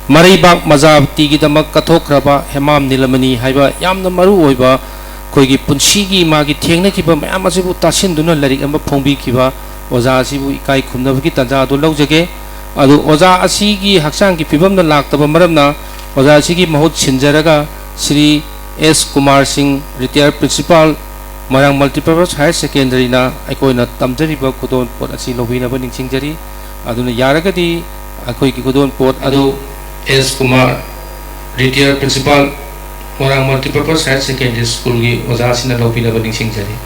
Maribak Mazabti Gidamak Katokraba, Hemam Nilamani, Haiba, Yamna Maru Oiba, Koigi Punshigi, Magi Tiangnakiba, Amasibu Tashinduna, Larik and Pombi Kiba, Oza Sibu Ikai Kumnaviki Tanza, Lojage, Adu Oza Asigi, Haksangi, Pibam the Lak, Maramna, Oza Sigi Mahut Chinjaraga, Sri S. Kumar Singh, retired principal, Marang Multipurpose Higher Secondary na, Akoina Tamjari Bakudon, Port Asi Lovina Baning Singjari, Aduna Yaragadi, Akoiki Kudon Port Adu. S. Kumar, retired principal, Marang Multipurpose Higher Secondary School की वजासी न लोपी न बनिंग सिंह जरी।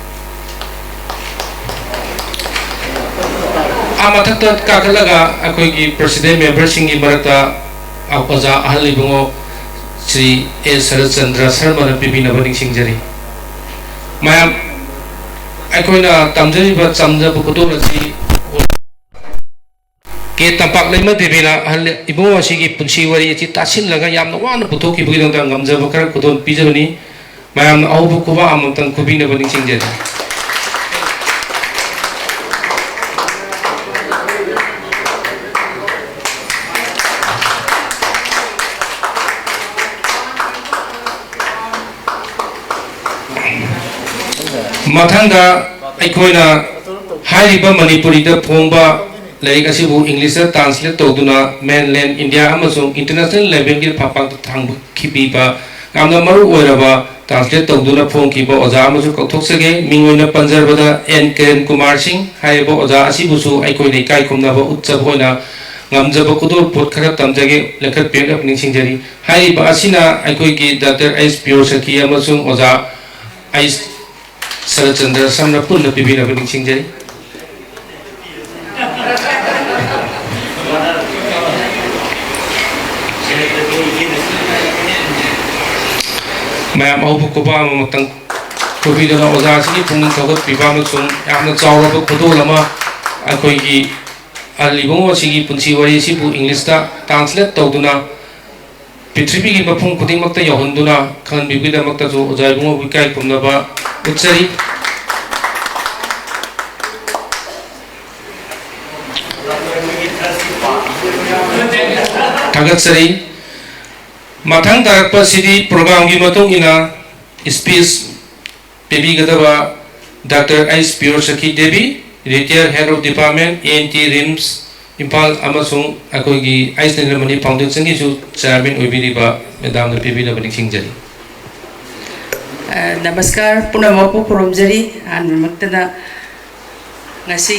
आमतक तो काकलगा अकोई की president member Singh की मरता वजा आहली बंगो Shri S Sharadchandra Sharma न पीपी न बनिंग सिंह जरी। मैं अकोई न तमजरी बत समझ बुकुतो नसी के तंपाक लेमा देबेना हल इबो वासिगी पुंसी वरी चि तासिन लगा यामना वाना पुथोकी बुगिदों दा गमजब खर कुदोन पिजबनी मायाम आउबु कुबा अमतन कुबिना बनि सिंगजेरी मथंगा अखोइना हाइरिबा मणिपुरी दा फोंबा लाइक असिबु इंग्लिश ट्रांसलेट तौदुना मेनलैंड इंडिया अमसुंग इंटरनेशनल लेवल की फापांग थांग खिबीबा कामना मरु ओइरबा ट्रांसलेट तौदुना फोंखिबा ओजा अमसु कौथोक्सगे मिंगोइना पंजरबदा एन किरण कुमार सिंह हाइबो ओजा असिबुसु आइकोइना इकाइ खुमनाबा उत्सव होइना ngamjaba kudur pot khara tamjage lekhat pek apning singjari hai ba asina aikoi ki Dr. S. Pure Saki amasung oza ais Sarachandra samna punna pibina apning singjari मैं Maui बुकुबा Matang कोबी दना ओजा सिगी पुंग थगत पिबा मसुंग यामना चावरब खुदो लमा अखोई की अलिबों सिगी पुंसी वरी सिबु इंग्लिश ता ट्रांसलेट तौदुना पृथ्वी की मफुं खुदिंग मक्ता यहुंदुना खन बिबिदा मक्ता जो ओजाइबुं विकाय कुमनबा उच्चरी थागतसरी माथांग तारकपा सिदी प्रोग्राम की मतों इना स्पीच पेबी गदबा डॉक्टर एस प्योर Sakhi Devi retire head of department ENT RIMS Imphal अमसुंग अकोगी आइस निलमनी फाउंडेशन की जो चेयरमैन उबिरिबा मैडम ने पेबी न बनिंग सिंगजरी नमस्कार पुनमपु खुरमजरी आनमक्तना ngasi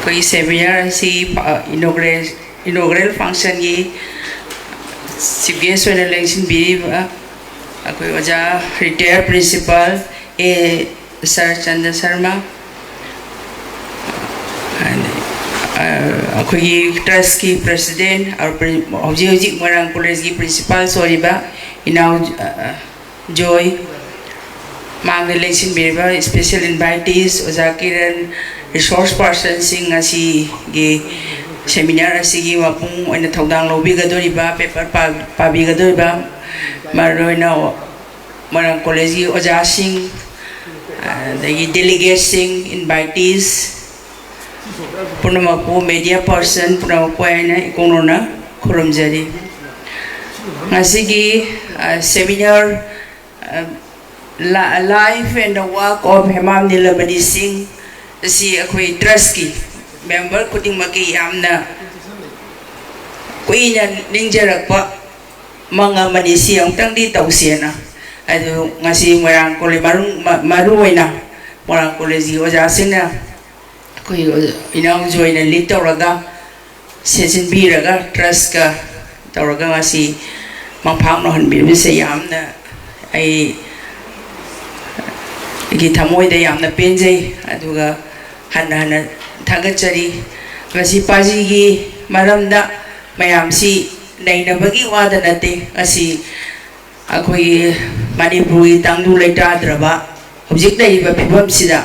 कोई सेमिनार सी inaugural function की Chief guest होने लेकिन भी कोई वजह retired principal ए सरचंद्र शर्मा कोई ट्रस्ट की president और हौजी मरांग कॉलेज की principal सोरीबा इनाउ joy मांगने लेकिन भी special invitees वजह किरण resource person सिंह आसी के seminar asigi wapung oina thodang lobi gadoriba paper pabi gadoriba maroina marang college gi oja sing the delegates sing invitees punamapu media person punamapu aina ikonona khurumjari ngasigi seminar life and the work of Hemam Nilamani Singh si akoi trust ki member kuting maki amna kuinya ningjarakpa mga manisi ang tangdi tausiana adu ngasi marang kole maruina marang kole ji oja sina kui inang join na litoraga sesin biraga trust ka toraga ngasi mangphang no han bi se yamna ai gi thamoi de yamna penjai aduga hana थागतचरी ngasi paji gi maramda mayam si naina bagi wada nate ngasi akoi manipuri tangdu leita draba object dai ba pibam sida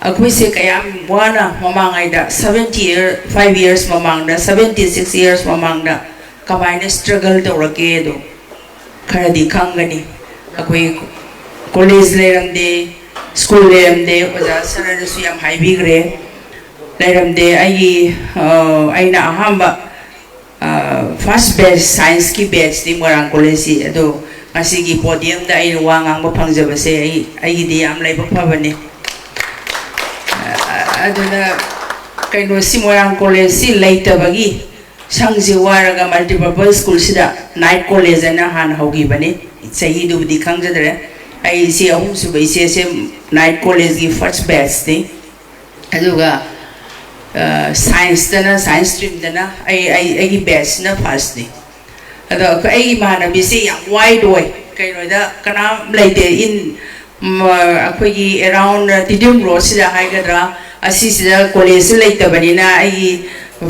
akoi se kayam wana mamangai da 5 years mamangda 76 years mamangda kamaina struggle to rake do khara di khangani akoi college le ramde school le amde oja sarana su yam high big re ꯂꯩꯔꯝꯗꯦ ꯑꯩꯅ ꯑꯍꯥꯟꯕ first batch ꯁꯥꯏꯟꯁꯀꯤ ꯕꯦꯆꯇꯤ ꯃꯣꯏꯔꯥꯡ ꯀꯣꯂꯦꯖꯁꯤ ꯑꯗꯣ ꯉꯁꯤꯒꯤ ꯄꯣꯗꯤꯌꯝꯗ ꯑꯩꯅ ꯋꯥ ꯉꯥꯡꯕ ꯐꯪꯖꯕꯁꯦ ꯑꯩꯒꯤꯗꯤ ꯌꯥꯝ ꯂꯥꯏꯕꯛ ꯐꯕꯅꯤ ꯑꯗꯨꯅ ꯀꯩꯅꯣꯁꯤ ꯃꯣꯏꯔꯥꯡ ꯀꯣꯂꯦꯖꯁꯤ ꯂꯩꯇꯕꯒꯤ ꯁꯪꯁꯤ ꯋꯥꯔꯒ ꯃꯜꯇꯤꯄꯔꯄꯜ ꯁ꯭ꯀꯨꯜꯁꯤꯗ ꯅꯥꯏꯠ ꯀꯣꯂꯦꯖ ꯍꯥꯏꯅ ꯍꯥꯟꯅ ꯍꯧꯈꯤꯕꯅꯤ ꯆꯍꯤꯗꯨꯕꯨꯗꯤ ꯈꯪꯖꯗ꯭ꯔꯦ ꯑꯩꯁꯤ ꯑꯍꯨꯝꯁꯨꯕ ꯏꯆꯦꯁꯦ ꯅꯥꯏꯠ ꯀꯣꯂꯦꯖꯀꯤ ꯐꯥꯔꯁ ꯕꯦꯆꯅꯤ ꯑꯗꯨꯒ ꯁꯥꯏꯟꯁꯇꯅ ꯁꯥꯏꯟꯁ ꯁ꯭ꯇ꯭ꯔꯤꯝꯗꯅ ꯑꯩꯒꯤ ꯕꯦꯆꯅ ꯐꯥꯔꯁꯅꯤ ꯑꯗꯣ ꯑꯩꯒꯤ ꯏꯃꯥꯟꯅꯕꯤꯁꯤ ꯌꯥꯝ ꯋꯥꯏꯗ ꯑꯣꯏ ꯀꯩꯅꯣꯗ ꯀꯅꯥꯝ ꯂꯩꯇꯦ ꯑꯩꯈꯣꯏꯒꯤ ꯑꯦꯔꯥꯎꯟ ꯇꯤꯗꯤꯝ ꯔꯣꯗꯁꯤꯗ ꯍꯥꯏꯒꯗ꯭ꯔꯥ ꯑꯁꯤꯁꯤꯗ ꯀꯣꯂꯦꯖꯁꯤ ꯂꯩꯇꯕꯅꯤꯅ ꯑꯩꯒꯤ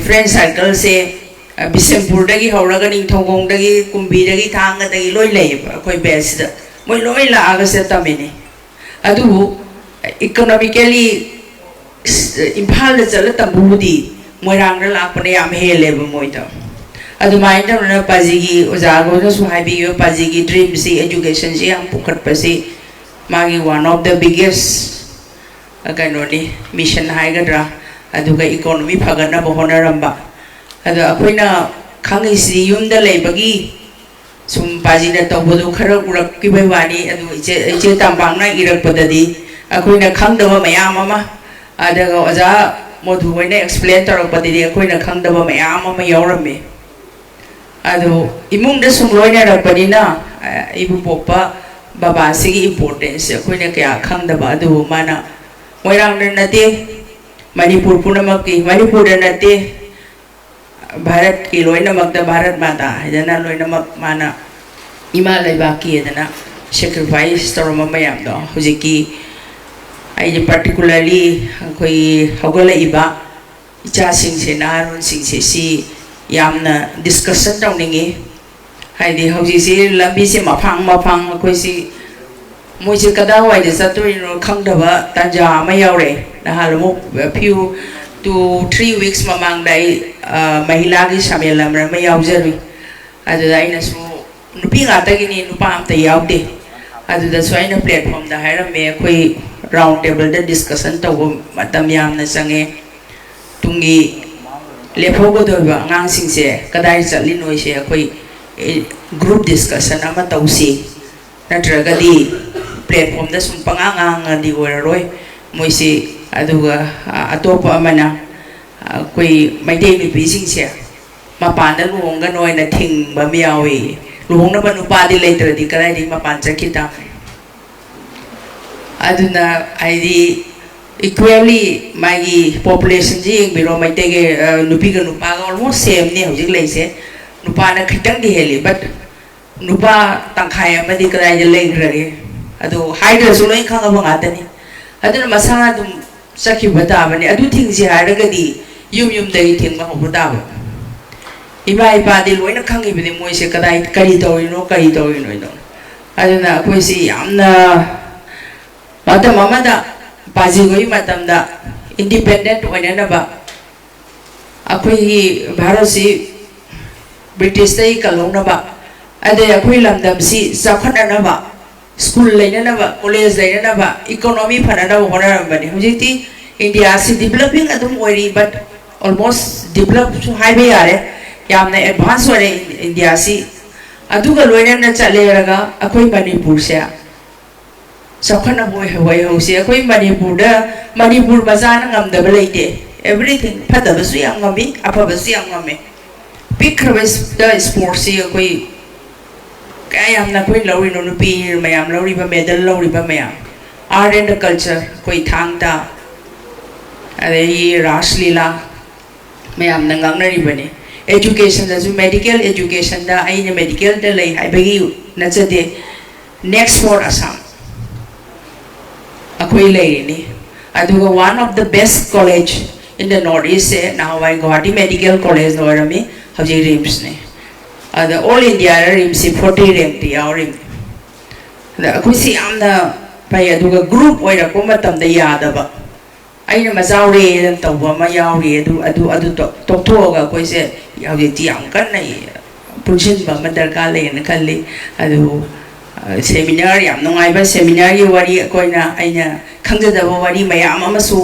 ꯐ꯭ꯔꯦꯟ ꯁꯥꯔꯀꯜꯁꯦ ꯕꯤꯁꯦꯝꯄꯨꯔꯗꯒꯤ ꯍꯧꯔꯒ ꯅꯤꯡꯊꯧꯈꯣꯡꯗꯒꯤ ꯀꯨꯝꯕꯤꯗꯒꯤ ꯊꯥꯡꯒꯗꯒꯤ ꯂꯣꯏ ꯂꯩꯌꯦꯕ ꯑꯩꯈꯣꯏ ꯕꯦꯆꯁꯤꯗ ꯃꯣꯏ ꯂꯣꯏ ꯂꯥꯛꯑꯒ ꯁꯤꯗ ꯇꯝꯃꯤꯅꯤ ꯑꯗꯨꯕꯨ ꯏꯀꯣꯅꯣꯃꯤꯀꯦꯜꯂꯤ ꯏꯝꯐꯥꯜꯗ ꯆꯠꯂ ꯇꯝꯕꯕꯨꯗꯤ ꯃꯣꯏꯔꯥꯡꯗ ꯂꯥꯛꯄꯅ ꯌꯥꯝ ꯍꯦꯜꯂꯦꯕ ꯃꯣꯏꯗ ꯑꯗꯨꯃꯥꯏꯅ ꯇꯧꯗꯅ ꯄꯥꯖꯤꯒꯤ ꯑꯣꯖꯥꯈꯣꯏꯅꯁꯨ ꯍꯥꯏꯕꯤꯌꯨ ꯄꯥꯖꯤꯒꯤ ꯗ꯭ꯔꯤꯝꯁꯤ एजुकेशनꯁꯤ ꯌꯥꯝ ꯄꯨꯈꯠꯄꯁꯤ मागी वन ऑफ द बिगेस्ट कनोनी मिशन हाइगद्रा अदुगा इकोनॉमी फगना बहोनरंबा अदो अखोइना खांगिसि युमदा लेबगी सुम पाजिना तौबदो खरा उरक्किबै वानी अदु इचे तांबांगना इरक्पददी अखोइना खांगदबा मयाम अमा अदगा ओजा मोधु होइना एक्सप्लेन तौरक्पददी अखोइना खांगदबा मयाम अमा यावरमे अदो इमुंगदा सुम लोइना रक्पदिना इबु पोपा बाबा से इम्पोर्टेंस अखोइना क्या खांगदबा अदु माना मोइरांगदा नते मणिपुर पुनमकी मणिपुर नते भारत की लोइनमक भारत माता हैदना लोइनमक माना इमा लेबाकी हैदना सैक्रिफाइस तौरम मयाम दो हुजिकी आई पर्टिकुलरली अखोइ हौगलइबा इचा सिंसे नारुन सिंसे सी यामना डिस्कशन तौनिंगे हाइदि हौजिसे लंबीसे मफांग मफांग अखोइसी मोइसे कदा वाइदे चतोइनो खंगदबा तंजा अमा यावरे नहालमु फ्यू 2-3 weeks mamangdai महिला की सम्मेलन में यावजरी अदुदा आइनासु नुपी गातगिनी नुपा अमता यावदे अदुदा सोइना प्लेटफॉर्म दा हाइरमे अखोइ राउंड टेबल दा डिस्कशन तौबो मतम यामना संगे तुंगी लेफोगदोबा अंगांसिंगसे कदाइ चलिनोइसे अखोइ ग्रुप डिस्कशन अमा तौसी नत्रगदी प्लेटफॉर्म दा सुम पंगांगांगदी ओररोय मोइसे अदुगा अतोपा अमना कोई मैदे नुपीसिंगसे मपान लुहोंगन ओइना थिंगबा मियावी लुहोंगनबा नुपादि लेत्रदि कदाइदि मपान चकिता अदुना आइदि इक्वली मागी पॉपुलेशन जी बिरो मैतेगे नुपीगा नुपागा ऑलमोस्ट सेम ने हौजिक लेसे नुपाना खितंग दि हेली बट नुपा तंखाय अमदि कदाइदि लेग्रगे अदु हाइड्रसु लोइ खांगबा गातनी अदुना मसा दुम सखी बताबने अदु थिंगसे हारगदी युम दई थिंगबा होबताबा इबा इपादि लोइना खांगिबदि मोइसे कदाइ करी तौइनो इनो अदुना अखोइसी यामना मतम अमदा पाजिगोइ मतमदा इंडिपेंडेंट ओइननबा अखोइ भारतसी ब्रिटिश तै कलौनबा अदे अखोइ लमदमसी चाखननबा स्कूल लेननबा कॉलेज लेननबा इकोनॉमी फननबा होनरबने हुजिति इंडिया से डेवलपिंग अदुम ओइरी बट ऑलमोस्ट डेवलप सु हाइबे यारे यामना एडवांस ओरे इंडिया सी अदुगा लोइनना चलेरगा अखोइ मणिपुर से सखना बोय होय होसे अखोइ मणिपुर मजाना ngamdaba leite everything फतबसु याम ngami afabसु याम ngame पिखरबस द स्पोर्ट्स सी अखोइ कायमना कोइ लौरि नो नुपी मयाम लौरिबा मेडल लौरिबा मयाम आर्ट एंड कल्चर कोइ थांगता अरे रासलीला मयाम नंगांगनरिबने एजुकेशन दसु मेडिकल एजुकेशन दा आइने मेडिकल दा लई हाइबगी नचदे नेक्स्ट फॉर असम अखोइ लेरिनी अदुगा one of the best college in the north east से नावाई गुवाहाटी मेडिकल कॉलेज नोरमी हजि रिम्स ने अद ऑल इंडिया रिम्स 40 रैंक ति यावरिम द अखोइसी यामना पाइ अदुगा ग्रुप ओइरको मतम द यादबा आइना मजाउरे तौबा मा यावरि अदु तोक्थोगा कोइसे यावजिति याम कन्नै पुनसिनबा मा दरकार लेन खल्ली अदु सेमिनार याम नुंगाइबा सेमिनार की वारी कोइना आइना खंगजदबा वारी मयाम अमसु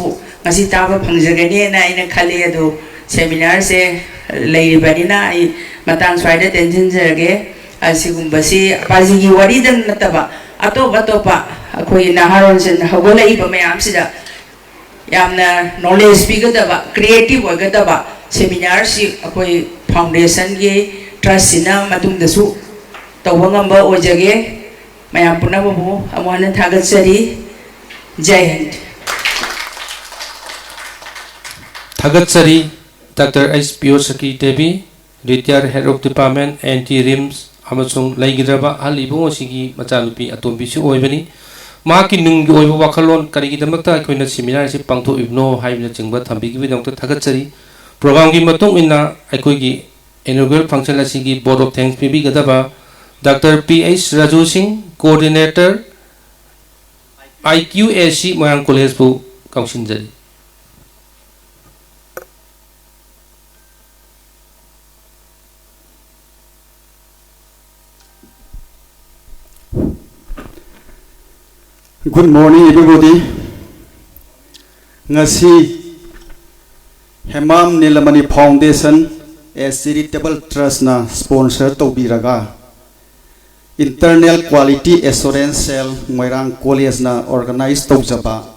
ngasi taba phangjagani na ina khali adu seminar se leiribani na ai matang swaida tension jage asigumbasi apaji gi wari dan nataba atopa akhoi naharon sen hagola iba mayam sida yamna knowledge bigadaba creative ogadaba seminar si akhoi foundation gi trust sina matung dasu tawangamba ojage mayam punababu amwana thagatsari jai hind thagatsari Dr. S.P.O. Saki Devi, Retired Head of Department, Anti-RIMS, Amasung Laigidraba, Halibong Sigi, Machalupi, Atombisu Oivani, Maki Nung Oiva Wakalon, Karigidamata, Quina Seminar, Pangto Ibno, Haibna Chingba, Tambiki, Dr. Thagatsari, Progangi Matung Inna, Akoigi, Inaugural Function Sigi, Board of Thanks, Bibi Gadaba, Dr. P.H. Raju Singh, Coordinator, IQAC, Moyang College, Kangshinjari. Good morning, everybody. Ngasi Hemam Nilamani Foundation as Charitable Trust na sponsor to biraga Internal Quality Assurance Cell Moirang College na organized to jaba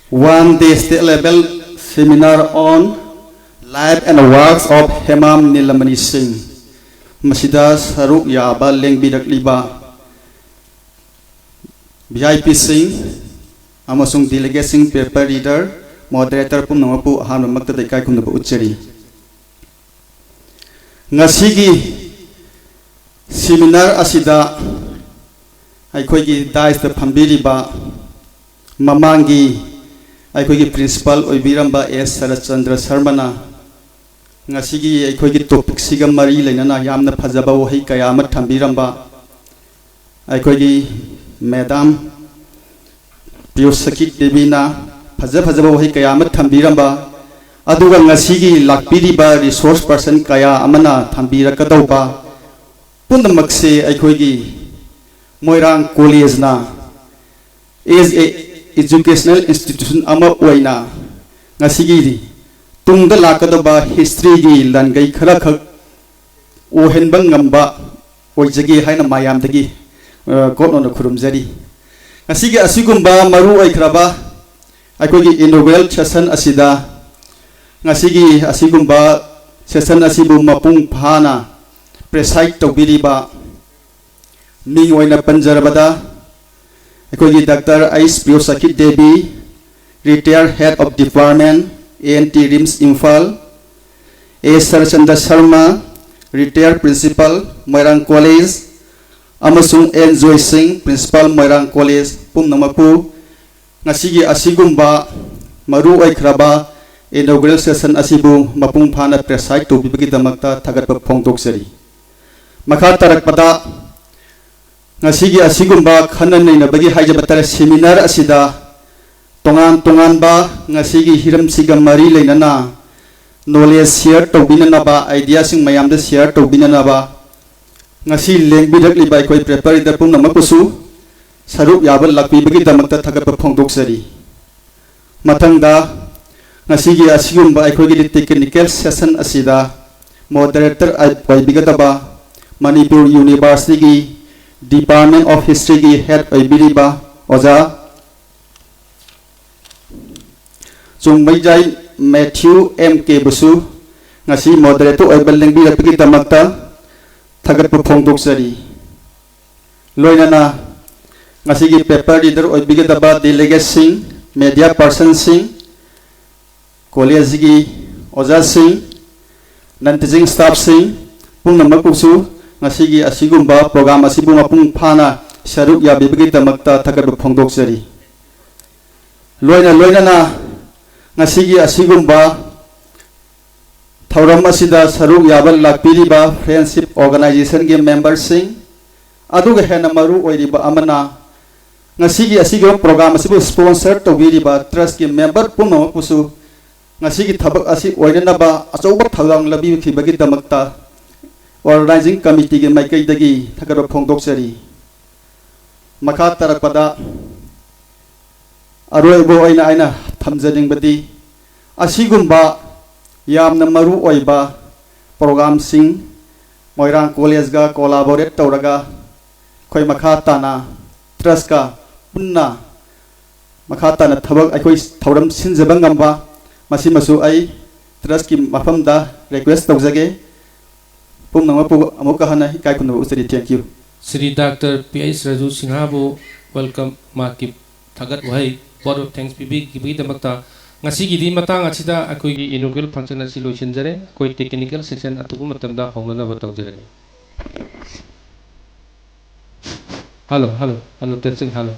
1 day state level seminar on life and works of Hemam Nilamani Singh Masida Saruk Yaba Leng Bidak Liba VIP Singh, Amasung Delegate Singh Paper Reader, Moderator Pum Namapu Hanu Makta Dekai Kunapu Ucheri. Ngasigi Seminar Asida Aikoigi Dice the Pambiriba Mamangi Aikoigi Principal Oibiramba S. Sarachandra Sarmana Ngasigi Aikoigi Topic Siga Mari Lenana Yamna Pazaba Wahi Kayama Tambiramba Aikoigi Madam Piosaki Devina Pazaba Wahi Kayamat Tambiramba Aduga Ngasigi Lakpiriba resource person Kaya Amana Tambira Kadauba Pundamakse Aikoigi Moirang College na is a educational institution Ama Waina Ngasigi Tungda Lakadaba history gi Langai Karakak Ohenbang Ngamba Ojagi Haina Mayam Dagi God on the Kurumzari. Asigi Asigumba Maru Aikraba Akogi inaugural session Asida Nasigi Asigumba session Asibu Mapung Pana Preside to Biriba Mingoina Panjarabada Akogi Dr. S.P.O. Saki Devi Retired Head of Department Anti-RIMS Infal A. Sarachandra Sharma Retired Principal Moirang College Amasung N. Joy Singh, Principal Moirang College, Pumnamapu, Nasigi Asigumba, Maru Aikraba, inaugural session Asibu, Mapung Pana Preside to Bibidamakta, Tagat Pongdokseri. Makatarak Pada Nasigi Asigumba, Kanan in a Bagi Hajabatara seminar Asida, Tongan Ba, Nasigi Hiram Sigam Mari Lenana, knowledge here to Binanaba, ideas in Mayam this year to Binanaba. Ngasi leng bidak libai koi prepare da pum namakusu saruk yabal lakpi bagi damakta thagap phongdoksari mathang da ngasi gi asigum ba koi gi technical session asida moderator ai bigataba Manipur University gi Department of History gi head ai biriba oja Chungmaijai Matthew M.K. Busu ngasi moderator ai baleng bi bagi damakta Tagat Pongdoksari Loinana Nasigi paper reader or Bigadaba Delegate Singh, Media Person Singh, Kolezigi Oza Singh, Nantizing Staff Singh, Punamakusu, Nasigi Asigumba, Program Asibuma Pung Pana, Sharuk Yabigita Makta Tagat Pongdoksari Loinana Nasigi Asigumba Thauramasida Saruk Yabal Lakpiriba Friendship Organization Game Members Sing Aduga Henamaru Oiriba Amana Nasigi Asigo Program Asibu Sponsor to Viriba Trust Game Member Puno Pusu Nasigi Tabak Asi Oiranaba Asoba Thalang Labi Kibagi Damakta Organizing Committee Game Makai Dagi Takaro Pongdoksari Makatarapada Aroebo Aina थमजनिंगबदी असिगुम्बा यामना Maru ओइबा programme Singh Moirang college गा collaborate तौरगा खोई मखा ताना trust का पुन्ना मखा ताना थबक अखोई थौरम सिनजबा ngamba Masih Masu I trust की मफम दा रिक्वेस्ट तौजगे पुंगनंग मपु अमुक हना हिकाय खुनु उसरी thank you Shri doctor P H. Raju सिंहाबू वेलकम माकी थगत वही बोर्ड ऑफ थैंक्स पीबी की दमकता ngasigiदी matang achida akoigi inaugural function asi loisinjare koi technical section atubu matamda hongnana batawjare hello testing hello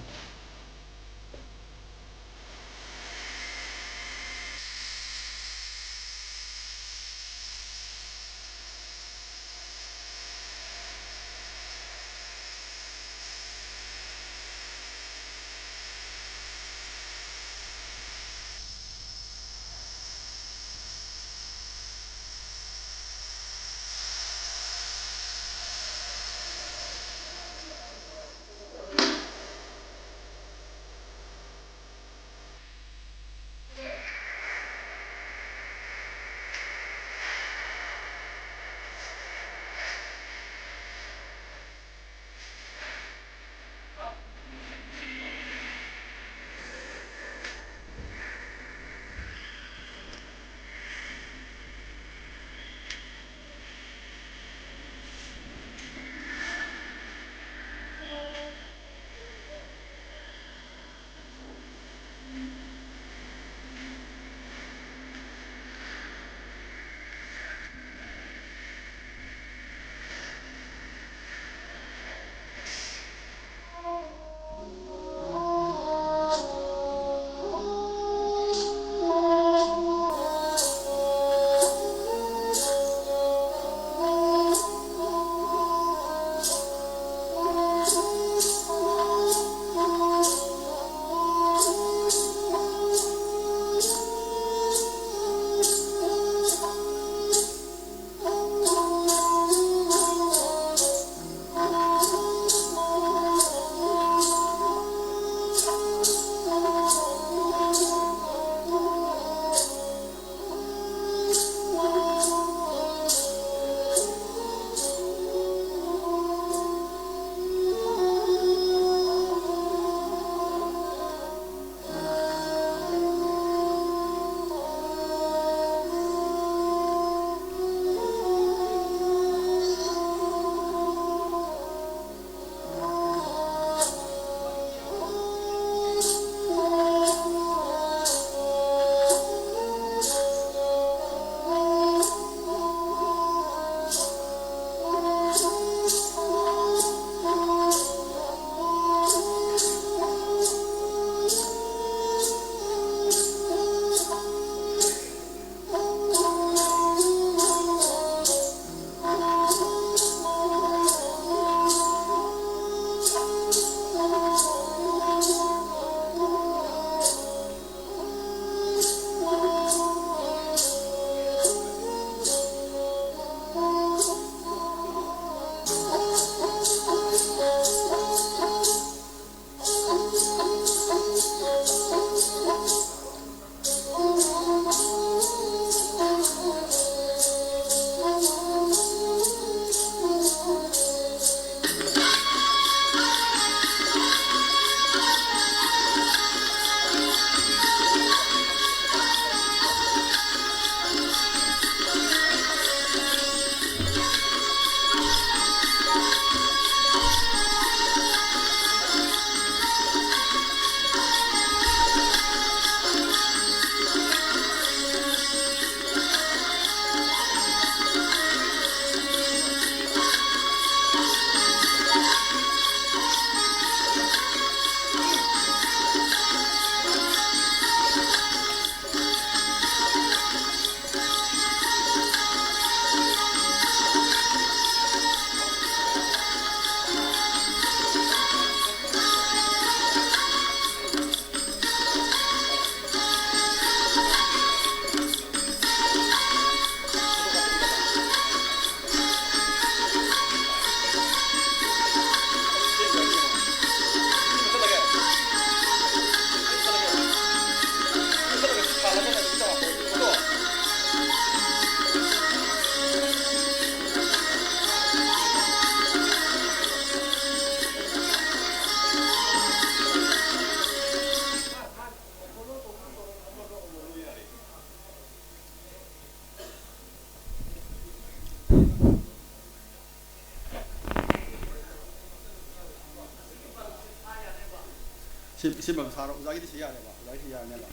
ꯁꯤꯃ ꯁꯥꯔꯣ ꯑꯣꯖꯥꯒꯤꯗꯤ ꯁꯤ ꯌꯥꯔꯦꯕ ꯑꯣꯖꯥꯒꯤ ꯁꯤ ꯌꯥꯔꯅꯦꯕ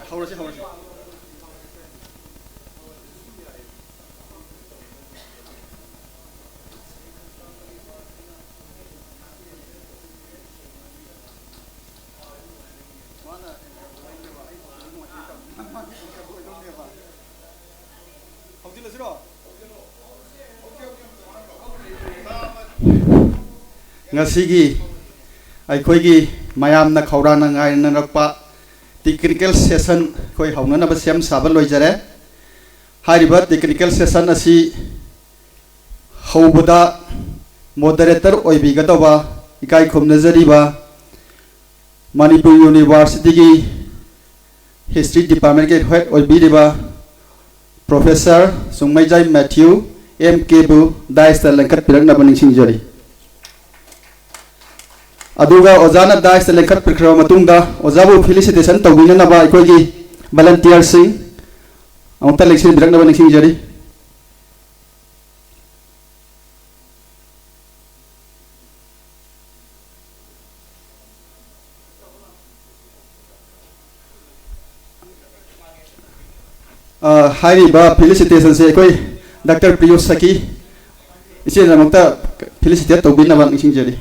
ꯍꯧꯔꯁꯤ ngasi ꯑꯩꯈꯣꯏꯒꯤ ꯃꯌꯥꯝꯅ ꯈꯧꯔꯥꯡꯅ ꯉꯥꯏꯅꯔꯛꯄ ꯇꯦꯛꯅꯤꯀꯦꯜ ꯁꯦꯁꯟ ꯑꯩꯈꯣꯏ ꯍꯧꯅꯅꯕ ꯁꯦꯝ ꯁꯥꯕ ꯂꯣꯏꯖꯔꯦ ꯍꯥꯏꯔꯤꯕ ꯇꯦꯛꯅꯤꯀꯦꯜ ꯁꯦꯁꯟ ꯑꯁꯤ ꯍꯧꯕꯗ ꯃꯣꯗꯔꯦꯇꯔ ꯑꯣꯏꯕꯤꯒꯗꯧꯕ ꯏꯀꯥꯏ ꯈꯨꯝꯅꯖꯔꯤꯕ ꯃꯅꯤꯄꯨꯔ ꯌꯨꯅꯤꯚꯔꯁꯤꯇꯤꯒꯤ ꯍꯤꯁꯇ꯭ꯔꯤ ꯗꯤꯄꯥꯔꯠꯃꯦꯟꯠꯀꯤ ꯍꯦꯗ ꯑꯣꯏꯕꯤꯔꯤꯕ ꯄ꯭ꯔꯣꯐꯦꯁꯔ ꯁꯨꯡꯃꯩꯖꯥꯏ ꯃꯦꯊ꯭ꯌꯨ ꯑꯦꯝ ꯀꯦꯕꯨ ꯗꯥꯏꯁꯇ ꯂꯦꯡꯈꯠꯄꯤꯔꯛꯅꯕ ꯅꯤꯡꯁꯤꯡꯖꯔꯤ ꯑꯗꯨꯒ ꯑꯣꯖꯥꯅ ꯗꯥꯏꯁꯇ ꯂꯦꯡꯈꯠꯄꯤꯈ꯭ꯔꯕ ꯃꯇꯨꯡꯗ ꯑꯣꯖꯥꯕꯨ ꯐꯦꯂꯤꯁꯤꯇꯦꯁꯟ ꯇꯧꯕꯤꯅꯅꯕ ꯑꯩꯈꯣꯏꯒꯤ ꯚꯂꯟꯇꯤꯌꯔꯁꯤꯡ ꯑꯃꯨꯛꯇ ꯂꯦꯡꯁꯤꯟꯕꯤꯔꯛꯅꯕ ꯅꯤꯡꯁꯤꯡꯖꯔꯤ ꯍꯥꯏꯔꯤꯕ ꯐꯦꯂꯤꯁꯤꯇꯦꯁꯟꯁꯦ ꯑꯩꯈꯣꯏ ꯗꯥꯛꯇꯔ ꯄ꯭ꯔꯤꯌꯣꯁꯀꯤ ꯏꯆꯦꯅꯃꯛꯇ ꯐꯦꯂꯤꯁꯤꯇꯦꯠ ꯇꯧꯕꯤꯅꯕ ꯅꯤꯡꯁꯤꯡꯖꯔꯤ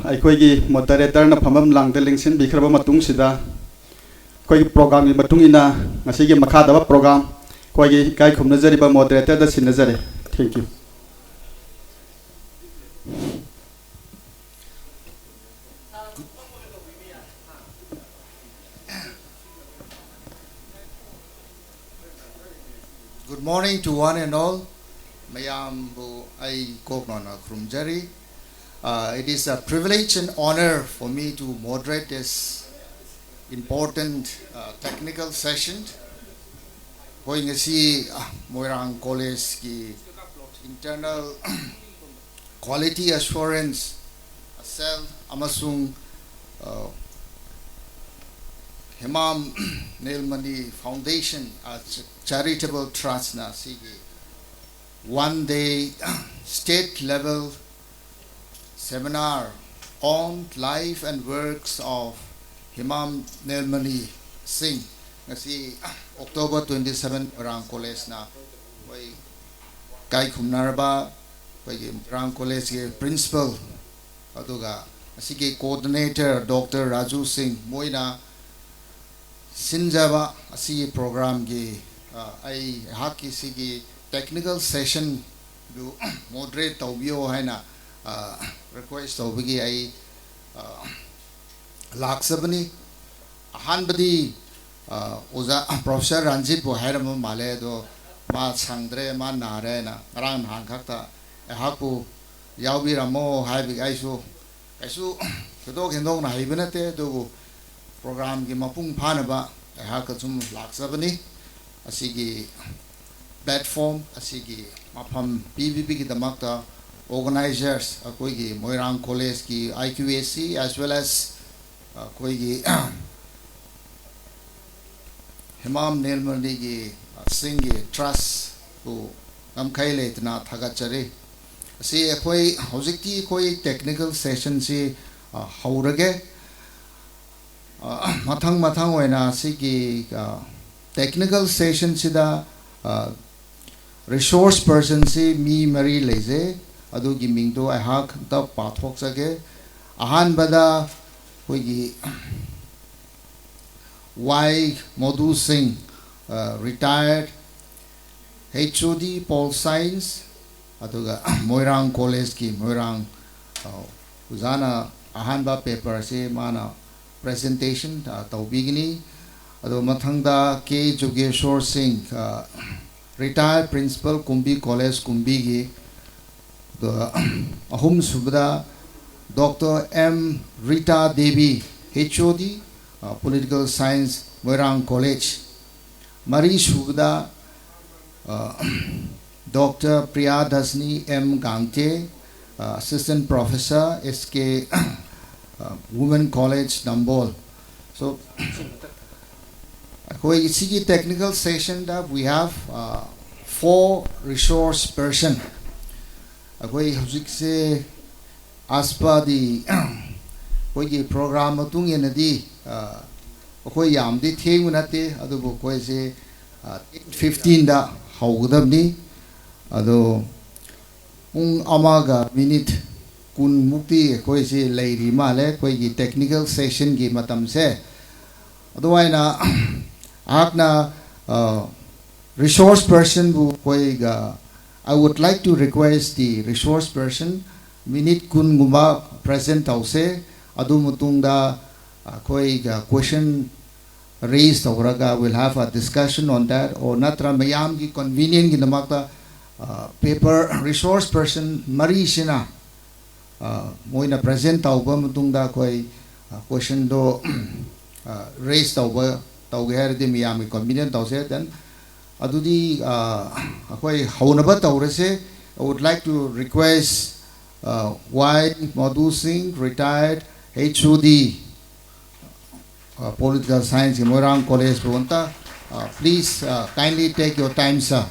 ꯑꯩꯈꯣꯏꯒꯤ ꯃꯣꯗꯔꯦꯇꯔꯅ ꯐꯝꯐꯝ ꯂꯥꯡꯗ ꯂꯦꯡꯁꯤꯟꯕꯤꯈ꯭ꯔꯕ ꯃꯇꯨꯡꯁꯤꯗ ꯑꯩꯈꯣꯏꯒꯤ ꯄ꯭ꯔꯣꯒ꯭ꯔꯥꯝꯒꯤ ꯃꯇꯨꯡ ꯏꯟꯅ ꯉꯁꯤꯒꯤ ꯃꯈꯥꯗꯕ ꯄ꯭ꯔꯣꯒ꯭ꯔꯥꯝ ꯑꯩꯈꯣꯏꯒꯤ ꯏꯀꯥꯏ ꯈꯨꯝꯅꯖꯔꯤꯕ ꯃꯣꯗꯔꯦꯇꯔꯗ ꯁꯤꯟꯅꯖꯔꯤ thank you Good morning to one and all. Mayambu ai koknona krumjari. It is a privilege and honor for me to moderate this important technical session. Going to see Moirang College ki internal quality assurance cell amasung Hemam Nilamani Foundation charitable trust na sige one day state level seminar on life and works of Hemam Nilamani Singh ngasi October 27 Rang College na way kai khumnarba way Rang College ke principal aduga sige coordinator Dr. Raju Singh moina sinjaba asi program gi ai haki sigi technical session du moderate tawbio haina request tawbigi ai laksabani hanbadi oza professor Ranjit bo hairam male do ma sangdre ma nare na rang han khakta haku yawbi ramo haibi aisu kedok hendong na haibinate do program ki mapung phanaba haka chum laksabani asigi platform asigi mafam PVP ki damakta organizers koi ki Moirang College ki IQAC as well as koi ki Hemam Nilamani ki Singh trust ko namkai letna thagachare asi koi hojikti koi technical session si haurage mathang oina sigi technical session sida resource person si mi mari leze adu gi mingdo I hak ta pathok sage ahan bada hoigi Y Madhu Singh retired HOD Pol Science aduga Moirang College ki Moirang uzana ahanba paper se mana presentation tawbigini ado mathangda K Jogeshwar Singh retired principal Kumbi College Kumbi gi the ahum subda Dr. M. Rita Devi HOD Political Science Moirang College Mari subda Dr. Priya Dasni M. Gangte Assistant Professor SK Women College Nambol. So in technical session that we have 4 resource person. As per the program matung yenadi yamdi thing nate adubu 15 da hawgadabni ado amaga minute kun mukti lairi male technical session gi matam se aduwaina akna resource person bu I would like to request the resource person minute kun gumba present tause adu mutungda question raised tawraga we'll have a discussion on that or natra mayam ki convenient gi namakta paper resource person mari sina moina present tawba mutungda question do raised tawba tawger de mayam ki convenient tause then adudi haunaba tawrese I would like to request Y. Madhu Singh, retired HOD Political Science in Moirang College, Bhuanta. Please kindly take your time, sir.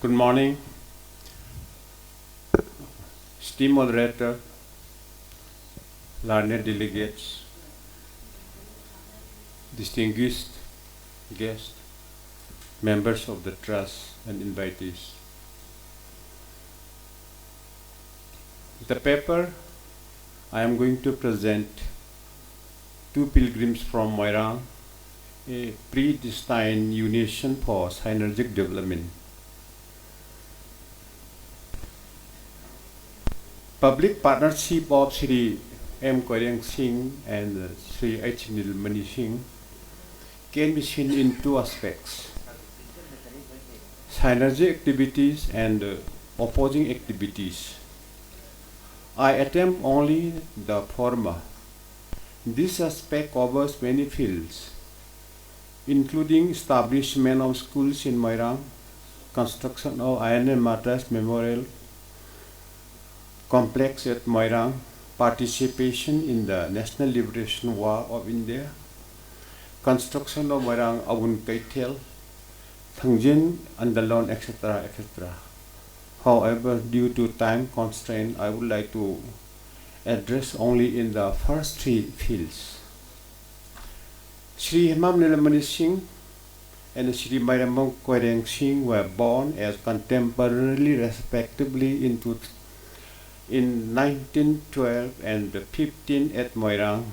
Good morning, esteemed moderator, learned delegates, distinguished guests, members of the trust and invitees. The paper I am going to present, Two Pilgrims from Moirang, a predestined unison for synergic development. Public partnership of Sri M. Koirang Singh and Sri H. Nilamani Singh can be seen in 2 aspects: synergy activities and opposing activities. I attempt only the former. This aspect covers many fields, including establishment of schools in Moirang, construction of Iron and Matras Memorial Complex at Moirang, participation in the National Liberation War of India, construction of Moirang Awun Kaitel, Thangjin, Andalon, etc., etc. However, due to time constraint, I would like to address only in the first 3 fields. Sri Hemam Nilamani Singh and Sri Mayram Koirang Singh were born as contemporarily respectively in 1912 and 15 at Moirang,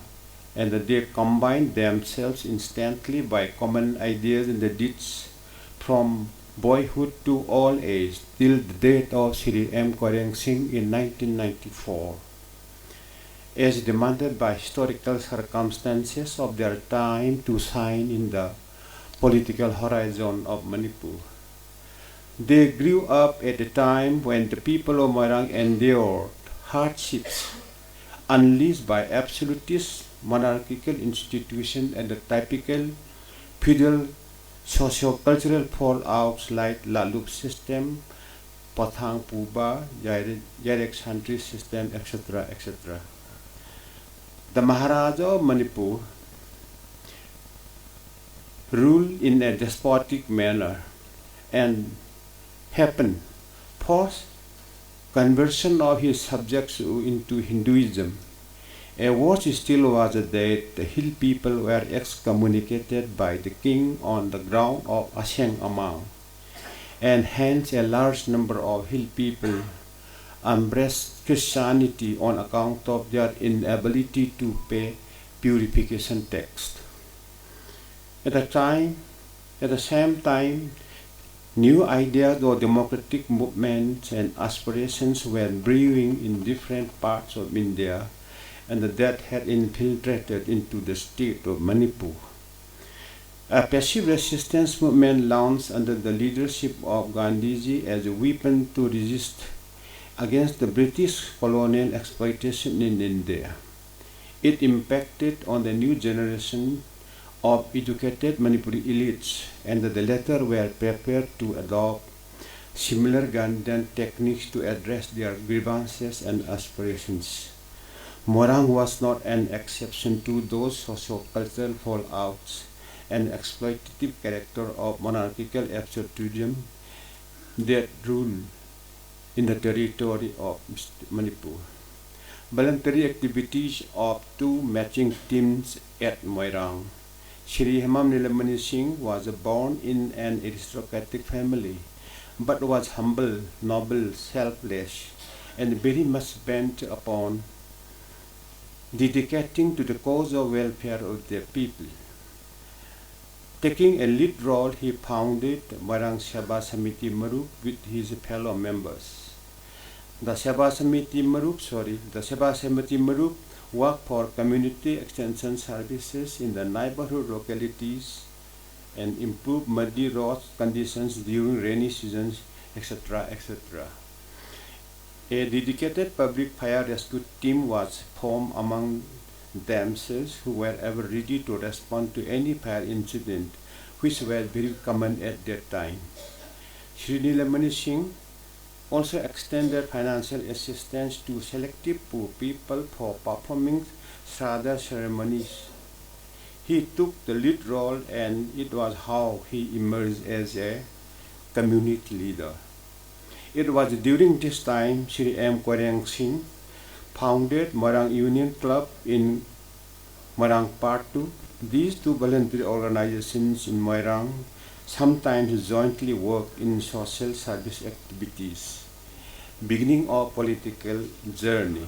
and they combined themselves instantly by common ideas and the deeds from boyhood to old age till the death of Sri M. Koirang Singh in 1994, as demanded by historical circumstances of their time to shine in the political horizon of Manipur. They grew up at a time when the people of Moirang endured hardships unleashed by absolutist monarchical institutions and the typical feudal socio-cultural fallouts like Lalup system, Pathang Puba, Yarek Santri system, etc., etc. The Maharaja of Manipur ruled in a despotic manner and happened forced conversion of his subjects into Hinduism. A worse still was that the hill people were excommunicated by the king on the ground of Asyang Amang, and hence a large number of hill people embraced Christianity on account of their inability to pay purification tax. At the same time, new ideas or democratic movements and aspirations were brewing in different parts of India, and that had infiltrated into the state of Manipur. A passive resistance movement launched under the leadership of Gandhiji as a weapon to resist against the British colonial exploitation in India. It impacted on the new generation of educated Manipuri elites, and the latter were prepared to adopt similar Gandhian techniques to address their grievances and aspirations. Moirang was not an exception to those socio-cultural fallouts and exploitative character of monarchical absolutism that ruled in the territory of Manipur. Voluntary activities of two matching teams at Moirang. Shri Hemam Nilamani Singh was born in an aristocratic family, but was humble, noble, selfless, and very much bent upon dedicating to the cause of welfare of their people. Taking a lead role, he founded Moirang Sabha Samiti Marup with his fellow members. The Sabha Samiti Marup worked for community extension services in the neighborhood localities and improved muddy road conditions during rainy seasons, etc., etc. A dedicated public fire rescue team was formed among themselves, who were ever ready to respond to any fire incident, which were very common at that time. Shri Nilamani Singh also extended financial assistance to selective poor people for performing Shraddha ceremonies. He took the lead role, and it was how he emerged as a community leader. It was during this time Shri M. Koreng Singh founded Moirang Union Club in Moirang Part 2. These two voluntary organizations in Moirang sometimes jointly worked in social service activities. Beginning of political journey.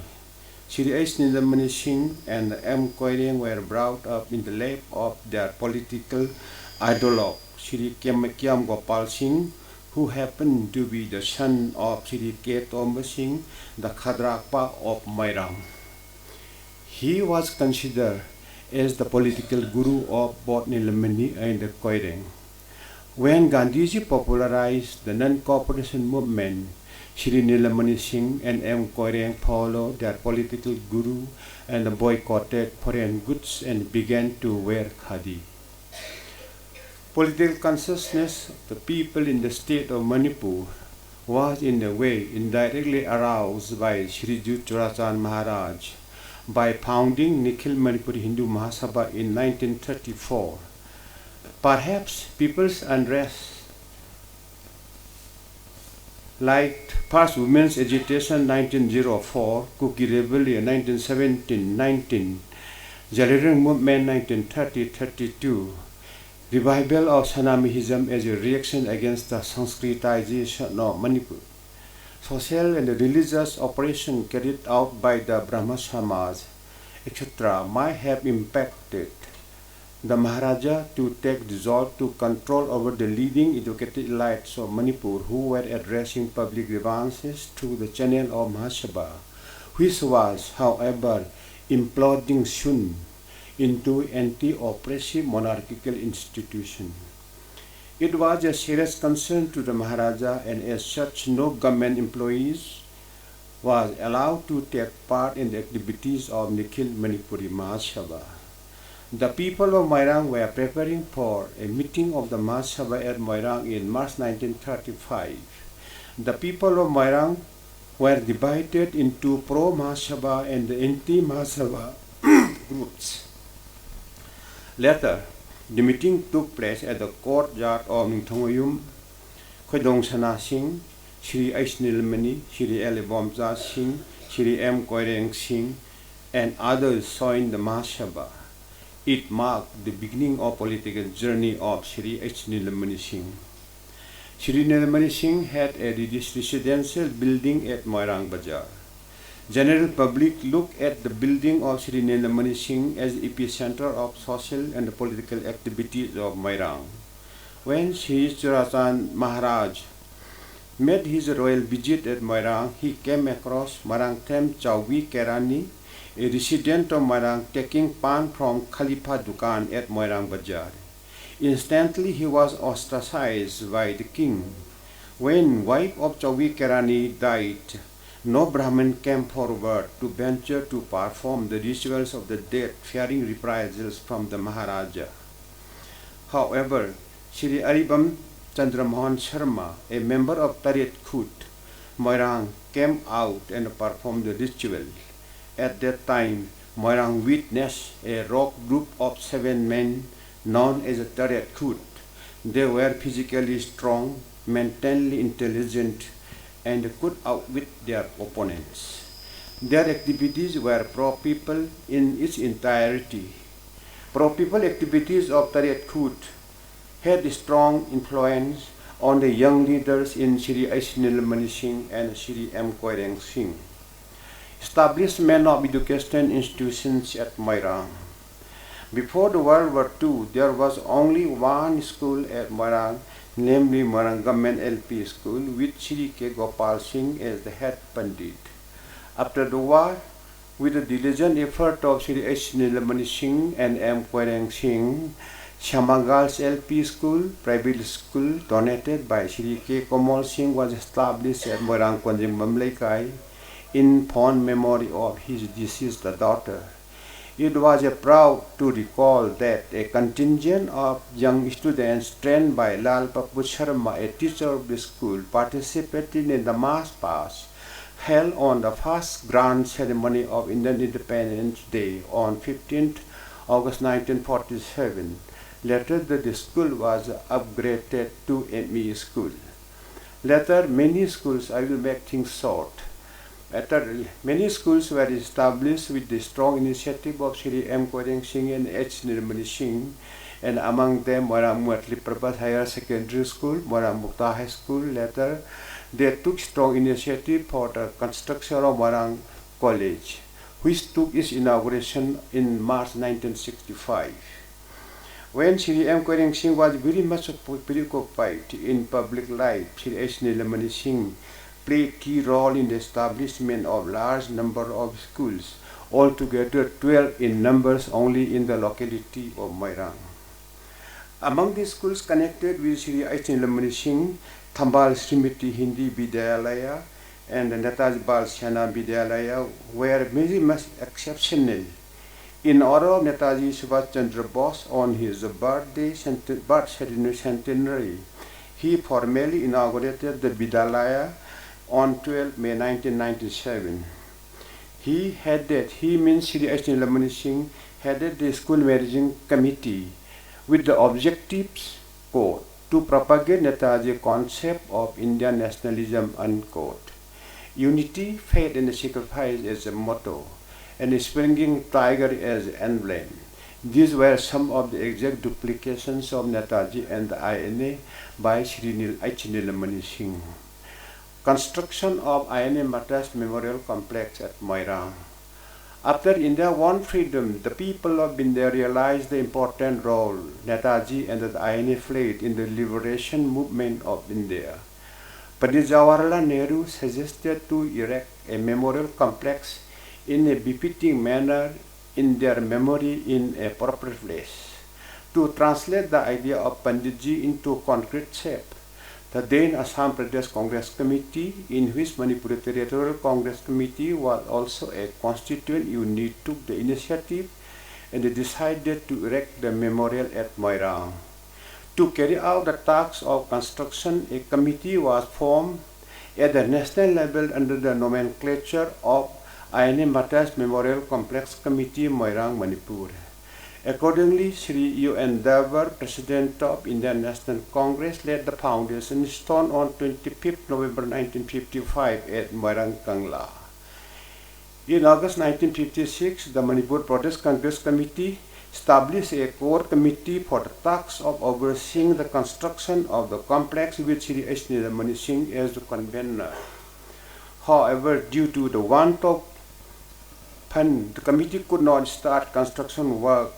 Shri H. Nilamani Singh and M. Koreng were brought up in the lap of their political ideologue, Shri Kyam Gopal Singh, who happened to be the son of Shri K. Tomba Singh, the Khadrakpa of Moirang. He was considered as the political guru of both Nilamani and Koreng. When Gandhiji popularized the non-cooperation movement, Shri Nilamani Singh and M. Koreng followed their political guru and boycotted foreign goods and began to wear khadi. Political consciousness of the people in the state of Manipur was in a way indirectly aroused by Shri Juttarachan Maharaj by founding Nikhil Manipuri Hindu Mahasabha in 1934. Perhaps people's unrest, like First Women's Agitation 1904, Cookie Rebellion 1917-19, Jaliran Movement 1930-32, revival of Sanamihism as a reaction against the Sanskritization of Manipur, social and religious operation carried out by the Brahma Samaj, etc., might have impacted the Maharaja to take resolve to control over the leading educated elites of Manipur, who were addressing public grievances through the channel of Mahasabha, which was, however, imploding soon into anti-oppressive monarchical institution. It was a serious concern to the Maharaja, and as such no government employees was allowed to take part in the activities of Nikhil Manipuri Mahasabha. The people of Moirang were preparing for a meeting of the Mahasabha at Moirang in March 1935. The people of Moirang were divided into pro-Mahasabha and anti-Mahasabha groups. Later, the meeting took place at the courtyard of Ningthongayum. Khodong Sana Singh, Shri H. Nilamani, Shri L. Bomja Singh, Shri M. Koreng Singh, and others joined the Mahasabha. It marked the beginning of political journey of Shri H. Nilamani Singh. Shri Nilamani Singh had a residential building at Moirang Bazaar. General public look at the building of Sri Nilamani Singh as the epicenter of social and political activities of Moirang. When Sri Churasan Maharaj made his royal visit at Moirang, he came across Marang Tem Chauwi Kerani, a resident of Moirang, taking pan from Khalifa Dukan at Moirang Bazaar. Instantly he was ostracized by the king. When wife of Chauwi Kerani died, no Brahmin came forward to venture to perform the rituals of the dead, fearing reprisals from the Maharaja. However, Shri Aribam Chandramohan Sharma, a member of Tariat Khut, Moirang, came out and performed the ritual. At that time, Moirang witnessed a rock group of 7 men known as the Tariat Khut. They were physically strong, mentally intelligent, and could outwit their opponents. Their activities were pro-people in its entirety. Pro-people activities of Tariat Khut had a strong influence on the young leaders in Sri H. Nilamani Singh and Sri M. Koireng Singh. Establishment of education institutions at Moirang. Before the World War II, there was only one school at Moirang, namely Moirang Government LP School, with Sri K. Gopal Singh as the head pandit. After the war, with the diligent effort of Sri H. Nilamani Singh and M. Koireng Singh, Shamagal's LP School, private school donated by Sri K. Komal Singh, was established at Moirang Konjing Mamlaikai in fond memory of his deceased daughter. It was proud to recall that a contingent of young students trained by Lal Papu Sharma, a teacher of the school, participated in the mass pass held on the first grand ceremony of Indian Independence Day on 15th August 1947. Later, the school was upgraded to ME school. Later, many schools, I will make things short. Many schools were established with the strong initiative of Sri M. Koireng Singh and H. Nilamani Singh, and among them Moirang Muatli Prabhat Higher Secondary School, Moirang Mukta High School. Later, they took strong initiative for the construction of Moirang College, which took its inauguration in March 1965. When Sri M. Koireng Singh was very much preoccupied in public life, Sri H. Nilamani Singh played key role in the establishment of large number of schools, altogether 12 in numbers only in the locality of Moirang. Among the schools connected with Sri H. Nilamani Singh, Thambal Srimati Hindi Vidyalaya and Netaji Bal Sena Vidyalaya were very much exceptional. In honor of Netaji Subhash Chandra Bose on his birth centenary, he formally inaugurated the Vidyalaya on 12 May 1997. He means Sri H. Nilamani Singh, headed the school managing committee with the objectives, quote, to propagate Netaji's concept of Indian nationalism, unquote. Unity, faith and sacrifice as a motto, and a springing tiger as emblem. These were some of the exact duplications of Netaji and the INA by Sri H. Nilamani Singh. Construction of INA Madras Memorial Complex at Moirang. After India won freedom, the people of India realized the important role Netaji and the INA played in the liberation movement of India. Pandit Jawaharlal Nehru suggested to erect a memorial complex in a befitting manner in their memory in a proper place. To translate the idea of Panditji into concrete shape, the then Assam Pradesh Congress Committee, in which Manipur Territorial Congress Committee was also a constituent unit, took the initiative and decided to erect the memorial at Moirang. To carry out the task of construction, a committee was formed at the national level under the nomenclature of INA Madras Memorial Complex Committee, Moirang, Manipur. Accordingly, Sri U.N. Davar, President of Indian National Congress, laid the foundation stone on 25th November 1955 at Moirang, Kangla. In August 1956, the Manipur Pradesh Congress Committee established a core committee for the task of overseeing the construction of the complex with Sri H. Nilamani Singh as the convener. However, due to the want of the committee could not start construction work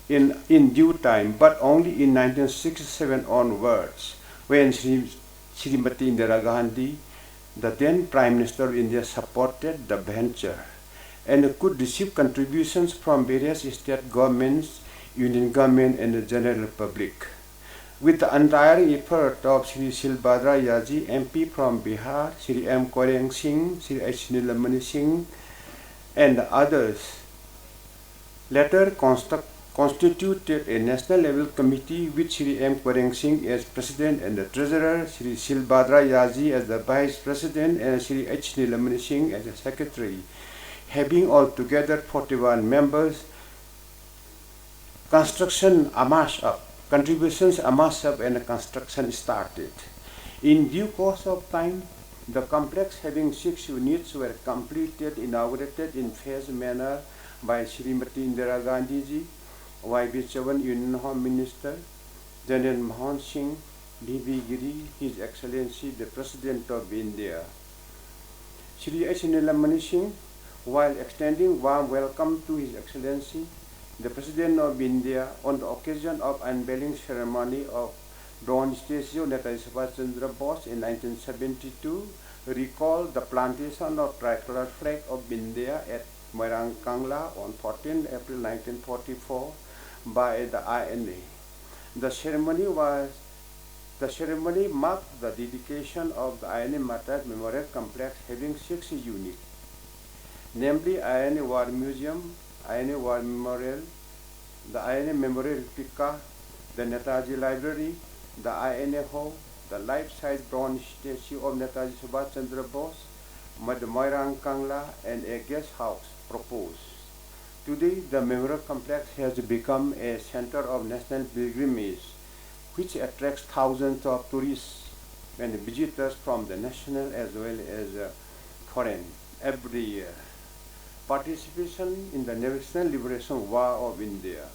in due time, but only in 1967 onwards, when Srimati Indira Gandhi, the then Prime Minister of India, supported the venture and could receive contributions from various state governments, union government, and the general public. With the untiring effort of Sri Silbhadra Yaji, MP from Bihar, Sri M. Koreng Singh, Sri H. Nilamani Singh, and others, later constituted a national level committee with Sri M. Koreng Singh as president and the treasurer, Sri Silbhadra Yaji as the vice president, and Sri H. Nilamani Singh as the secretary, having altogether 41 members. Contributions amassed up, and construction started. In due course of time, the complex having 6 units were completed, inaugurated in phased manner by Srimati Indira Gandhi ji, Y.B. Chavan, Union Home Minister, General Mohan Singh, B.B. Giri, His Excellency the President of India. Sri H. Nilamani Singh, while extending warm welcome to His Excellency the President of India on the occasion of unveiling ceremony of bronze statue of Netaji Subhash Chandra Bose in 1972, recalled the plantation of tricolor flag of India at Moirang Kangla on 14 April 1944 by the INA. The ceremony marked the dedication of the INA Martyrs Memorial Complex having 6 units, namely INA War Museum, INA War Memorial, the INA Memorial Replica, the Netaji Library, the INA Hall, the life-size bronze statue of Netaji Subhash Chandra Bose, the Moirang Kangla, and a guest house proposed. Today, the memorial complex has become a center of national pilgrimage, which attracts thousands of tourists and visitors from the national as well as foreign every year. Participation in the National Liberation War of India.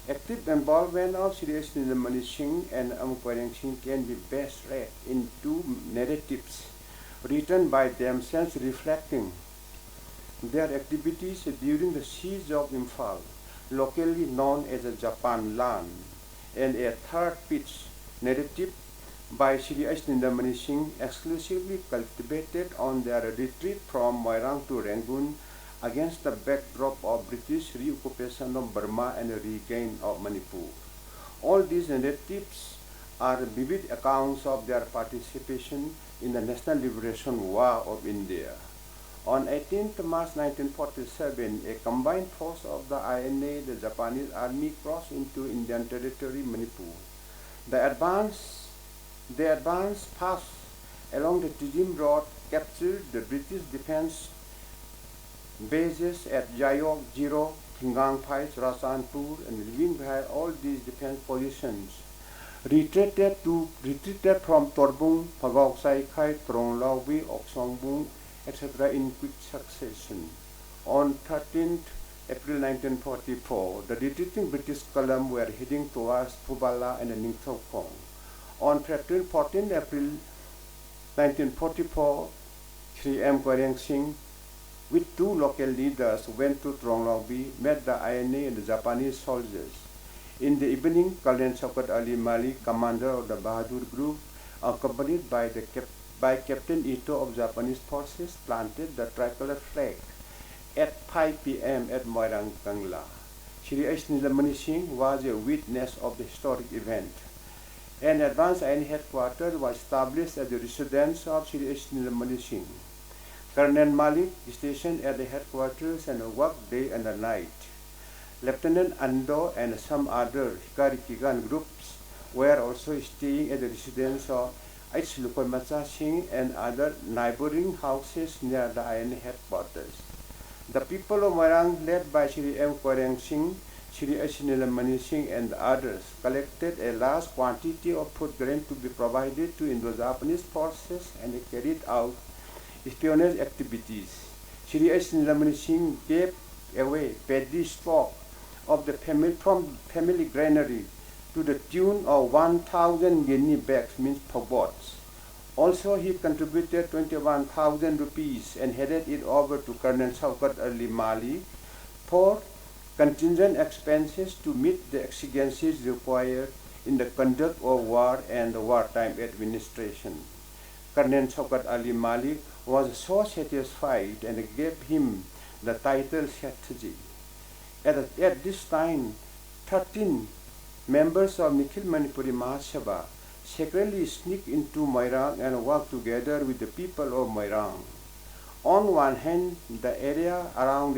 Active involvement of Sri S. Nilamani Singh and M. Koreng Singh can be best read in 2 narratives written by themselves reflecting their activities during the siege of Imphal, locally known as the Japan land, and a third pitch narrative by Sri H. Nilamani Singh exclusively cultivated on their retreat from Moirang to Rangoon against the backdrop of British reoccupation of Burma and regain of Manipur. All these narratives are vivid accounts of their participation in the National Liberation War of India. On 18th March 1947, a combined force of the INA, the Japanese army, crossed into Indian territory, Manipur. The advance passed along the Tizim Road, captured the British defense bases at Jayok, Jiro, Kingang Phais, Rasanpur, and leaving behind all these defense positions, retreated from Torbung, Phagok Saikhai, Trong Laubi, Oksongbung, etc. in quick succession. On 13th April 1944, the retreating British column were heading towards Phubala and Ningthokong. On 14th April 1944, Sri M. Koreng Singh with 2 local leaders went to Tronglongbi, met the INA and the Japanese soldiers. In the evening, Colonel Shaukat Ali Mali, commander of the Bahadur group, accompanied by Captain Ito of Japanese forces, planted the tricolor flag at 5 p.m. at Moirang Kangla. Sri H. Nilamani Singh was a witness of the historic event. An advanced INA headquarters was established at the residence of Sri H. Nilamani Singh. Colonel Malik stationed at the headquarters and worked day and night. Lieutenant Ando and some other Hikari Kigan groups were also staying at the residence of H. Lukomacha Singh and other neighboring houses near the INA headquarters. The people of Moirang, led by Sri M. Koreng Singh, Sri H. Nilamani Singh and others, collected a large quantity of food grain to be provided to Indo-Japanese forces and carried out espionage activities. Sri H. Nilamani Singh gave away paddy stock of the family granary to the tune of 1,000 guinea bags, means phobots, Also, he contributed 21,000 rupees and headed it over to Colonel Shaukat Ali Mali for contingent expenses to meet the exigencies required in the conduct of war and the wartime administration. Colonel Shaukat Ali Mali was so satisfied and gave him the title Shattaji. At this time, 13 members of Nikhil Manipuri Mahasabha secretly sneaked into Moirang and worked together with the people of Moirang. On one hand, the area around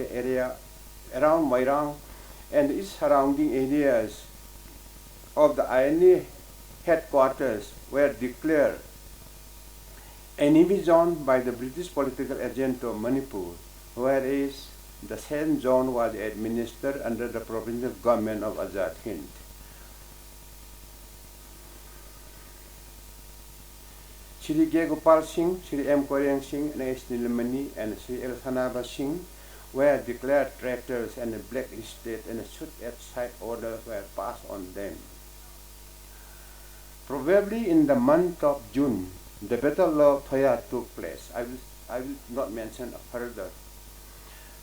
Moirang and its surrounding areas of the INA headquarters were declared enemy zone by the British political agent of Manipur, whereas the same zone was administered under the provincial government of Azad Hind. Shri K. Gopal Singh, Shri M. Koryang Singh, and S. Nilamani, and Shri L. Sanaba Singh were declared traitors and blacklisted, and a shoot-at-sight orders were passed on them. Probably in the month of June, the Battle of Thoya took place. I will not mention further.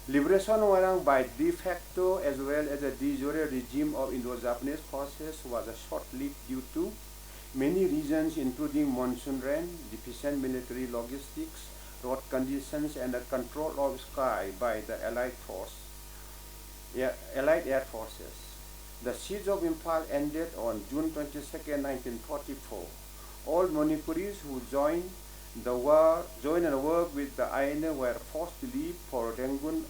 Liberation Moirang by de facto as well as a de jure regime of Indo-Japanese forces was short-lived due to many reasons, including monsoon rain, deficient military logistics, road conditions, and the control of sky by the Allied Air Forces. The siege of Imphal ended on June 22, 1944. All Manipuris who joined and worked with the INA were forced to leave for Rangoon.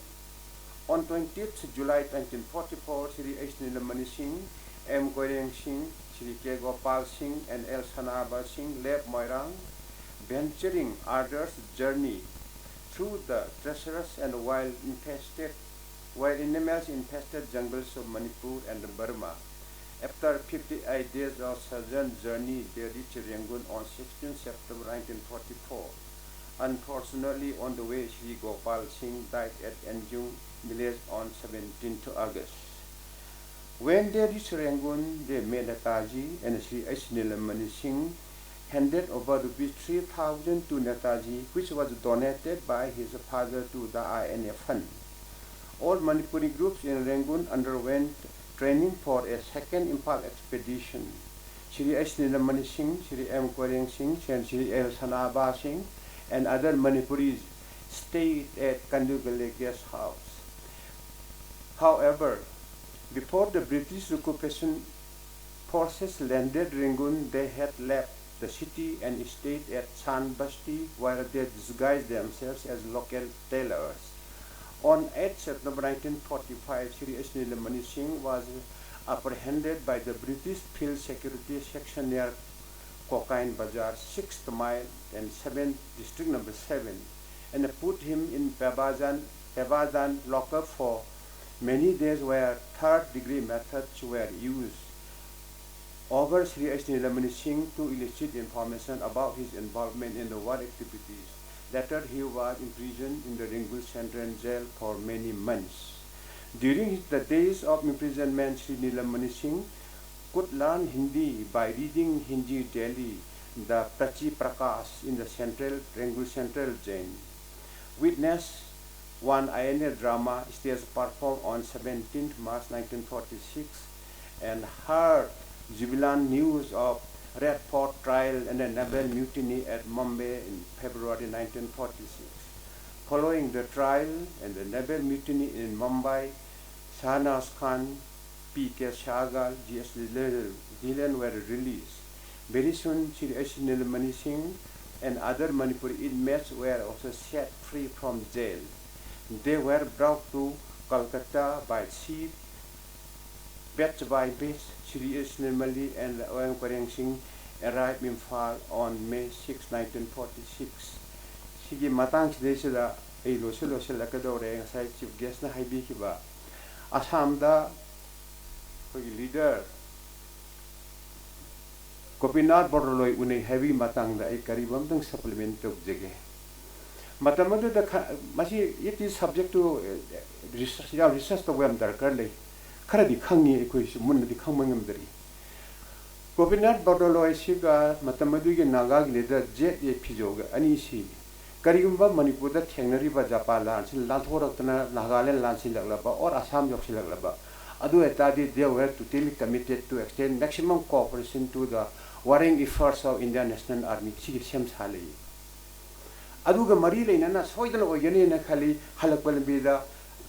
On 20th July 1944, Shri H. Nilamani Singh, M. Koryang Singh, Shri K. Gopal Singh, and L. Sanaba Singh left Moirang, venturing arduous journey through the treacherous and animals-infested jungles of Manipur and Burma. After 58 days of southern journey, they reached Rangoon on 16 September 1944. Unfortunately, on the way, Shri Gopal Singh died at Enjung village on 17th August. When they reached Rangoon, they met Netaji, and Shri H. Nilamani Singh handed over rupees 3,000 to Netaji, which was donated by his father to the INA fund. All Manipuri groups in Rangoon underwent training for a second Imphal expedition. Shri H. Nilamani Singh, Shri M. Koryang Singh, and Shri L. Sanaba Singh, and other Manipuris stayed at Kandugale guest house. However, before the British occupation forces landed Rangoon, they had left the city and stayed at Chan Basti, where they disguised themselves as local tailors. On 8 September 1945, Shri H. Nilamani Singh was apprehended by the British Field Security Section near Kokain Bazaar, 6th mile and 7th district number 7, and put him in Pabazan lockup for many days, where third-degree methods were used over Shri H. Nilamani Singh to elicit information about his involvement in the war activities. Later, he was imprisoned in the Rangoon Central Jail for many months. During the days of imprisonment, Shri Nilamani Singh could learn Hindi by reading Hindi daily, the Prachi Prakash in the Rangoon Central Jail. Witnessed one INA drama stage performed on 17th March 1946, and heard jubilant news of Red Fort trial and a naval mutiny at Mumbai in February 1946. Following the trial and the naval mutiny in Mumbai, Shahnaz Khan, P.K. Shagal, G.S. Dhillon were released. Very soon, Shri H. Nilamani Singh and other Manipuri inmates were also set free from jail. They were brought to Calcutta by sea, batch by batch. Shri H. Nilamani and O.M. Koryang Singh arrived in Imphal on May 6, 1946. Sigi matang sidesida ay losil-lakadore ngasay chief guest na haibikiba. Asamda leader Gopinath Boroloy unay heavy matang da ay karibam tang supplement of jage. Matamado da masi it is subject to research program darkar lay. Kara di khangi ko mun di khangmangam dari. Gopinath Bordoloi Siga Matamadugi Naga leader Jet E. Pijoga Anisi Karigumba Manipuda Teneriba Japala Lanthorotana Nagaland Lansilaba or Assam Yoxilaba. Adu etadi they were totally committed to extend maximum cooperation to the warring efforts of Indian National Army Chigisam Sali. Aduga Marie Lena Soidan or Yanina Kali Halakbalambida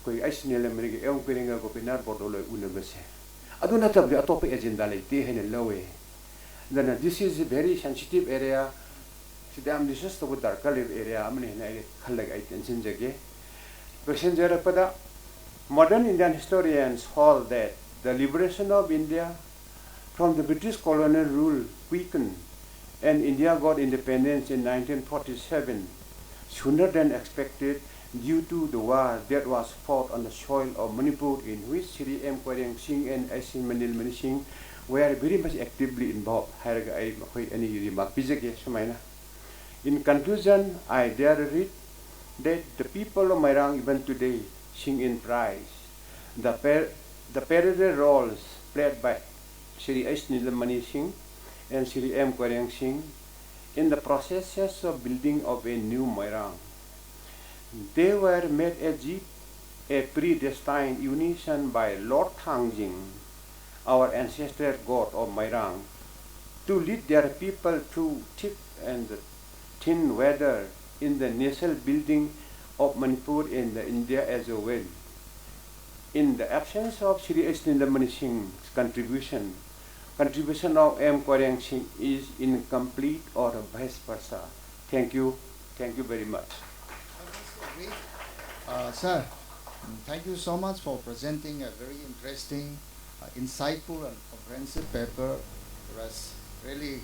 Koi Nilamani Elpinga Gopinath Bordoloi Unabese. I do not have the topic agenda like they in a low way. Then this is a very sensitive area. So I'm just about dark area. I'm going to collect attention. Passenger modern Indian historians hold that the liberation of India from the British colonial rule weakened and India got independence in 1947 sooner than expected due to the war that was fought on the soil of Manipur, in which Sri M. Kwareng Singh and S. Nilamani Singh were very much actively involved. In conclusion, I dare read that the people of Mairang even today sing in praise the parallel roles played by Sri S. Nilamani Singh and Sri M. Kwareng Singh in the processes of building of a new Mairang. They were made as a predestined unison by Lord Thangjing, our ancestor god of Mairang, to lead their people through thick and thin weather in the nation building of Manipur and the India as a whole. In the absence of Sri S. Nilamani Singh's contribution of M. Kwareng Singh is incomplete or vice versa. Thank you very much. Sir, thank you so much for presenting a very interesting, insightful and comprehensive paper. It was really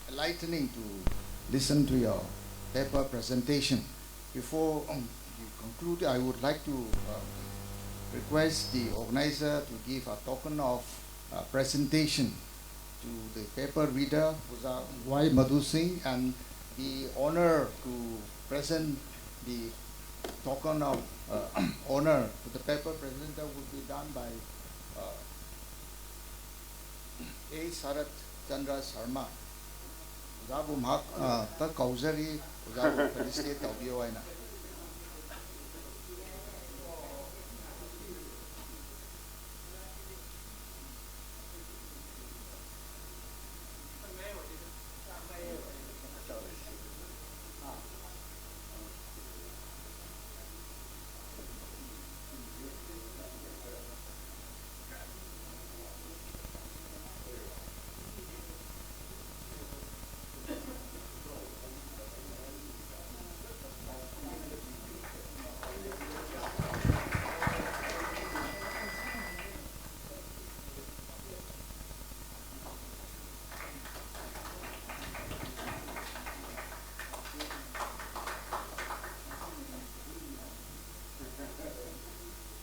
enlightening to listen to your paper presentation. Before you conclude, I would like to request the organizer to give a token of presentation to the paper reader, Y. Madhu Singh, and the honor to present the token of honor to the paper presenter would be done by A. Sarat Chandra Sharma. Uzabu Mhak Ta Kauzari Uzabu Felicitate Taubiyo Aina.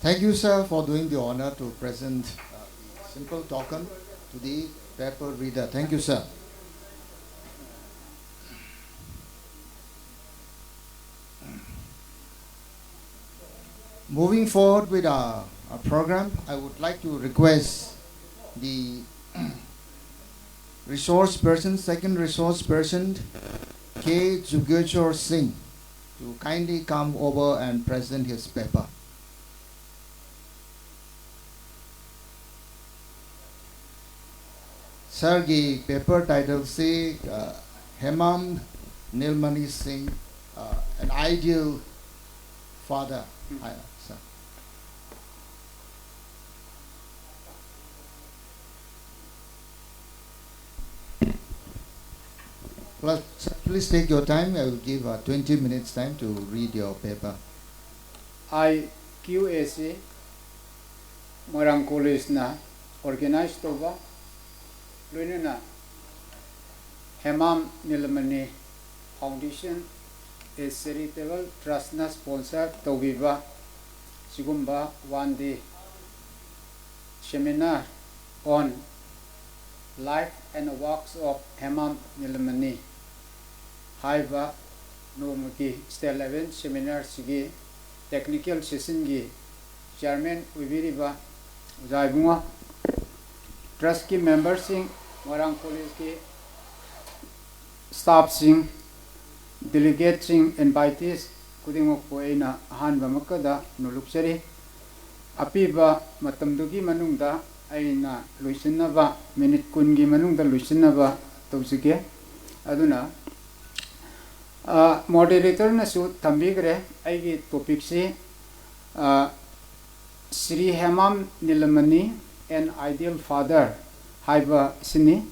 Thank you, sir, for doing the honor to present the simple token to the paper reader. Thank you, sir. Moving forward with our program, I would like to request the second resource person, K. Jugechor Singh, to kindly come over and present his paper. Sir, the paper title say Hemam Nilamani Singh, an ideal father. Sir. Well, sir, please take your time. I will give 20 minutes time to read your paper. IQAC Moirang College na organized over Lunina Hemam Nilamani Foundation is charitable trust na sponsor Toviva Sigumba 1 day seminar on life and works of Hemam Nilamani Haiba Nomaki State 11 seminar Sigi technical session gi chairman Ubiriba Zaibunga trust ki members Moirang College ki staff sing, delegates sing, invitees kudingok po ay na ahanba makada nuluksari. Apiba matamdugi manungda ay na luisinaba minute kungi manungda luisinaba tawsige. Aduna moderator na su tambigre ay topic si Sri Hemam Nilamani, an ideal father, haiba sini.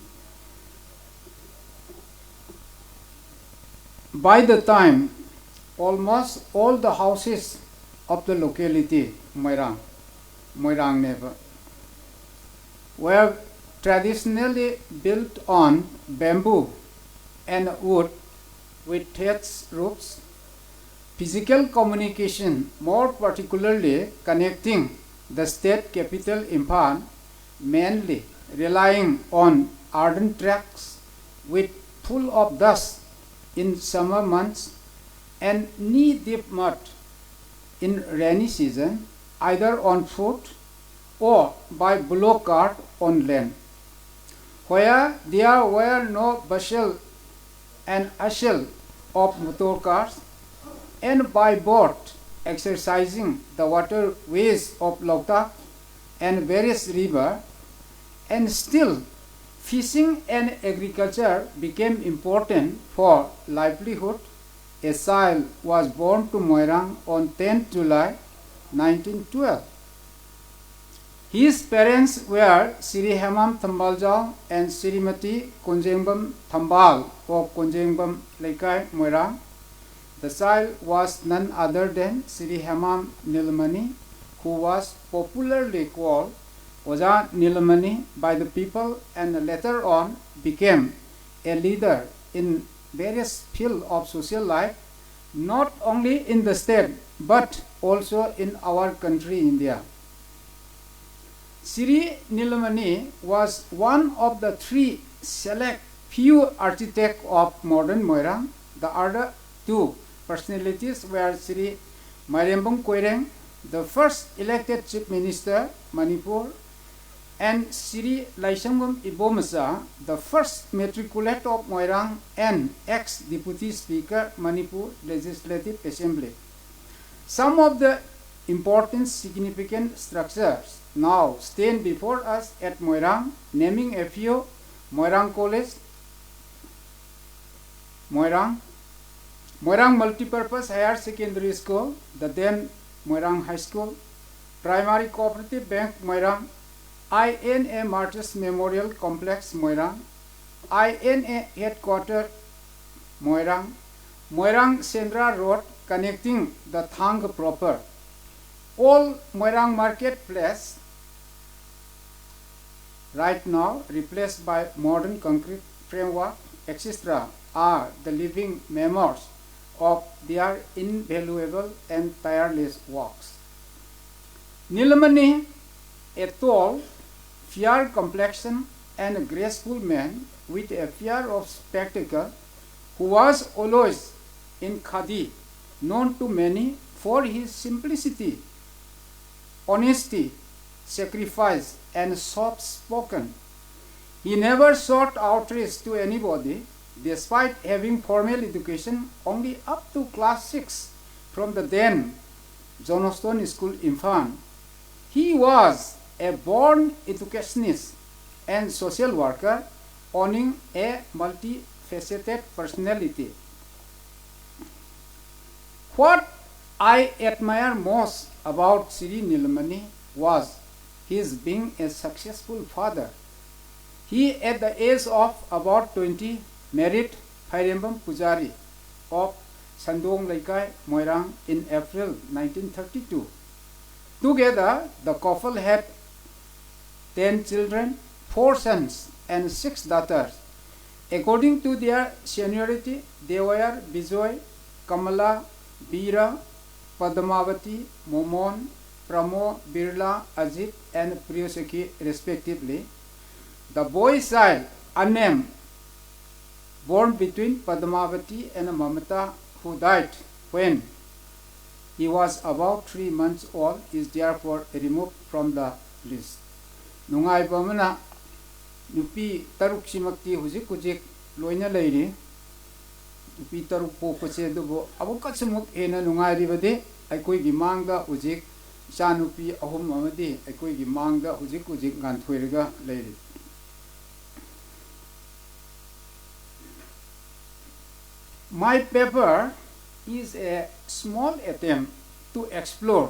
By the time almost all the houses of the locality Moirang never were traditionally built on bamboo and wood with thatched roofs. Physical communication, more particularly connecting the state capital Imphal, mainly relying on ardent tracks with full of dust in summer months and knee-deep mud in rainy season, either on foot or by bullock cart on land. Where there were no bustle and hustle of motor cars, and by boat exercising the waterways of Loktak and various rivers, and still fishing and agriculture became important for livelihood. A child was born to Moirang on 10th July 1912. His parents were Sri Hemam Thambaljao and Srimati Kunjengbam Thambal or Kunjengbam Laikai Moirang. The child was none other than Sri Hemam Nilamani, who was popularly called Oja Nilamani by the people and later on became a leader in various fields of social life, not only in the state but also in our country, India. Sri Nilamani was one of the three select few architects of modern Moirang. The other two personalities were Sri Mariambung Koireng, the first elected chief minister, Manipur, and Sri Laisangum Ibomasa, the first matriculate of Moirang and ex-deputy speaker, Manipur Legislative Assembly. Some of the important significant structures now stand before us at Moirang, naming a few: Moirang College, Moirang Multipurpose Higher Secondary School, the then Moirang High School, Primary Cooperative Bank Moirang, INA Martyrs Memorial Complex Moirang, INA Headquarters Moirang, Moirang Sendra Road connecting the Thang proper, all Moirang Marketplace, right now replaced by modern concrete framework, etc., are the living memoirs of their invaluable and tireless works. Nilamani, a tall, fair complexion and a graceful man with a fear of spectacle, who was always in khadi, known to many for his simplicity, honesty, sacrifice, and soft-spoken. He never sought outreach to anybody, despite having formal education only up to class 6 from the then Johnstone School, Imphal. He was a born educationist and social worker, owning a multifaceted personality. What I admire most about Sri Nilamani was his being a successful father. He, at the age of about 20, married Phairembam Pujari of Sandong Laikai, Moirang in April 1932. Together, the couple had 10 children, 4 sons and 6 daughters. According to their seniority, they were Bijoy, Kamala, Bira, Padmavati, Momon, Pramo, Birla, Ajit, and Priyosaki, respectively. The boy child, unnamed, born between Padmavati and Mamata, who died when he was about 3 months old, is therefore removed from the list. Nungai Bamana nupi taruk simakti hujik hujik loina leiri nupi taruk pokpase dubo abuka simuk ena nungai ribade aikoi gi mangda hujik cha nupi ahum amadi aikoi gi mangda hujik hujik ngan thoirga leiri. My paper is a small attempt to explore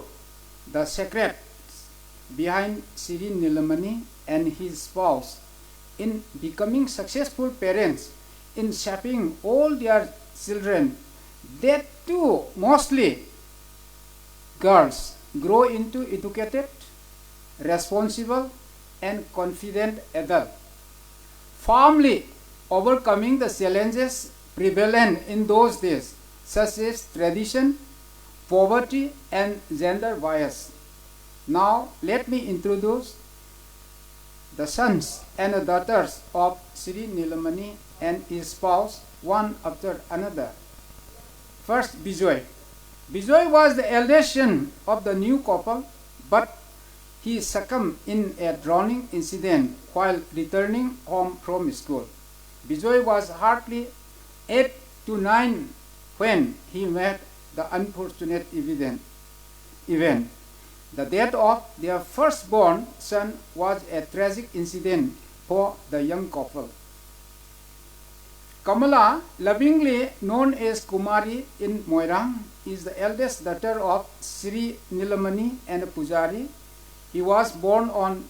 the secrets behind Sri Nilamani and his spouse in becoming successful parents, in shaping all their children, that too mostly girls, grow into educated, responsible and confident adults, firmly overcoming the challenges prevalent in those days, such as tradition, poverty and gender bias. Now let me introduce the sons and daughters of Sri Nilamani and his spouse one after another. First, Bijoy. Bijoy was the eldest son of the new couple, but he succumbed in a drowning incident while returning home from school. Bijoy was hardly 8 to 9 when he met the unfortunate event. The death of their firstborn son was a tragic incident for the young couple. Kamala, lovingly known as Kumari in Moirang, is the eldest daughter of Sri Nilamani and Pujari. He was born on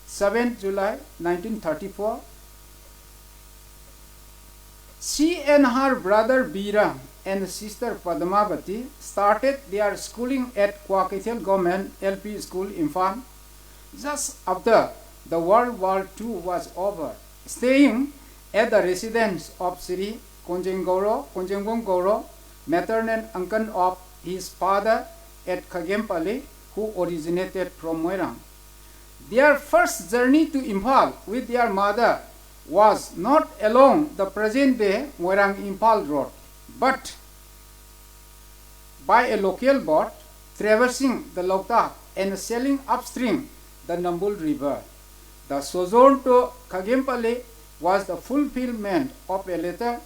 7 July 1934. She and her brother Bira and sister Padmavati started their schooling at Kwakithel Government LP School in Farm just after the World War II was over, staying at the residence of Sri Konjengong Goro, maternal uncle of his father at Khagempally, who originated from Moirang. Their first journey to Imphal with their mother was not along the present-day Moirang-Imphal road, but by a local boat traversing the Loktak and sailing upstream the Nambul River. The sojourn to Khagempally was the fulfillment of a letter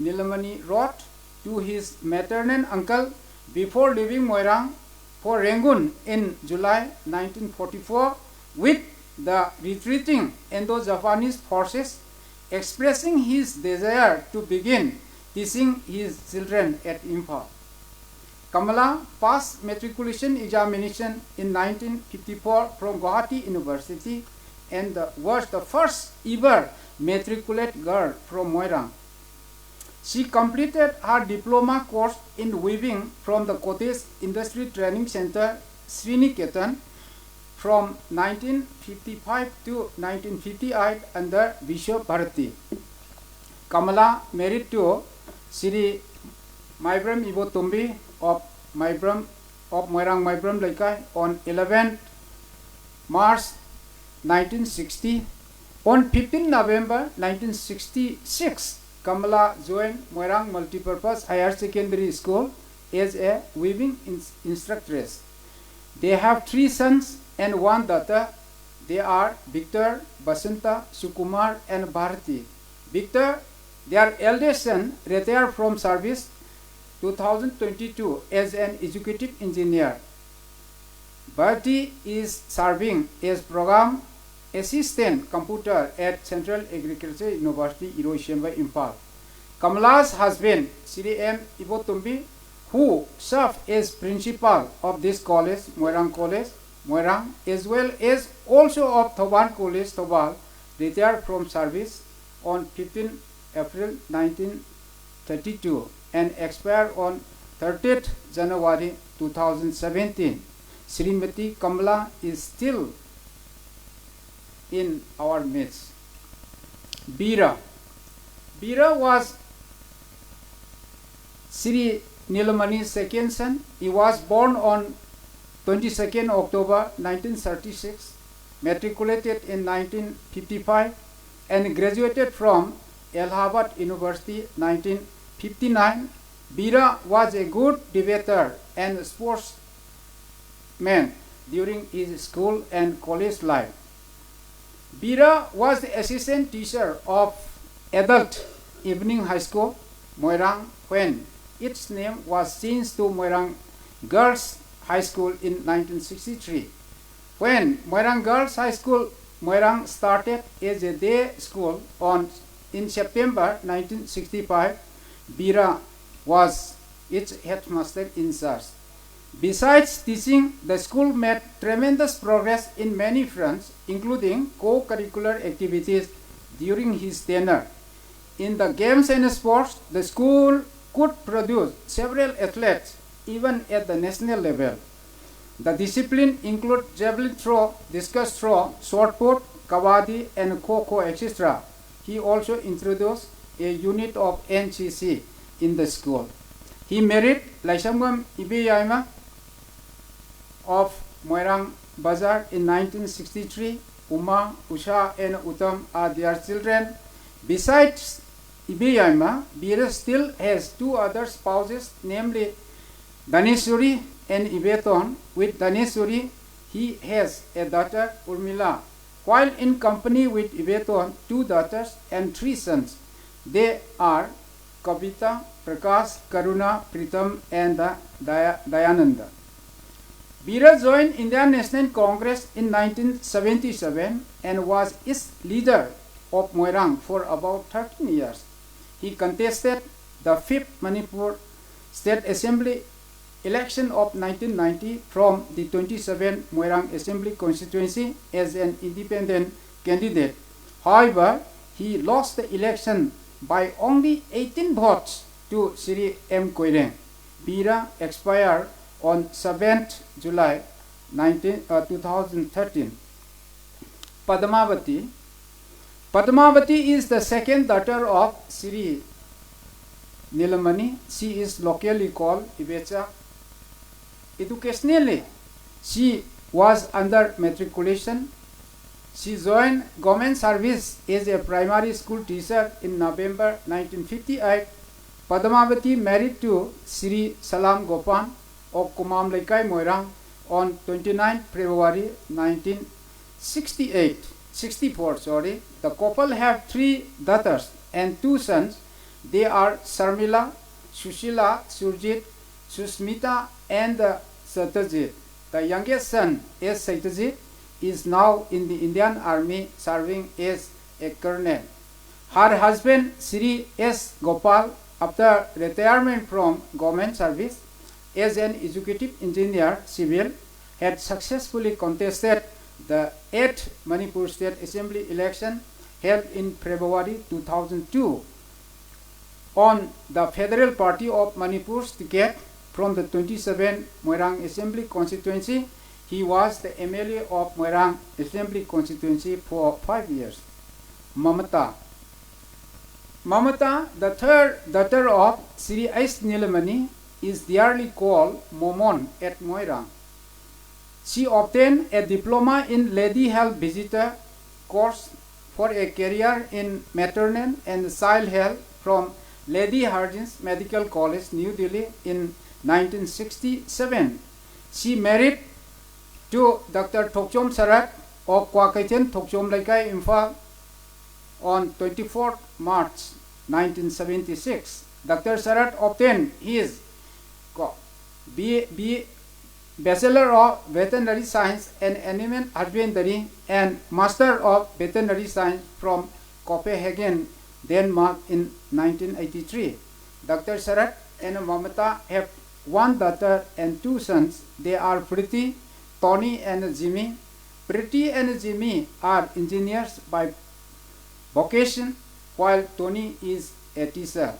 Nilamani wrote to his maternal uncle before leaving Moirang for Rangoon in July 1944 with the retreating Indo-Japanese forces, expressing his desire to begin teaching his children at Imphal. Kamala passed matriculation examination in 1954 from Guwahati University and was the first ever matriculate girl from Moirang. She completed her diploma course in weaving from the Cottage Industry Training Center, Sriniketan, from 1955 to 1958 under Vishwa Bharati. Kamala married to Sri Maibram Ibotumbi of Moirang Maibram Laikai on 11 March 1960. On 15 November 1966, Kamala joined Moirang Multipurpose Higher Secondary School as a weaving instructress. They have 3 sons and 1 daughter. They are Victor, Basanta, Sukumar and Bharati. Victor, their eldest son, retired from service 2022 as an executive engineer. Bharati is serving as program assistant computer at Central Agriculture University, Iroishemba, Imphal. Kamala's husband, Sri M. Ibotumbi, who served as principal of this college, Moirang, as well as also of Thoban College, Thobal, retired from service on 15 April 1932 and expired on 30th January 2017. Srimati Kamala is still in our midst. Bira was Sri Nilamani's second son. He was born on 22nd October 1936, matriculated in 1955 and graduated from Allahabad University 1959. Bira was a good debater and sportsman during his school and college life. Bira was the assistant teacher of adult evening high school, Moirang, when its name was changed to Moirang Girls High School in 1963. When Moirang Girls High School, Moirang started as a day school in September 1965, Bira was its headmaster in charge. Besides teaching, the school made tremendous progress in many fronts, including co-curricular activities during his tenure. In the games and sports, the school could produce several athletes even at the national level. The discipline include javelin throw, discus throw, shot put, kabaddi, and kho-kho, etc. He also introduced a unit of NCC in the school. He married Laisamgam Ibeyaima of Moirang Bazar in 1963. Uma, Usha, and Uttam are their children. Besides Ibeyaima, Bira still has two other spouses, namely Danesuri and Ibeton. With Danesuri, he has a daughter, Urmila. While in company with Ibeton, two daughters and three sons. They are Kavita, Prakash, Karuna, Pritam, and Dayananda. Bira joined Indian National Congress in 1977 and was its leader of Moirang for about 13 years. He contested the 5th Manipur State Assembly election of 1990 from the 27 Moirang Assembly constituency as an independent candidate. However, he lost the election by only 18 votes to Sri M. Koireng. Bira expired on 7th July 2013. Padmavati. Padmavati is the second daughter of Sri Nilamani. She is locally called Ibecha. Educationally, she was under matriculation. She joined government service as a primary school teacher in November 1958. Padmavati married to Sri Salam Gopan of Kumam Laikai Moirang on 29 February 1964. The couple have three daughters and two sons. They are Sharmila, Sushila, Surjit, Susmita, and Satyajit. The youngest son, S. Satyajit, is now in the Indian Army serving as a colonel. Her husband, Sri S. Gopal, after retirement from government service as an executive engineer civil, had successfully contested the 8th Manipur State Assembly election held in February 2002 on the Federal Party of Manipur's ticket from the 27 Moirang Assembly constituency. He was the MLA of Moirang Assembly constituency for 5 years. Mamata. Mamata, the third daughter of Sri S. Nilamani, is dearly called Momon at Moirang. She obtained a diploma in Lady Health Visitor course for a career in maternal and child health from Lady Hardin's Medical College, New Delhi in 1967. She married to Dr. Thokchom Sarat of Kwakaiten Thokchom Laikai, Imphal on 24 March 1976. Dr. Sarat obtained his Bachelor of Veterinary Science and Animal Husbandry and Master of Veterinary Science from Copenhagen, Denmark in 1983. Dr. Sarat and Mamata have one daughter and two sons. They are Priti, Tony, and Jimmy. Priti and Jimmy are engineers by vocation, while Tony is a teacher.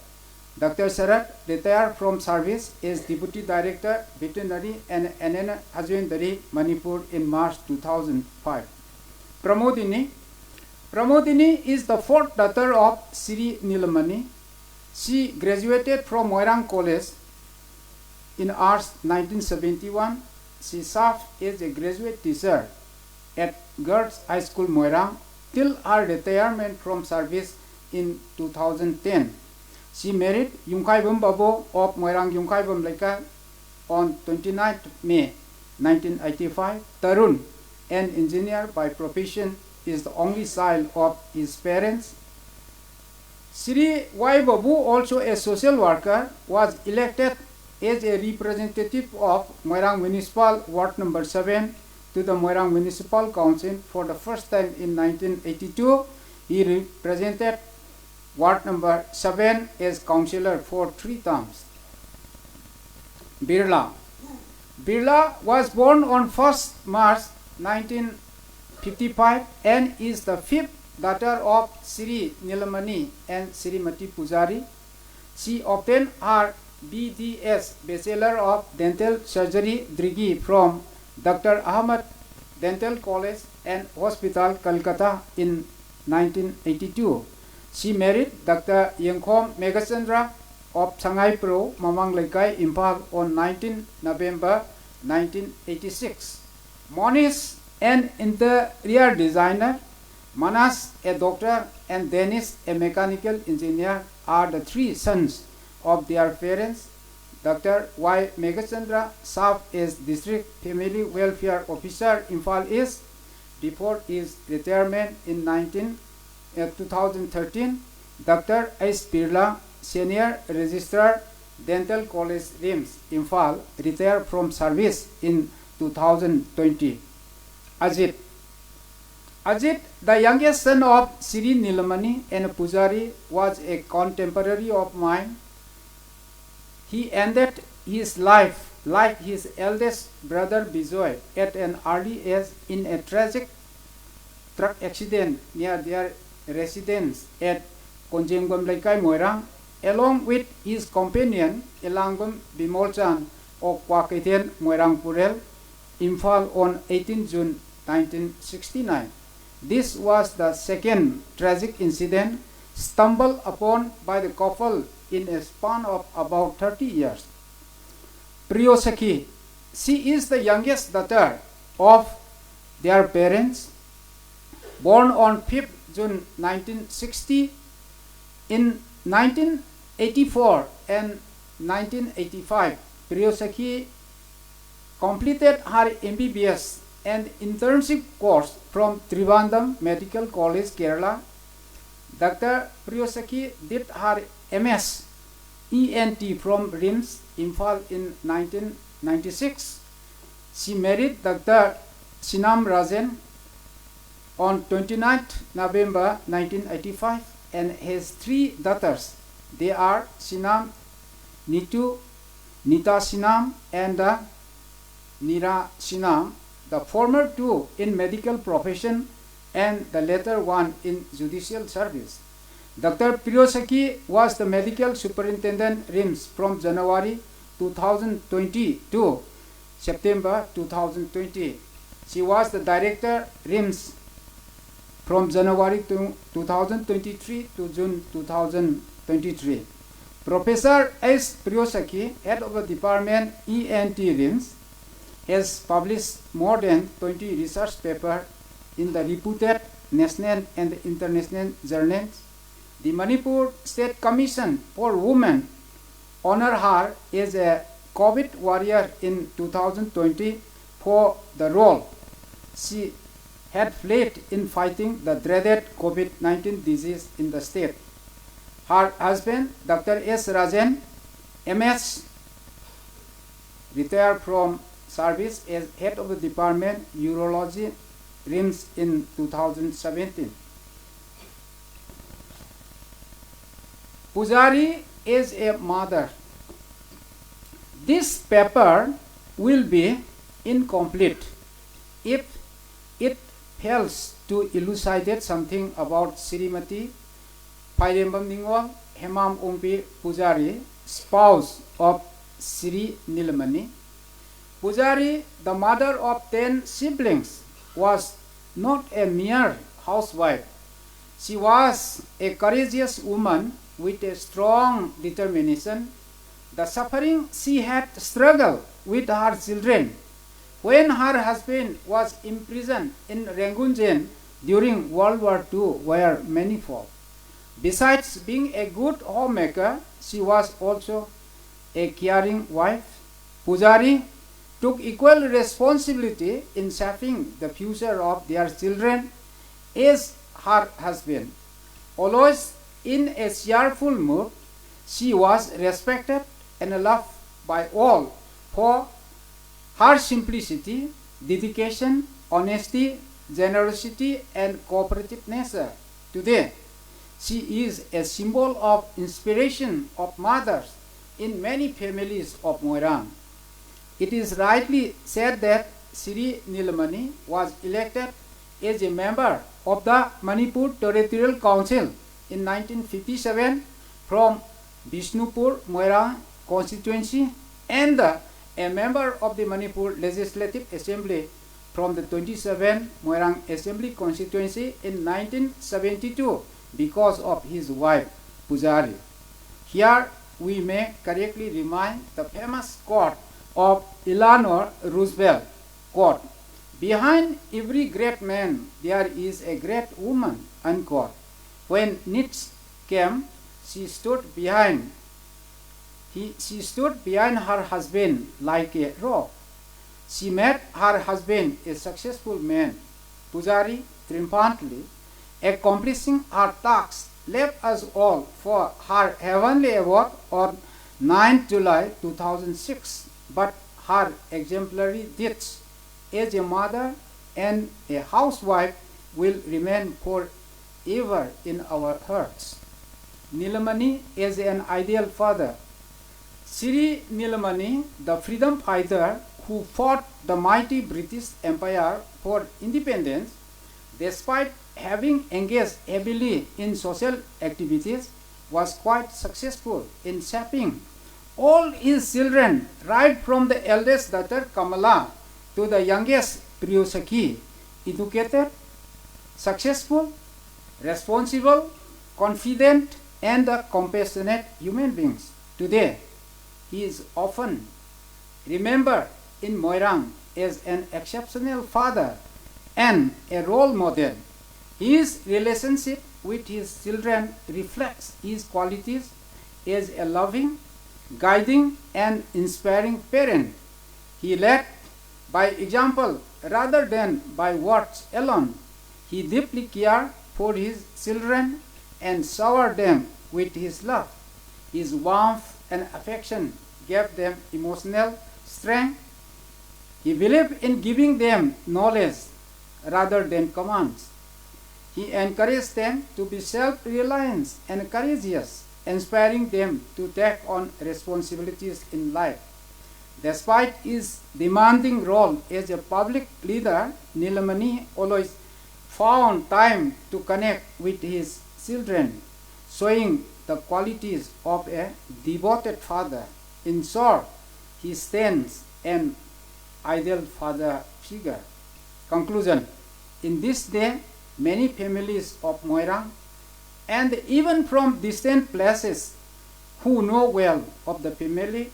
Dr. Sarat retired from service as Deputy Director, Veterinary and Animal Husbandry, Manipur in March 2005. Pramodini. Pramodini is the fourth daughter of Sri Nilamani. She graduated from Moirang College in Arts 1971. She served as a graduate teacher at Girls High School Moirang till her retirement from service in 2010. She married Yungkaibam Babu of Moirang Yungkaibam Laikai on 29 May 1985. Tarun, an engineer by profession, is the only child of his parents. Sri Y. Babu, also a social worker, was elected as a representative of Moirang Municipal Ward number 7 to the Moirang Municipal Council for the first time in 1982. He represented Ward number 7 as councillor for 3 terms. Birla. Birla was born on 1st March 1955 and is the 5th daughter of Sri Nilamani and Srimati Pujari. She obtained her BDS, Bachelor of Dental Surgery degree from Dr. Ahmad Dental College and Hospital, Calcutta in 1982. She married Dr. Yengkhom Megachandra of Shanghai Pro, Mamang Laikai, Impal on 19 November 1986. Monish, an interior designer, Manas, a doctor, and Dennis, a mechanical engineer, are the 3 sons of their parents. Dr. Y. Megachandra served as District Family Welfare Officer, Imphal East, before his retirement in 2013. Dr. S. Birla, Senior Registrar, Dental College, RIMS, Imphal, retired from service in 2020. Ajit. Ajit, the youngest son of Sri Nilamani and Pujari, was a contemporary of mine. He ended his life like his eldest brother Bijoy at an early age in a tragic truck accident near their residence at Konjengwam Laikai Moirang, along with his companion Elangwam Bimolchan of Kwaketian Moirang Purel, Imphal on 18 June 1969. This was the second tragic incident stumbled upon by the couple in a span of about 30 years. Priyosaki, she is the youngest daughter of their parents, born on 5th June 1960. In 1984 and 1985, Priyosaki completed her MBBS and internship course from Trivandrum Medical College, Kerala. Dr. Priyosaki did her MS ENT from RIMS, Imphal in 1996. She married Dr. Sinam Rajan on 29th November 1985 and has 3 daughters. They are Sinam, Nitu, Nita Sinam, and Nira Sinam, the former 2 in medical profession and the latter one in judicial service. Dr. Priyosaki was the medical superintendent RIMS from January 2020 to September 2020. She was the director RIMS from January 2023 to June 2023. Professor S. Priyosaki, head of the department ENT RIMS, has published more than 20 research papers in the reputed national and international journals. The Manipur State Commission for Women honored her as a COVID warrior in 2020 for the role she had played in fighting the dreaded COVID-19 disease in the state. Her husband, Dr. S. Rajan, MS, retired from service as head of the department urology RIMS in 2017. Pujari is a mother. This paper will be incomplete if it fails to elucidate something about Srimati Pairembam Ningwal, Hemam Umpi Pujari, spouse of Sri Nilamani. Pujari, the mother of 10 siblings, was not a mere housewife. She was a courageous woman with a strong determination. The suffering she had struggled with her children when her husband was imprisoned in Rangoon jail during World War II were manifold. Besides being a good homemaker, she was also a caring wife. Pujari took equal responsibility in shaping the future of their children as her husband. Always in a cheerful mood, she was respected and loved by all for her simplicity, dedication, honesty, generosity, and cooperative nature. Today, she is a symbol of inspiration of mothers in many families of Moirang. It is rightly said that Sri Nilamani was elected as a member of the Manipur Territorial Council in 1957 from Bishnupur Moirang constituency and a member of the Manipur Legislative Assembly from the 27 Moirang Assembly constituency in 1972 because of his wife Pujari. Here we may correctly remind the famous quote of Eleanor Roosevelt, quote, "Behind every great man there is a great woman," unquote. When needs came, she stood behind her husband like a rock. She made her husband a successful man. Pujari triumphantly accomplishing her tasks left us all for her heavenly abode on 9 July 2006. But her exemplary deeds as a mother and a housewife will remain forever in our hearts. Nilamani as an ideal father. Sri Nilamani, the freedom fighter who fought the mighty British Empire for independence, despite having engaged heavily in social activities, was quite successful in shaping all his children, right from the eldest daughter Kamala to the youngest Priyosaki, educated, successful, responsible, confident, and compassionate human beings. Today, he is often remembered in Moirang as an exceptional father and a role model. His relationship with his children reflects his qualities as a loving, guiding, and inspiring parent. He led by example rather than by words alone. He deeply cared for his children and showered them with his love. His warmth and affection gave them emotional strength. He believed in giving them knowledge rather than commands. He encouraged them to be self-reliant and courageous, inspiring them to take on responsibilities in life. Despite his demanding role as a public leader, Nilamani always found time to connect with his children, showing the qualities of a devoted father. In short, he stands an ideal father figure. Conclusion. In this day, many families of Moirang and even from distant places who know well of the family,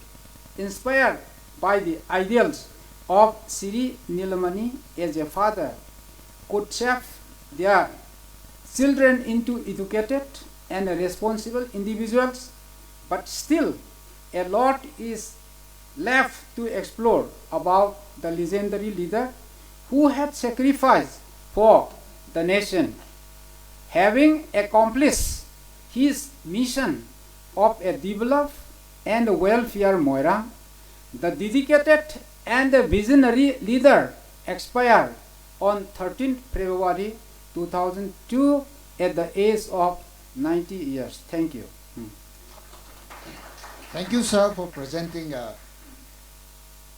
inspired by the ideals of Sri Nilamani as a father, could shape their children into educated and responsible individuals, but still a lot is left to explore about the legendary leader who had sacrificed for the nation. Having accomplished his mission of a developed and welfare Moirang, the dedicated and the visionary leader expired on 13th February 2002 at the age of 90 years. Thank you. Thank you, sir, for presenting a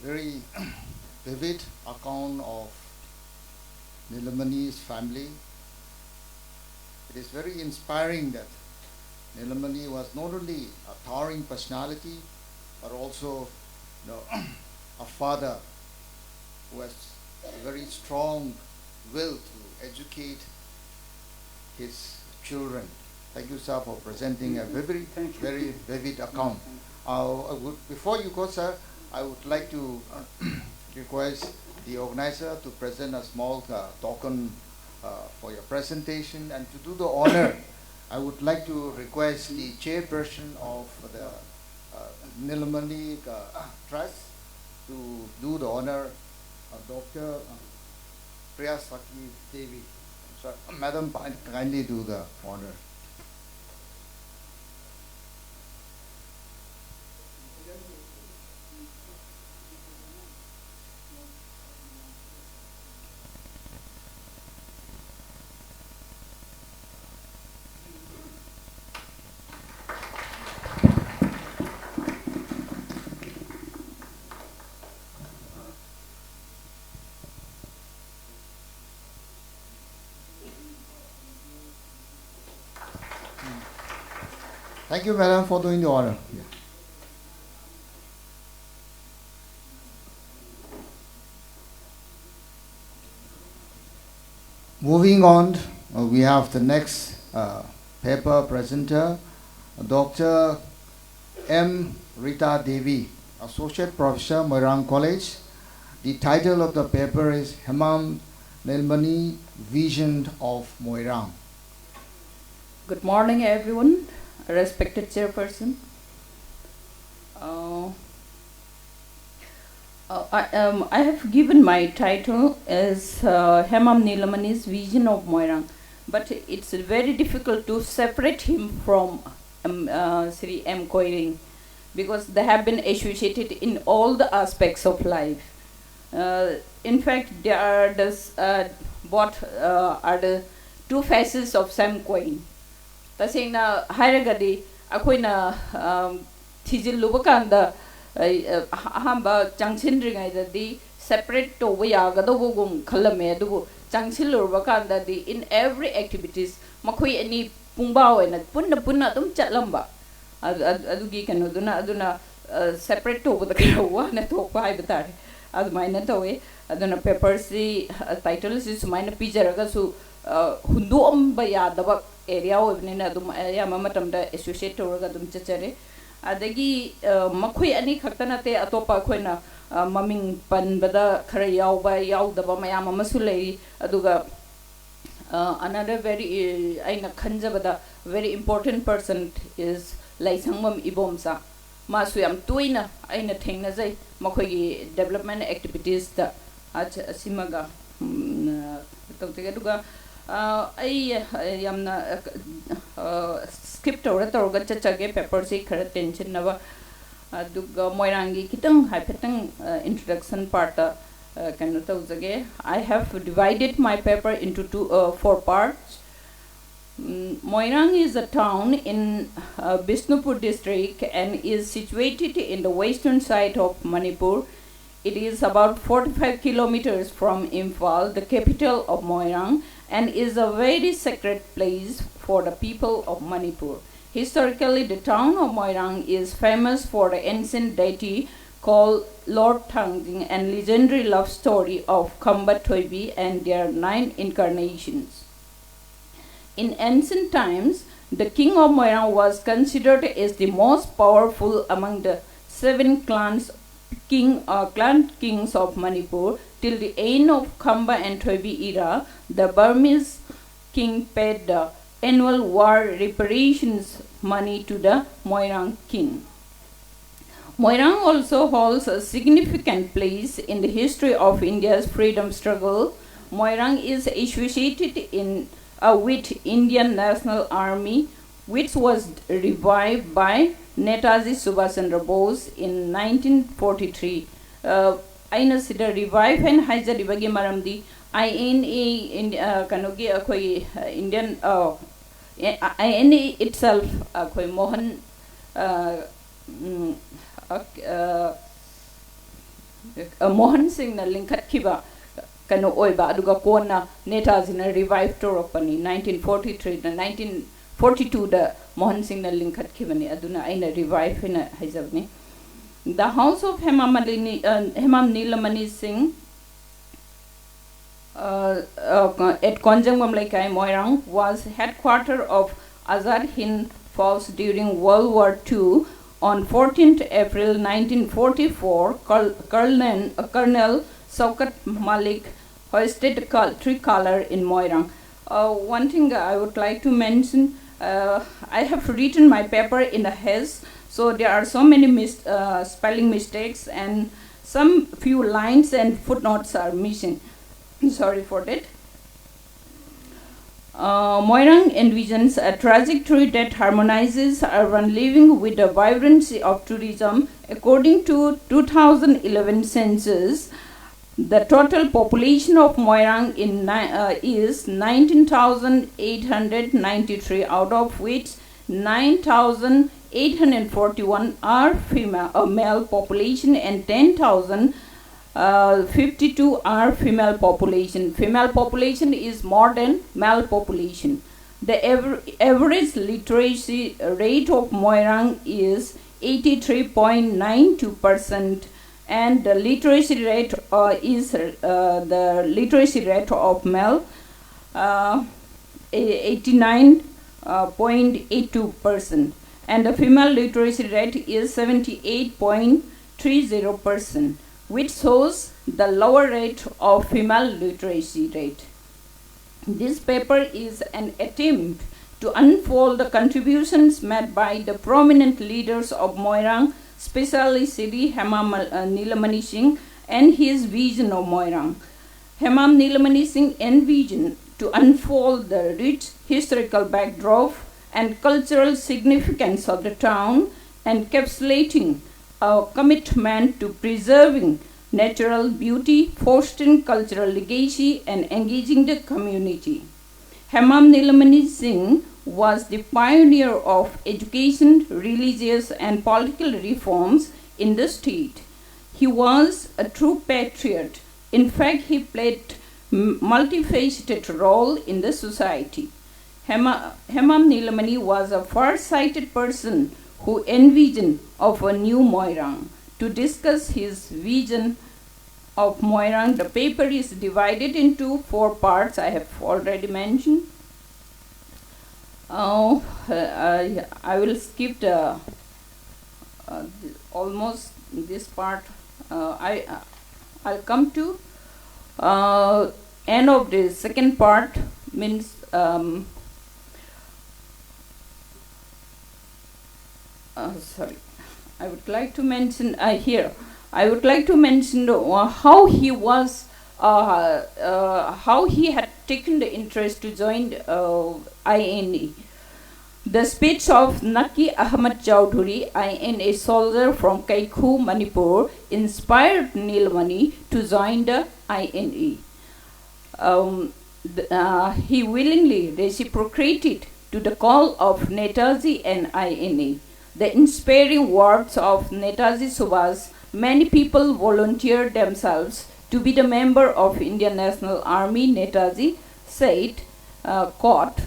very vivid account of Nilamani's family. It is very inspiring that Nilamani was not only a towering personality, but also, a father who has a very strong will to educate his children. Thank you, sir, for presenting a very vivid account. Before you go, sir, I would like to request the organizer to present a small token for your presentation, and to do the honor, I would like to request the chairperson of the Nilamani Trust to do the honor of Dr. Priyasaki Devi. So, Madam, kindly do the honor. Thank you, Madam, for doing the honor. Yeah. Moving on, we have the next paper presenter, Dr. M. Rita Devi, Associate Professor, Moirang College. The title of the paper is Hemam, Nilamani, Vision of Moirang. Good morning, everyone. Respected chairperson. I have given my title as Hemam Nilamani's Vision of Moirang, but it's very difficult to separate him from Sri M. Koiring because they have been associated in all the aspects of life. In fact, there are what are the two faces of same coin. Tasena Hiragadi, Aquina Tijil Lubakanda, Hamba, Junction the separate to Wayagadogum, Kalamadu, Junction Lubakanda, in every activities, Makui any Pumbao and Punna Chatlamba. Adugi can aduna separate to the one at Opai Batari. As mine away, Aduna Peppers, the title is mine Pijaragasu Hundum Bayadaba. Area of Nina Yamatamda associate Torgadum Chachare. Adagi Makui any Katanate Atopa Quena Mumming Panbada Karayao by Yao the Bamayama Masulei Aduga. Another very Aina Kanjabada very important person is Laisangam Ibomsa. Masuyam Tuina Aina Tingnazai Makoi development activities the Simaga Togaduga. I am skip to Chachage Peppers, tension never Duga Moirangi Kitang Hypetang introduction part I have divided my paper into four parts. Moirang is a town in Bishnupur district and is situated in the western side of Manipur. It is about 45 kilometers from Imphal, the capital of Moirang, and is a very sacred place for the people of Manipur. Historically, the town of Moirang is famous for the ancient deity called Lord Tangjing and legendary love story of Khamba Thoibi and their 9 incarnations. In ancient times, the king of Moirang was considered as the most powerful among the 7 clan kings of Manipur. Till the end of Khamba and Thoibi era, the Burmese king paid the annual war reparations money to the Moirang king. Moirang also holds a significant place in the history of India's freedom struggle. Moirang is associated with Indian National Army, which was revived by Netaji Subhash Chandra Bose in 1943. Aina sida revive and haja ribagi maramdi INA kanogi akoi Indian INA itself akoi Mohan Mohan Singh na linkat kiba kano oiba aduga kona Netaji na revive toropani 1943 na 1942 da Mohan Singh na linkat kibani aduna aina revive na hajabni. The house of Hemam Nilamani Singh at Konjang Mamlaikai Moirang was headquarters of Azad Hind Force during World War II. On 14th April 1944, Colonel Saukat Malik hoisted tricolor in Moirang. One thing I would like to mention, I have written my paper in a haste. So there are so many spelling mistakes and some few lines and footnotes are missing. Sorry for that. Moirang envisions a trajectory that harmonizes urban living with the vibrancy of tourism. According to 2011 census, the total population of Moirang is 19,893, out of which 9,841 are male population and 10,052 are female population. Female population is more than male population. The average literacy rate of Moirang is 83.92%, and the literacy rate is the literacy rate of male 89.82%, and the female literacy rate is 78.30%, which shows the lower rate of female literacy rate. This paper is an attempt to unfold the contributions made by the prominent leaders of Moirang, especially Sri Hemam Nilamani Singh and his vision of Moirang. Hemam Nilamani Singh envisioned to unfold the rich historical backdrop and cultural significance of the town, encapsulating a commitment to preserving natural beauty, fostering cultural legacy, and engaging the community. Hemam Nilamani Singh was the pioneer of education, religious, and political reforms in the state. He was a true patriot. In fact, he played multifaceted role in the society. Hemam Nilamani was a far-sighted person who envisioned of a new Moirang. To discuss his vision of Moirang, the paper is divided into 4 parts, I have already mentioned. I will skip the almost this part. I'll come to end of the second part, means sorry, I would like to mention here. I would like to mention how he was, how he had taken the interest to join INA. The speech of Naki Ahmad Chowdhury, INA soldier from Kaikhu, Manipur, inspired Nilamani to join the INA. He willingly reciprocated to the call of Netaji and INA. The inspiring words of Netaji Subhas, many people volunteered themselves to be the member of Indian National Army. Netaji said, quote,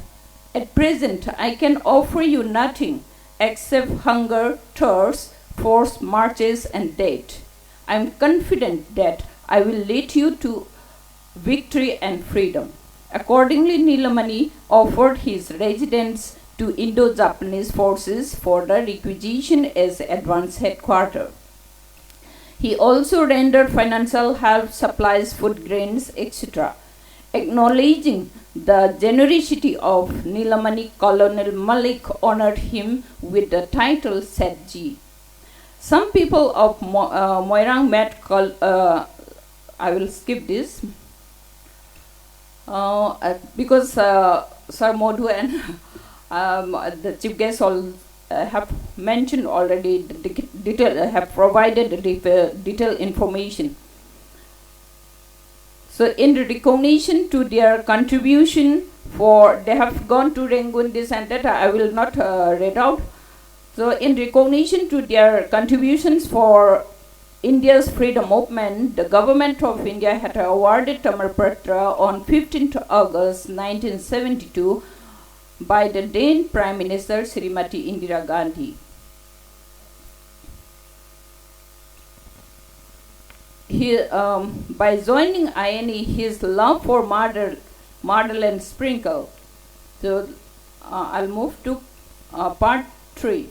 "At present, I can offer you nothing except hunger, thirst, forced marches, and death. I am confident that I will lead you to victory and freedom." Accordingly, Nilamani offered his residence to Indo-Japanese forces for the requisition as advance headquarters. He also rendered financial help, supplies, food grains, etc. Acknowledging the generosity of Nilamani, Colonel Malik honored him with the title Setji. Some people of Moirang met I will skip this because Sir Modhu and the chief guests all have mentioned already, have provided detailed information. So in recognition to their contribution they have gone to Rangoon, this and that, I will not read out. So in recognition to their contributions for India's freedom movement, the government of India had awarded Tamar Patra on 15th August 1972 by the then Prime Minister Srimati Indira Gandhi. By joining INA, his love for model and sprinkle. So I'll move to part 3.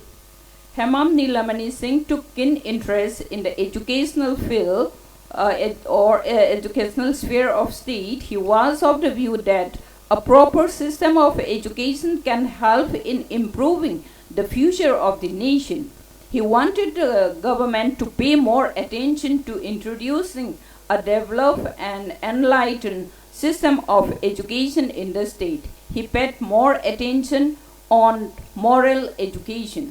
Hemam Nilamani Singh took keen interest in the educational field or educational sphere of state. He was of the view that a proper system of education can help in improving the future of the nation. He wanted the government to pay more attention to introducing a developed and enlightened system of education in the state. He paid more attention on moral education.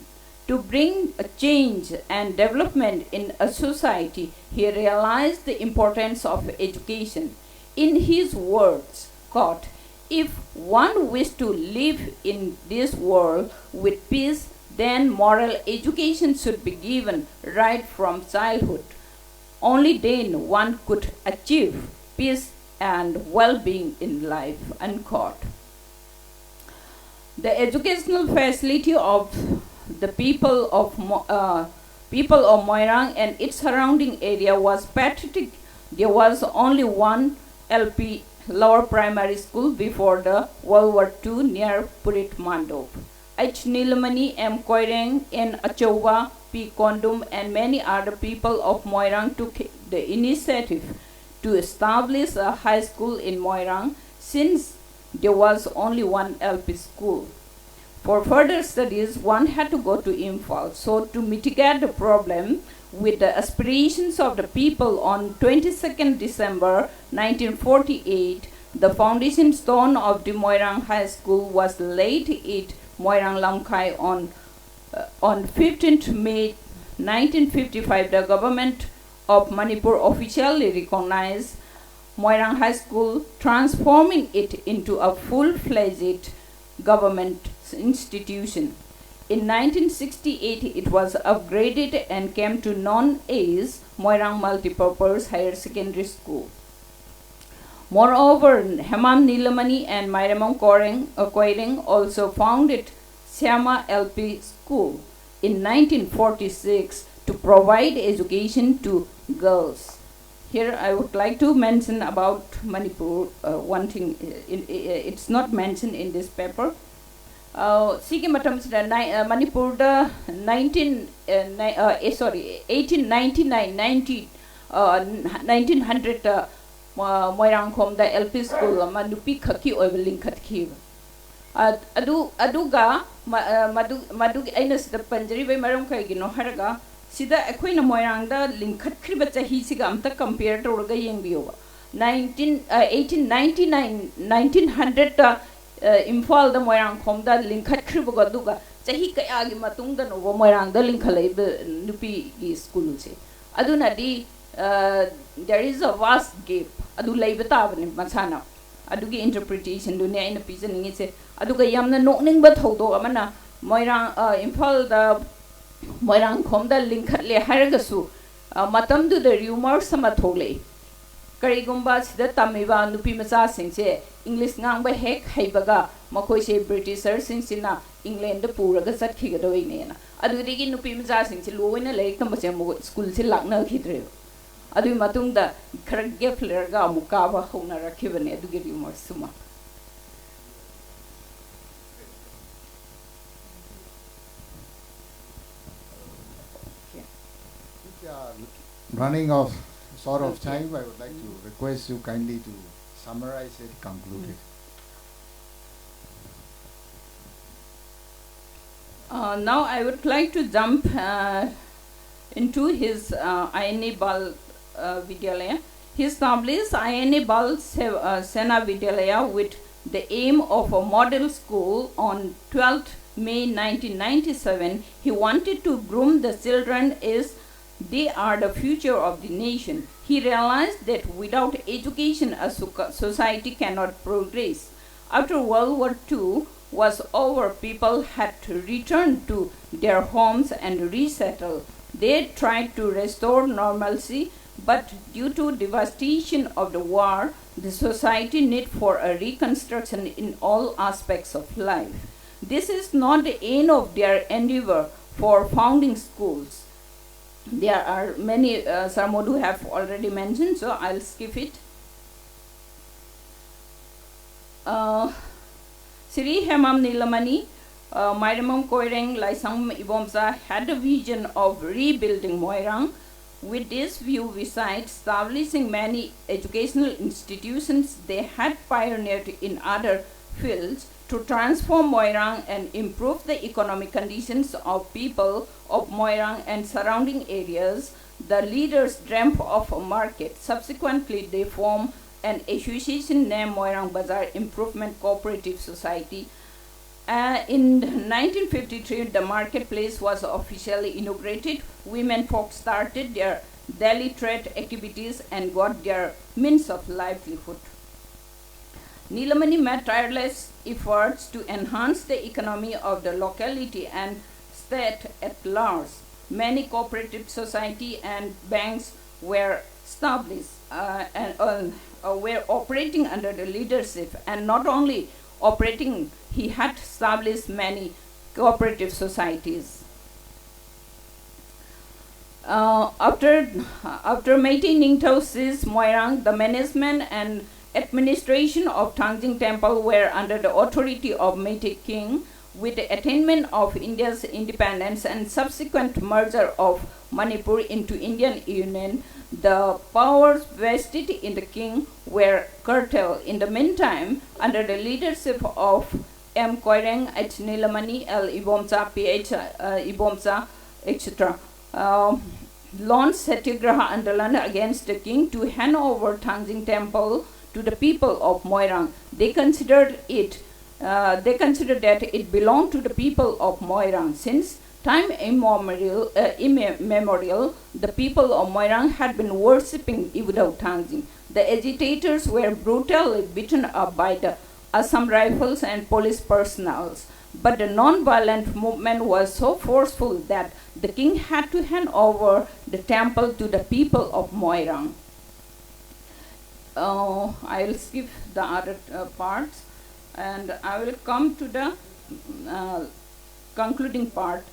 To bring a change and development in a society, he realized the importance of education. In his words, quote, "If one wished to live in this world with peace, then moral education should be given right from childhood. Only then one could achieve peace and well-being in life," unquote. The educational facility of the people of Moirang and its surrounding area was pathetic. There was only one LP lower primary school before the World War II near Purit Mandop. H. Nilamani, M. Koireng, N. Achowa, P. Kondum, and many other people of Moirang took the initiative to establish a high school in Moirang, since there was only one LP school. For further studies, one had to go to Imphal. So to mitigate the problem with the aspirations of the people, on 22nd December 1948, the foundation stone of the Moirang High School was laid at Moirang Lamkai on 15th May 1955. The government of Manipur officially recognized Moirang High School, transforming it into a full-fledged government institution. In 1968, it was upgraded and came to known as Moirang Multipurpose Higher Secondary School. Moreover, Hemam Nilamani and Myramam Koireng also founded Syama LP School in 1946 to provide education to girls. Here I would like to mention about Manipur, one thing, it's not mentioned in this paper. Sigi matam Manipur 1900 Moirang khom da LP school manupi khaki oibeling khatki aduga madu aina sida panjari bai maram kai gino haraga sida ekhoina Moirang da linkhat khriba chahi siga amta compare torga yengbiyo 1999 Imphal da Moirang khom da linkhat khriba duga chahi kaya gi matung da no Moirang da linkhalai nupi gi school che aduna di there is a vast gap adu leiba tabane masana adugi interpretation du ne aina pijaningi se aduga yamna nokning ba thodo amana Moirang Imphal da Moirang khom da linkhatle haragasu matam du the rumors sama thole karigumba sida tamiba nupi macha singse English ngangba hek haibaga makoi se Britishers singsina England da puraga satkiga doine na adudigi nupi macha singse loina laik tamase school se lakna khidre adu matung da kharge fler ga mukaba hona rakhibane adugi rumors suma Running off short of time, I would like to request you kindly to summarize it, conclude it. Now I would like to jump into his INA Bal Vidyalaya. He established INA Bal Sena Vidyalaya with the aim of a model school on 12th May 1997. He wanted to groom the children as they are the future of the nation. He realized that without education, a society cannot progress. After World War II was over, people had to return to their homes and resettle. They tried to restore normalcy, but due to devastation of the war, the society need for a reconstruction in all aspects of life. This is not the end of their endeavor for founding schools. There are many, Sarmodu have already mentioned, so I'll skip it. Sri Hemam Nilamani, Myramam Koireng, Laisang Ibomsa had a vision of rebuilding Moirang. With this view, besides establishing many educational institutions, they had pioneered in other fields to transform Moirang and improve the economic conditions of people of Moirang and surrounding areas. The leaders dreamt of a market. Subsequently, they formed an association named Moirang Bazar Improvement Cooperative Society. In 1953, the marketplace was officially inaugurated. Women folk started their daily trade activities and got their means of livelihood. Nilamani made tireless efforts to enhance the economy of the locality and state at large. Many cooperative society and banks were established and were operating under the leadership, and not only operating, he had established many cooperative societies. After maintaining Tausis, Moirang, the management and administration of Tangjing Temple were under the authority of Meitei King. With the attainment of India's independence and subsequent merger of Manipur into Indian Union, the powers vested in the king were curtailed. In the meantime, under the leadership of M. Koireng, H. Nilamani, L. Ibomsa, P.H. Ibomsa, etc., launched Satyagraha Andolan against the king to hand over Tangjing Temple to the people of Moirang. They considered that it belonged to the people of Moirang. Since time immemorial, the people of Moirang had been worshipping Iwudao Tangjing. The agitators were brutally beaten up by the Assam Rifles and police personnel. But the non-violent movement was so forceful that the king had to hand over the temple to the people of Moirang. I will skip the other parts, and I will come to the concluding part.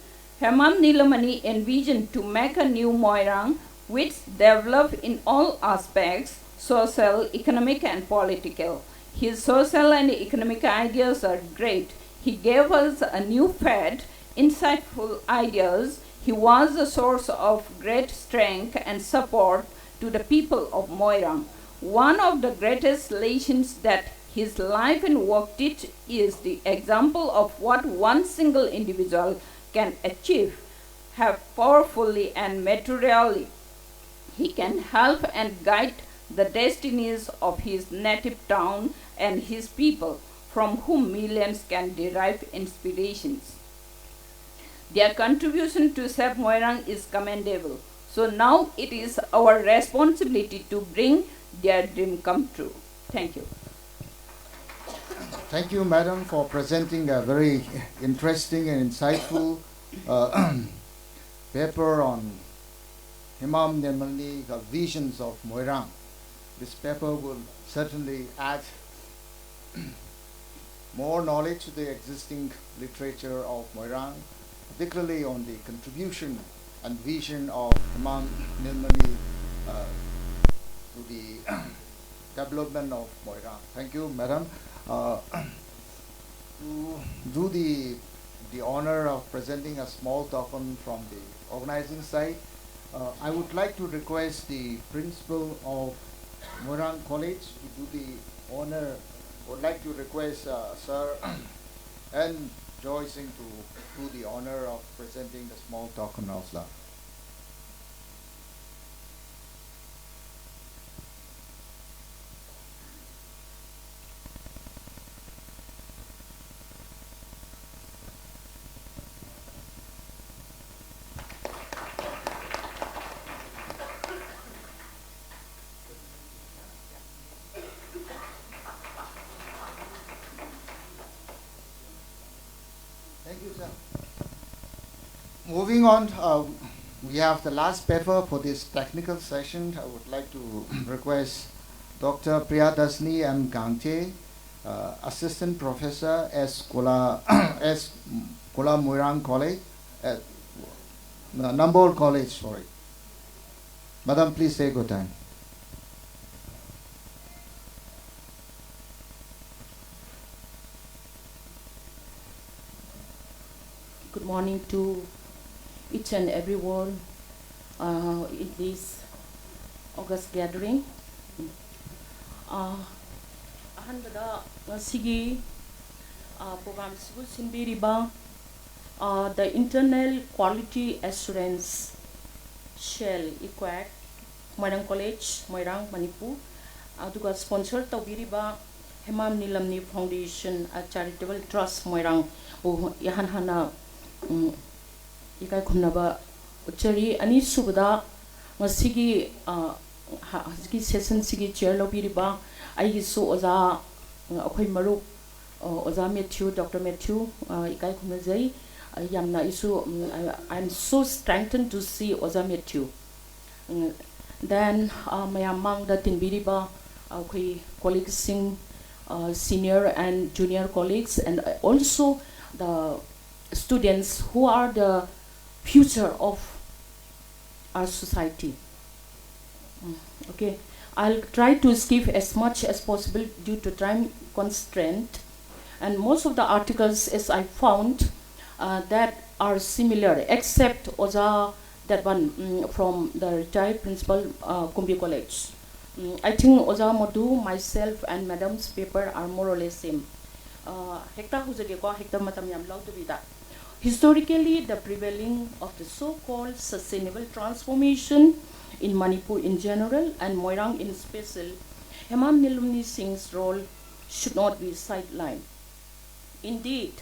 Hemam Nilamani envisioned to make a new Moirang which developed in all aspects, social, economic and political. His social and economic ideas are great. He gave us a new faith, insightful ideas. He was a source of great strength and support to the people of Moirang. One of the greatest lessons that his life and work teach is the example of what one single individual can achieve, have powerfully and materially. He can help and guide the destinies of his native town and his people, from whom millions can derive inspirations. Their contribution to save Moirang is commendable. So now it is our responsibility to bring their dream come true. Thank you. Thank you, Madam, for presenting a very interesting and insightful paper on Hemam Nilamani, Visions of Moirang. This paper will certainly add more knowledge to the existing literature of Moirang, particularly on the contribution and vision of Hemam Nilamani to the development of Moirang. Thank you, Madam. To do the honor of presenting a small token from the organizing side, I would like to request the principal of Moirang College to do the honor. Would like to request Sir N. Joy Singh to do the honor of presenting the small token of love. Thank you, sir. Moving on, we have the last paper for this technical session. I would like to request Dr. Priyadasni M. Gangte, Assistant Professor S. Kola Moirang College, Nambol College, sorry. Madam, please take your time. Good morning to each and everyone in this August gathering. Ahanbada sigi program sibu sinbiriba the internal quality assurance shell equac Moirang College, Moirang, Manipur, aduga sponsor tawbiriba Hemam Nilamani Foundation a charitable trust moirang o yahan hana ikai khunaba uchari ani subada ngasigi hagi session sigi chair lobiriba ai so oza akhoi maru oza Matthew Dr. Matthew ikai khunajai yamna isu I'm so strengthened to see oza Matthew. Then mayam mang da tinbiriba akhoi colleagues sing senior and junior colleagues, and also the students who are the future of our society. Okay, I'll try to skip as much as possible due to time constraint, and most of the articles as I found that are similar, except Oza, that one from the retired principal Kumbi College. I think Oza Modu, myself, and Madam's paper are more or less same. Historically, the prevailing of the so-called sustainable transformation in Manipur in general and Moirang in special, Hemam Nilamani Singh's role should not be sidelined. Indeed,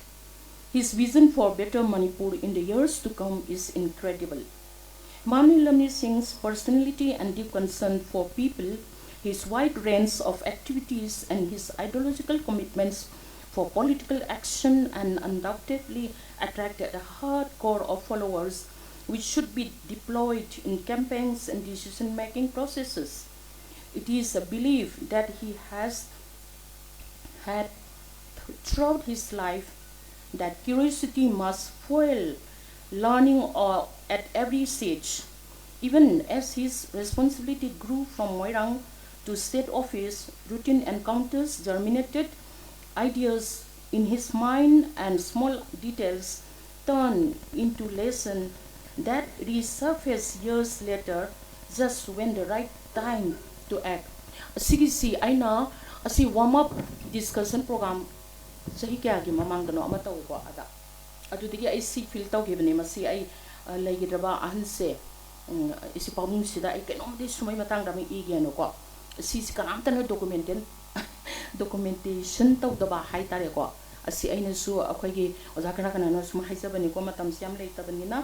his vision for better Manipur in the years to come is incredible. Hemam Nilamani Singh's personality and deep concern for people, his wide range of activities, and his ideological commitments for political action and undoubtedly attracted a hardcore of followers which should be deployed in campaigns and decision-making processes. It is a belief that he has had throughout his life that curiosity must fuel learning at every stage. Even as his responsibility grew from Moirang to state office, routine encounters germinated ideas in his mind, and small details turned into lessons that resurfaced years later just when the right time to act. Sige aina asi warm up discussion program sahi kya gi mamang dano ama taw ko ada adudigi ai si feel taw gibne masi ai laigidraba ahanse isi pamung sida ai kenom di sumai matang dami igeno ko si kanam tan documentation taw daba hai tare ko asi aina su akhoi gi oja kana kana no sum haisabani ko matam siam leitabani na.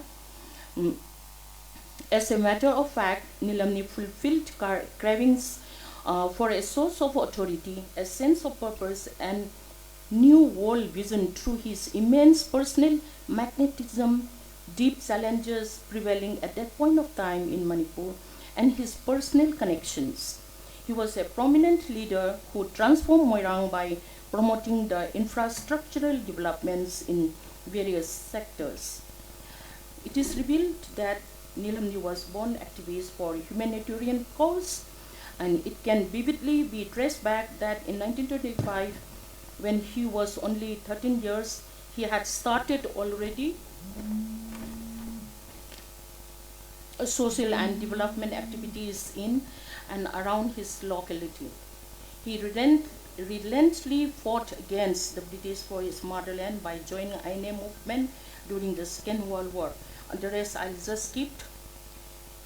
As a matter of fact, Nilamani fulfilled cravings for a source of authority, a sense of purpose, and new world vision through his immense personal magnetism, deep challenges prevailing at that point of time in Manipur, and his personal connections. He was a prominent leader who transformed Moirang by promoting the infrastructural developments in various sectors. It is revealed that Nilamani was born activist for humanitarian cause, and it can vividly be traced back that in 1925, when he was only 13 years, he had started already social and development activities in and around his locality. He relentlessly fought against the British for his motherland by joining INA movement during the Second World War. The rest I'll just skip.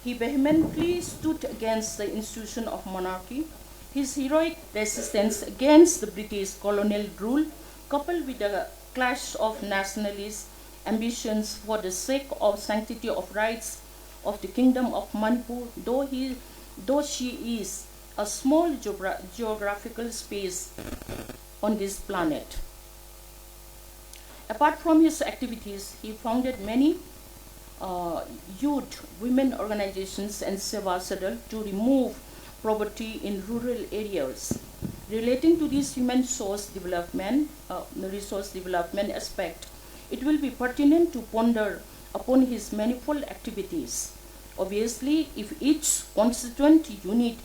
He vehemently stood against the institution of monarchy. His heroic resistance against the British colonial rule, coupled with the clash of nationalist ambitions for the sake of sanctity of rights of the Kingdom of Manipur, though she is a small geographical space on this planet. Apart from his activities, he founded many youth, women organizations and Seva Sadal to remove poverty in rural areas. Relating to this human resource development aspect, it will be pertinent to ponder upon his manifold activities. Obviously, if each constituent unit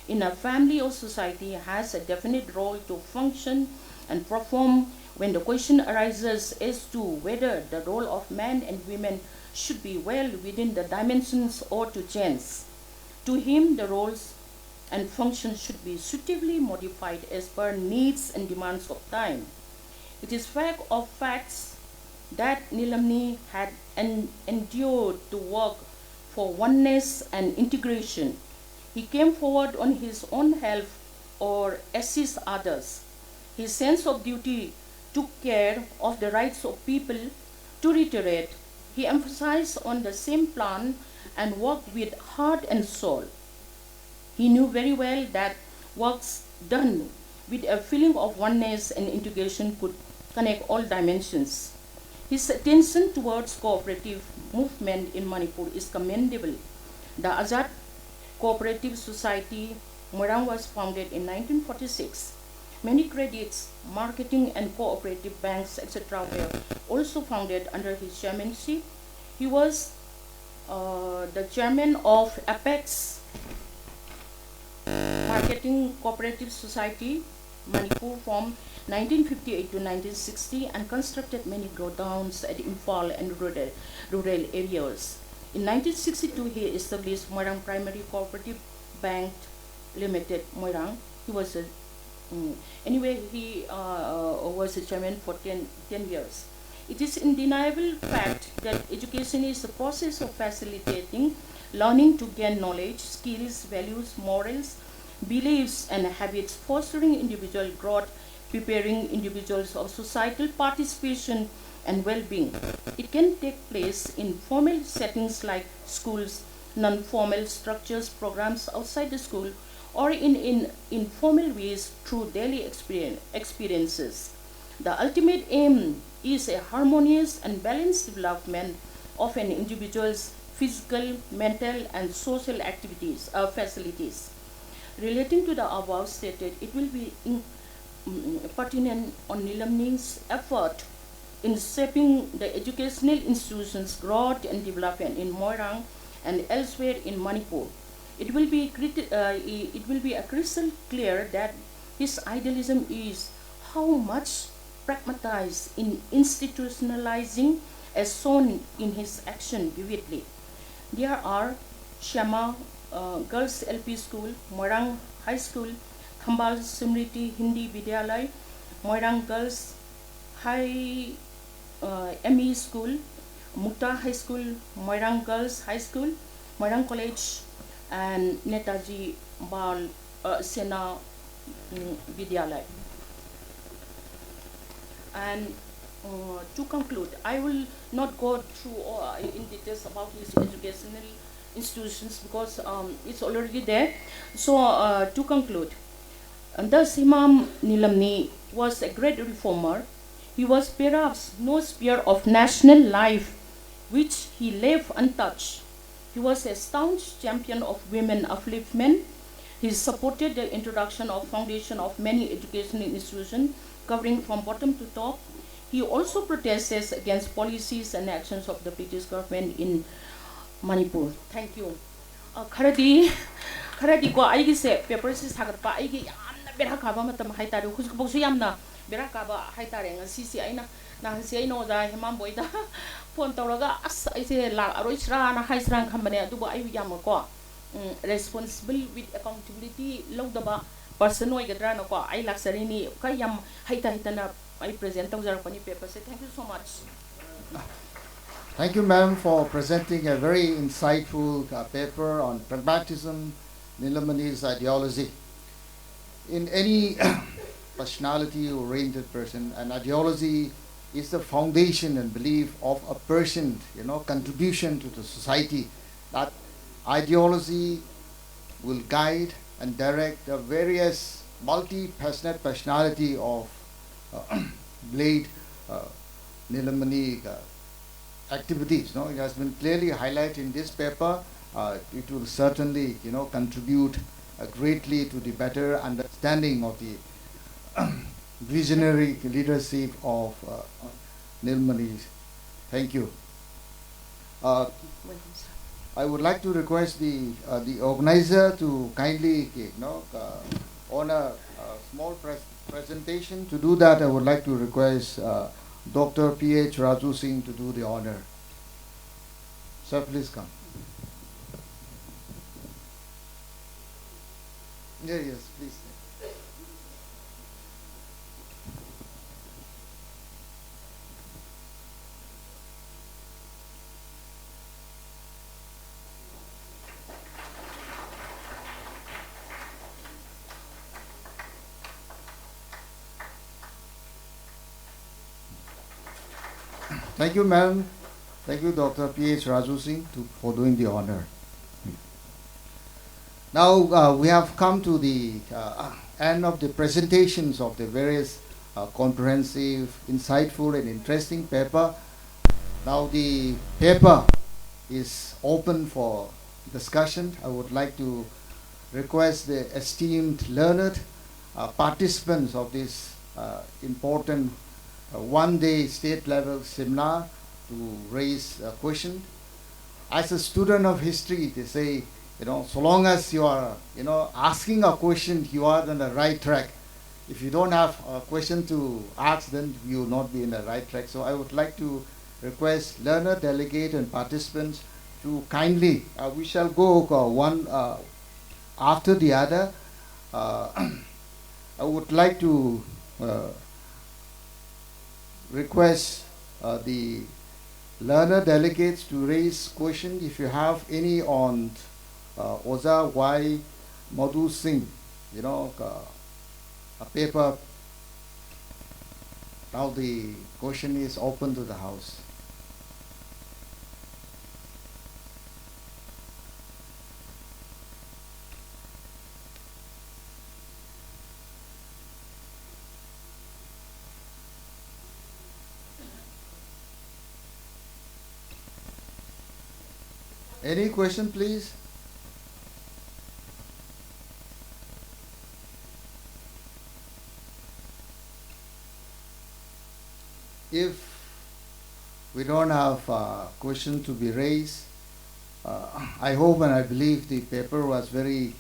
in a family or society has a definite role to function and perform, when the question arises as to whether the role of men and women should be well within the dimensions or to change, to him the roles and functions should be suitably modified as per needs and demands of time. It is fact of facts that Nilamani had endured to work for oneness and integration. He came forward on his own or assist others. His sense of duty took care of the rights of people. To reiterate, he emphasized on the same plan and worked with heart and soul. He knew very well that works done with a feeling of oneness and integration could connect all dimensions. His attention towards cooperative movement in Manipur is commendable. The Azad Cooperative Society, Moirang, was founded in 1946. Many credits, marketing and cooperative banks, etc. were also founded under his chairmanship. He was the chairman of Apex Marketing Cooperative Society, Manipur, from 1958 to 1960, and constructed many godowns at Imphal and rural areas. In 1962, he established Moirang Primary Cooperative Bank Limited, Moirang. He was a anyway, he was a chairman for 10 years. It is undeniable fact that education is the process of facilitating learning to gain knowledge, skills, values, morals, beliefs, and habits, fostering individual growth, preparing individuals of societal participation and well-being. It can take place in formal settings like schools, non-formal structures, programs outside the school, or in informal ways through daily experiences. The ultimate aim is a harmonious and balanced development of an individual's physical, mental, and social activities facilities. Relating to the above stated, it will be pertinent on Nilamani's effort in shaping the educational institutions' growth and development in Moirang and elsewhere in Manipur. It will be a crystal clear that his idealism is how much pragmatized in institutionalizing as shown in his action vividly. There are Shama Girls LP School, Moirang High School, Khambal Simriti Hindi Vidyalay, Moirang Girls High ME School, Mukta High School, Moirang Girls High School, Moirang College, and Netaji Bal Sena Vidyalay. And to conclude, I will not go through in details about his educational institutions because it's already there. So to conclude, thus Hemam Nilamani was a great reformer. He was perhaps no sphere of national life which he left untouched. He was a staunch champion of women upliftment. He supported the introduction of foundation of many educational institutions covering from bottom to top. He also protested against policies and actions of the British government in Manipur. Thank you. Kharadi ko aigi se paper se sagat pa aigi yamna bera kaba matam haitare khusku boksu yamna bera kaba haitare ngasi si aina na si aino da Hemam boy da phone tawraga as aise la aroisra na haisran khambane aduba ayu yam ko responsible with accountability lawdaba person oigadra na ko ai laksari ni ka yam haita na I present tawjarakpani paper se. Thank you so much. Thank you, ma'am, for presenting a very insightful paper on pragmatism, Nilamani's ideology. In any personality-oriented person, an ideology is the foundation and belief of a person, contribution to the society. That ideology will guide and direct the various multi-passionate personality of Blade Nilamani activities. It has been clearly highlighted in this paper. It will certainly, contribute greatly to the better understanding of the visionary leadership of Nilamani. Thank you. I would like to request the organizer to kindly, honor a small presentation. To do that, I would like to request Dr. P.H. Raju Singh to do the honor. Sir, please come. Yes, please. Thank you, ma'am. Thank you, Dr. P.H. Raju Singh, for doing the honor. Now we have come to the end of the presentations of the various comprehensive, insightful, and interesting paper. Now the paper is open for discussion. I would like to request the esteemed learned participants of this important one-day state-level seminar to raise a question. As a student of history, they say, so long as you are, asking a question, you are on the right track. If you don't have a question to ask, then you will not be in the right track. So I would like to request learner, delegate, and participants to kindly, we shall go one after the other. I would like to request the learner delegates to raise questions if you have any on Oza Y. Madhu Singh, a paper. Now the question is open to the House. Any question, please? If we don't have a question to be raised, I hope and I believe the paper was very,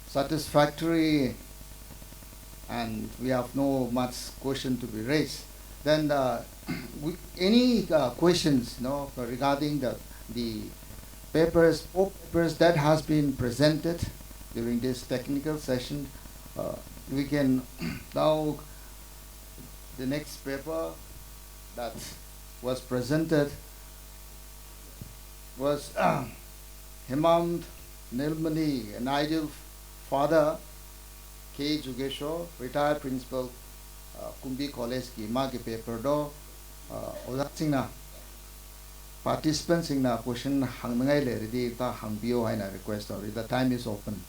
satisfactory, and we have no much question to be raised. Then any questions regarding the papers that has been presented during this technical session, we can now, the next paper that was presented was Hemam Nilamani, an ideal father, K. Jugesho, retired principal, Kumbi College ki ma ke paper do oza singna participants singna question hangngai le ready ta hangbio haina request or the time is open.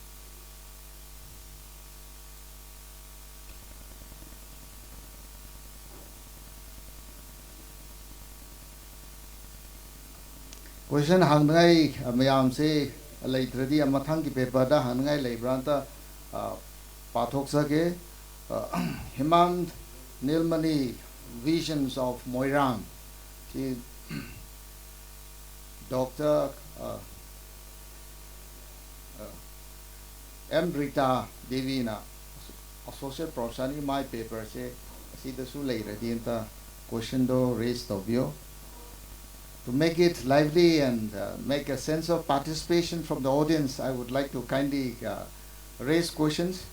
Question hangngai mayam se leitradi amathang ki paper da hangngai leibranta pathok sake Hemam Nilamani Visions of Moirang. Dr. M. Rita Devina, Associate Professor in my paper, say, see the su later, the question do raised of you. To make it lively and make a sense of participation from the audience, I would like to kindly raise questions.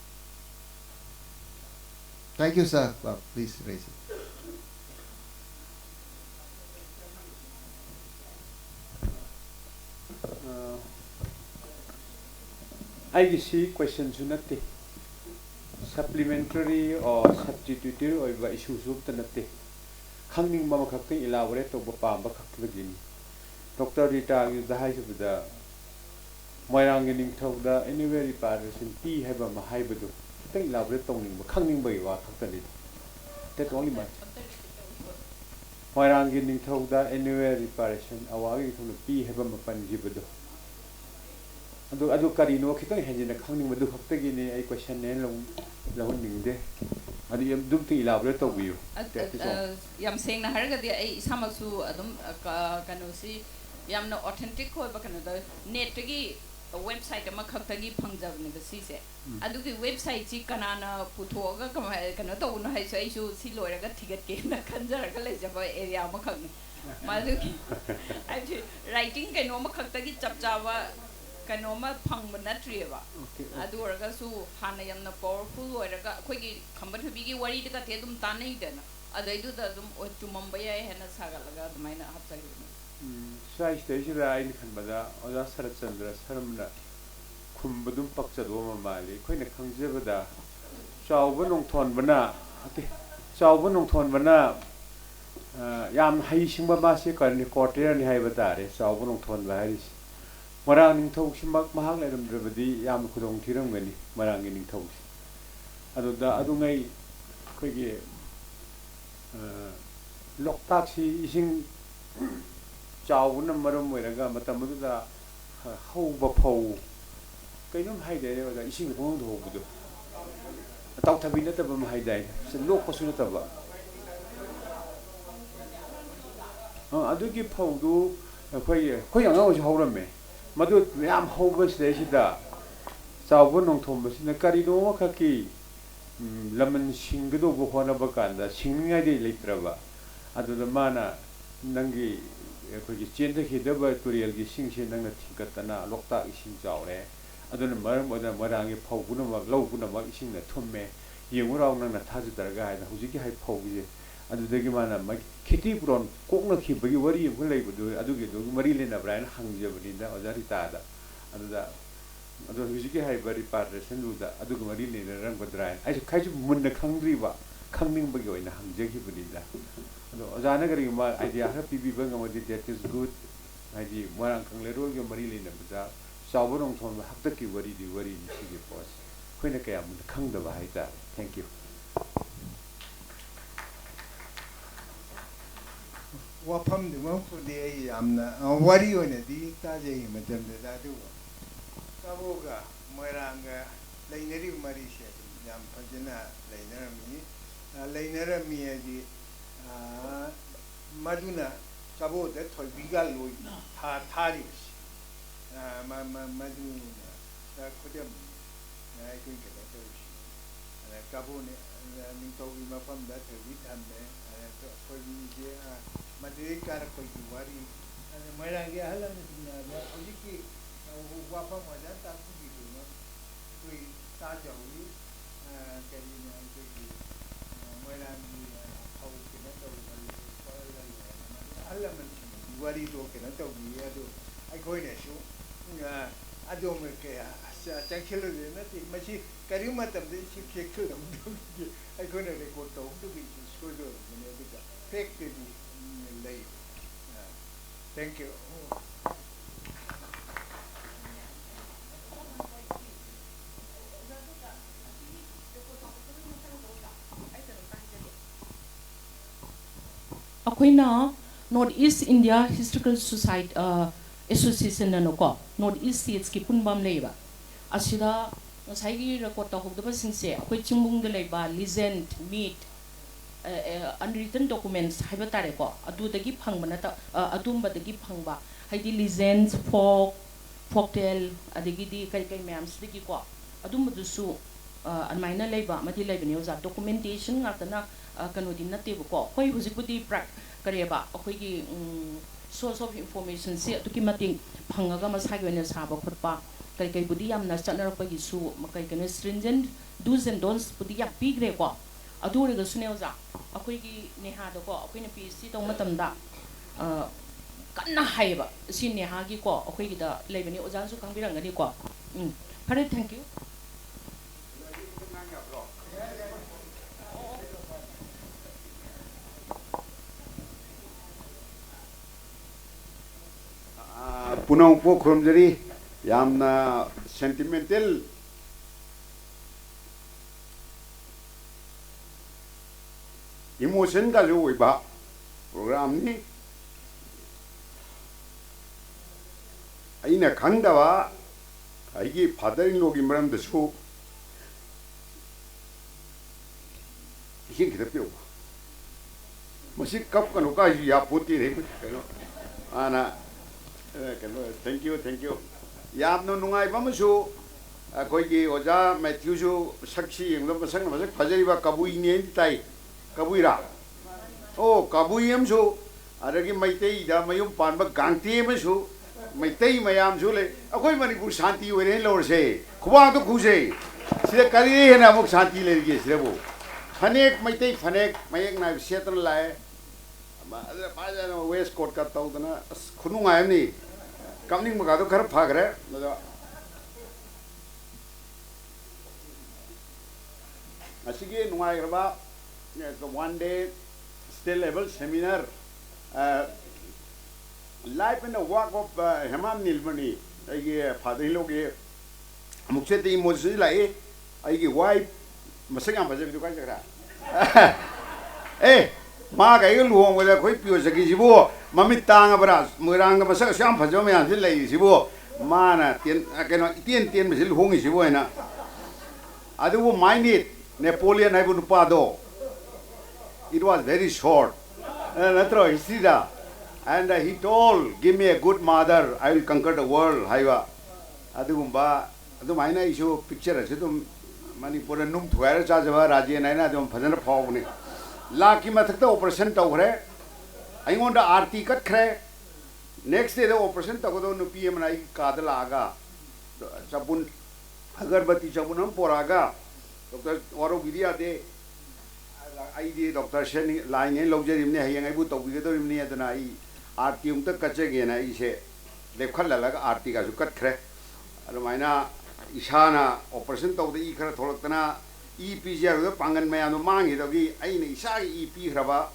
Thank you, sir. Please raise it. I see questions unate supplementary or substitutory or issues of the nate. Coming Mama Kakti elaborate of Pamba Kakagin. Dr. Rita is the height of the Moirang told the anywhere Paris in P have a hybrid. Elaborate only coming by what that only much. Moirang getting told that anywhere reparation, our from the P have a panjibudo. Adu Carino Kitan had in a coming with the Hopegin a question and long day. And you do the elaborate of you. Yam saying the Harga Samasu Adam Canosi, Yam no authentic or Bacanada, Netagi. A website a Makatagi Pangja Negasise. Aduki website Kanana Putoga Kanata I say you see Lora ticket game the Kanjara area Makang. Maluki. Writing Kanoma Katagi Chapjava Kanoma Pang Manatrieva. Aduraga su Hanayam the powerful or a quick combat to be worried to Tatum Tani then. They do the to Mumbai and a Sagalaga, the minor upside. Sai station I can bada or that's Saracendra Saramna Kumbadum Paxadoma Mali, Queen of Kanjavada, Shawbanong Ton Vana, Shawbanong Ton Vana, yam hai singba ma se kan ni quarter ni hai batare saw bunong thon ba hai marang ning thau simak mahak le ram drabadi yam khudong thiram gani marang ning thau adu da adu ngai khoi gi loktak si ising chaw na maram moiraga matam adu da hau ba phau kainom hai de da ising thong tho bu do taw thabi na tabam hai dai se lok pasu na taba adugi phau du khoi yang au hau ram me madu yam hau ba se si da chaw bu nong thom ba si na kari no ma kha ki lamon singdo bu hona ba kan da singai de leitraba adu da mana nangi khoi gi chen da khi da ba tutorial gi sing se nang na thikatana lokta ising chaw re aduna maram oda marangi phau bu na ma lau bu na ma ising na thumme yengurau nang na thaji darga ha huji ki hai phau gi adu de gi mana ma khiti puron kokna khi bagi wari yeng lei bu du adu gi du mari le na brain hang je bu da ojari ta da adu da adu huji ki hai bari par sen du da adu gi mari le na rang badrai ai khai ju mun na khangri ba khangning bagi oina hang je gi bu da adu ojana gari ma idea ha pi bi bang ma di that is good ai marang khang le ro gi mari le na ba saburong thon hakta ki wari di wari ni si pos khoina kaya mun khang da ba hai ta thank you wapam de mo de amna wari one di ta je matam de da du kaboga moiranga leineri mari she jam phajna leinera mi di maduna kabo de thoi bigal loi thari maduna da khodem ai kun ke da to shi kabo ne ning to bi ma pam da the bi tham ne ko bi je madri kar ko ki wari mera ge halan na oji ki wa pam wa da ta ku ki no koi ta ja wi ke ni na ko ki mera ni au ki na to ko la halan man wari do ke na to bi ya do ai ko ne shu ado me ke cha khelo de na ti ma chi kari ma tam de chi ke khelo do ki ai ko ne ko to do ki ko do ne de ka pek de lay thank you akoina North East India Historical Society Association na ko North East States ki punbam leiba asida ngasai record ta hokda singse akoi chingbung de leiba legend meet unwritten documents haiba tare ko adu dagi phangba na ta adumba dagi phangba haidi legends folk tale adagi di kai kai ma'am sidagi ko adumba du su anmaina leiba mati leiba ne oza documentation ngata na kanu din na te ko koi hujipudi prak kareba akoi gi source of information se atuki mating phangaga masagi wena saba khotpa kai kai budi yamna chanar pa gi su makai kana stringent do's and don'ts budi yak pigre ko adu rega suneuza akoi gi neha do ko akoi na pc tong matam da kanna haiba si neha gi ko akoi gi da leibani ojan su kangbirang gani ko pare thank you punong po khurumjari yamna sentimental emotion ka jo ba program ni aina khangda wa aigi father in law gi maram da su hin kida pyo masi kap kanu ka ya poti re kano ana thank you yamno nungai bamusu akoi gi oja Matthew su sakshi yenglo masang masak phajari ba kabui ne tai kabuira o kabuyam su aragi maitei da mayum panba gangti masu maitai mayam su le akoi manipur shanti oire lor se khwa to khuse sida kari he na muk shanti le gi sebo phanek maitai phanek mayek na setan lai ba ja no west court ka tau dana khununga ni kamning maga to khar phagre asige nungai raba one day state level seminar. Life and the work of Hemam Nilamani. I father-in-law Muxeti Mozilla, I give wife Masangam Bazaviduka. Eh, Mark, I will with a quick view as a Gizibo, Mamitang Abras, Muranga Masam Pajome and Zilla Zibo, Mana, I cannot Tien Misil Hung is Zibuena. I don't mind it, Napoleon I would pado. It was very short. And he told, give me a good mother, I will conquer the world. Haiva. Adumba, Adumina issue picture. Manipur num to where Java Raji and I don't present a pony. Lucky Mathata operation to I want the RT cut crack. Next day the operation to go to PM and I Kadalaga. Sabun Agarbati Sabunam Poraga. Dr. Oro Vidia de I did Dr. Shen lying in luxury in I put together in near the Nai. Artium the Kachagana, I say, they call like Artica to cut crack. Alumina Ishana, operation of the Ikara Tolotana, EPG, Pangan Mayano Mangi, Aini Isai EP Raba,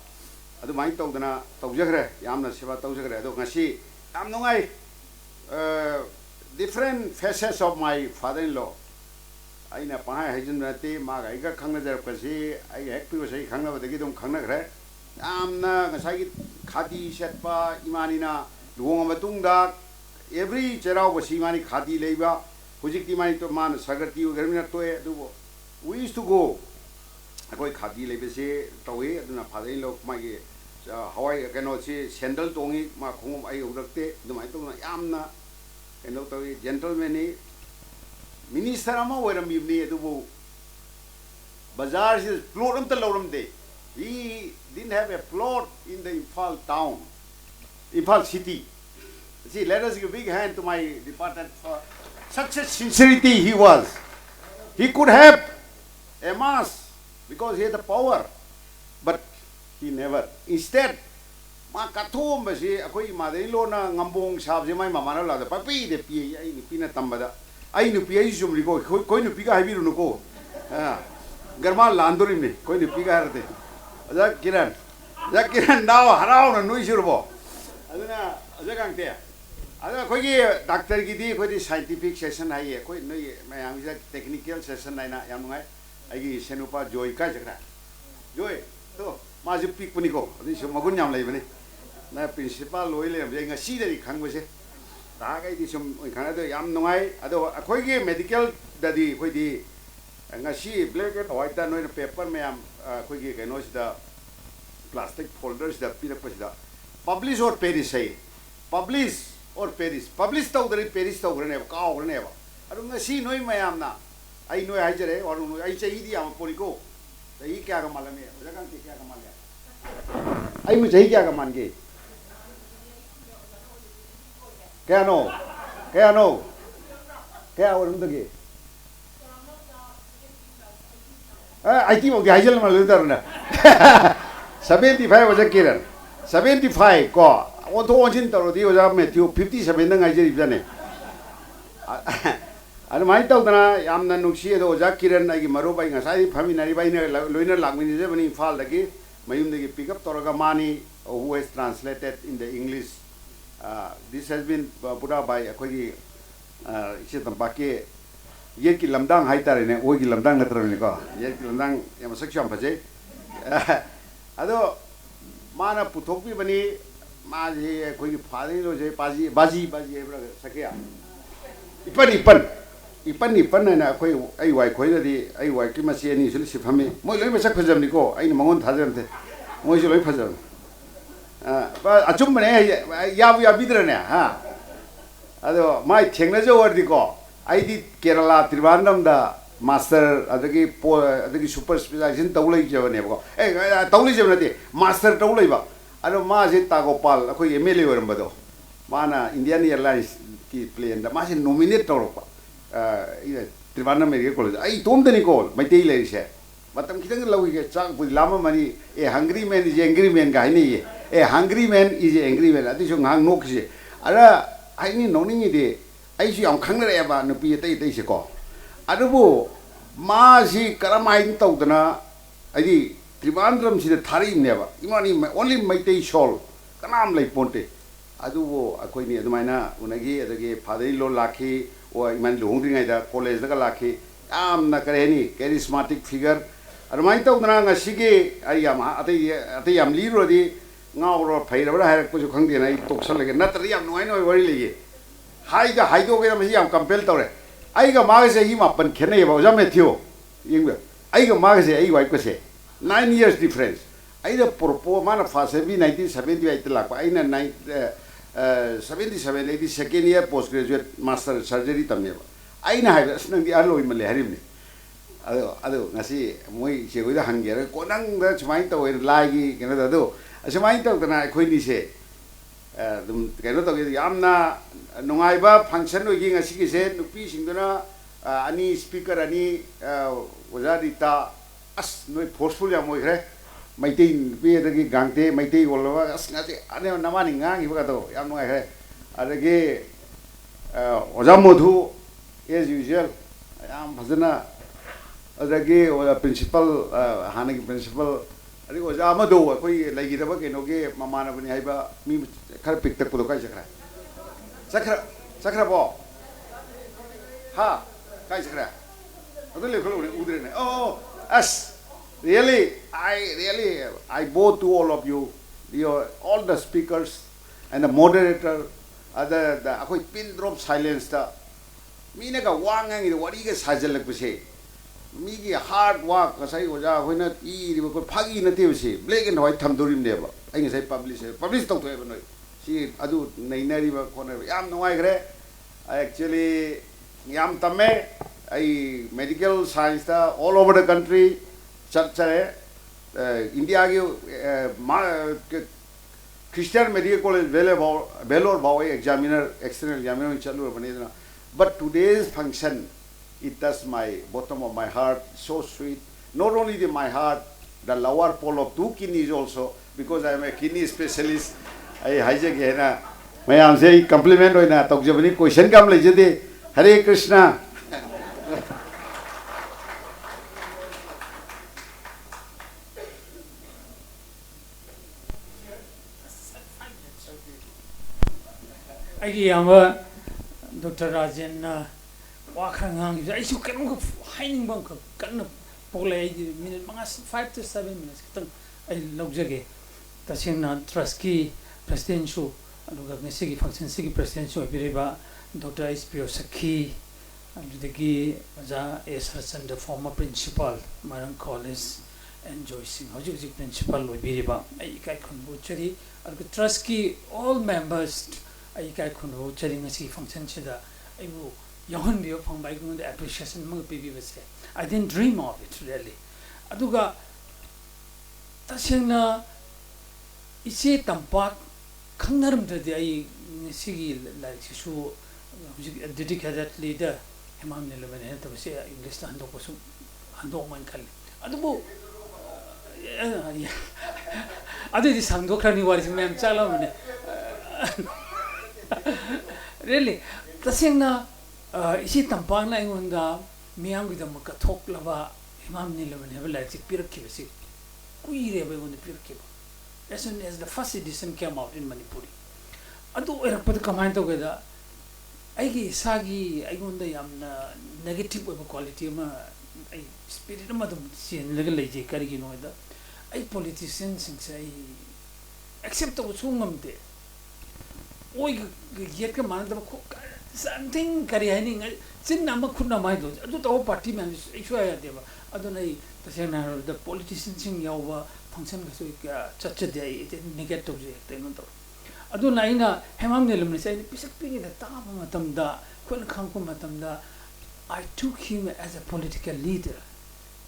Adumai Togana, Togre, Yamna Shiva Togre, Dogashi. I'm no I different facets of my father-in-law. I know Pai Hajanati, Marga Kanga Kasi, I have to say Kanga the Gidum Kanga. I'm not Khadi Shetpa, Imanina, Luongatunda, every Cherao was Imani Khadi Leva, Hujikimani to Man, Sagati, Germina Toe. We used to go. I go Khadi Levese, Towe, and a Padelo, my Hawaii, I cannot say, Sandal Tongi, my home, I would the Maitona Yamna, and not a gentleman. Minister Ama were a mutiny to go. Bazaar is Florum to Lorum Day. He didn't have a plot in the Imphal town, Imphal city. See, let us give a big hand to my department for such a sincerity he was. He could have amassed because he had the power, but he never. Instead, ma kathom basi akoi mother-in-law na ngambong sabje mai mama na la papi de pi ai ni pina tambada ai ni pi ai sum ri ko koi ni pi ga habiru no ko garma landorim ni koi ni pi ga harte Jack Kiran now around and New Shurbo. Adana Azakante. Ada Kogi, Doctor Gidi, Kodi scientific session, I quite know my technical session, I give Senupa Joy Kajaka. Joy, so, Mazu Pick Punico, this is Magunyam Levene. My principal William, being a cedary conversation. Taga is some Canada, Yam Noai, Ado, a Kogi medical daddy, Kodi. And I see black and white and no paper, ma'am, quickly can watch the plastic folders that Peter Pasta. Publish or perish, say. Publish or perish. Publish the perish over never, cow or never. I don't see no ma'am now. I know I say, or I say, I'm Polico. The Ikagamalame, the country Kagamalia. I was a Yagaman gate. Cano, Cano, the gate. I think of the Hajal Maludarna 75 was a Kiran 75 go. What to watch in Torodi was up met you 57 Nigeria. And my Togana, Yamna Nuxia, the Zakiran, like Maroba, and Asai, Paminari, Lunar Langmin, Fall again, Mayum pick up Toragamani, who has translated in the English. This has been put up by a Kogi Chitambake. Yeki Lamdang Haitar in a Ogi Lamdang Natranico, Yeki Lamdang Yamasection Paje. Ado Mana Putopi Bani, Mazi, Kogi Padi, Bazi, Sakia. Ipan, and a Koi, Quality, I work Kimasi and usually Sifami. Moyo Sakazamnico, I know Tazante, Mojo Pazam. But a Chumane, Yavi Abidrana, ha. Ado my Chengazo or the go. I did Kerala, Trivandam, the master, the super specialization, Tawlay Javanebo. Eh, Tawlay Javati, Master Tawleva. I don't Mazit Tagopal, a Koy Emilio Rambado. Mana, Indian Airlines plane, the machine nominate Toropa. Trivandam Medical. I told the Nicole, my tailor is here. But I'm getting low with Lama money. A hungry man is angry man, Gaini. A hungry man is angry man. Addition hang noxy. I need no need. I see I'm coming ever no be a day ago. Adubu, Mazi Karamain Togana, I did Trivandrum si the Thari never. Imani only Maite Shawl. Kanam like Ponte. Aduo, Aquini, Adumina, Unagi, the Padrillo Laki, or Iman Lunging at the college the Laki. Nakareni, charismatic figure. Remind of Nanga Shige, I am Liro di Nauro Payra, I had Kujukangi and I took something. Not Riam, no, I know very late. Hide the Hido, compelled to it. I got Magazine him up and Kenny about Jametio. I got Magazine, I say. 9 years difference. I the propose man of 1978 like I 77, 82nd year postgraduate master surgery tameva. I have the alloy Malaharim. Ado, Nasi, Moy, she with a hunger, Konang, that's my toe and lagi, another do. As a mind of the night, Queenie say, the Canada with Yamna, Nongaiba, function wing as she said, Nupi Singuna, any speaker, any Wazadita, as no forceful Yamoy, my team, be the Gante, my tea, all over, as nothing, I never Namani, Yamato, Yamoy, Adage Ozamodu, as usual, I am Hazana. Adagi or principal, Hanik principal, I was Amado, like it about Genoge, Mamma Haiba, me, picked the Pudoka Sakra, Sakrabo. Ha, Kaisakra. Oh, us. Really, I bow to all of you, all the speakers and the moderator, the pin drop silence. Minaga Wang and what you guys has like say. Me hard work, as I was when not eat, Pagi nativity, black and white Tamdurim never. I can say publish don't ever know. See, I do Nainariva corner. Yam no I agree. I actually Yam Tame, I medical science all over the country, India, Christian Medical College, Belor Bowie examiner, external examiner in Chalu. But today's function, it does my bottom of my heart, so sweet. Not only my heart, the lower pole of 2 kidneys also, because I am a kidney specialist. I hijack Hena. May I say compliment on a talk Japanese question come legende. Hare Krishna. I am Dr. Rajan. Walking, I should get hiding bunker, can polay minute 5 to 7 minutes. I love Jaggy. Tashin Trusky, presidential, Nisi function, Sigi presidential, Biriba, Dr. S.P.O. Saki, and the Gi, Maza, S. and the former principal, Maran College, and Joycing, Hojuji principal, Biriba, Aikai Kunbuchari, and the Trusky, all members, Aikai Kunbuchari, Nisi function, I will. Young view from by the appreciation I didn't dream of it really. Aduga Tashina Ise Tampak Kangarum to the Sigi like Shu dedicated leader, Hemam Nilamani, to say English Hando Mankali. Adubu Adu this Handokani was Mem Chalam. Really, Tashina. Isi tampang na ingunda miyang with the Makatok lava, Hemam Nilamani have like Pirkivasi. We ever on the Pirkiv. As soon as the first edition came out in Manipuri. I do put the command together. Aigi Sagi, I wonder negative of quality of a spirit of Madam Sin, legal lady, Karigino. I politicians say, except of Sungam de. We get command of cook. Something carrying Sin number could not mind those. I don't know party man. I don't know the politicians in Yawa function such a day, negative. I don't know. Hemam Nilamani said, Pisaping the Tamatamda, Matamda. I took him as a political leader.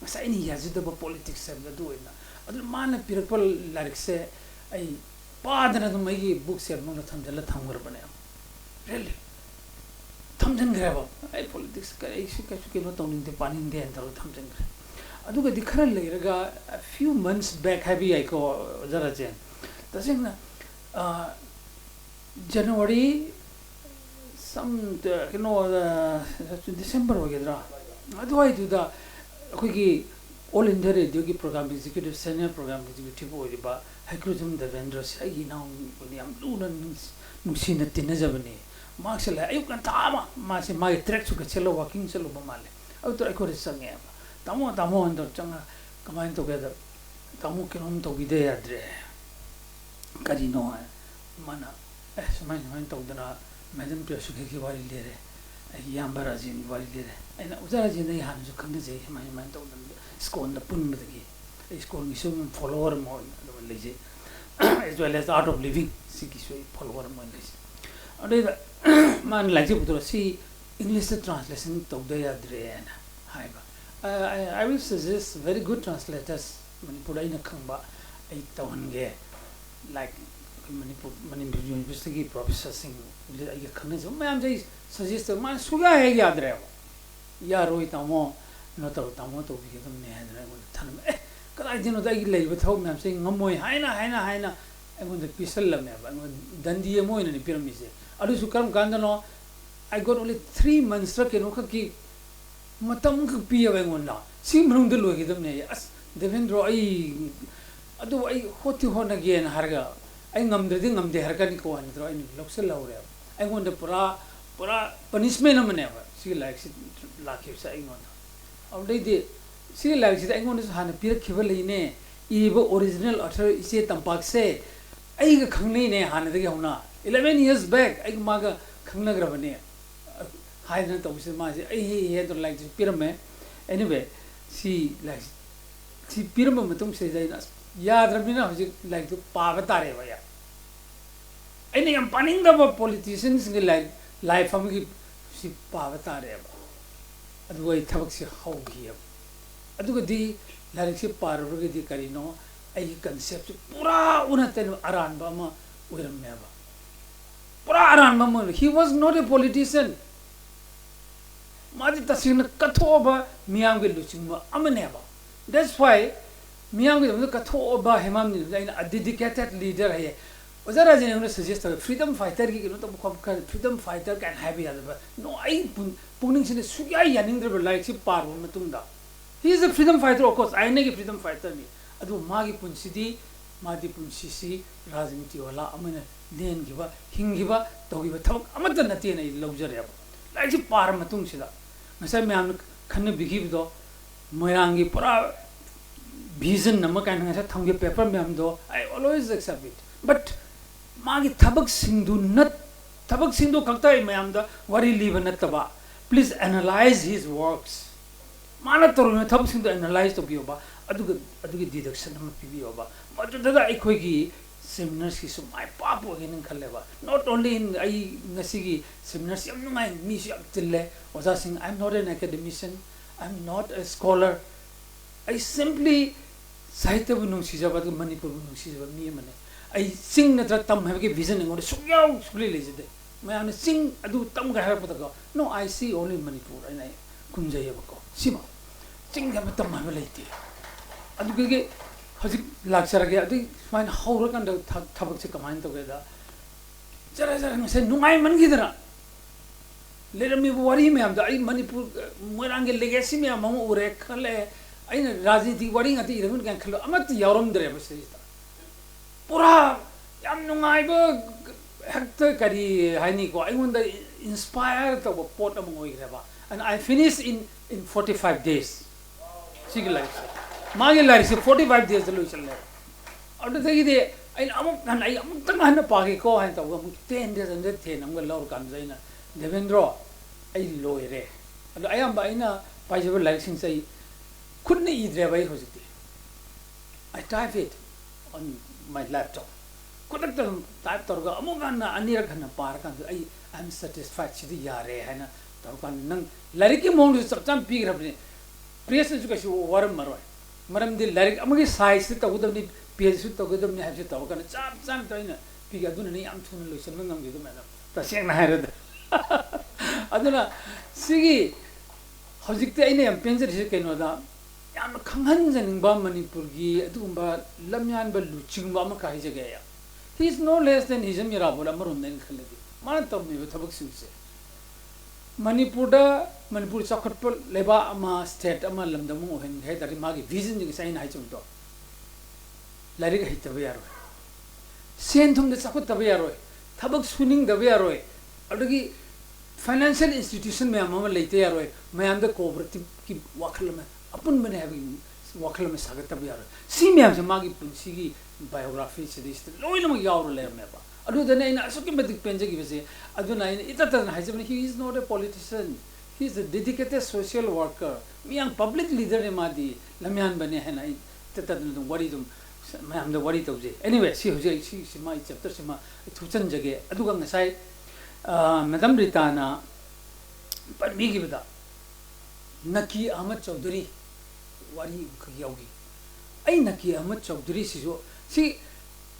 As any yazidable politics have the doing. I don't mind people like say, I pardon of my books have monotam the Latam. Really. Tamjan grab I politics I cannot only the pan in the end of Tamjan. I do get the current later a few months back heavy I call Zarajan. Doesn't January some December or I do the quickie All India Radio की programme executive senior programme executive होइबा हैक्रुजम देवेंद्र से I now बनी हम Luna नुसीन तिनजबने marks ले अयुक तामा मासे मागे track सुके चलो वॉकिंग चलो बमाले अब तो एको संगे तामो तामो अंदर चंगा कमाइन टुगेदर तामो केनोम तो बिदे याद्रे करिनो है मना समाइन समाइन तौदना मैडम प्रियसुके की वारी ले रे याम्बराजिन वारी ले रे ऐना उजाराजिन दे हान जो खंगे जे समाइन समाइन तौदन स्कोन द पुनबदगी स्कोन की सुम फॉलोअर मो लेजे as well as art of living siki sui follower mo leje ade man like to see English translation to the adriana haiba I will suggest very good translators manipur ina khangba ai tawhange like manipur university professor sing ai khangna jo mayam jai suggest man suga hai yaad re ya roi tamo no tamo to bi dum ne hadra ko thanam कदाई दिन उदा इग लेब थौ ma'am से ngमोय हाइना हाइना हाइना Aegon the पिसल लमे बा दंदी मोय ने पिरमिसे अदु सु करम गांदनो I got only 3 months के नो की मतम क पिय बेंगोन ना सी मनुंग द लोगे दम ने अस देवेंद्र आई अदु आई होति होना गेन हरगा आई ngमदे ngमदे हरगा नि को हन द्रो आई लोक्स लाउरे एगोन द पूरा पनिशमेंट मने बा सी लाइक सी लाके से आई नो औदे दे सी लाइक सी एगोन स हाने पिर खिब लेने इबो ओरिजिनल अथर इसे तंपाक से आई ग खंगने ने हाने दे होना 11 years back आई मागा खंगनग्रबने हाइना तो से माजे आई हे तो लाइक पिरमे एनीवे सी लाइक सी पिरम मतुम से जाइना याद्रबिना हजि लाइक तो पाब तारे भया एनी हम पानिंग द पॉलिटिशियंस के लाइफ हम की सी पाब तारे अदु वै थबक से होगी अदुगदी लाइक से पारबगदी करिनो आई कांसेप्ट पूरा उनतन अरानबा म ओइरमेबा पूरा अरानबा म he was not a politician मादी तसिन कथोबा मियाम के लुचिंगबा अमनेबा दैट्स व्हाई मियाम के कथोबा हेमाम नि जाइन अ डेडिकेटेड लीडर है ओजरा जिने उन सजेस्ट फ्रीडम फाइटर की नो तो खम freedom fighter can have no आई पुनिंग सिने सुया यानिंद्र लाइक से पारबो मतुंदा he is a freedom fighter of course I ne freedom fighter ni adu magi punsidi madi punsisi rajniti wala amane den giba hingiba togiba thok amata nati nei lojare ba like si par matung sida ngasai myam khanne bigib do moyangi pura vision nam kan ngasa thangge paper myam do I always accept it but magi thabak singdu kakta myam da wari live nataba please analyze his works माना तोर में थब Singh analyse तो बियोबा अदुगी deduction हम पिबियोबा मदुदा अखोगी seminars की सुमाय पाप होगे न खलेबा नॉट ओनली इन आई नसीगी सेमिनार्स यम नुमाय मी से तिल्ले ओजा Singh I am not an academician I am not a scholar I simply साहित्य बुनुंग सिजाबा तो मणिपुर बुनुंग सिजाबा मी मने आई सिंह नत्र तम हबके विजन ngode सुयाव सुले लेजदे मैं आने सिंह अदु तम गा हर पतको नो आई सी ओनली मणिपुर आई नाइ कुंजयबको सिमा चिंगा में तम में लेते अदुगे हजि लाक्सरगे अदि फाइन हौर कंद थबक से कमाइन तो गेदा जरा जरा से नुमाय मन गिदरा लेरम मी वरी में हम आई मणिपुर मोरांगे लेगेसी में हम उरे खले आई राजनीति वरी ngati इरगुन kan खलो अमत यावरम दरे बसे पूरा याम नुमाय ब हेक्टर करी हाइनी को आई वंदा इंस्पायर तो पोट अमंग होइरेबा and I finished in 45 days सिग लाइफ मागे लाइफ से 45 days लो चल ले और तो दे आई अमुक नन आई अमुक तंग हन पागे को हन तो अमुक 10 days अंदर थे नमग लौर कान जाइना देवेंद्र आई लोइरे अदो आई एम बाइना पाइजबल लाइफ सिंग से खुद ने इद्रे by होजती I type it on my laptop खुद तक टाइप तोरगा अमुक न अनिर खन पार कान आई I'm satisfied सिदी यारे है ना तो कान नंग लारिकी मोंग सबचम पीग्रबने प्रेस जो कसी वरम मरवा मरम दि लारिक अमगे साइज से तगुदमनि पेज से तगुदमनि हाबसे तगकन चाप चाप तइना पिगा दुननि याम थुन लोइसन ngam gidu मैडम तसेंग हायरद अदुना सिगी हजिकते आइने याम पेंजर से केनोदा याम खंगहन जनिंगबा मणिपुर गी अदुगुंबा लमयान ब लुचिंगबा म काहि जगे या he is no less than his mirabula maroon दिन खलेदि मान तब मे थबक सिंसे Manipur Chakatpur Leba Ama State Ama Lamdamu and Hedari Magi vision in Sain Haichumdo. Larry Hitavero. Sentum the Sakutavero. Tabak swinging the Vero. Already financial institution may among later, may under cooperative keep Wakalama. Upon men having Wakalama Sagataviaro. See me as a Magi Punsigi biography, this Loyal Yaur Lemeba. Other than a Sukimatic Penjagi, he is not a politician. He is a dedicated social worker. Me and public leader in Madi, Lamian Banehana, worried them. I am the worried of it. Anyway, she might chapter Sima, Tuchan Jage, Adugang aside, Madame Britana, but me give it up. Naki Ahmad Chaudhuri, Wari Yogi. I Naki Ahmad Chaudhuri, see.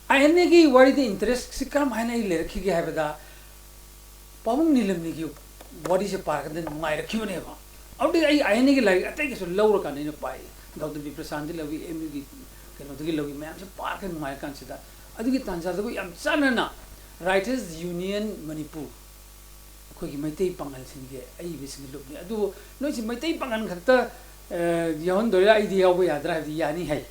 I negi worry the interest. Sikram I nay lerki ke have da. Pamum nilam negi what is a park and then my Q never. How did I negi like I think it's a lower can in a pie. Dr. Viprasandi Lavi Emily Kanogi Lavi man park and my consider. I think it turns out we am Sanana. Writers Union Manipur. Kogi Mate Pangal Singe, I visit look. I do no it's Mate Pangan Kata Yon the idea we are drive the Yani Hay.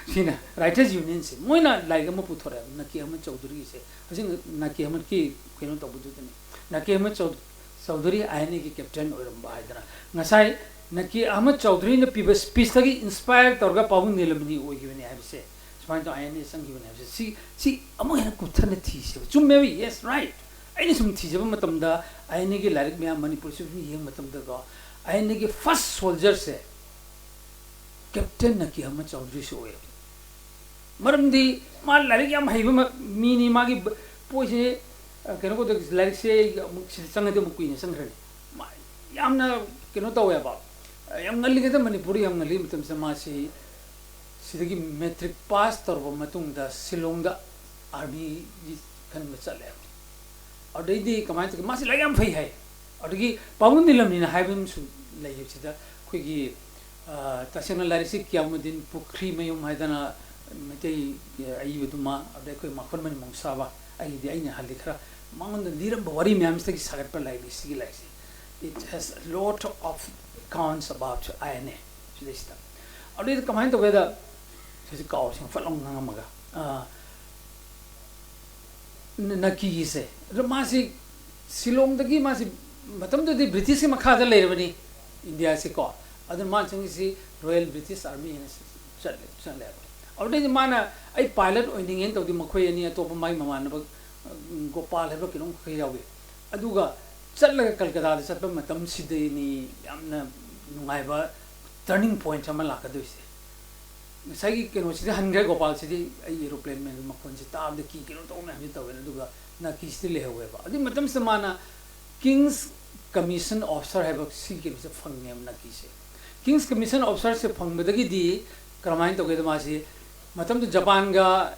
Sina Writers Union se moina like mo puthora Naki Ahmad Chaudhuri se hasin Naki Ahmad ki keno to budu tani Naki Ahmad Chaudhuri ayane ki captain oiramba haidana ngasai Naki Ahmad Chaudhuri ne piba speech tagi inspired torga Pavun Nilamani oigibani habse spine to ayane sangibani habse see amo hena kuthana thi se chummewi yes right aini sum thi jaba matamda ayane ki lyric me Manipur se yeng matamda go ayane ki first soldier se Captain Naki Ahmad Chaudhuri se Maramdi, my like yam have mini magi poise cannot go to like say some of the Queen Sangre. Yamna cannot away about. I am not looking at the Manipuri, young limited Samasi Sidigi metric past or Matunda Silonga Army can Mitsale. Or they command to Masi like am Fay. Or to give Paundilam in a heaven to lay it quickie Tasana Larisi Kiamadin Pukri Mayum Haidana. Mate Ayuduma, a decoy Makonman Monsava, I the Aina Halikra, Mount the Liram Bawari Mamstek Sagarpa like this. It has a lot of accounts about INA. Already the command of weather is a cause in Falong Namaga. Naki is a Ramasi Silong the Gimasi, Matam the British Makada Lervani, India is a call. Other Manchin is Royal British Army in a already mana I pilot oining into the Makoyani at top of my mamma Gopal have a Kiyawi. Aduga, Chatla Calcutta, Sapa Matam Sidini, Yamna Nungaiva, turning point Amalaka. Sagi can watch the 100 Gopal City, a aeroplane man, Makonjita, the key cannot own Duga, Naki still however. The Matam Samana King's Commission Officer have a secret of fun name Nakise. King's Commission Officer se Pangmadagi di Kramain together Masi. Matam to Japan ga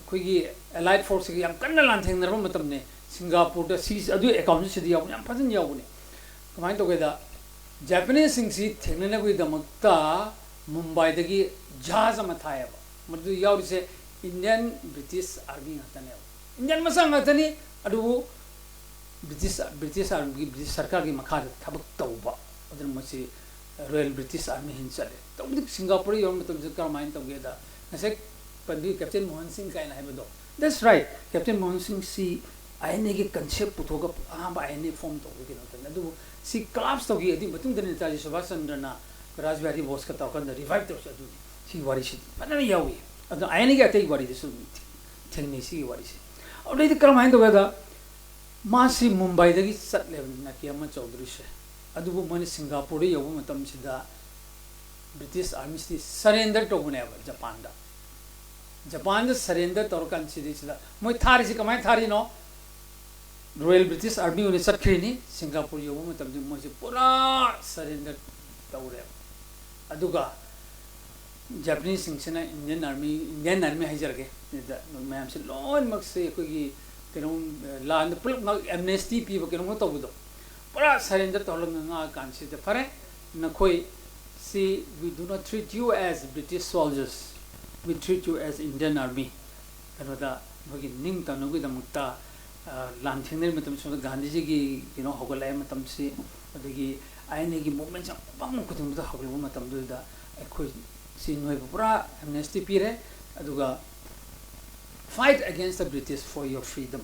Kuigi Allied Force yam Kanalan thing the Romatamne, Singapore, the seas adu accounts to the Yam Pasan Yawuni. Combine together Japanese sing seat, Tenana with the Mutta, Mumbai the Gi Jaza Matayava. Madu Yaw say Indian British Army Atanel. Indian Masangatani Adu British Army, British Sarkagi Makar, Tabak Tauba, other Masi Royal British Army himself. Singapore, you want to mind together. I said, but Captain Mohan Singh kind of that's right. Captain Mohan Singh see I need concept put up by any form to do see collapse of the but the Netaji Savasandana, Raspberry was cut off and the revived of see what is it. But then Yawi. I need to take what it is. Tell me, see what is it. Already come mind the weather. Masi Mumbai, the Sat level Nakiyama Chaudhuri. Adu Mani Singapore, Yawamatam Sida. British Army surrender to whenever Japan. Japan surrender to Kanchida. Moithari Kamai Thari no Royal British Army on Sakrini, Singapore, you want to do Pura surrender to whatever. Aduga Japanese Indian Army Hazarge. Ma'am said, Lord Maxi, land the amnesty people can go to Pura surrender to Langa Kanchida Pare Nakoi. See, we do not treat you as British soldiers. We treat you as Indian Army. And with the Ning Tanu with the Mutta, ꯂꯥꯟ ꯊꯦꯡꯅꯔꯤ ꯃꯇꯝꯁꯤꯗ ꯒꯥꯟꯙꯤꯖꯤꯒꯤ ꯀꯩꯅꯣ ꯍꯧꯒꯠꯂꯛꯑꯦ ꯃꯇꯝꯁꯤ ꯑꯗꯒꯤ ꯑꯥꯏꯅꯦꯒꯤ ꯃꯨꯚꯃꯦꯟꯁꯦ ꯃꯐꯝ ꯈꯨꯗꯤꯡꯃꯛꯇ ꯍꯧꯒꯠꯂꯛꯄ ꯃꯇꯝꯗꯨꯗ ꯑꯩꯈꯣꯏ ꯁꯤ ꯅꯣꯏꯕꯨ ꯄꯨꯔꯥ ꯑꯦꯝꯅꯦꯁꯇꯤ ꯄꯤꯔꯦ ꯑꯗꯨꯒ fight against the British for your freedom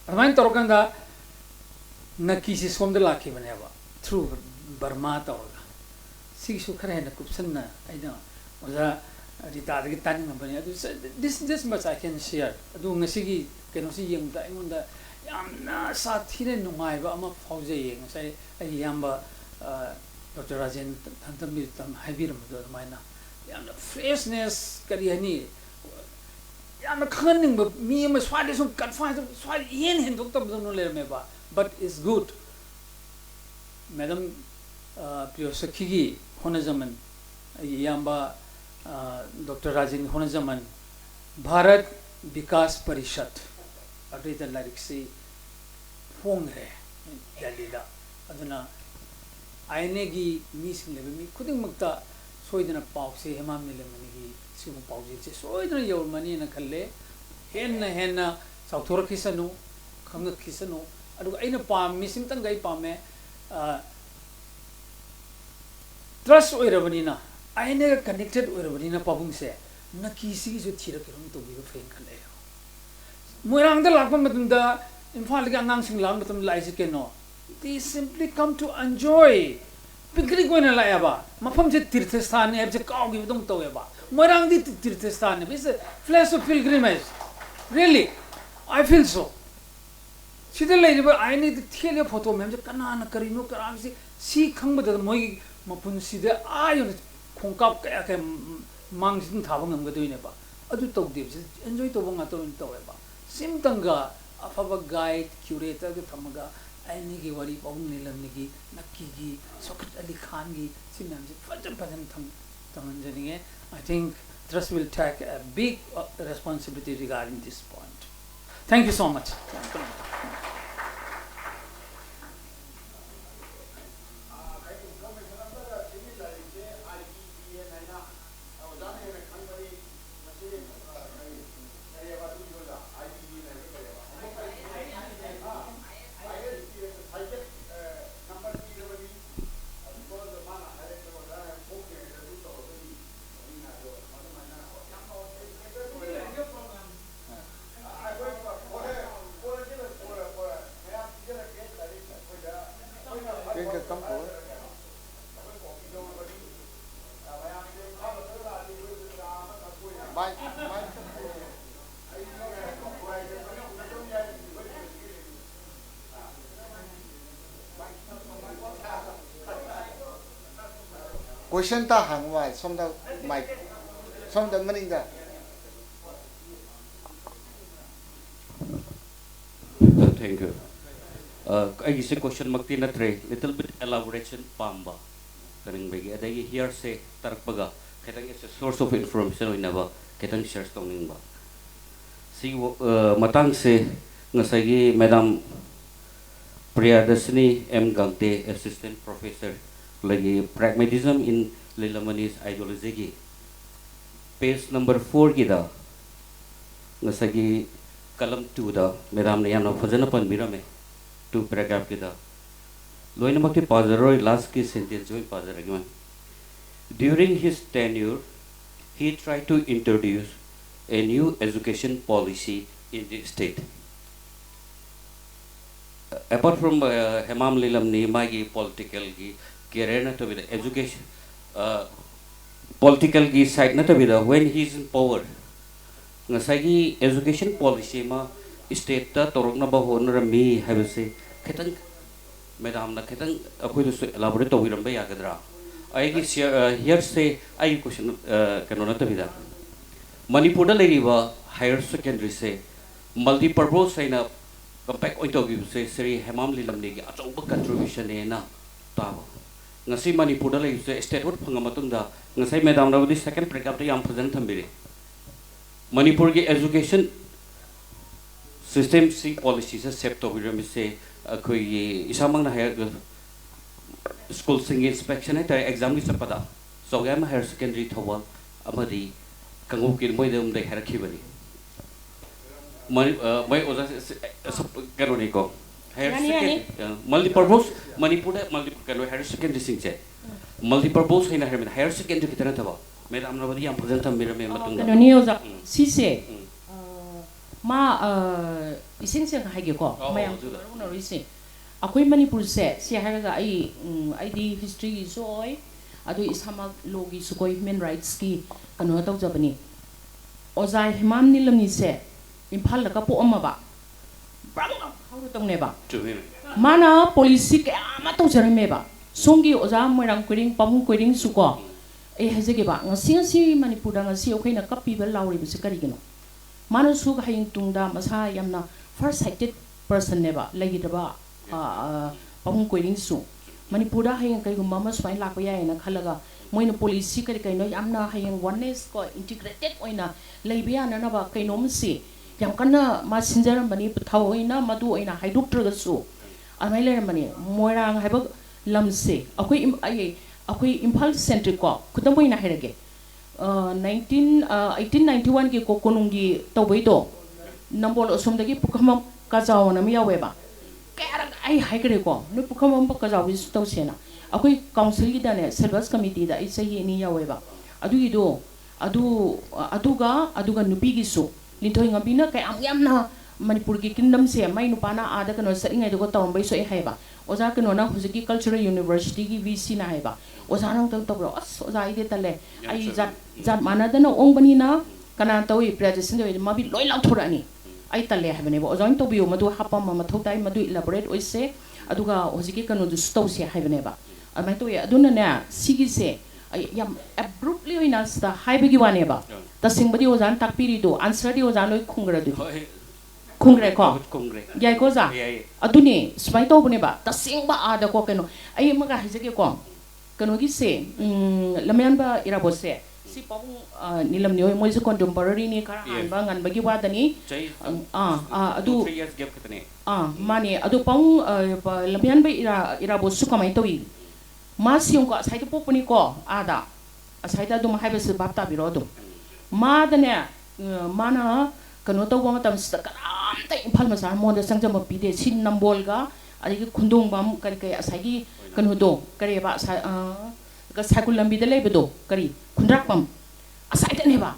adamain torokanda nakisi somda lakhibaneba through Burma tawga sisu khare na kupsanna aina oza rita dagi tani ngabani adu this much I can share adu ngasigi kenosi yengda ingonda yamna sathire nungaiba ama phauze yeng sai ai yamba Dr. Rajen Thantambi tam haibiram do maina yamna freshness kari hani yamna khaning ba mi ma swadi sum confine swadi yen hin doctor no le me ba but it's good madam Priyo Sakhigi hona zaman yamba Dr. Rajen hona zaman Bharat Vikas Parishad adita lariksi phongre Delhi da aduna aine mission level mi kuding magta soidana pause Hemam Nilamani gi simu pause che soidana yaw mani na khalle henna sauthor khisanu khanga khisanu adu aina pam mission tang gai pame trust oirabani na aine connected oirabani na pabung se na kisi jo thira kirum to bi fen khalle moirang da lakpa matunda imphal ga ngang sing lang matam lai se keno they simply come to enjoy. Picnic going to Layaba. Mafam Tirthestan, Abjacau, you don't tell about. Morang did Tirthestan. It's a flash of pilgrimage. Really, I feel so. See the lady, but I need to tell you photo, Mem, Kanana, Karino, Karamsi, see come with the Moi Mapun, see the iron Konkap monks in Tavang and Gaduneba. I do talk dips, enjoy to Bongato in Toeba. Simtanga, a Fava guide, curator, the Tamaga. Aine ki wari Paun Nilam ki Nakki ki Sokat Ali Khan ki simam se fajan tamanjani. I think trust will take a big responsibility regarding this point. Thank you so much. Question ta hang wai som da mic som da maning da thank you I guess a question makti na tre little bit elaboration pamba kaning bagi adagi here say tarpaga ketang is a source of information inaba ketang share stoning ba si matang se ngasagi madam Priyadasini M Gangte assistant professor lagi pragmatism in Nilamani's ideology page number 4 kita ngasagi kalam 2 da madam ne yana fajana pan birame 2 paragraph kita loina makti pazaroi last ki sentence join pazaragman during his tenure he tried to introduce a new education policy in the state apart from Hemam Nilamani magi political gi career na to be the education political gi side na to be the when he is in power ngasagi education policy ma state ta torok na ba hon ra mi have say ketang madam na ketang akoi to elaborate to wiram ba yagadra ai gi here say ai question kano na to be da Manipur da leriba higher secondary say multi purpose sai na compact point of view say Sri Hemam Nilamani gi achauba contribution e na ta ngasi Manipur da lei state road phangamatung da ngasai madam rawdi second paragraph da yam present thambire Manipur gi education system si policy se set to wiram se koi isamang na higher school sing inspection hai ta exam gi sapada so gam higher secondary thawal amadi kangu kin moi dum de harakhi bani mai oza kano ni ko higher secondary multi-purpose Manipur kano higher secondary sing che multi-purpose hina higher secondary kitana thaba madam na badi am phajal tham mera me matung kano ni oza si se ma ising sing haige ko mayam na risi akoi Manipur se si haiga ai di history so oi adu isama logi su koi human rights ki kano taw jabani oza Hemam Nilamani se Imphal ka po amma ba brang how tong ne ba mana policy ke ama to jare me ba songi oza moirang kuring pam kuring su ko e haje ke ba ngasi Manipur da ngasi okhai na kapi ba lauri bu se kari gino mana su ga hayin tungda masa yamna first sighted person ne ba lagi da ba pam kuring su Manipur da hayin kai gumma ma swai la ko ya na khalaga moina policy kari kai no yamna hayin oneness ko integrated oina leibiya na ba kai nom si yang kana ma sinjaram bani puthau oina madu oina haiduk tragasu amai le mani moirang haiba lamse akoi Imphal centric ko kudam oina hairage 1891 ki kokonungi tawbai do nambol osomdagi pukhama kajaw na mi yawe ba kara ai haigre ko no pukhama kajaw bi taw sena akoi council gi da ne service committee da isa hi ni yawe ba aduga nupi gi su lintoi ngabina kai amyamna Manipur ki kingdom se mai nupana ada kano saringai do tawn bai so e haiba oza kano na huziki cultural university ki vc na haiba oza nang taw taw as oza ide tale ai jat mana da na ong bani na kana tawi president de mabi loi lau thorani ai tale haibane bo oza to biu madu hapa ma thautai madu elaborate oise aduga huziki kano du stow se haibane ba amai to ya aduna na sigi se yam abruptly oina sta haibagi wane ba ta singbadi ozan takpiri do answer di ozan loi khungra du khungre ko yai ko za aduni smai to bune ba ta singba ada ko keno ai maga hijage ko kano gi se lamyan ba irabo se si pawung nilam ni moi se contemporary ni kara han ba ngan bagi wa dani adu 3 years gap kitane mani adu pawung lamyan ba irabo su kamai to wi ma siung ko sai to popuni ko ada asai ta dum haiba se bapta biro do ma dane mana kano to ba matam sta karam ta Imphal masa mon da sangjam pide sin nambol ga ari khundung bam kari kai asagi kano do kare ba ga sakul lambi da lebe do kari khundrak pam asai da ne ba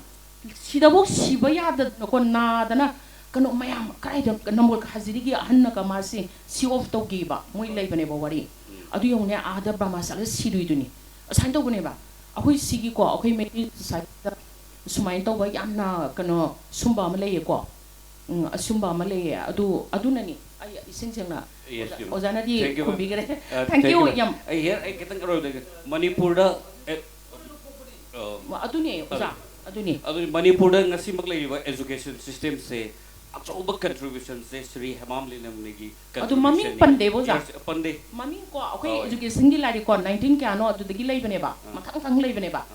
sida bo siba ya da ko na da na kano mayam kai da nambol ka haziri gi hanna ka ma si of to gi ba moi lebe ne ba wari adu yong ne ada ba ma sa si du du ni asai to ne ba akoi sigi ko akoi me sai sumai to ba yamna kano sumba ma leye ko sumba ma leye adu nani ai ising na ozana di kumbi gare thank you yam ai here ai ketang ro de Manipur da adu ne oza adu Manipur da ngasi mak lei education system se achauba contribution se Sri Hemam Nilamani gi adu mami pande bo za pande mami ko akoi education gi lari ko 19 kya no adu gi lei bane ba mathang lei bane ba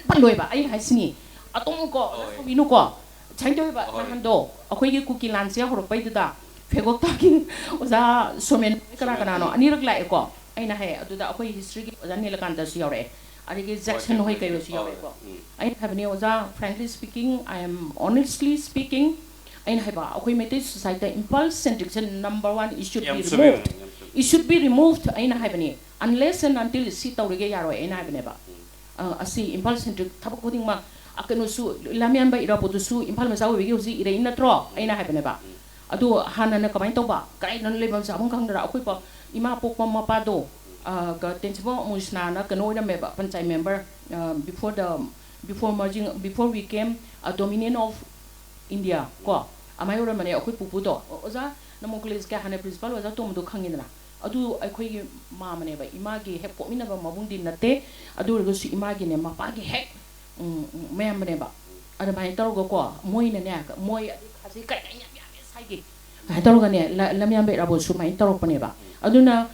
paloi ba ai haisini atom ko binu ko chaitoi ba hando akoi gi kuki lansia hor pai da phegok ta ki oza somen kana no anirak lai ko aina hai adu da akoi history gi oza nelakan da si yore ari gi jackson hoi kai si yore ko ai habni oza frankly speaking I am honestly speaking aina hai ba akoi mete society impulse centric number 1 it should be removed aina hai bani unless and until si tawrige yaro aina hai bani ba asi Imphal centric thab ko ding ma akano su lamian ba ira potu su Imphal ma sawi gi usi ira inna tro aina haibane ba adu hana na kamai to ba kai nan le bam sabung khang dara akoi pa ima pok ma pa do ga tensibo musna na kano na me ba panchai member before we came a dominion of India ko amai ora mane akoi pupu do oza namo college ka hana principal oza to mu do khangin na adu akhoi ma mane ba ima gi hek po mina ba mabung din nate adu ro su ima gi ne ma pa gi hek mem mane ba ada mai tar go ko moi ne ne moi khasi kai nya ya sai gi tar go ne lam yam be ra bo su mai tar ko ne ba adu na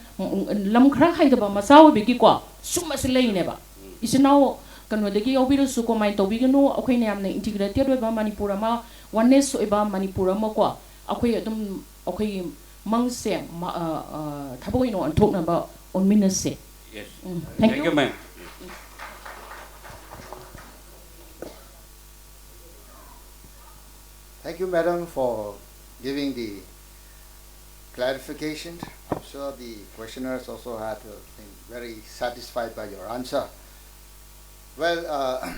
lam khra khai da ba ma saw bi gi ko su ma se lei ne ba isnao kano de gi obiru su ko mai to bi gi no akhoi ne am ne integrated ba Manipur ma oneness ba Manipur ma ko akhoi adum akhoi mangse thabo ino anthok na ba on minase yes thank you ma'am thank Thank you, Madam, for giving the clarification. I'm sure the questioners also had been very satisfied by your answer. Well,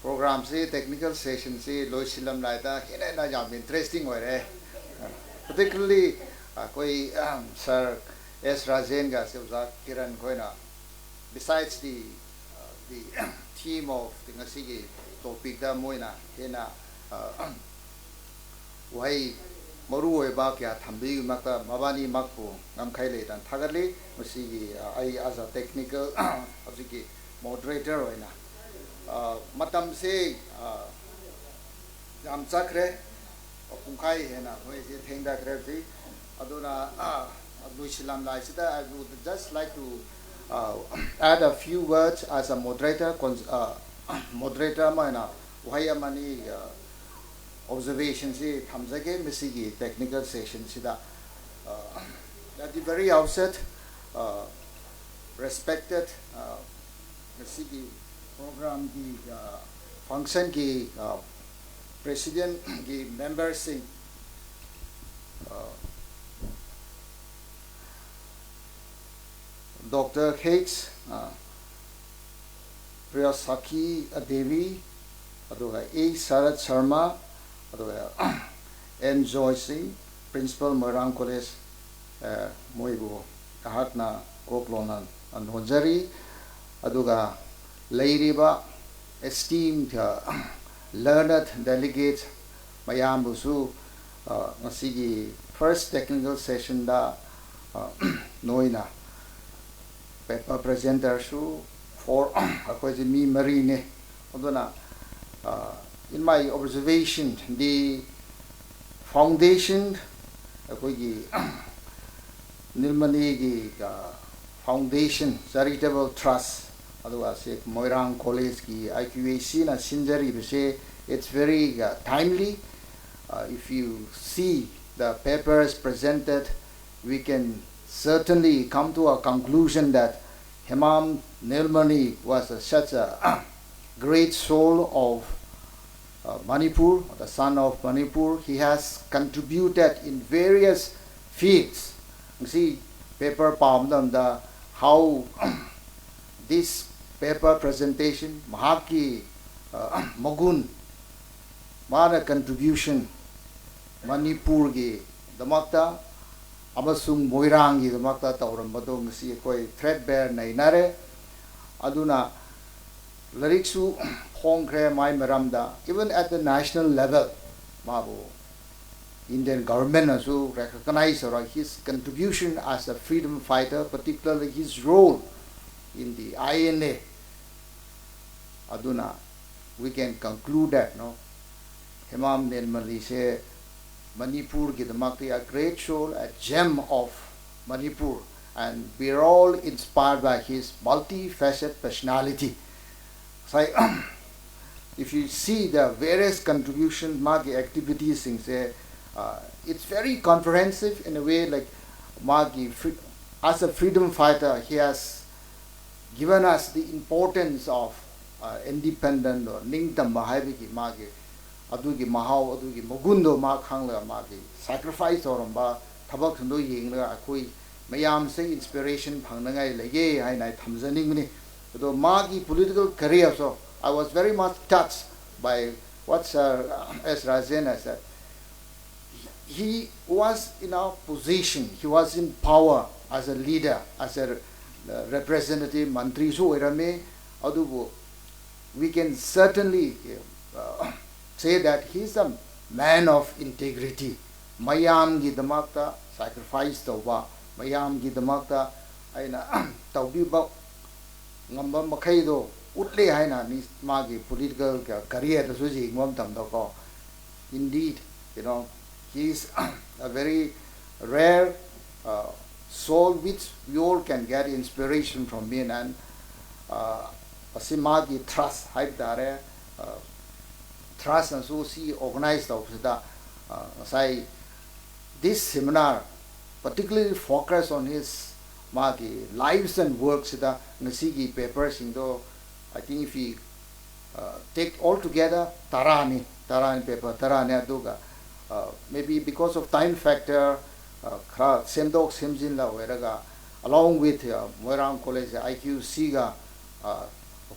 program se technical session se loy silam laida hena na jam interesting ore, particularly koi Sir S Rajen ga se uza Kiran koina, besides the theme of the ngasigi topic da moina hena why maru oiba kya thambi makta mabani makpu ngam khaile dan thagale masigi I as a technical asiki moderator oina matam se jam chakre pungkai hena hoi se thengda kre si aduna luisilam lai sita. I would just like to add a few words as a moderator. Moderator mana why mani observations se thamjage misigi technical session sida at the very outset, respected misigi program ki function ki president ki members sing Dr. Hicks, Priyasaki Devi, aduga A. Sarat Sharma, aduga N. Joy Singh, Principal Moirang College, Moibu, Ahatna Koklonan and Honjari, aduga Leiriba, esteemed learned delegates, Mayambusu, Masigi, first technical session da Noina. Paper presenter shu for me marine. In my observation, the foundation Nilamani foundation charitable trust otherwise Moirang College ki IQAC na Sinjari bise, it's very timely. If you see the papers presented, we can certainly come to a conclusion that Hemam Nilamani was such a great soul of Manipur, the son of Manipur. He has contributed in various fields. You see, paper palm the how this paper presentation, Mahaki Magun, Mara contribution, Manipur gi Damakta, Amasung Moirang gi Damakta Tauram Badong si koi threadbare nainare, Aduna Lariksu Hongkre Mai Maramda, even at the national level, Mabu. Indian government also recognize his contribution as a freedom fighter, particularly his role in the INA. Aduna, we can conclude that no, Hemam Nilamani se Manipur Gidamakti, a great soul, a gem of Manipur, and we are all inspired by his multifaceted personality. So if you see the various contributions, Magi activities, things there. It's very comprehensive in a way, like Magi, as a freedom fighter, he has given us the importance of independent or Ningtam Mahaibiki Magi, Adugi Mahau, Adugi Mogundo Makhangla Magi, sacrifice or Tabak Ndo Yingla, Akui, Mayam say inspiration, Pangangai Lege, I night Hamzaning. So Magi political career, so I was very much touched by what Sir S. Rajen said. He was in our position, he was in power as a leader, as a representative, mantri so erame adubu. We can certainly say that he is a man of integrity. Mayam gi damakta sacrifice tawba, mayam gi damakta aina tawbiba ngamba makhaido utle haina ni magi political career to suji ngom tam doko. Indeed, you know, he is a very rare soul which we all can get inspiration from him, and Asimagi trust hype dare trust and so see organized of the say this seminar particularly focus on his Magi lives and works the Nasigi papers in though I think if we take all together Tarani tarani paper tarani aduga maybe because of time factor khra semdok semjin la weraga along with Moirang College IQC ga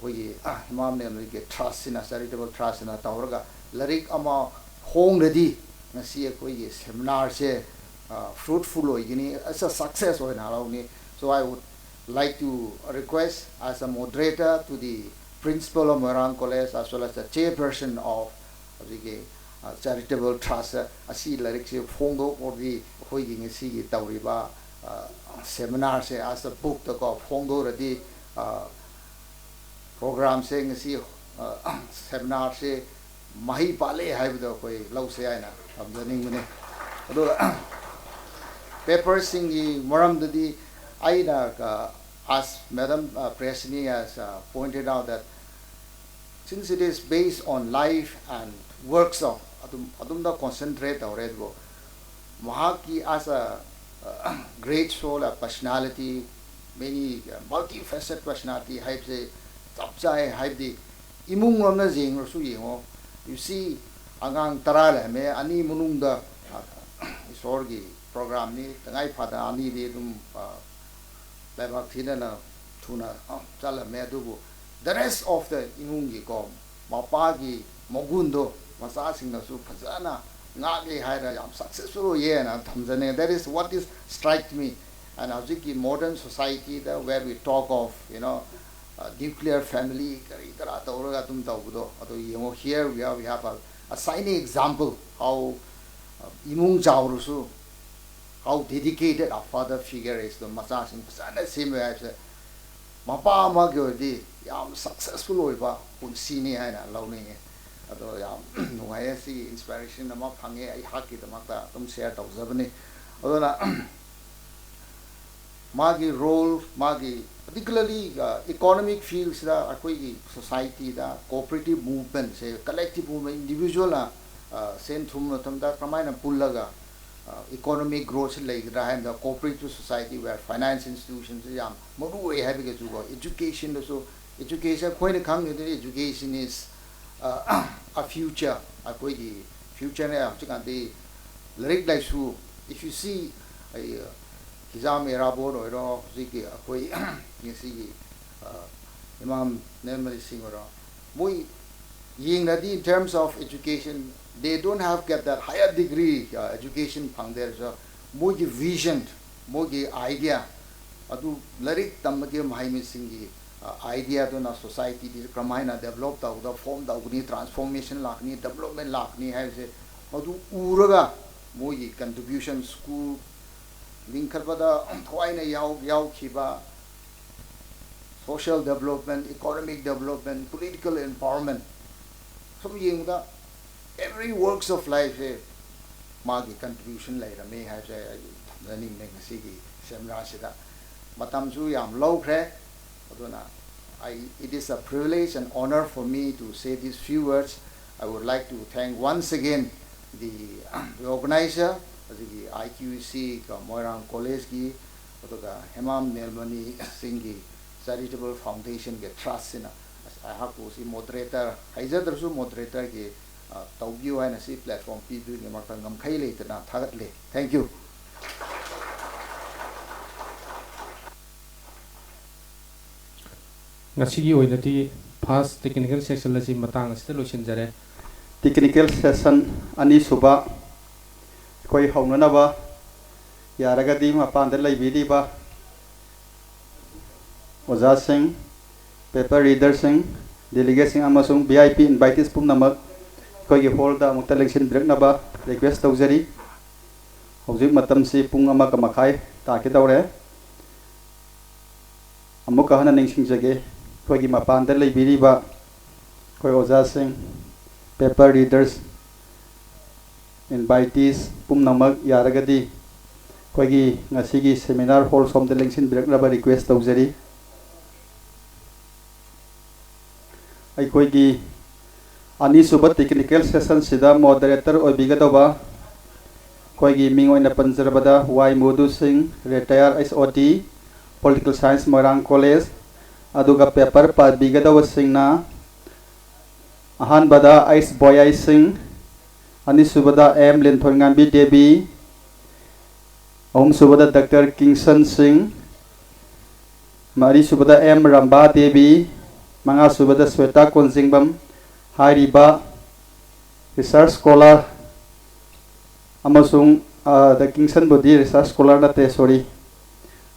hoyi Hemam ne ge trust in a charitable trust in a tauraga larik ama hong redi ngasi ekoi seminar se fruitful hoigini as a success hoin halawni. So I would like to request as a moderator to the principal of Moirang College as well as the chairperson of the charitable trust asi larik se phongdo or the hoigi ngasi gi tauriba seminar se as a book to go phongdo redi program se ngasi seminar se mahi pale haibdo koi lau se aina amjaning mane ado paper singi moram dadi aina as Madam Presini has pointed out that since it is based on life and works of adumda concentrate already go mahaki as a great soul, a personality, many multifaceted personality hype se tapjai hype di imung ramna jing ro su yengo you see angang tara le me ani munung da isorgi program ni tangai phada ani de dum lebak thina na thuna chala me dubu the rest of the imung gi ko mapa gi mogundo masa sing na su phajana ngaki haira yam successful ye na thamjane. That is what is strike me. And as in modern society where we talk of nuclear family, here we have a shining example how imung jawrusu, how dedicated a father figure is. The massage in the same way as mapa magodi yam successful oiba unsini haina launing. Ado yam nungaya si inspiration nama phange ai haki tamata tum share tawjabani adona magi role magi particularly economic fields da akoi society da cooperative movement se collective movement individual sen thum tamda kamaina pullaga economic growth legra and the cooperative society where finance institutions yam modu e have to go education so education koi ne khang education is a future, a future. Lyric like so, if you see Hizam Erabor or Ziki, you see Hemam Nilamani singer, Mui Ying in terms of education, they don't have get that higher degree education from there. So, Mugi vision, Mugi idea, Adu lyric Tamaki Mahimi Singi. Idea to na society di kramai develop ta uda form da ugni transformation lakni development lakni hai se madu uraga moi contribution school link bada thwai na yaw khiba social development, economic development, political empowerment some yeng da every works of life se magi contribution lai rame hai se learning ne ngasi gi seminar se da matam chu yam low khre. It is a privilege and honor for me to say these few words. I would like to thank once again the organizer, the IQC Moirang College ki, Hemam Nilamani Singh Charitable Foundation ke trust in. I have to see moderator. Haiza tersu moderator ke tawbiu hai na si platform pidu ni makangam khai le itna thagat le. Thank you. Ngasi oinati first technical session lasi matang asita loisinjare. Technical session ani suba koi haunana ba yaragadi mapanda laibidi ba oza sing paper reader sing delegate sing amasung VIP invitees pumnamak koi gi hall da mukta election break na ba request tawjari hojik matam si pung ama ka makhai ta ke dawre amuka hana ningsing jage koi gi mapanda laibidi ba koi oza sing paper readers invitees pumnamak yaragadi koi gi ngasi gi seminar hall som the election break na ba request tawjari ai koi gi ani suba technical session sida moderator obigadaba koi gi ming oina panjarbada y modu singh retire SOT political science Moirang College aduga paper pa bigadaba singna Ahanbada Ice Boyai Singh, Anisubada M. Linthongambi Devi, Subada Dr. Kingston Singh, Mari Subada M. Ramba Devi, Manga Subada Sweta Konzingbam, Hariba, Research Scholar, Amasung, the Kingston Body Research Scholar Nate, sorry.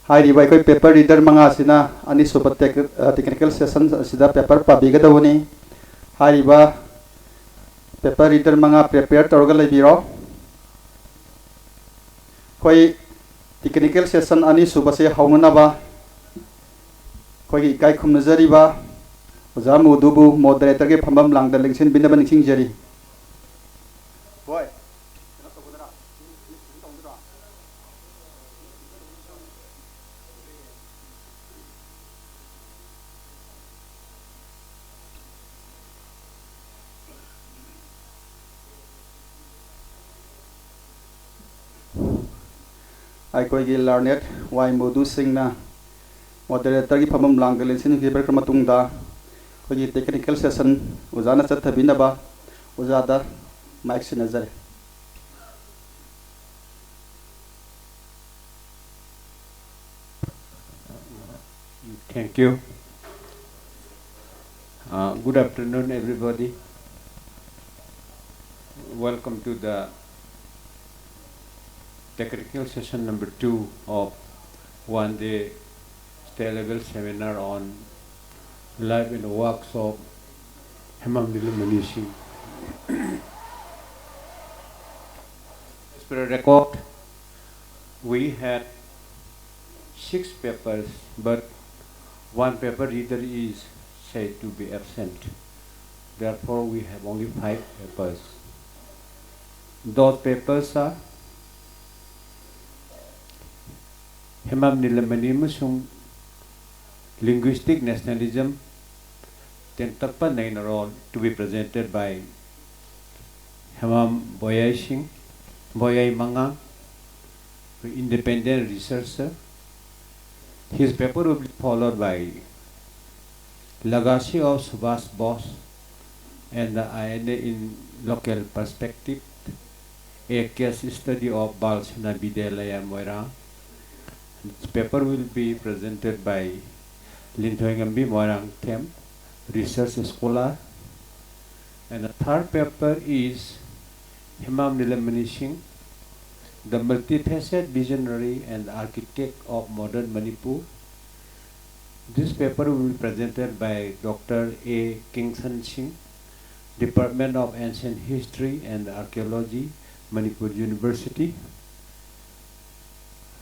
Hariba, paper reader Mangasina, Anisubada technical sessions, Sida paper Pabigada. Hariba, paper reader Manga prepared Torgal Biro. Koi technical session Ani Subase Haunaba. Koi Kai Kumnazariba, Zamu Dubu, moderator Pamam Lang, the Lincoln Binaban King Jerry. Boy. I go to learn why Modu sing na moderator ki phamam lang the lesson ki ber matung da ko ji technical session uzana chat thabina ba uzada mic se nazar Thank you. Good afternoon, everybody. Welcome to the technical session number 2 of one-day state-level seminar on life and works of Hemam Nilamani. As per a record, we had 6 papers, but one paper reader is said to be absent. Therefore, we have only 5 papers. Those papers are Hemam Nilamani Musung Linguistic Nationalism Tentakpa Nainarol to be presented by Hemam Boyai Manga, independent researcher. His paper will be followed by Legacy of Subhash Bose and the INA in Local Perspective, a case study of Balsana Bidelaya Moira. This paper will be presented by Linthoingambi Moirang Tem, research scholar. And the third paper is Hemam Nilamani Singh, the multifaceted visionary and architect of modern Manipur. This paper will be presented by Dr. A. Kingston Singh, Department of Ancient History and Archaeology, Manipur University.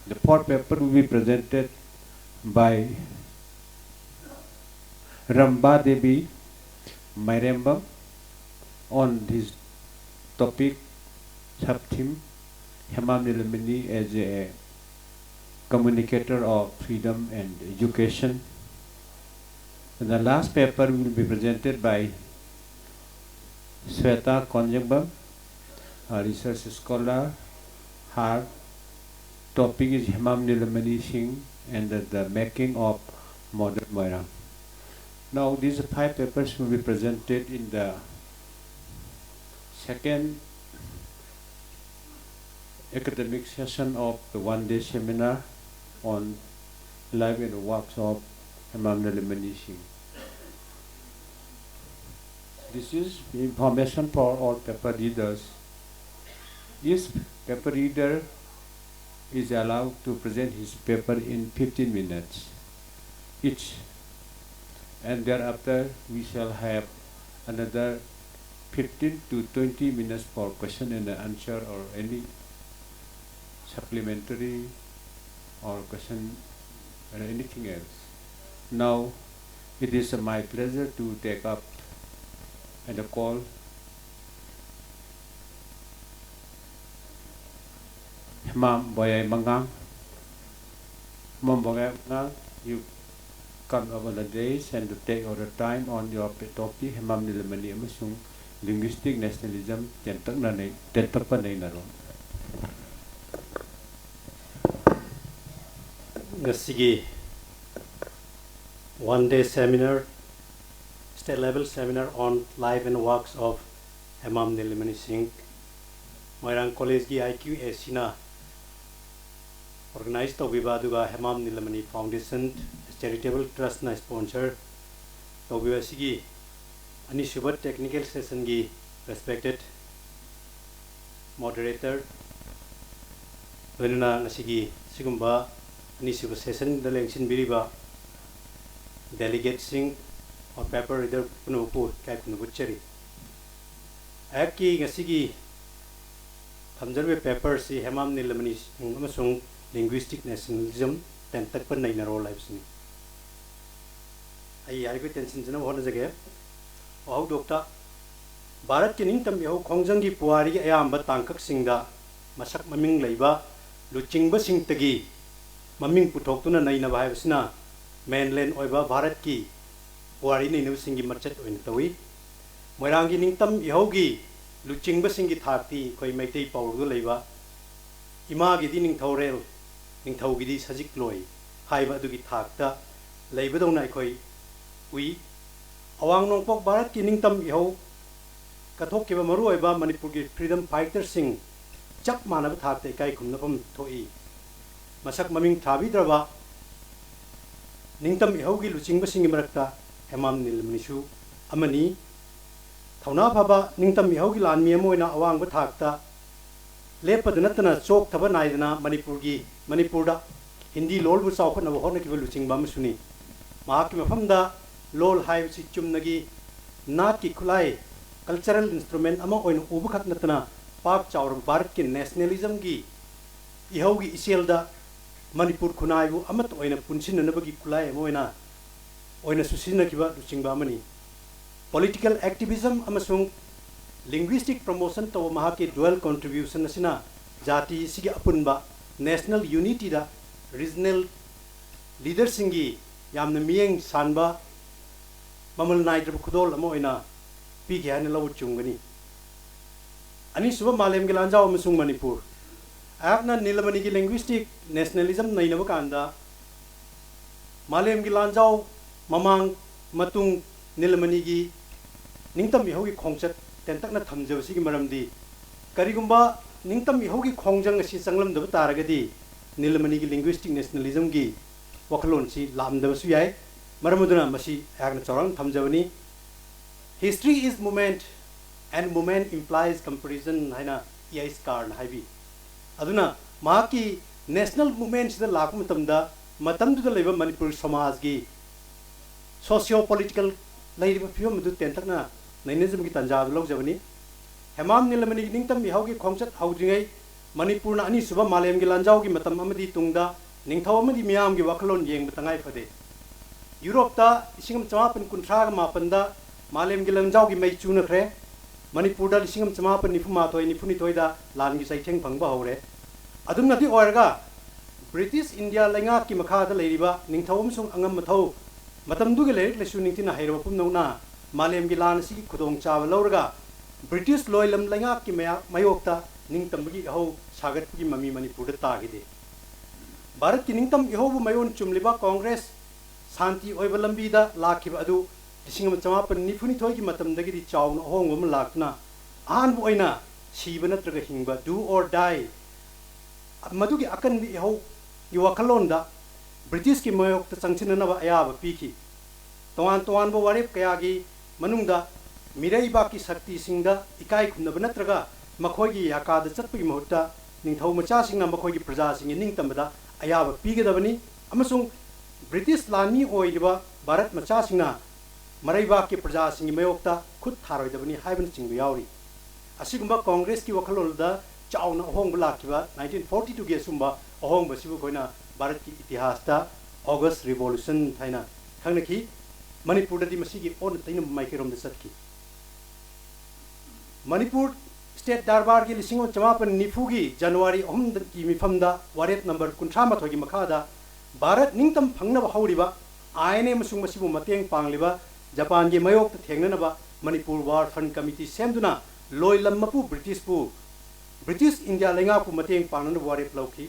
The fourth paper will be presented by Ramba Devi Mairemba on this topic, sub-theme, Hemam Nilamani as a communicator of freedom and education. And the last paper will be presented by Sweta Konjangbam, a research scholar. Her topic is Hemam Nilamani Singh and the making of modern Moira. Now these 5 papers will be presented in the second academic session of the one-day seminar on life and works of Hemam Nilamani Singh. This is information for all paper readers. Each paper reader is allowed to present his paper in 15 minutes each, and thereafter we shall have another 15 to 20 minutes for question and answer or any supplementary or question or anything else. Now it is my pleasure to take up and call Hemam Boyai Mangang. Hemam Boyai Mangang, you come over the days and to take all the time on your topic Hemam Nilamani amasung linguistic nationalism tentak pa nay naron. Ngasigi one day seminar state level seminar on life and works of Hemam Nilamani Singh. Moirang College ki IQA Sina organized to Vibaduga Hemam Nilamani Foundation charitable trust na sponsor to Vivasigi Ani Subat technical session gi respected moderator Venuna Nasigi Sigumba Ani Subat session the Lengshin Biriba delegate Singh or paper reader Punupu Captain Butchery Aki Nasigi Tamjarwe paper si Hemam Nilamani Amasung linguistic nationalism tentakpan na inaro lives ni ay yari ko tension jana hola jage au dokta Bharat ki ningtam yahu khongjang gi puari gi ayamba tangkak singda masak maming leiba luchingba singtagi maming puthok tuna naina baibsina mainland oiba Bharat ki puari ni nu singi marchat oin tawi moirang gi ningtam yahu gi luchingba singi thakti koi maitei pawru leiba ima gi di ningthorel ningthau gi di sajik loi haiba du gi thakta leibadong nai khoi ui awang nongpok Bharat ki ningtam yahu kathok ke maru oiba Manipur ki freedom fighter sing chap manab thakte kai khumnapam thoi masak maming thabi draba ningtam yahu gi luchingba singi marakta Hemam Nilamani su amani thauna phaba ningtam yahu gi lanmi amoina awang ba thakta lepadanatana chok thaba naidana Manipur da Hindi lol bu chawkhat na hona ki luchingba masuni mahaki mafamda lol hai si chumnagi nat ki khulai cultural instrument ama oin ubu khat natna pak chawr Bharat ki nationalism gi ihau gi iselda Manipur khunai bu amat oina punsin na bagi khulai moina oina susina ki ba luchingba mani political activism amasung linguistic promotion to mahaki dual contribution asina jati sigi apunba national unity da regional leaders singi yamna miyeng sanba mamal naidra khudol amoina pi gyane law chungani ani suba malem gi lanjaw amasung Manipur apna Nilamani gi linguistic nationalism nainaba kanda malem gi lanjaw mamang matung Nilamani gi ningtam ihogi khongchat tentakna thamjawsi gi maramdi karigumba ningtam ihogi khongjang asi changlam daba taragadi Nilamani gi linguistic nationalism gi waklon si lamdaba su yai maramuduna masi agna chorang thamjawani history is moment and moment implies comparison haina is karn haibi aduna maki national movements da lakum tamda matamdu da leba Manipur samaj gi socio political laiba fiom du tentakna nainizm gi tanjab lawjabani Hemam Nilamani ningtam ihaugi khongchat haudringai Manipur na ani suba malem gi lanjaw gi matam amadi tungda ningthaw amadi miyam gi waklon yeng batangai phade Europe ta isingam chamapan kunthra ga mapanda malem gi lanjaw gi mai chuna khre Manipur da isingam chamapan nifuma thoi nifuni thoi da lan gi saitheng phangba hore adum nati oirga British India lenga ki makha da leiriba ningthawum sung angam mathau matam du gi lerik lesu ningtina hairo pum nona malem gi lan si khudong chawa lawraga British loilam lenga ki mayokta ningtam gi ho sagat gi mami Manipur da tagide Bharat ki ningtam ihobu mayon chumliba Congress Santi oiba lambi da lakhiba adu isingam chamapan nifuni thoi gi matam dagi di chawna hongom lakna an bu oina siba natraga hingba do or die madu gi akan bi ho gi wakalon da British ki mayokta changchina na ba ayaba piki toan bo warep kaya gi manungda miraiba ki sakti singda ikai khunna natraga makhoigi yakada chatpagi mahutta ningthau macha singna makhoigi praja singi ningtambada ayaba pigedabani amasung British lani oiriba Bharat macha singna maraiba ki praja singi mayokta khut tharoidabani haiban chingbu yauri asigumba Congress ki wakhalolda chauna ahongba lakhiba 1942 ge sumba ahongba sibu khoina Bharat ki itihas ta August Revolution thaina khangnaki Manipur da di masigi on tainam maikirom da satki Manipur State Darbar ki lisingo chamapan nifugi January 3 ki mifamda warep number 13 gi makhada Bharat ningtam phangnaba hauriba aine masung masibu mateng pangliba Japan gi mayok thengnanaba Manipur War Fund Committee semduna loilam mapu British India lenga pu mateng pangnan warep lauki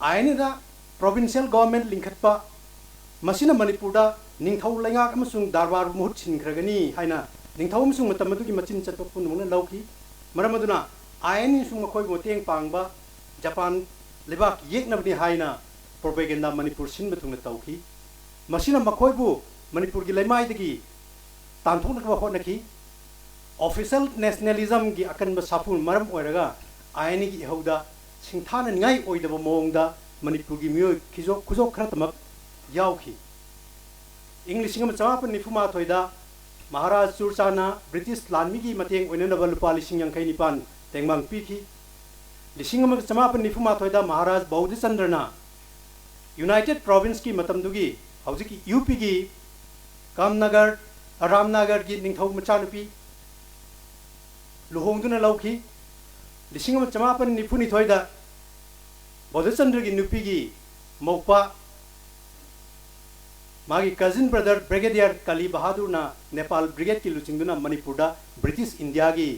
aine da provincial government linkhatpa masina Manipur da निंथौ लेंगाक अमसुंग दरबार मुहुत सिनख्रगनी हाइना निंथौ अमसुंग मतम अदुगी मचिन चतोक पुनमुना लौखी मरम अदुना ion सुंग मखोय मोतेंग पांगबा Japan लेबाक येकनबनी हाइना propaganda Manipur सिन बथुंग तौखी मसिना मखोयबु मणिपुर की लेमाइदगी तांथोनकबा होनकी official nationalism की अकनब साफुन मरम ओइरगा ion की इहौदा सिंथाना निगाई ओइदब मोंगदा मणिपुर की मियो खिजो खुजो खरतमक यावखी इंग्लिश चमापन निफुमा थोइदा महाराज चुरचाना ब्रिटिश लानमी की मतेंग ओइननब लुपा लिसिंग यांखै निपान तेंगमांग पीखी लिसिंग चमापन निफुमा थोइदा महाराज बौद्धचंद्रना यूनाइटेड प्रोविंस की मतमदुगी हौजिकी यूपी की कामनगर रामनगर की निंथौ मचानुपी लुहोंगदुना लौखी लिसिंग चमापन निफुनी थोइदा बौद्धचंद्र की नुपी की मौपा मागी कजिन ब्रदर ब्रिगेडियर काली बहादुर ना नेपाल ब्रिगेड की लुचिंगदुना मणिपुर ब्रिटिश इंडिया की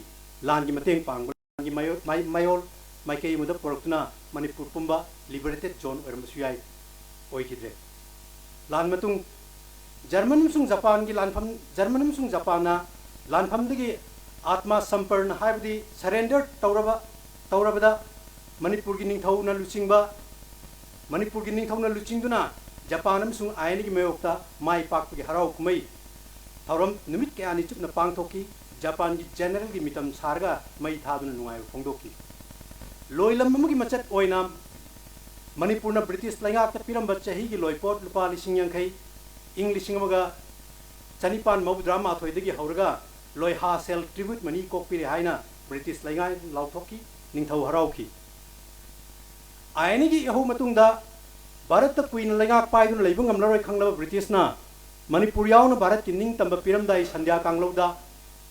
लान की मतेंग पांग की मायोल माइकई मुद पोरक्तुना मणिपुर पुंबा लिबरेटेड जोन ओरमसुयाई ओइखिद्रे लान मतुंग जर्मन सुंग जापान की लानफम जर्मन सुंग जापाना लानफमदगी आत्मा संपर्ण हाइबदी सरेंडर तौरबदा मणिपुर की निंथौना लुचिंगबा मणिपुर की निंथौना लुचिंगदुना जापान अमसुंग आयन की मयोक्ता माई पाक की हराव कुमई थौरम नुमित कयानी चुपना पांगथोकी जापान की जनरल की मितम सारगा मई थादुना नुंगाय फोंदोकी लोइलम अमगी मचत ओइना मणिपुर ना ब्रिटिश लैंगाक पिरंब चही की लोइपोट लुपा लिसिंग यांखै इंग लिसिंग अमगा चनिपान मौद्रा माथोइदगी हौरगा लोइ हा सेल ट्रिब्यूट मनी कोकपिरे हाइना ब्रिटिश लैंगाय लाउथोकी निंथौ हरावकी आयन की यहो मतुंगदा भारत कुइन लेंगाक पाइदुन लेबुंग amlaroi खंगलब ब्रिटिश ना मणिपुर याउन भारत की निंग तंब पिरमदाई संध्या कांगलौदा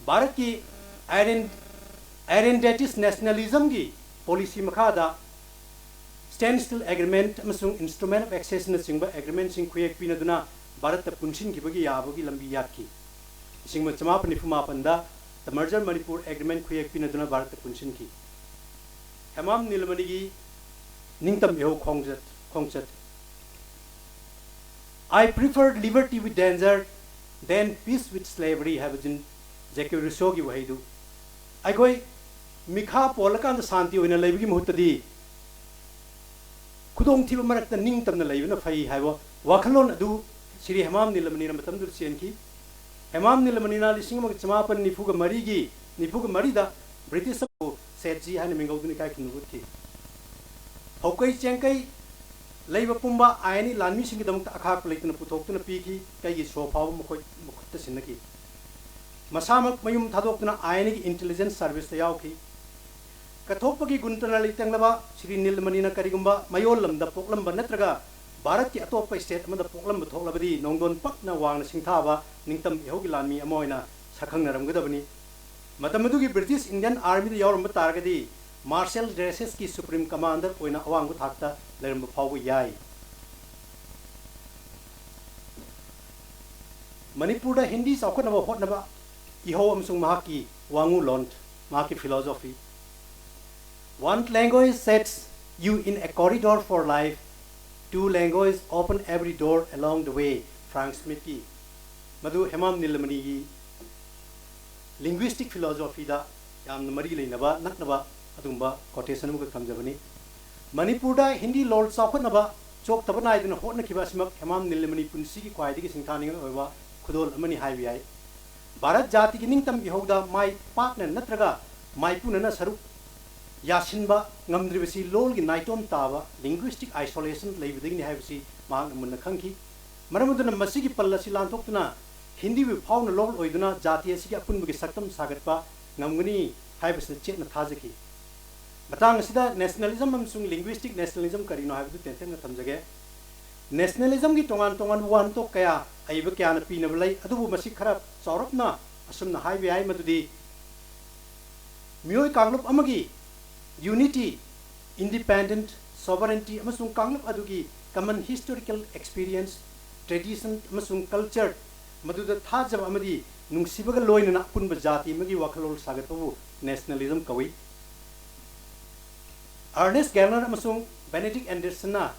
भारत की आइडेंटिटीज नेशनलिज्म की पॉलिसी मखादा स्टैंड स्टिल एग्रीमेंट अमसुंग इंस्ट्रूमेंट ऑफ एक्सेस न सिंग एग्रीमेंट सिंग खुयेक पिनदुना भारत पुनसिन की याबगी लंबी याकी सिंग चमाप निफुमापंदा द मर्जर मणिपुर एग्रीमेंट खुयेक पिनदुना भारत पुनसिन की हेमाम नीलमणि की निंगतम यहो खोंगचत I prefer liberty with danger than peace with slavery हाइबजिन जेके रुसो की वहीदु अगोई मिखा पोलकान शांति होइना लेबगी मुहूर्तदी खुदोंग थिब मरक्ता निंग तमना लेबना फई हाइबो वाखलोन अदु श्री हेमाम नीलमणि ना मतम दुर सेनकी हेमाम नीलमणि ना लिसिंग मग चमापन निफुग मरीगी निफुग मरीदा ब्रिटिश को सेटजी हाने मिंगौदुनि काय खिनुगुथि हौकै चेंकै लेब पुंबा आयनी लानमी सिंग दमक अखाक लेतन पुथोक्तन पीखी कई सोफाव मखोय मुखत सिनकी मसामक मयुम थादोक्तन आयनी की इंटेलिजेंस सर्विस यावकी कथोपकी गुंतना लेतंगलबा श्री नीलमणि न करिगुंबा मयोल लमदा पोकलंबा नत्रगा भारत की अतोप स्टेट मद पोकलंबा थोकलबदी नोंगदोन पक्ना वांगना सिंथाबा निंगतम यहोगी लानमी अमोयना सखंगनरमगदबनी मतमदुगी ब्रिटिश इंडियन आर्मी द यावरम तारगदी मार्शल ड्रेसेस की सुप्रीम कमांडर ओइना अवांगु थाकता लेरम फावु याई मणिपुर हिंदी साउखनब होटनब इहो अमसुंग महाकी वांगु लोंट महाकी philosophy one language sets you in a corridor for life, two languages open every door along the way. Frank Smith की मधु हेमाम नीलमणि की linguistic philosophy दा याम मरी लेनबा नकनबा अदुंबा कोटेशन मुग थमजबनी मणिपुर दा हिंदी लोल साखनबा चोक तब नाइदन होटनखिबा सिमक हेमाम नीलमणि पुंसी की क्वाइदगी सिंथानिंग ओइबा खुदोल अमनि हाइबि याय भारत जाति की निंगतम इहोदा माइ पाकन नत्रगा माइपुनना सरुक यासिनबा ngamdribasi lol gi naitom taba linguistic isolation leibiding haibasi mang mun khangki maramuduna masigi pallasi lanthokna hindi bi fauna lol oiduna jati asigi apun bi saktam sagatpa ngamgani haibasi chetna thajaki matang asida nationalism amsung linguistic nationalism karino haibu tenten na thamjage nationalism gi tongan wan to kaya aiba kya na pina blai adubu masi khara chawrapna asumna haibi ai madudi mioi kanglup amagi unity, independent, sovereignty, amasung kanglap adugi common historical experience, tradition, amasung culture, maduda thajab amadi nungsibaga loina na punba jati magi wakhalol sagatabu nationalism kawi. Ernest Gellner amasung Benedict Anderson na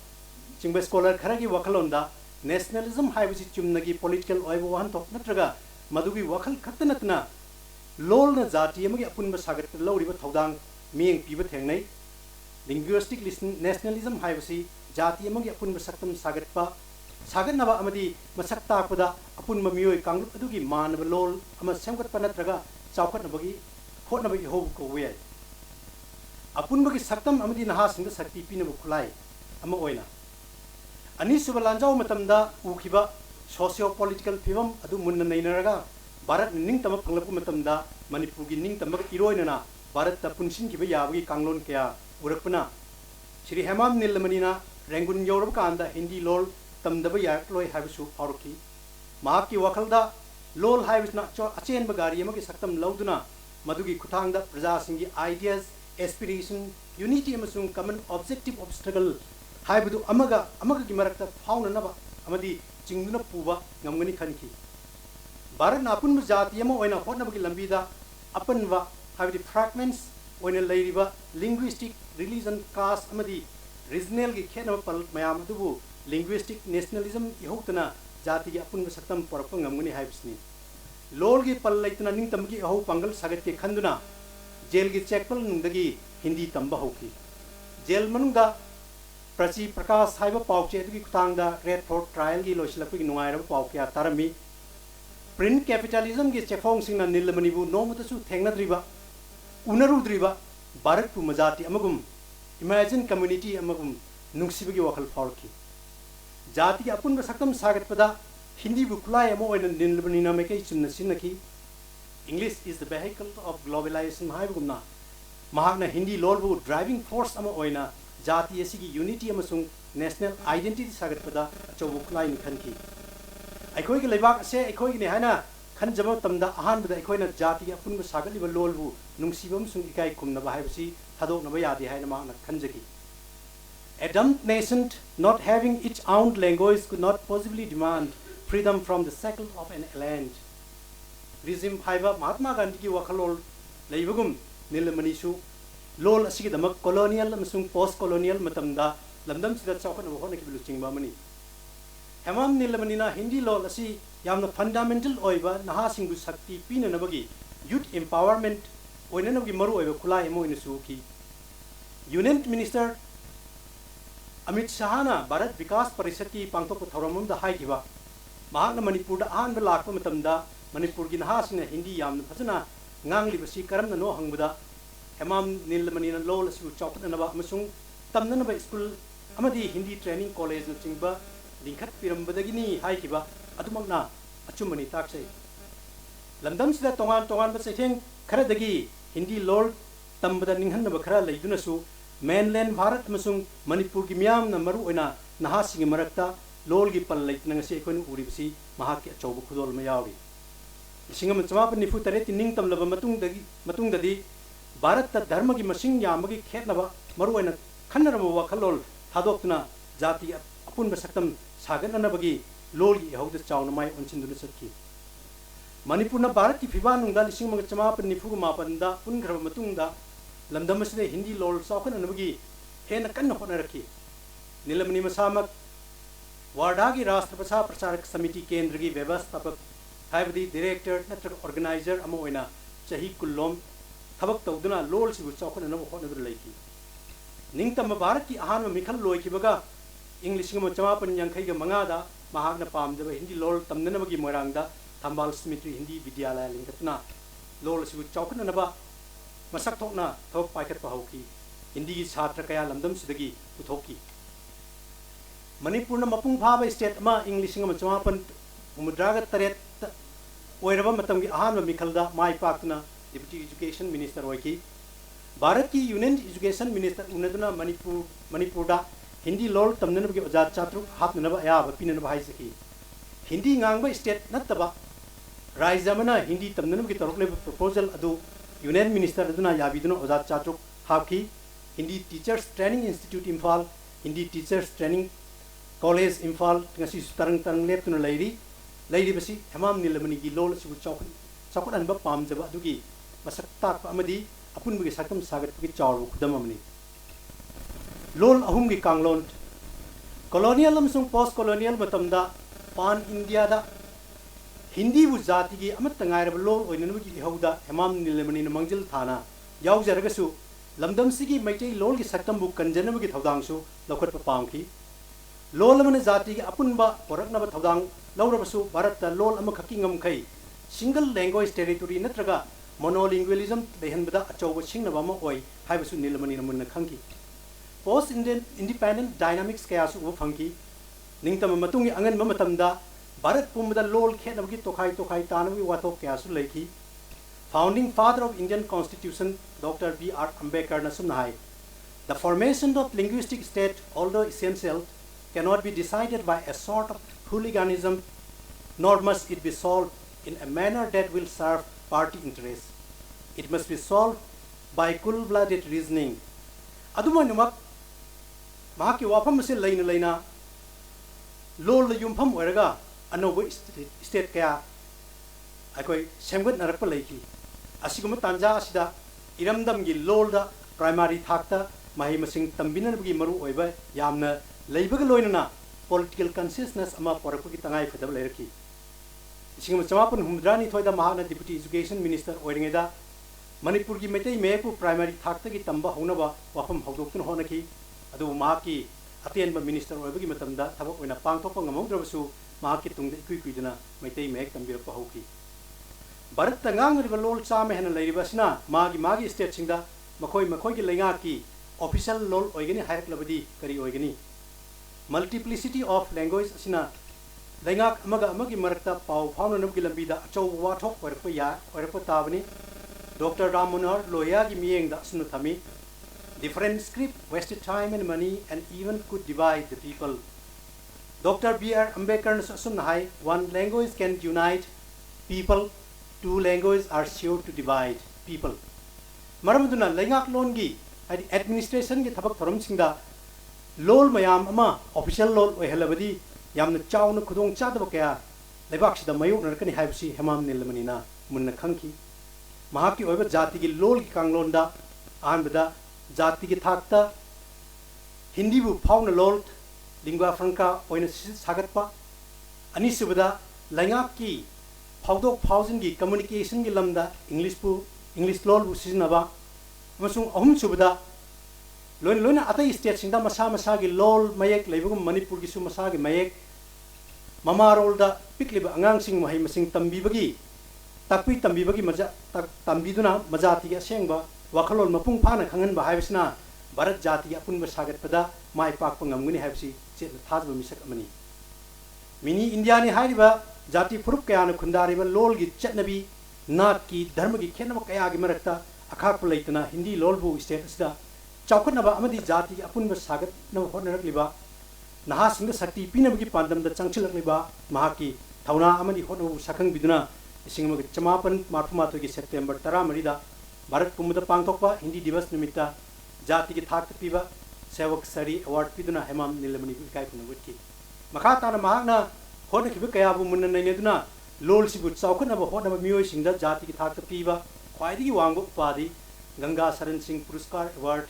chingba scholar kharagi wakhalonda nationalism haibasi chumnagi political oibo hantok natraga madugi wakhal khattanatna lol na jati amagi apunba sagat lawriba thodang mieng piba thengnai linguistic nationalism haibasi jati amagi apunba saktam sagatpa sagatnaba amadi masak takpada apunba mioi kanglup adugi manaba lol ama semgatpa natraga chawkhatnabagi hotnabagi hob ko wei apunbagi saktam amadi naha singda sakti pinabu khulai ama oina ani subalanjau matamda ukhiba socio political phibam adu munna nainaraga Bharat ningtama phanglapu matamda Manipurgi ningtama iroinana Bharat ta punsin kiba yabagi kanglon kya urakpana Shri Hemam Nilamani na Rangun Yorub kanda Hindi lol tamdaba yakloi habisu auruki mahaki wakhalda lol habis na achen bagari amagi saktam lauduna madugi kuthangda praja singi ideas aspiration unity amasung common objective obstacle haibudu amaga gi marakta fauna naba amadi chingduna puba ngamgani khanki Bharat na apun jati ama oina hotnabagi lambida apanwa habidi fragments oina leiriba linguistic religion caste amadi regional gi khenaba pal mayam dubu linguistic nationalism ihoktana jati gi apun saktam porpa ngamgani haibisni lol gi pal leitna ningtamgi aho pangal sagate khanduna jail gi checkpal nungdagi hindi tamba hoki jail manungda Prachi Prakash haiba pauche adu gi kutangda red fort trial gi loislapgi nungairaba paukya tarami print capitalism gi chefong singna Nilamani bu nomutasu thengnadriba unarudriba Bharat pu majati amagum imagine community amagum nungsibagi wakhal faulki jati gi apun saktam sagatpada Hindi bu khulai amo oina Nilamani na mekai chunna sinaki English is the vehicle of globalization haibugumna mahakna Hindi lol bu driving force amo oina jati asigi unity amasung national identity sagatpada chobu khulai ni khanki aikoi gi leibak ase aikoi gi ne hana khanjaba tamda ahan bada aikoi na jati gi apun sagali ba lolbu nungsibam sung ikai kumna ba haibasi thadok na ba yadi haina ma na khanjagi a dumb nation not having its own language could not possibly demand freedom from the shackles of an land regime haiba Mahatma Gandhi gi wakhalol leibagum Nilamani su lol asigi damak colonial amasung post colonial matamda lamdam sida chawkhan ba hona kibilu chingba mani Hemam Nilamani na Hindi lol asi yamna fundamental oiba naha singbu sakti pina nabagi youth empowerment oina nabagi maru oiba khulai mo ina su ki Union Minister Amit Shahana Bharat Vikas Parishad ki pangthok thoramum da hai kiba mahakna Manipur da ahan ba lakpa matamda Manipur gi naha singna Hindi yamna phajana ngang libasi karamna no hangbuda Hemam Nilamani na lol asibu chawkhat naba amasung tamna naba school amadi Hindi training college na chingba lingkhat pirambadagini hai kiba adumakna achumani taksai lamdam sida tongan ba setheng khara dagi Hindi lol tambada ninghan naba khara leiduna su mainland Bharat amasung Manipur gi miyam na maru oina naha singi marakta lol gi pal leitna ngasi ekoni uribsi mahaki achawbu khudol ma yawi singam chama nifu tare tining tam laba matung dadi Bharat ta dharma gi masing yamagi khetnaba maru oina khannarama wakhalol thadokna jati apun ba saktam sagananabagi lol gi hauda chawna mai onchinduna sakki Manipurna Bharat ki phiban nungda lising mag chama nifu ma panda pun graba matungda lamdam asde Hindi lol chawkhan anabagi hena kanna hona rakhi Nilamani masamak warda gi rashtrapasa pracharak samiti kendra gi vyavasthapak haibadi director natraka organizer ama oina chahi kullom thabak tawduna lol sibu chawkhan anabu hona dur laiki ningtam Bharat ki ahan mikhal loi ki baga English ngam chama pan yankhai ga manga da mahagna pamjaba Hindi lol tamnanabagi moirangda Thambal Smith Hindi Vidyalaya lingkatna lol sibu chawkhan anaba masak thokna thok paikhat pa hauki Hindi gi chhatra kaya lamdam sidagi puthoki Manipurna mapung phaba state ma English ngam chama pan umudraga taret oiraba matam gi ahan mikhalda mai paktna Deputy Education Minister oiki Bharat ki Union Education Minister unaduna Manipur da Hindi lol tamnanabagi ojat chatruk hapnanaba ayaba pinanaba haisaki Hindi ngangba state nattaba Raijamana Hindi tamnanabagi torokle proposal adu Union Minister aduna yabiduna ojat chatruk hapki Hindi Teachers Training Institute Imphal Hindi Teachers Training College Imphal ngasi tarang leptuna leiri basi Hemam Nilamani gi lol sibu chawkhan anba pamjaba adugi masak tak amadi apunbagi saktam sagat gi chawru khudam amni lol ahum gi kanglon colonial amsung post colonial matamda pan India da Hindi bu jati gi amat tangai ra lol oinanu gi hauda Hemam Nilamani mangjil thana yaw jaragasu lamdam sigi maitai lol gi saktam bu kanjana gi thodang su lokhat pa pamki lol amana jati gi apunba porakna ba thodang lawrabasu bharat ta lol ama khaki ngam khai single language territory natraga monolingualism lehanbada achoba singna ba ma oi haibasu Nilamani namunna khangki post independent dynamics kaya su u phangki ningtam matungi angan ma matamda Bharat Pumada Lol Khenamki Tokai Tanavi Wato Kyasu Leki, founding father of Indian Constitution, Dr. B.R. Ambedkar Nasumnahai. The formation of linguistic state, although essential, cannot be decided by a sort of hooliganism, nor must it be solved in a manner that will serve party interests. It must be solved by cool-blooded reasoning. Adumanumak Mahaki Wapamasi Laina Laina Lol the Yumpam Weraga. Another state kaya akoi semgut narakpa leki asiguma tanja asida iramdam gi lolda primary thakta mahi masing tambina gi maru oiba yamna leibaga loinana political consciousness ama porakku gi tangai phadab lerki isingma chamapun humdrani thoida mahana deputy education minister oiringeda manipur gi metai meku primary thakta gi tamba honaba wafam hawdoktun honaki adu mahaki atenba minister oibagi matamda thabak oina pangthokpa ngamongdrabasu Mahaki Tungda Kuidana, Mate make them be a Pahoki. Barat Tangang River Lol Sam and Lady Basna, Magi State Sinda, Makoi Langaki, official Lol Oigani Hayat Labadi, Kari Oigani. Multiplicity of language Sina, Langak Magi Marta, Pau, Pound of Gilambida, Chow Watok, or Paya, or Potavani, Dr. Ramonar, Loyagi Mieng, the Sunutami, different script, wasted time and money, and even could divide the people. Dr. B.R. Ambedkar Sunahai, one language can unite people, two languages are sure to divide people. Maramuduna, Langak Longi, administration get Tabak Torum Singda, Lol Mayam Ama, official Lol Ohelabadi, Yam the Chow no Kudong Chadabaka, Lebaksh the Mayu Narkani Habsi, Hemam Nilamanina, Munakanki, Mahaki over Jatigi Lol Kanglonda, Anbada, Jatigi Takta, Hindi bu Pound Lol. Lingua franca oina sagatpa ani subada langaki phawdok phawjin gi communication gi lamda english lol bu siznaba amasung ahum subada loina atai state singda masa gi lol mayek leibugum manipur gi su masa gi mayek mama rol da pikliba angang sing mahai masing tambi bagi takpi tambi bagi maja tambi duna majati ga sengba wakhalol mapung phana khangan ba haibsna Bharat Jati Apunba Sagat Pada, my Pak Pangamuni Habsi, said the Tazba Misakamani. Mini Indiani Haiba, Jati Purukayana Kundariba, Lolgi, Chetnabi, Naki, Dharmagi, Kenamaki Marata, Akapulatana, Hindi Lolbu status da, Chaukanaba Amadi Jati Apunba Sagat, no Honorable Nahas in the Sati, Pinabaki Pandam, the Changchil Liba, Mahaki, Tauna Amadi Hono Sakang Biduna, Singam Chamapan, Marfumatogi September, Taramarida, Bharat Pumuda Pangtopa, Hindi Divas Nimita. Jati ki thak piba sevak sari award piduna Hemam Nilamani kai punawutki makata na mahna hona ki kaya bu munna nei neduna lol sibu chaukna ba hona mioi singda jati ki thak piba khwaidi gi wangbo upadi Ganga Saran Singh Puruskar award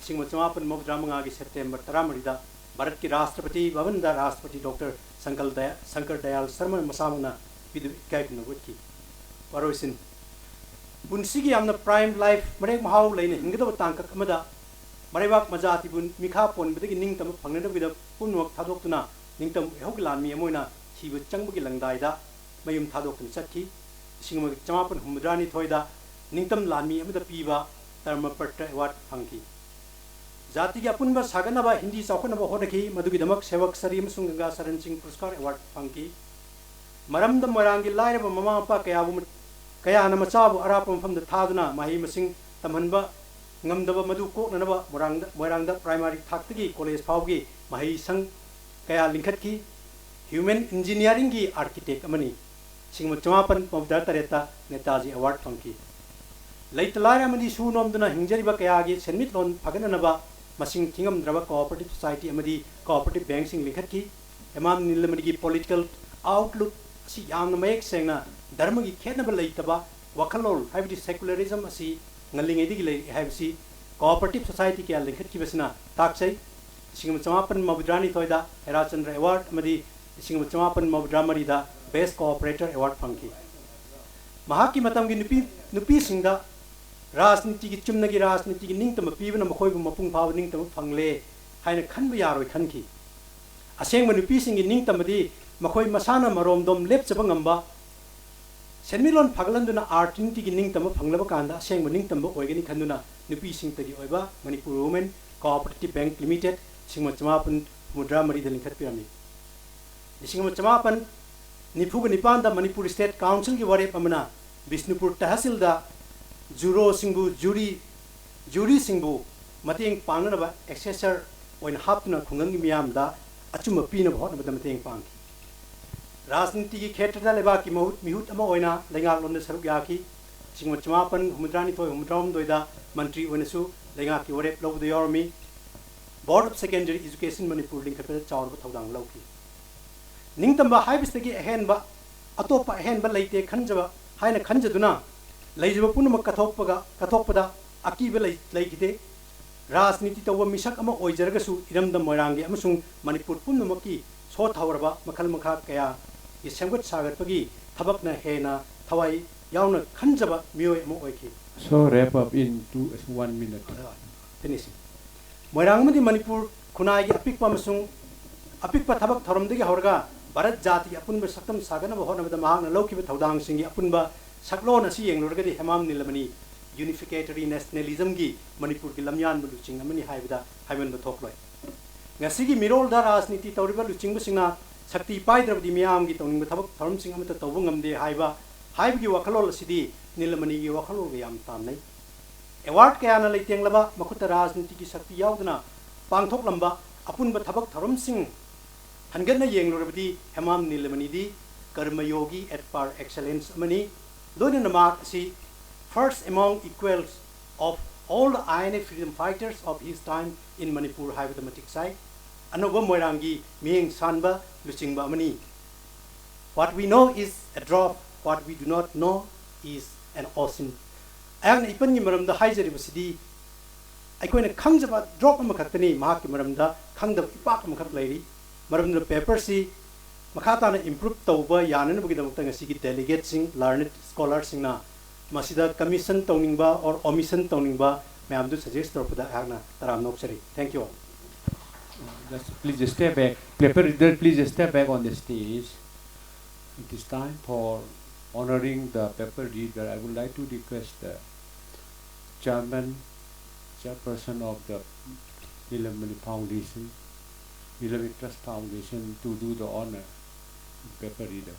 singma chamapan mogdramanga gi September 13 da Bharat ki Rashtrapati Bhavan da Rashtrapati Dr. Shankar Dayal Sharma masamuna pidu kai punawutki waroisin Bunsigi am the prime life, Marek Mahau Lane, Ingado Tanka Kamada, Marevak Mazati Bun, Mikapon, beginning Ningtam, Pangana with a Punwak Tadokuna, Ningtam Hoglan Miamona, he was Changbugilang Daida, Mayum Tadok and Saki, Singma Chamapan Humdrani Toida, Ningtam Lami with the Piva, Therma Perta, what funky. Zatiga Punba Saganaba, Hindi Sakanaba Hodaki, Madugidamak, Sevak Sarim Sunga Saran Singh Puruskar, what funky. Maram the Marangi Lai of Mama Pakayavum. Kaya na masabu arapam from the Taduna, Mahi Masing, Tamanba, Ngamdaba Madu Kotanaba, Moranga Primary Taktiki, College Paugi, Mahi Sang, Kaya Linkatki, Human Engineering Architect Amani, Singmachamapan of Datareta, Netaji Award Funky. Late Lara Madi Sunam Duna Hinjariba Kayagi, Senmitlon, Paganaba, Masing Kingam Drava Cooperative Society Amadi, Cooperative Banks in Linkatki, Hemam Nilamani political outlook, see Yam Make Sena. Dharmagi Kenaba Laitaba, Wakalol, have the secularism, see, Naling Edigile, have see, cooperative society, Linkatibasna, Taxay, चमापन मौद्रानी थोदा Herachandra award मदी चमापन मौद्रा मरीदा best cooperator award फंकी महाकी मतम की नुपी सिंगदा राजनीति की चुमन की राजनीति की निंगतम पीबन मखोइबु मपुंग फाव निंगतम फंगले हाइन खनब यारोय खनकी असेंग नुपी सिंग की निंगतमदी मखोइ मसाना मरोमदोम लेपचब ngamba सेनमिलोन फगलंदुना आर्टिनिटी की निंगतम फंगलब कांदा असेंग निंगतम ओइगनी खंदुना नुपी सिंग तगी ओइबा Manipur women cooperative bank limited सिंग चमापन मुद्रा मरी लिंखत पिरामी सिंग चमापन निफुग निपान मणिपुर स्टेट काउंसिल की वरेप अमना बिष्णुपुर तहसील जुरो सिंगु जूरी सिंगु मतेंग पांगनबा एक्सेसर ओइन हापना खुंगंग मियामदा अचुम पीनब होनबदा मतेंग पांगी राजनीति की क्षेत्र लेबा की मिहुत अमा ओइना लेंगालोन सरुक याकी सिंग चमापन हुमुद्रानी थोय हुमुद्राम दोइदा मंत्री ओइनसु लेंगा की वरेप लौद योरमी board of secondary education Manipur लिंखत चावरब थौदांग लौकी निंगतंबा हाइबिसतगी अहेनबा अतोपा अहेनबा लेते खंजबा हाइना खंजदुना लेजब पुनम कथोपदा अकीब लेखिदे राजनीति तब मिसक अमा ओइजरगसु इरमदम मोइरांगी अमसुंग मणिपुर पुनमकी सो थवरबा मखल मखा कया की सेमगत सागतपगी थबकना हेना थवाई यावना खंजबा मियोय अमा ओइखि So wrap up in 1 minute. Finish मोइरांगमदी मणिपुर खुनाई अपिकपा अमसुंग अपिकपा थबक थरमदगी हौरगा भारत जाति अपुनब सक्तम सागनब होनबदा महांगना लौकिब थौदांगसिंगी अपुनबा सकलोन असि येंगलोरगदी हेमाम नीलमणि यूनिफिकेटरी नेशनलिज्म की मणिपुर की लमयान लुचिंग अमनि हाइबदा हाइबन थोकलोय ngasi मिरोल दा राजनीति तौरिबा लुचिंग सिंगना शक्ति पाइद्रबदी मियाम की तौनिंग थबक थरम सिंग अमत तौब ngamde हाइबगी वखलोल सिदी नीलमणि की वखलोल याम तामनै अवार्ड कयाना लेतेंगलबा मखुत राजनीति की शक्ति यावदना पांगथोकलंबा अपुनबा थबक थरम सिंग हनगना येंगलोरबदी Hemam Nilamani the karmayogi at par excellence अमनि लोइना mark asi first among equals of all the INA freedom fighters of his time in Manipur Hypothematic side. Anoba Moirangi Ming Sanba Luchingba Mani. What we know is a drop, what we do not know is an ocean. Ang Ipani Maram the Hizer City. I go in a Kangjaba drop of Makatani, Mahaki Maramda, Kang the Ipak Makat lady, Maram the paper see Makatana improved Toba Yanan Bugidamutanga Siki delegates sing, learned scholars sing na. Masida commission toningbा और omission toningbा मैं आपको suggest करता हूँ ना तराम नौकरी thank you all. Just please step back. Paper reader, please step back on the stage. It is time for honoring the paper reader. I would like to request the chairperson of the Nilamani Foundation, Nilamani Trust Foundation, to do the honor of paper reader.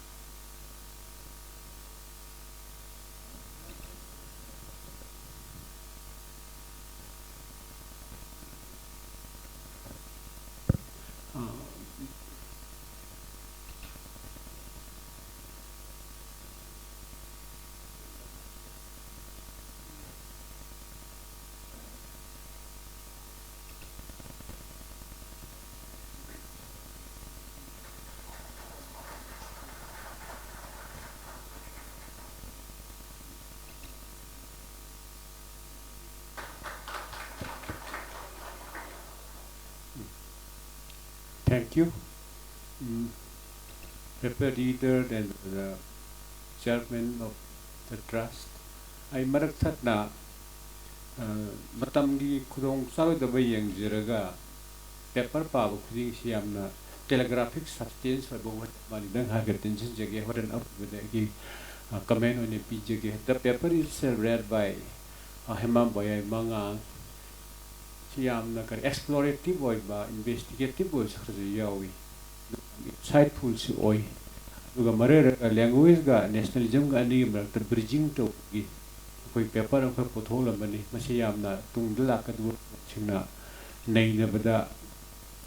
Thank you. Paper reader and the chairman of the trust. I maraktat na matam gi khudong sawi da bayang jiraga paper pa bu khuding siam na telegraphic substance for bo mani dang ha gatin jin jage horen up with the comment on a pjage. The paper is read by Hemam boy manga siam na kar explorative boy ba investigative boy sakhre yawi insightful si oi duga mare language ga nationalism ga ani mar bridging to gi koi paper of pothola mani masi yam na tung dala ka du china nei na bada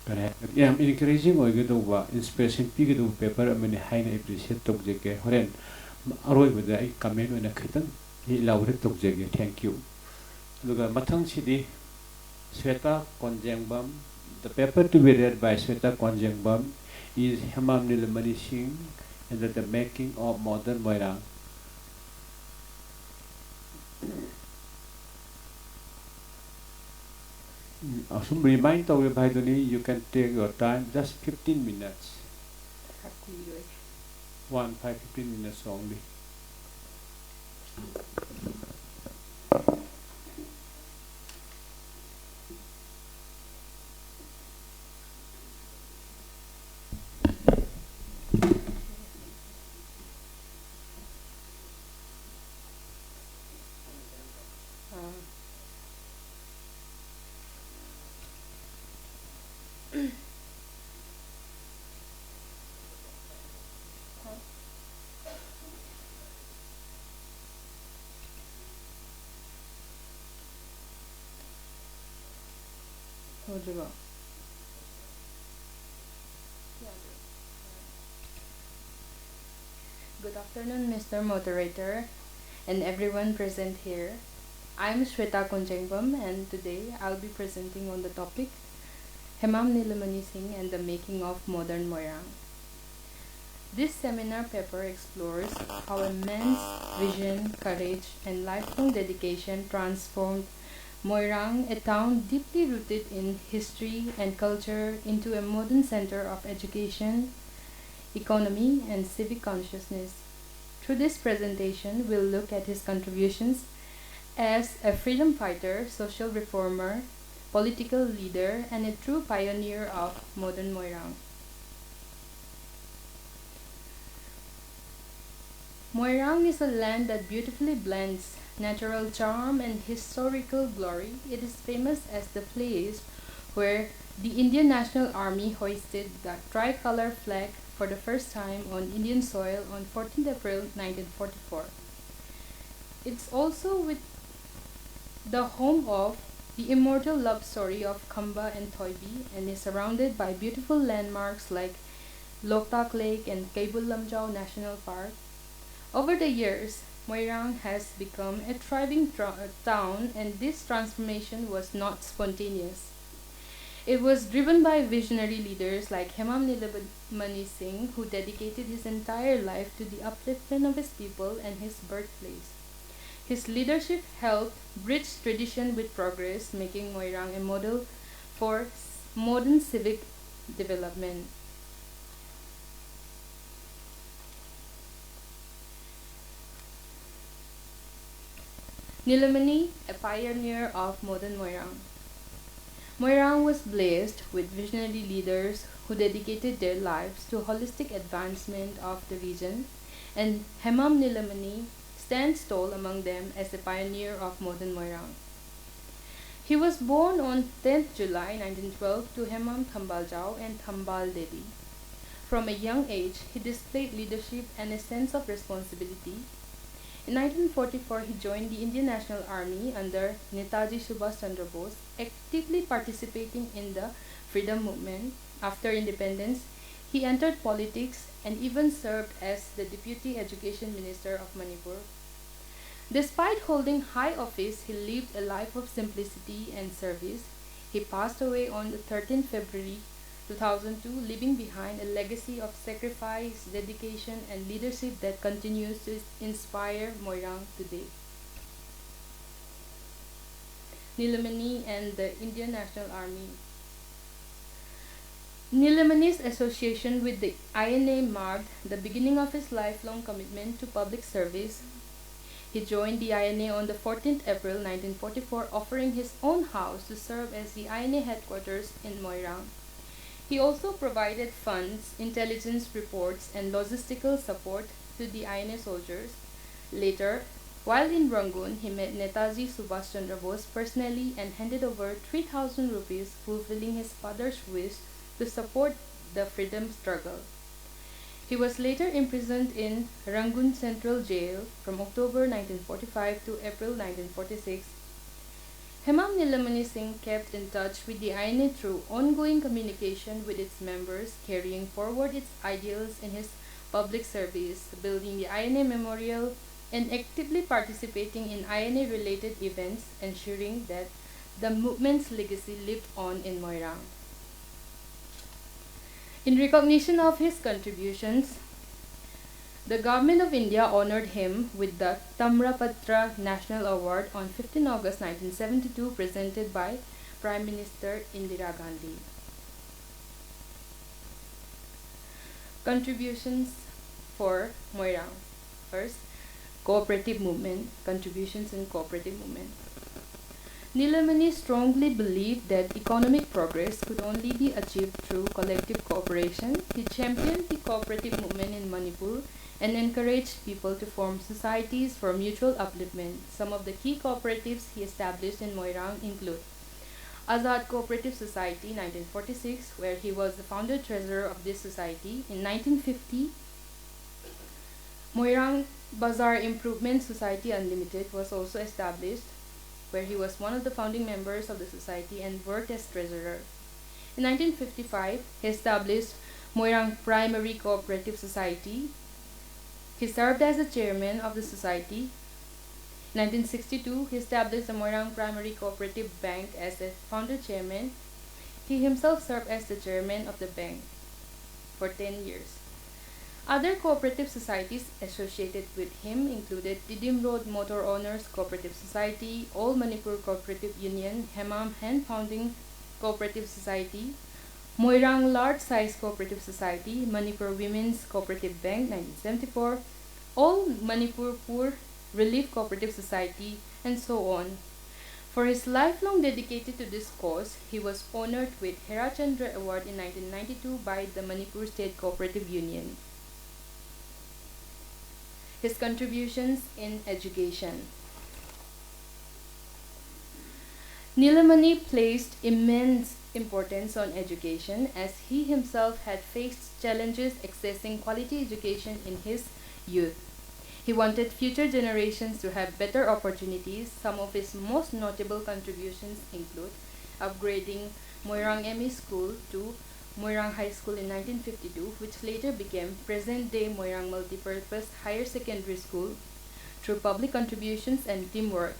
kare yam encouraging oi ga do ba inspiration pi ga do paper mani hai na appreciate to je ke horen aroi bada ai comment na khitan hi lawre to je ge thank you duga mathang sidi Sweta Konjangbam. The paper to be read by Sweta Konjangbam is Hemam Nilamani Singh and the making of modern Moirang. Asum remind tawge bhai doni, you can take your time, just 15 minutes. 15 minutes only. Good afternoon, Mr. Moderator, and everyone present here. I'm Shweta Konjengbam, and today I'll be presenting on the topic Hemam Nilamani Singh and the Making of Modern Moirang. This seminar paper explores how a man's vision, courage, and lifelong dedication transformed Moirang, a town deeply rooted in history and culture, into a modern center of education, economy, and civic consciousness. Through this presentation, we'll look at his contributions as a freedom fighter, social reformer, political leader, and a true pioneer of modern Moirang. Moirang is a land that beautifully blends natural charm and historical glory. It is famous as the place where the Indian National Army hoisted the tricolor flag for the first time on Indian soil on 14th April 1944. It's also with the home of the immortal love story of Khamba and Thoibi, and is surrounded by beautiful landmarks like Loktak Lake and Keibul Lamjau National Park. Over the years, Moirang has become a thriving town, and this transformation was not spontaneous. It was driven by visionary leaders like Hemam Nilamani Singh, who dedicated his entire life to the upliftment of his people and his birthplace. His leadership helped bridge tradition with progress, making Moirang a model for modern civic development. Nilamani, a pioneer of modern Moirang. Moirang was blessed with visionary leaders who dedicated their lives to holistic advancement of the region, and Hemam Nilamani stands tall among them as a pioneer of modern Moirang. He was born on 10th July 1912 to Hemam Thambaljau and Thambal Devi. From a young age, he displayed leadership and a sense of responsibility. In 1944, he joined the Indian National Army under Netaji Subhash Chandra Bose, actively participating in the freedom movement. After independence, he entered politics and even served as the Deputy Education Minister of Manipur. Despite holding high office, he lived a life of simplicity and service. He passed away on the 13th February 2002, leaving behind a legacy of sacrifice, dedication, and leadership that continues to inspire Moirang today. Nilamani and the Indian National Army. Nilamani's association with the INA marked the beginning of his lifelong commitment to public service. He joined the INA on the 14th April 1944, offering his own house to serve as the INA headquarters in Moirang. He also provided funds, intelligence reports, and logistical support to the INA soldiers. Later, while in Rangoon, he met Netaji Subhash Chandra Bose personally and handed over 3,000 rupees, fulfilling his father's wish to support the freedom struggle. He was later imprisoned in Rangoon Central Jail from October 1945 to April 1946. Hemam Nilamani Singh kept in touch with the INA through ongoing communication with its members, carrying forward its ideals in his public service, building the INA Memorial, and actively participating in INA-related events, ensuring that the movement's legacy lived on in Moirang. In recognition of his contributions, the Government of India honored him with the Tamrapatra National Award on 15 August 1972, presented by Prime Minister Indira Gandhi. Contributions for Moirang. First, cooperative movement, contributions in cooperative movement. Nilamani strongly believed that economic progress could only be achieved through collective cooperation. He championed the cooperative movement in Manipur and encouraged people to form societies for mutual upliftment. Some of the key cooperatives he established in Moirang include Azad Cooperative Society 1946, where he was the founder treasurer of this society. In 1950, Moirang Bazaar Improvement Society Unlimited was also established, where he was one of the founding members of the society and worked as treasurer. In 1955, he established Moirang Primary Cooperative Society. He served as the chairman of the society. In 1962, he established the Moirang Primary Cooperative Bank as the founder chairman. He himself served as the chairman of the bank for 10 years. Other cooperative societies associated with him included Didim Road Motor Owners Cooperative Society, All Manipur Cooperative Union, Hemam Hand Founding Cooperative Society, Moirang Large Size Cooperative Society, Manipur Women's Cooperative Bank 1974, All Manipur Poor Relief Cooperative Society, and so on. For his lifelong dedicated to this cause, he was honored with Hera Chandra Award in 1992 by the Manipur State Cooperative Union. His contributions in education. Nilamani placed immense importance on education, as he himself had faced challenges accessing quality education in his youth. He wanted future generations to have better opportunities. Some of his most notable contributions include upgrading Moirang ME School to Moirang High School in 1952, which later became present-day Moirang Multipurpose Higher Secondary School, through public contributions and teamwork.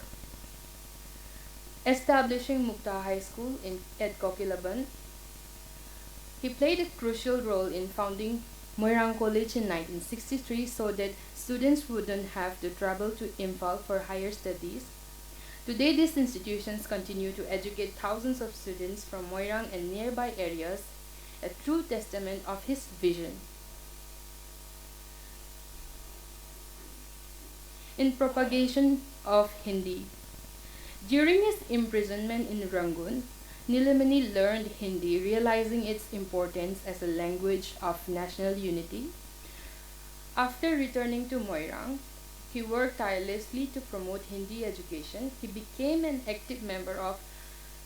Establishing Mukta High School at Kokilaban. He played a crucial role in founding Moirang College in 1963 so that students wouldn't have to travel to Imphal for higher studies. Today, these institutions continue to educate thousands of students from Moirang and nearby areas, a true testament of his vision. In propagation of Hindi. During his imprisonment in Rangoon, Nilamani learned Hindi, realizing its importance as a language of national unity. After returning to Moirang, he worked tirelessly to promote Hindi education. He became an active member of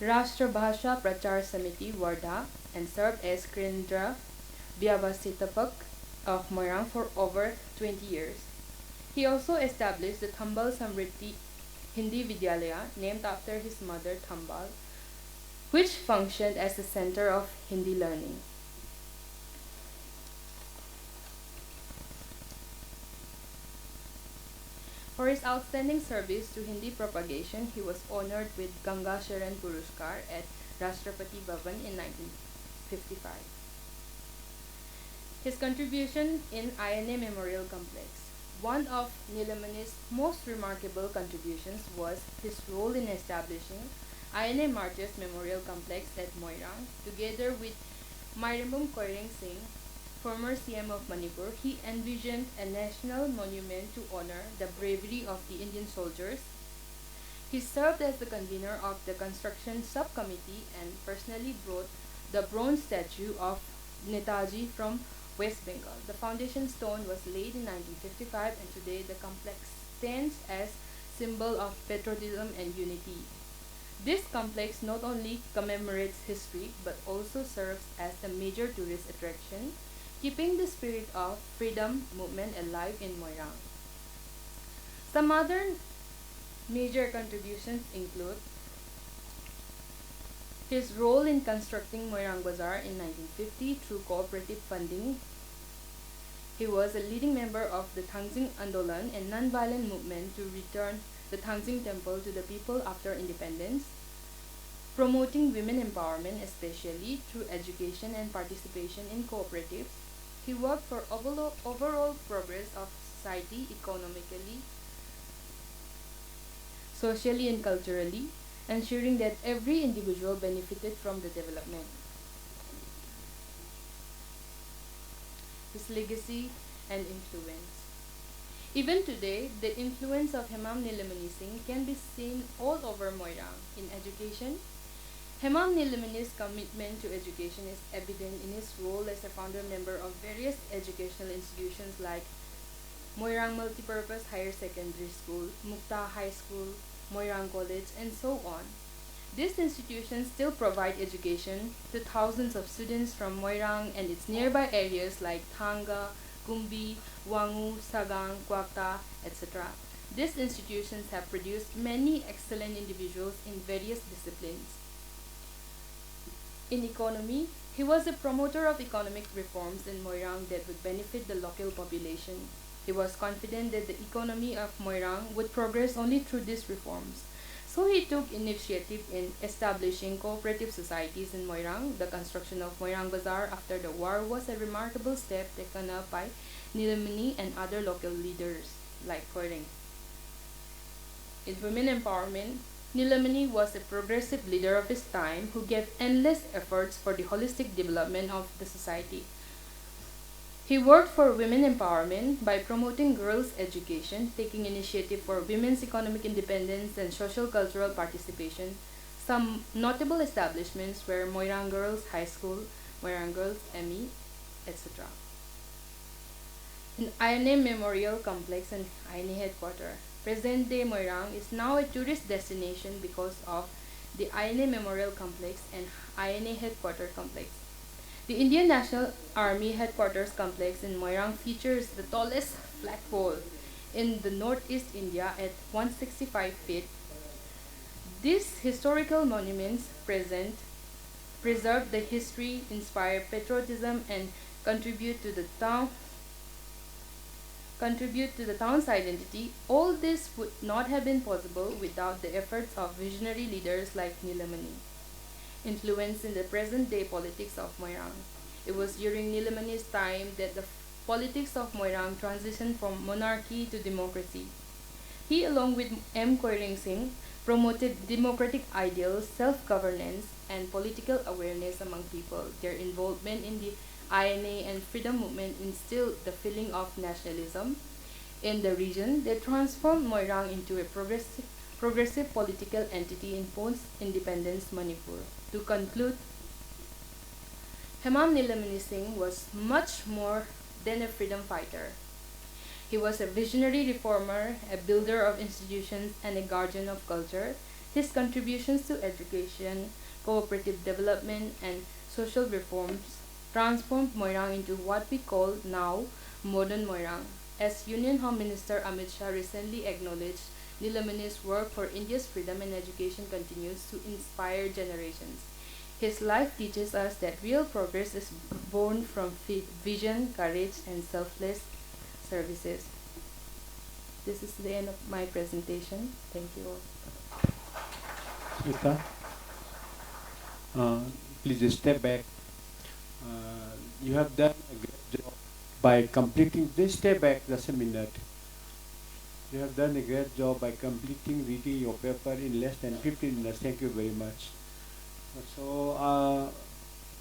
Rashtra Bhasha Prachar Samiti Wardha and served as Kendra Vyavasitapak of Moirang for over 20 years. He also established the Thambal Samriddhi Hindi Vidyalaya, named after his mother Thambal, which functioned as the center of Hindi learning. For his outstanding service to Hindi propagation, he was honored with Ganga Sharan Puruskar at Rashtrapati Bhavan in 1955. His contribution in INA Memorial Complex. One of Nilamani's most remarkable contributions was his role in establishing INA Martyrs Memorial Complex at Moirang. Together with Mairambum Koireng Singh, former CM of Manipur, he envisioned a national monument to honor the bravery of the Indian soldiers. He served as the convener of the construction subcommittee and personally brought the bronze statue of Netaji from West Bengal. The foundation stone was laid in 1955, and today the complex stands as symbol of patriotism and unity. This complex not only commemorates history but also serves as a major tourist attraction, keeping the spirit of freedom movement alive in Moirang. Some other major contributions include his role in constructing Moirang Bazaar in 1950 through cooperative funding. He was a leading member of the Tangzing Andolan and non-violent movement to return the Tangzing Temple to the people after independence, promoting women empowerment, especially through education and participation in cooperatives. He worked for overall progress of society economically, socially and culturally. ensuring that every individual benefited from the development. His legacy and influence. Even today, the influence of Hemam Nilamani Singh can be seen all over Moirang. In education, Hemam Nilamani's commitment to education is evident in his role as a founder member of various educational institutions like Moirang Multipurpose Higher Secondary School, Mukta High School, Moirang College, and so on. These institutions still provide education to thousands of students from Moirang and its nearby areas like Thanga, Gumbi, Wangu, Sagang, Kwakta, etc. These institutions have produced many excellent individuals in various disciplines. In economy, he was a promoter of economic reforms in Moirang that would benefit the local population. He was confident that the economy of Moirang would progress only through these reforms. So he took initiative in establishing cooperative societies in Moirang. The construction of Moirang Bazaar after the war was a remarkable step taken up by Nilamani and other local leaders like Koiring. In women empowerment, Nilamani was a progressive leader of his time who gave endless efforts for the holistic development of the society. He worked for women empowerment by promoting girls' education, taking initiative for women's economic independence and social cultural participation. Some notable establishments were Moirang Girls High School, Moirang Girls ME, etc. In INA Memorial Complex and INA Headquarters, present-day Moirang is now a tourist destination because of the INA Memorial Complex and INA Headquarters Complex. The Indian National Army Headquarters Complex in Moirang features the tallest flagpole in the northeast India at 165 feet. These historical monuments preserve the history, inspire patriotism, and contribute to the town's identity. All this would not have been possible without the efforts of visionary leaders like Nilamani. Influence in the present-day politics of Moirang. It was during Nilamani's time that the politics of Moirang transitioned from monarchy to democracy. He, along with M. Koiring Singh, promoted democratic ideals, self-governance, and political awareness among people. Their involvement in the INA and freedom movement instilled the feeling of nationalism in the region. They transformed Moirang into a progressive political entity in post-independence Manipur. To conclude, Hemam Nilamani Singh was much more than a freedom fighter. He was a visionary reformer, a builder of institutions, and a guardian of culture. His contributions to education, cooperative development, and social reforms transformed Moirang into what we call now modern Moirang. As Union Home Minister Amit Shah recently acknowledged, Nilamani's work for India's freedom and education continues to inspire generations. His life teaches us that real progress is born from vision, courage, and selfless services. This is the end of my presentation. Thank you all. Smita, please step back. You have done a great job by completing. Please step back just a minute. You have done a great job by completing reading your paper in less than 15 minutes. Thank you very much. So,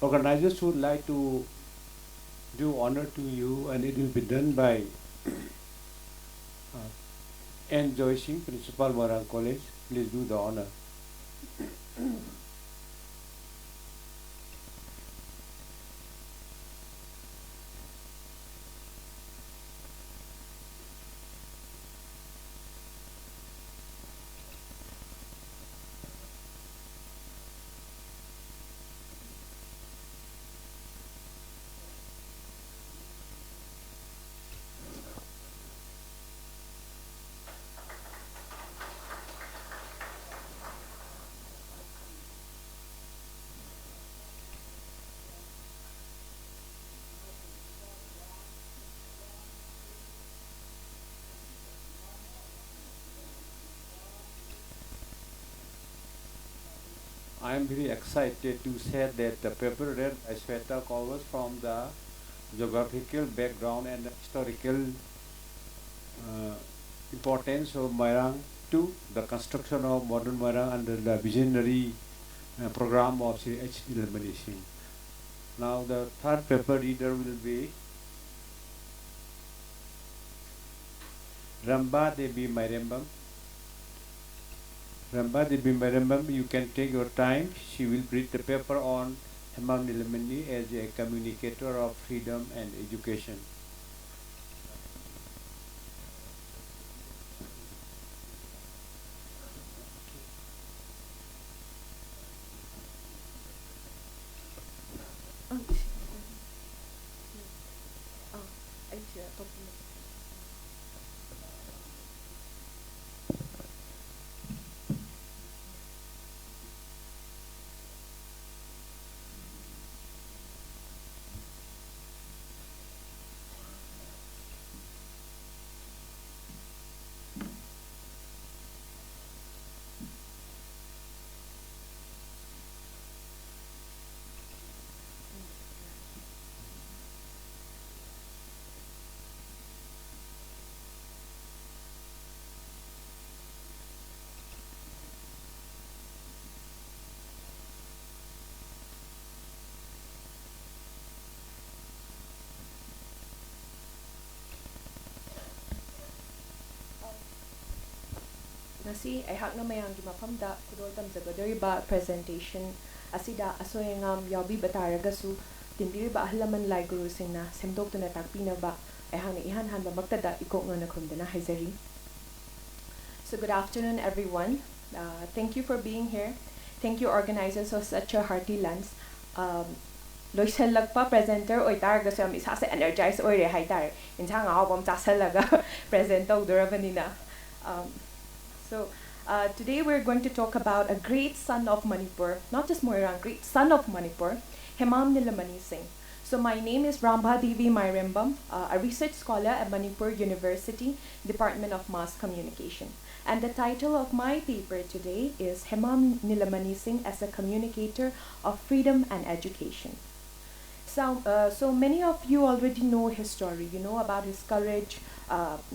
organizers would like to do honor to you, and it will be done by N. Joy Singh, Principal, Moirang College. Please do the honor. I am very excited to say that the paper read by Sweta covers from the geographical background and the historical importance of Moirang 2, the construction of modern Moirang under the visionary program of Sri H. Nilamani Singh. Now the third paper reader will be Ramba Devi Mairembam. Ramba Devi Mairembam, you can take your time. She will read the paper on Hemam Nilamani as a communicator of freedom and education. Nasi aihak na mayang gimapamda kudol tamzagadoriba presentation asida asoyangam yabi bataragasu tinbiriba ahlaman lai guru singna semdok tuna takpinaba aihang na ihan hanba magtada ikok nga nakrumdana haizari. So good afternoon everyone. Thank you for being here. Thank you organizers of such a hearty lunch. Loisallag pa presenter oy taragasu am isa sa energize oy re haitar insang awam tasalaga present ogdorabanina. So today we're going to talk about a great son of Manipur, not just Moirang, great son of Manipur, Hemam Nilamani Singh. So my name is Ramba Devi Mairembam, a research scholar at Manipur University, Department of Mass Communication. And the title of my paper today is Hemam Nilamani Singh as a Communicator of Freedom and Education. So many of you already know his story. You know about his courage,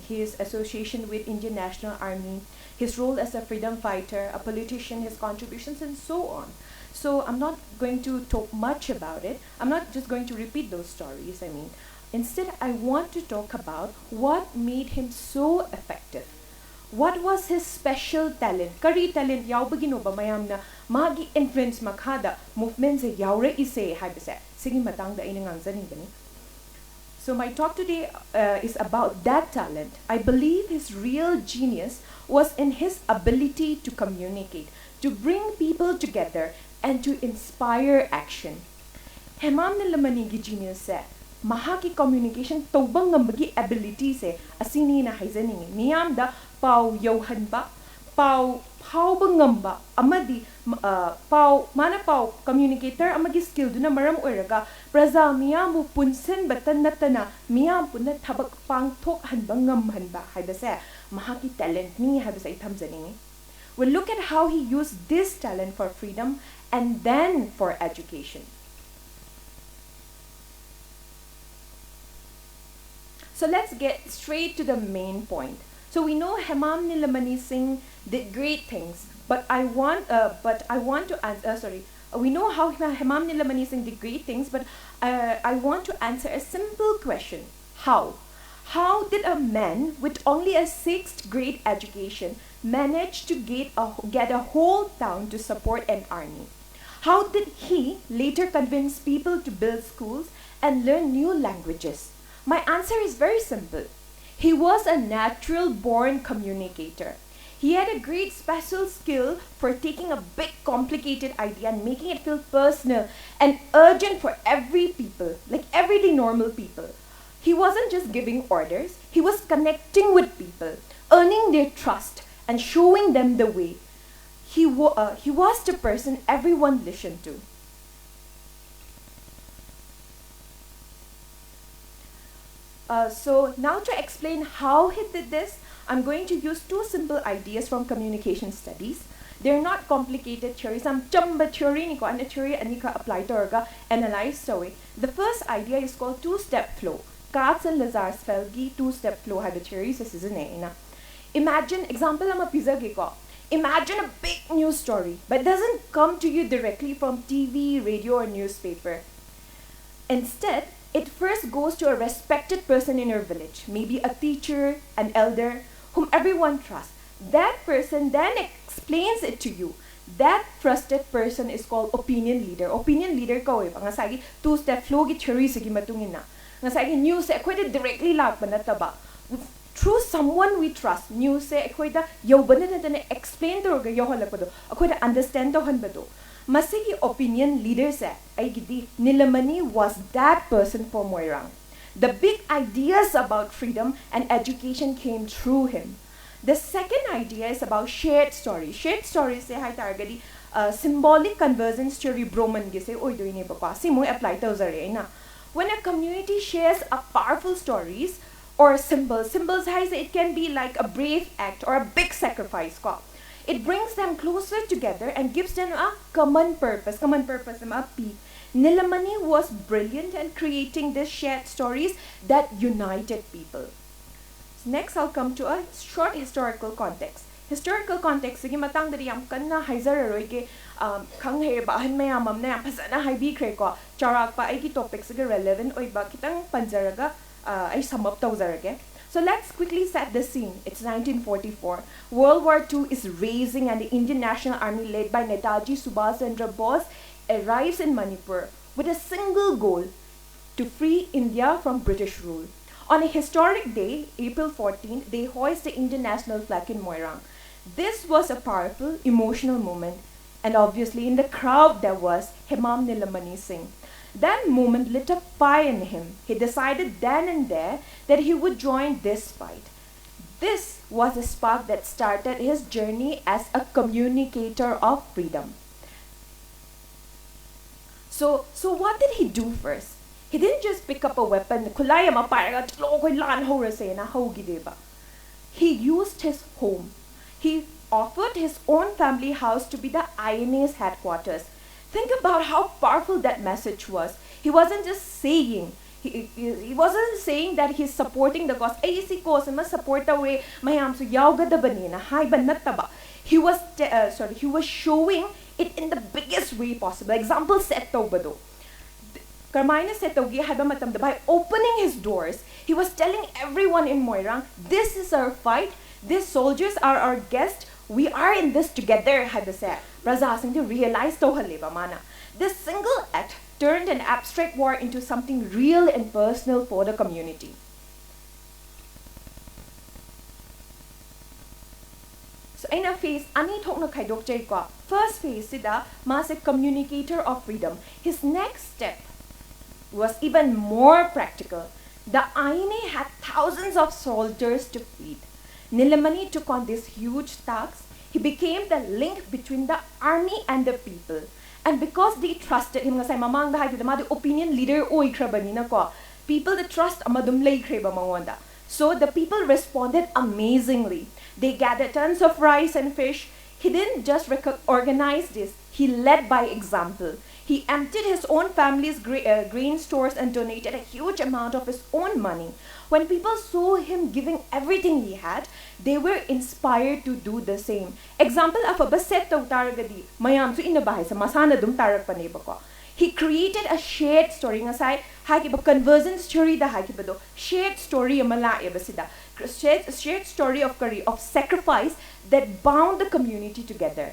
his association with Indian National Army, his role as a freedom fighter, a politician, his contributions, and so on. So I'm not going to talk much about it. I'm not just going to repeat those stories. Instead, I want to talk about what made him so effective. What was his special talent? Kari talent yaubagino ba mayam na magi influence makada movement se yaure ise haibase. Sige matang da inang zaning bani. So my talk today is about that talent. I believe his real genius was in his ability to communicate, to bring people together, and to inspire action. Hemam Nilamani gi genius se mahaki communication tobang ngambagi ability se asini na haizaning miyam da pau yohan ba pau bangamba amadi pau communicator amagi skill duna maram oiraga praza miyamu punsen batan natana miyam punna thabak pang thok hanbang ngam hanba haibase mahaki talent ni haibase ithamjani. We'll look at how he used this talent for freedom and then for education. So let's get straight to the main point. So we know Hemam Nilamani Singh did great things, but I want to answer. We know how Hemam Nilamani Singh did great things, but I want to answer a simple question: How? How did a man with only a 6th grade education manage to get a whole town to support an army? How did he later convince people to build schools and learn new languages? My answer is very simple. He was a natural-born communicator. He had a great special skill for taking a big complicated idea and making it feel personal and urgent for every people, like everyday normal people. He wasn't just giving orders, he was connecting with people, earning their trust and showing them the way. He was the person everyone listened to. So now to explain how he did this, I'm going to use 2 simple ideas from communication studies. They're not complicated theories. Some chamba theory ni ko ana theory ani ka apply to orga analyze so the first idea is called 2-step flow. Katz and Lazar's Felgi 2-step flow have a theory sa season na. Imagine, example, I'm a pizza geko. Imagine a big news story, but it doesn't come to you directly from TV, radio, or newspaper. Instead, it first goes to a respected person in your village, maybe a teacher, an elder, whom everyone trusts. That person then explains it to you. That trusted person is called opinion leader. Opinion leader ko eh, nga sagi two-step flow gi theory sige matungin na. Nga sagi news se ako'y directly lakba na taba. Through someone we trust, news se ako'y da yawban na explain to ga yohalak do. Ako'y da understand to han ba do. Masigi opinion leader se ay gidi Nilamani was that person for Moirang. The big ideas about freedom and education came through him. The second idea is about shared stories. Shared stories say hi targadi symbolic conversion story broman gise oi do ini ba si mo apply to zare na. When a community shares a powerful stories or symbols hi it can be like a brave act or a big sacrifice ko. It brings them closer together and gives them a common purpose. Common purpose ma pi. Nilamani was brilliant in creating these shared stories that united people. Next, I'll come to a short historical context. Historical context, sige matang dari yam kanna haizararoy ke khang he ba han mayam am na yam phasana haibi khre ko charak pa ai ki topic sige relevant oi ba kitang panjaraga ai samap tawzarage. So let's quickly set the scene. It's 1944. World War II is raging and the Indian National Army led by Netaji Subhash Chandra Bose arrives in Manipur with a single goal: to free India from British rule. On a historic day, April 14, they hoist the Indian national flag in Moirang. This was a powerful, emotional moment, and obviously in the crowd there was Hemam Nilamani Singh. That moment lit a fire in him. He decided then and there that he would join this fight. This was a spark that started his journey as a communicator of freedom. So what did he do first? He didn't just pick up a weapon. He used his home. He offered his own family house to be the INA's headquarters. Think about how powerful that message was. He wasn't just saying, he wasn't saying that he's supporting the cause. Ay si cause ma support the way mayam so yawga da banina hay banataba. He was showing it in the biggest way possible. Example set to bado. Karmaina Setogi had by opening his doors, he was telling everyone in Moirang, this is our fight, these soldiers are our guests, we are in this together, had the said. Raza Singh realized mana. This single act turned an abstract war into something real and personal for the community. So in a phase, ani thok na khaidok jay ko. First phase sida mas a communicator of freedom. His next step was even more practical. The INA had thousands of soldiers to feed. Nilamani took on this huge task. He became the link between the army and the people. And because they trusted him, the opinion leader people that trust amadum. So the people responded amazingly. They gathered tons of rice and fish. He didn't just organize this, he led by example. He emptied his own family's grain stores and donated a huge amount of his own money. When people saw him giving everything he had, they were inspired to do the same. Example of a baset to taragadi, mayam su inabahay sa masana dum tarak paneba. He created a shared story nga say hakiba conversion story da hakiba do shared story amala ebasida shared story of curry of sacrifice that bound the community together.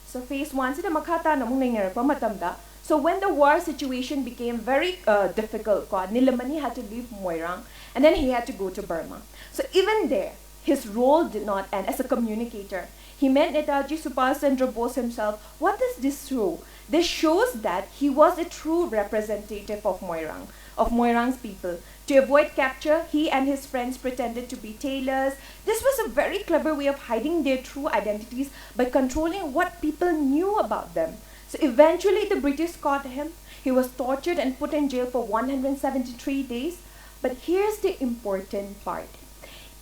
So phase 1 sida makata namung nangyari pa matamda. So when the war situation became very difficult, Nilamani had to leave Moirang and then he had to go to Burma. So even there, his role did not end as a communicator. He met Netaji Subhash Chandra Bose himself. What does this show? This shows that he was a true representative of Moirang's people. To avoid capture, he and his friends pretended to be tailors. This was a very clever way of hiding their true identities by controlling what people knew about them. So eventually the British caught him. He was tortured and put in jail for 173 days. But here's the important part.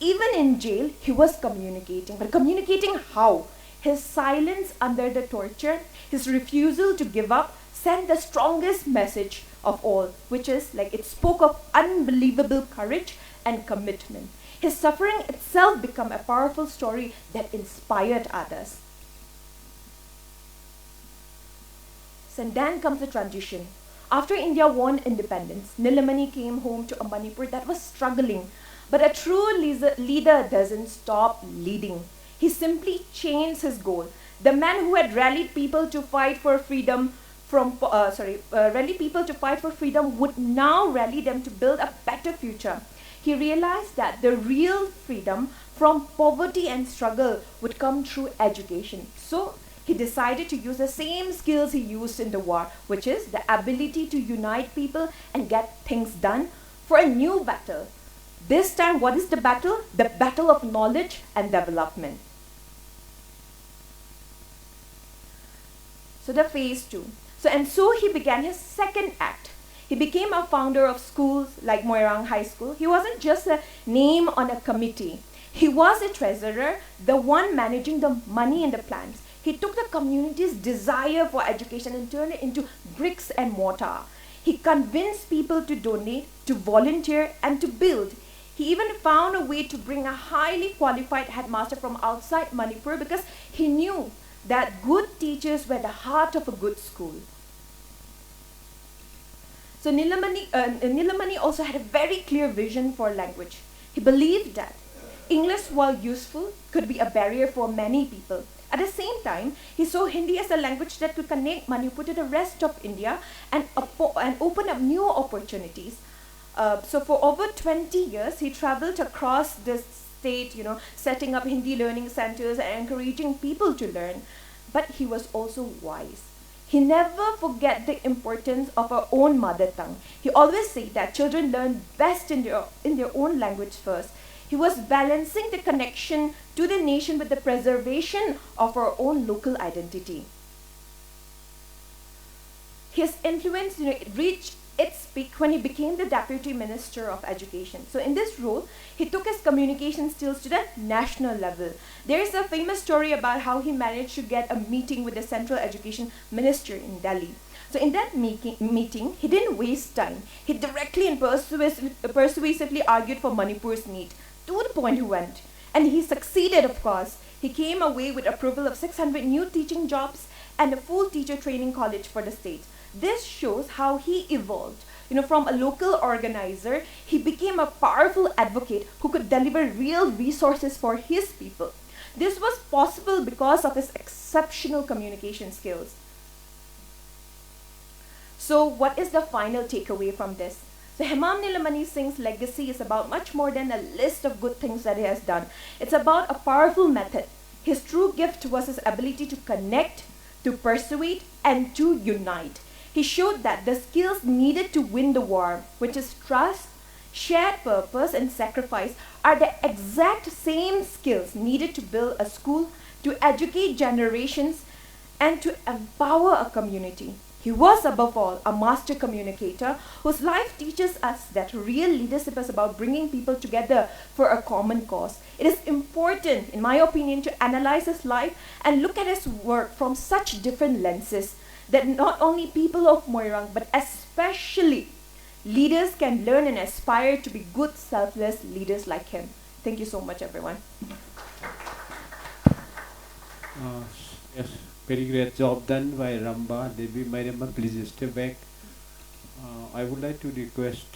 Even in jail, he was communicating. But communicating how? His silence under the torture, his refusal to give up, sent the strongest message. of all, which is like it spoke of unbelievable courage and commitment. His suffering itself became a powerful story that inspired others. So then comes the transition. After India won independence, Nilamani came home to a Manipur that was struggling. But a true leader doesn't stop leading. He simply changed his goal. The man who had rallied people to fight for freedom would now rally them to build a better future. He realized that the real freedom from poverty and struggle would come through education. So he decided to use the same skills he used in the war, which is the ability to unite people and get things done for a new battle. This time, what is the battle? The battle of knowledge and development. So the phase 2. So he began his second act. He became a founder of schools like Moirang High School. He wasn't just a name on a committee. He was a treasurer, the one managing the money and the plans. He took the community's desire for education and turned it into bricks and mortar. He convinced people to donate, to volunteer, and to build. He even found a way to bring a highly qualified headmaster from outside Manipur because he knew that good teachers were the heart of a good school. So Nilamani also had a very clear vision for language. He believed that English, while useful, could be a barrier for many people. At the same time, he saw Hindi as a language that could connect Manipur to the rest of India and open up new opportunities. So for over 20 years, he traveled across the state, setting up Hindi learning centers and encouraging people to learn. But he was also wise. He never forget the importance of our own mother tongue. He always said that children learn best in their own language first. He was balancing the connection to the nation with the preservation of our own local identity. His influence reached its peak when he became the Deputy Minister of Education. So in this role, he took his communication skills to the national level. There is a famous story about how he managed to get a meeting with the Central Education Minister in Delhi. So in that meeting, he didn't waste time. He directly and persuasively argued for Manipur's need. To the point he went. And he succeeded, of course. He came away with approval of 600 new teaching jobs and a full teacher training college for the state. This shows how he evolved. From a local organizer, he became a powerful advocate who could deliver real resources for his people. This was possible because of his exceptional communication skills. So what is the final takeaway from this? So Hemam Nilamani Singh's legacy is about much more than a list of good things that he has done. It's about a powerful method. His true gift was his ability to connect, to persuade, and to unite. He showed that the skills needed to win the war, which is trust, shared purpose, and sacrifice, are the exact same skills needed to build a school, to educate generations, and to empower a community. He was, above all, a master communicator whose life teaches us that real leadership is about bringing people together for a common cause. It is important, in my opinion, to analyze his life and look at his work from such different lenses that not only people of Moirang, but especially leaders can learn and aspire to be good, selfless leaders like him. Thank you so much, everyone. Yes, very great job done by Ramba. Devi, Ramba, please step back. I would like to request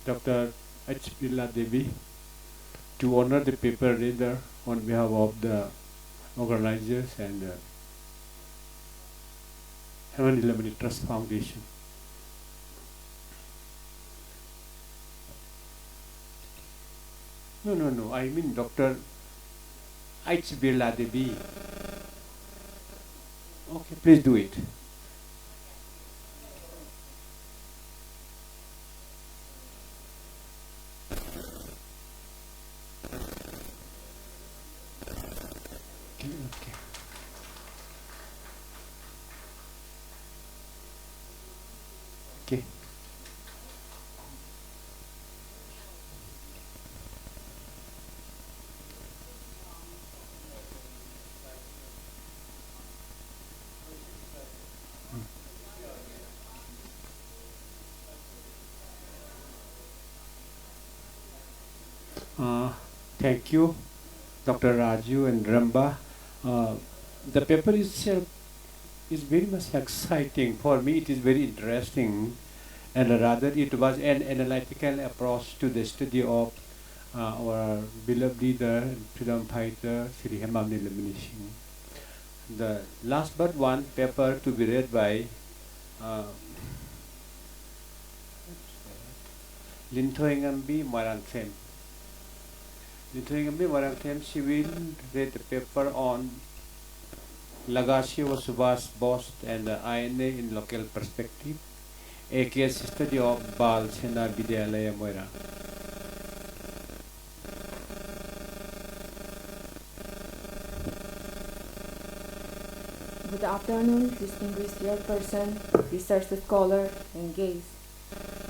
Dr. H. Birla Devi to honor the paper reader on behalf of the organizers and Hemam Nilamani Trust Foundation. No. I mean Dr. H. Birla Devi. Okay, please do it. Okay. Okay. thank you, Dr. Raju and Ramba. The paper itself is very much exciting. For me, it is very interesting, and rather it was an analytical approach to the study of our beloved leader, freedom fighter, Sri Hemam Nilamani. The last but one paper to be read by Linthoingambi Maranthem. Linthoingambi Maranthem, she will read the paper on legacy of Subhash Bose and the INA in local perspective, a case study of Bal Sena Vidyalaya Moira. Good afternoon, distinguished chairperson, research scholar, and guests.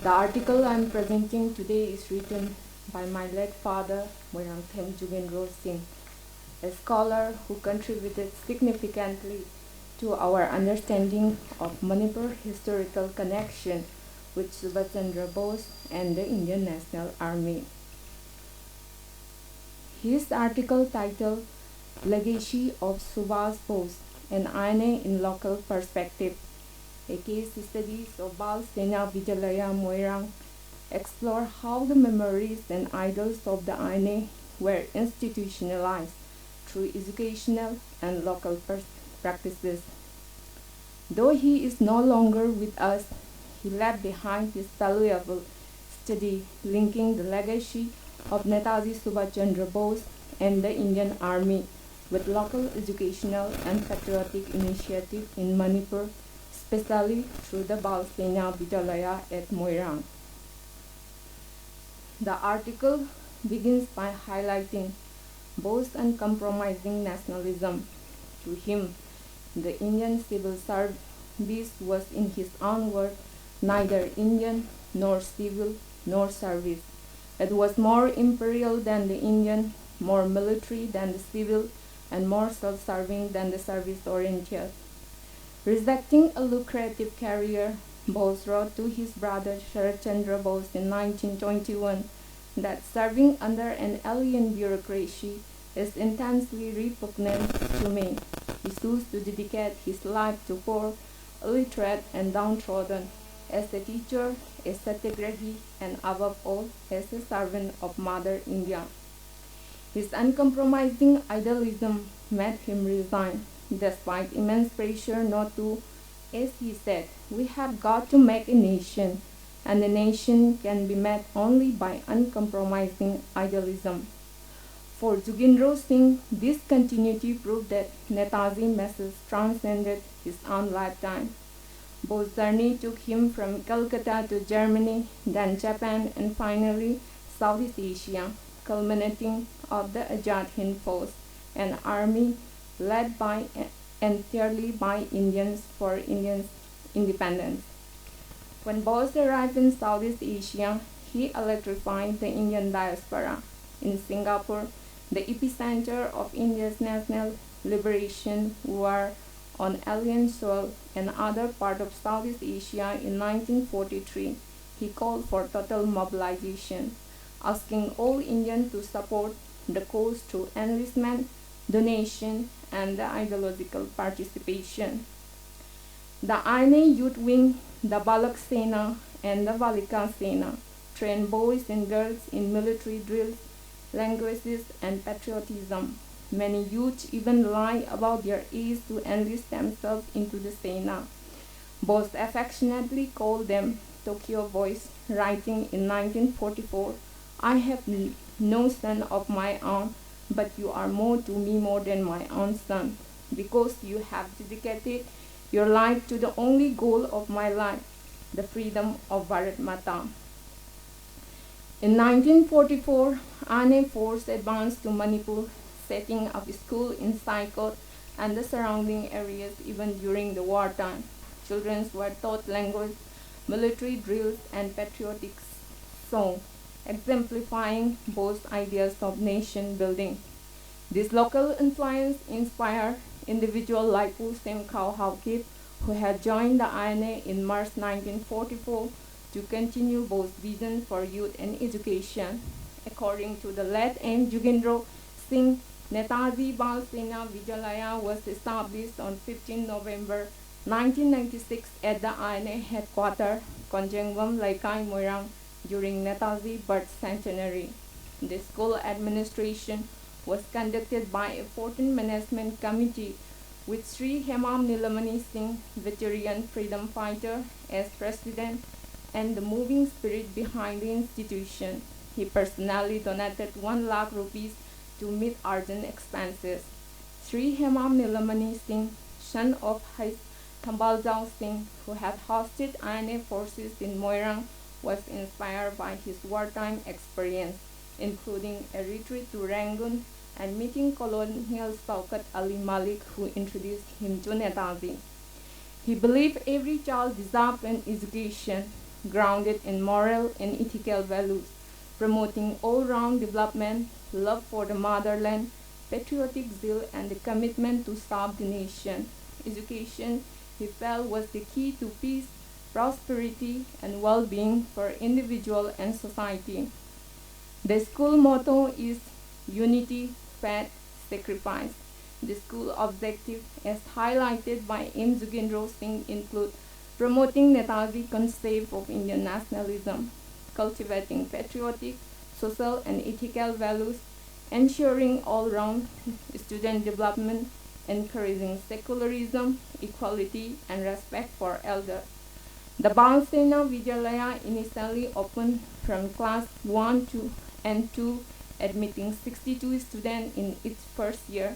The article I am presenting today is written by my late father, Moirangthem Jugendro Singh, a scholar who contributed significantly to our understanding of Manipur historical connection with Subhash Chandra Bose and the Indian National Army. His article titled Legacy of Subhash Bose and INA in Local Perspective, a case studies of Bal Sena Vidyalaya Moirang explore how the memories and idols of the INA were institutionalized through educational and local practices. Though he is no longer with us, he left behind his valuable study linking the legacy of Netaji Subhash Chandra Bose and the Indian Army with local educational and patriotic initiative in Manipur, especially through the Bal Sena Vidyalaya at Moirang. The article begins by highlighting Bose's uncompromising nationalism. To him, the Indian civil service was in his own word neither Indian nor civil nor service. It was more imperial than the Indian, more military than the civil, and more self-serving than the service-oriented. Rejecting a lucrative career, Bose wrote to his brother Sharat Chandra Bose in 1921 that serving under an alien bureaucracy is intensely repugnant to me. He chose to dedicate his life to poor, illiterate, and downtrodden, as a teacher, a satyagrahi, and above all, as a servant of Mother India. His uncompromising idealism made him resign, despite immense pressure not to, as he said, we have got to make a nation, and the nation can be made only by uncompromising idealism. For Jugendro Singh, this continuity proved that Netaji's message transcended his own lifetime. Bose's journey took him from Calcutta to Germany, then Japan, and finally Southeast Asia, culminating of the Azad Hind Force, an army led by entirely by Indians for Indians' independence. When Bose arrived in Southeast Asia, he electrified the Indian diaspora. In Singapore, the epicenter of India's national liberation war on alien soil and other part of Southeast Asia in 1943, he called for total mobilization, asking all Indians to support the cause through enlistment, donation, and the ideological participation. The INA Youth Wing, the Balak Sena, and the Balika Sena trained boys and girls in military drills, languages, and patriotism. Many youths even lie about their age to enlist themselves into the Sena. Bose affectionately called them Tokyo Boys, writing in 1944, I have no son of my own, but you are more to me more than my own son, because you have dedicated your life to the only goal of my life, the freedom of Bharat Mata. In 1944, INA force advanced to Manipur, setting up a school in Saikot and the surrounding areas even during the wartime. Children were taught language, military drills, and patriotic songs, exemplifying both ideas of nation building. This local influence inspired individuals like Usem Khao Haukip, who had joined the INA in March 1944 to continue Bose's vision for youth and education. According to the late M. Jugendro Singh, Netaji Bal Sena Vidyalaya was established on 15 November 1996 at the INA headquarters, Konjengwam, Laikai, Moirang, during Netaji birth centenary. The school administration was conducted by a 14 management committee with Sri Hemam Nilamani Singh, veteran freedom fighter, as president and the moving spirit behind the institution. He personally donated 1 lakh rupees to meet urgent expenses. Sri Hemam Nilamani Singh, son of Hais Thambaljao Singh, who had hosted INA forces in Moirang, was inspired by his wartime experience, including a retreat to Rangoon and meeting Colonial Saukat Ali Malik, who introduced him to Netaji. He believed every child deserved an education grounded in moral and ethical values, promoting all-round development, love for the motherland, patriotic zeal, and the commitment to serve the nation. Education, he felt, was the key to peace, prosperity, and well-being for individual and society. The school motto is Unity, Faith, Sacrifice. The school objective, as highlighted by M. Jugendro Singh, include promoting Netaji concept of Indian nationalism, cultivating patriotic, social, and ethical values, ensuring all-round student development, encouraging secularism, equality, and respect for elders. The Bal Sena Vidyalaya initially opened from class 1 to and 2, admitting 62 students in its first year.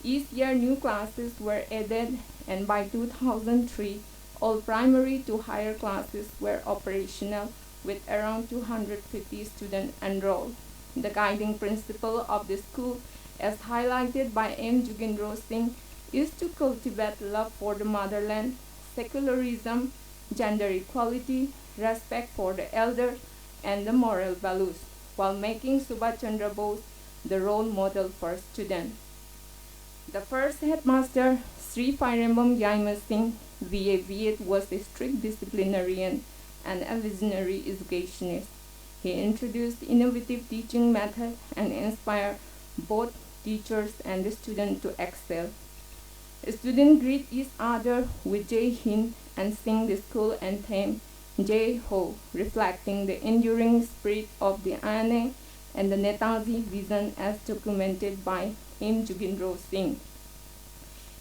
Each year new classes were added, and by 2003, all primary to higher classes were operational with around 250 students enrolled. The guiding principle of the school, as highlighted by M. Jugendro Singh, is to cultivate love for the motherland, secularism, gender equality, respect for the elder, and the moral values, while making Subhash Chandra Bose the role model for students. The first headmaster, Sri Pairembam Yaima Singh, VA Viet, was a strict disciplinarian and a visionary educationist. He introduced innovative teaching methods and inspired both teachers and the students to excel. Students greet each other with Jai Hind and sing the school anthem Jai Ho, reflecting the enduring spirit of the INA and the Netaji vision as documented by M. Jugendro Singh.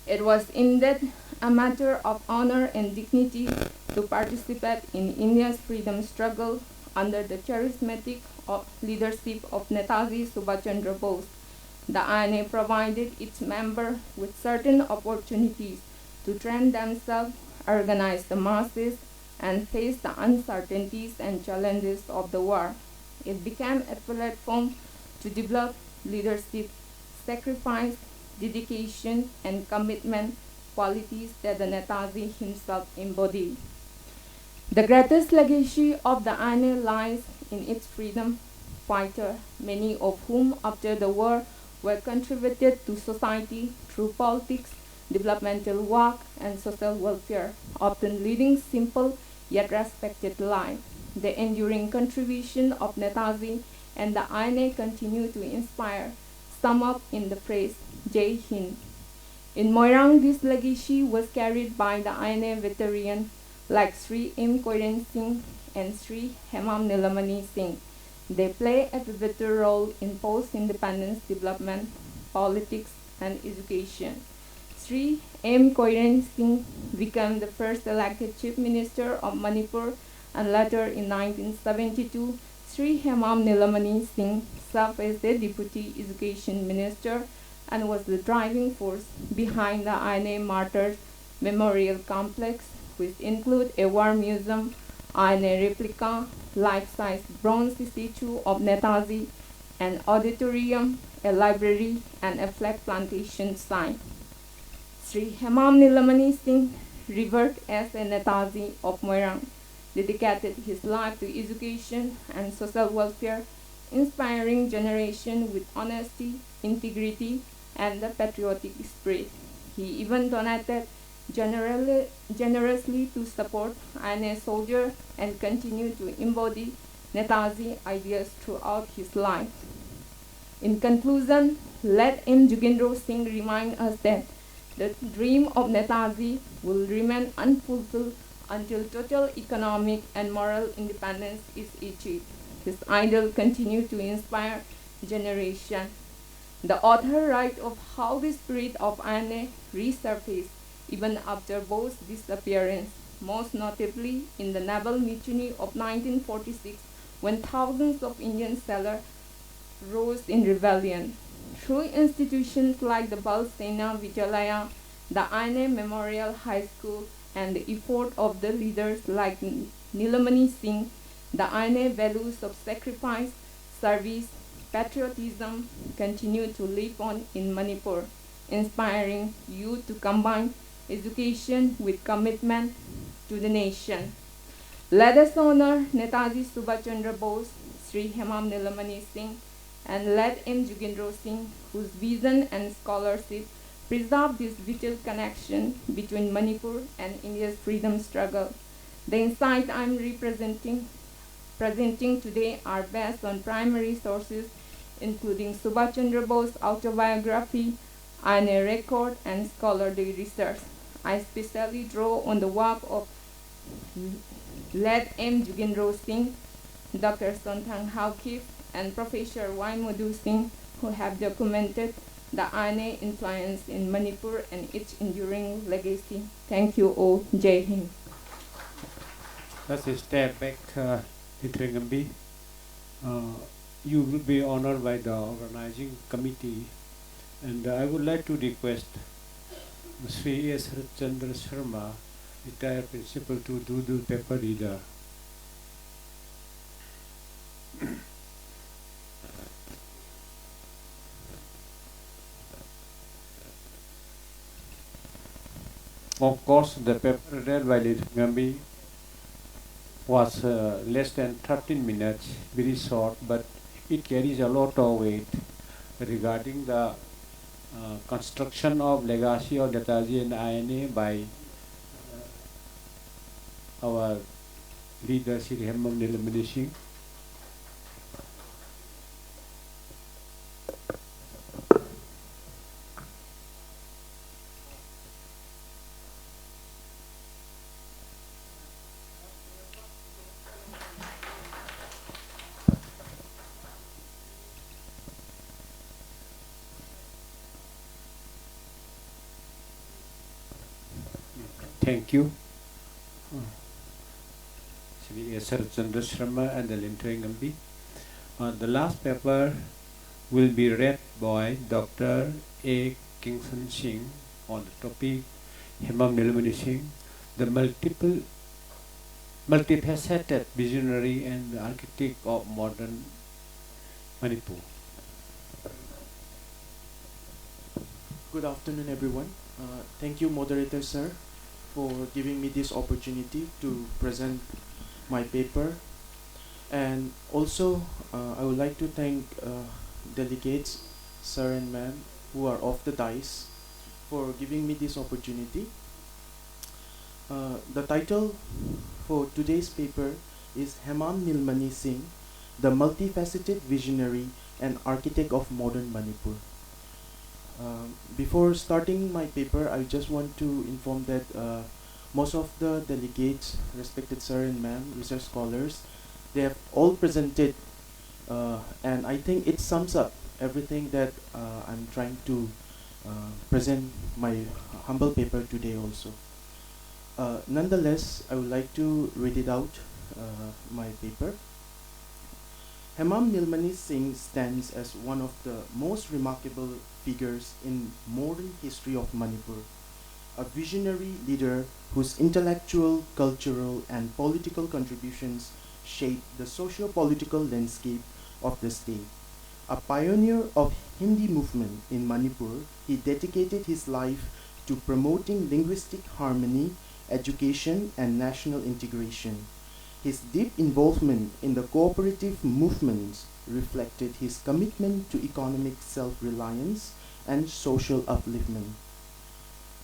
It was indeed a matter of honor and dignity to participate in India's freedom struggle under the charismatic leadership of Netaji Subhash Chandra Bose. The INA provided its members with certain opportunities to train themselves, organize the masses, and face the uncertainties and challenges of the war. It became a platform to develop leadership, sacrifice, dedication, and commitment, qualities that the Netaji himself embodied. The greatest legacy of the INA lies in its freedom fighters, many of whom after the war were contributed to society through politics, developmental work, and social welfare, often leading simple yet respected lives. The enduring contribution of Netaji and the INA continue to inspire, sum up in the phrase Jai Hind. In Moirang, this legacy was carried by the INA veterans like Sri M. Koiren Singh and Sri Hemam Nilamani Singh. They play a pivotal role in post-independence development, politics, and education. Sri M. Koiren Singh became the first elected Chief Minister of Manipur, and later in 1972, Sri Hemam Nilamani Singh served as the Deputy Education Minister and was the driving force behind the INA Martyrs Memorial Complex, which include a war museum, INA replica, life-size bronze statue of Netaji, an auditorium, a library, and a flag plantation site. Sri Hemam Nilamani Singh, revered as a Netaji of Moirang, dedicated his life to education and social welfare, inspiring generations with honesty, integrity, and the patriotic spirit. He even donated generously to support INA soldiers and continued to embody Netaji ideas throughout his life. In conclusion, let M. Jugendro Singh remind us that the dream of Netaji will remain unfulfilled until total economic and moral independence is achieved. His idol continues to inspire generation. The author writes of how the spirit of INA resurfaced even after Bose's disappearance, most notably in the naval mutiny of 1946, when thousands of Indian sailors rose in rebellion. Through institutions like the Bal Sena Vidyalaya, the INA Memorial High School, and the effort of the leaders like Nilamani Singh, the INA values of sacrifice, service, patriotism continue to live on in Manipur, inspiring youth to combine education with commitment to the nation. Let us honor Netaji Subhash Chandra Bose, Sri Hemam Nilamani Singh, and let M. Jugendro Singh, whose vision and scholarship preserve this vital connection between Manipur and India's freedom struggle. The insights I am presenting today are based on primary sources, including Subhash Chandra Bose autobiography, INA record, and scholarly research. I especially draw on the work of late M. Jugendro Singh, Dr. Sonthang Haukif, and Professor Y. Madhu Singh, who have documented the INA influence in Manipur and its enduring legacy. Thank you all. Jai Hind. Let's step back, Litringambi. You will be honored by the organizing committee, and I would like to request Sri S. Chandra Sharma, retired principal, to do the paper reader. Of course, the paper read by Litringambi was less than 13 minutes, very short, but it carries a lot of weight regarding the construction of legacy of Netaji and INA by our leader Sri Hemam Nilamani Singh. Thank you. Sri S. Chandra Sharma and the Litringambi. The last paper will be read by Dr. A. Kingston Singh on the topic Hemam Nilamani Singh, the multifaceted visionary and architect of modern Manipur. Good afternoon, everyone. Thank you, moderator sir, for giving me this opportunity to present my paper. And also, I would like to thank delegates, sir and ma'am, who are off the dais, for giving me this opportunity. The title for today's paper is Hemam Nilamani Singh, the multifaceted visionary and architect of modern Manipur. Before starting my paper, I just want to inform that most of the delegates, respected sir and ma'am, research scholars, they have all presented, and I think it sums up everything that I'm trying to present my humble paper today also. Nonetheless, I would like to read it out, my paper. Hemam Nilamani Singh stands as one of the most remarkable figures in modern history of Manipur, a visionary leader whose intellectual, cultural, and political contributions shaped the socio-political landscape of the state. A pioneer of Hindi movement in Manipur, he dedicated his life to promoting linguistic harmony, education, and national integration. His deep involvement in the cooperative movements reflected his commitment to economic self-reliance and social upliftment.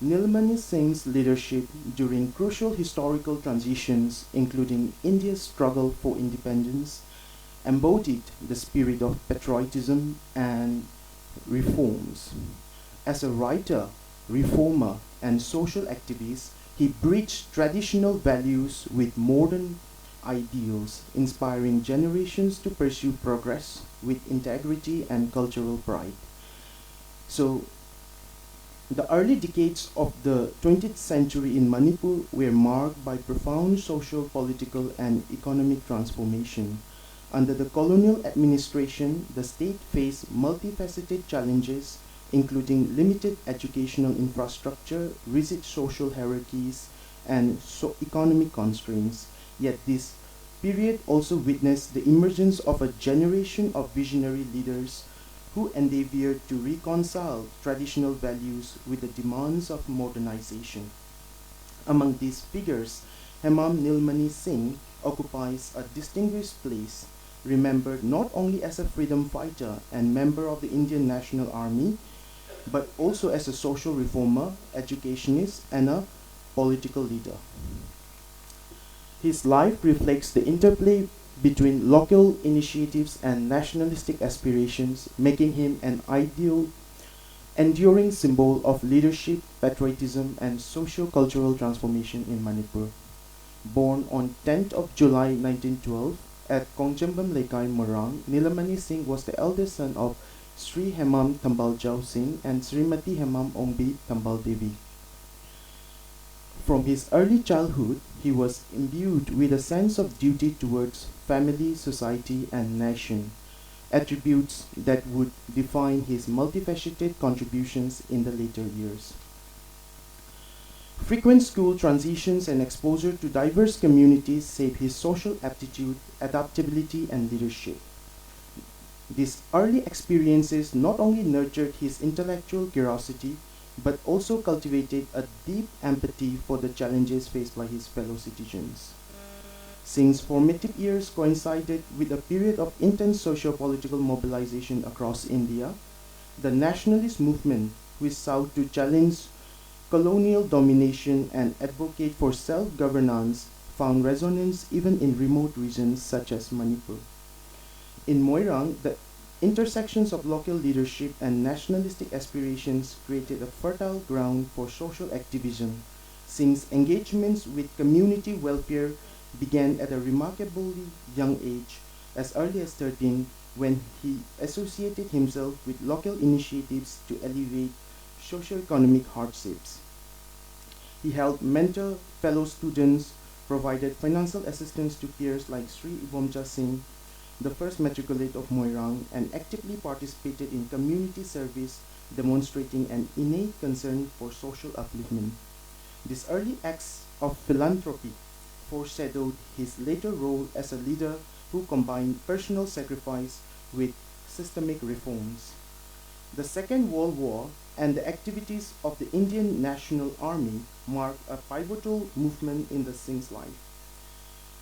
Nilamani Singh's leadership during crucial historical transitions, including India's struggle for independence embodied the spirit of patriotism and reforms. As a writer, reformer, and social activist, he bridged traditional values with modern ideals, inspiring generations to pursue progress with integrity and cultural pride. So, the early decades of the 20th century in Manipur were marked by profound social, political, and economic transformation. Under the colonial administration, the state faced multifaceted challenges, including limited educational infrastructure, rigid social hierarchies, and economic constraints. Yet this period also witnessed the emergence of a generation of visionary leaders who endeavored to reconcile traditional values with the demands of modernization. Among these figures, Hemam Nilamani Singh occupies a distinguished place, remembered not only as a freedom fighter and member of the Indian National Army, but also as a social reformer, educationist, and a political leader. His life reflects the interplay between local initiatives and nationalistic aspirations, making him an ideal, enduring symbol of leadership, patriotism, and socio-cultural transformation in Manipur. Born on 10th of July 1912 at Kongjambam Lekai, Morang, Nilamani Singh was the eldest son of Sri Hemam Tambaljau Singh and Srimati Hemam Ongbi Tambal Devi. From his early childhood, he was imbued with a sense of duty towards family, society, and nation, attributes that would define his multifaceted contributions in the later years. Frequent school transitions and exposure to diverse communities shaped his social aptitude, adaptability, and leadership. These early experiences not only nurtured his intellectual curiosity, but also cultivated a deep empathy for the challenges faced by his fellow citizens. Singh's formative years coincided with a period of intense socio-political mobilization across India. The nationalist movement, which sought to challenge colonial domination and advocate for self-governance, found resonance even in remote regions such as Manipur. In Moirang, the intersections of local leadership and nationalistic aspirations created a fertile ground for social activism. Singh's engagements with community welfare began at a remarkably young age, as early as 13, when he associated himself with local initiatives to alleviate socio-economic hardships. He helped mentor fellow students, provided financial assistance to peers like Sri Ivomja Singh, the first matriculate of Moirang, and actively participated in community service, demonstrating an innate concern for social upliftment. These early acts of philanthropy foreshadowed his later role as a leader who combined personal sacrifice with systemic reforms. The Second World War and the activities of the Indian National Army marked a pivotal movement in the Singh's life.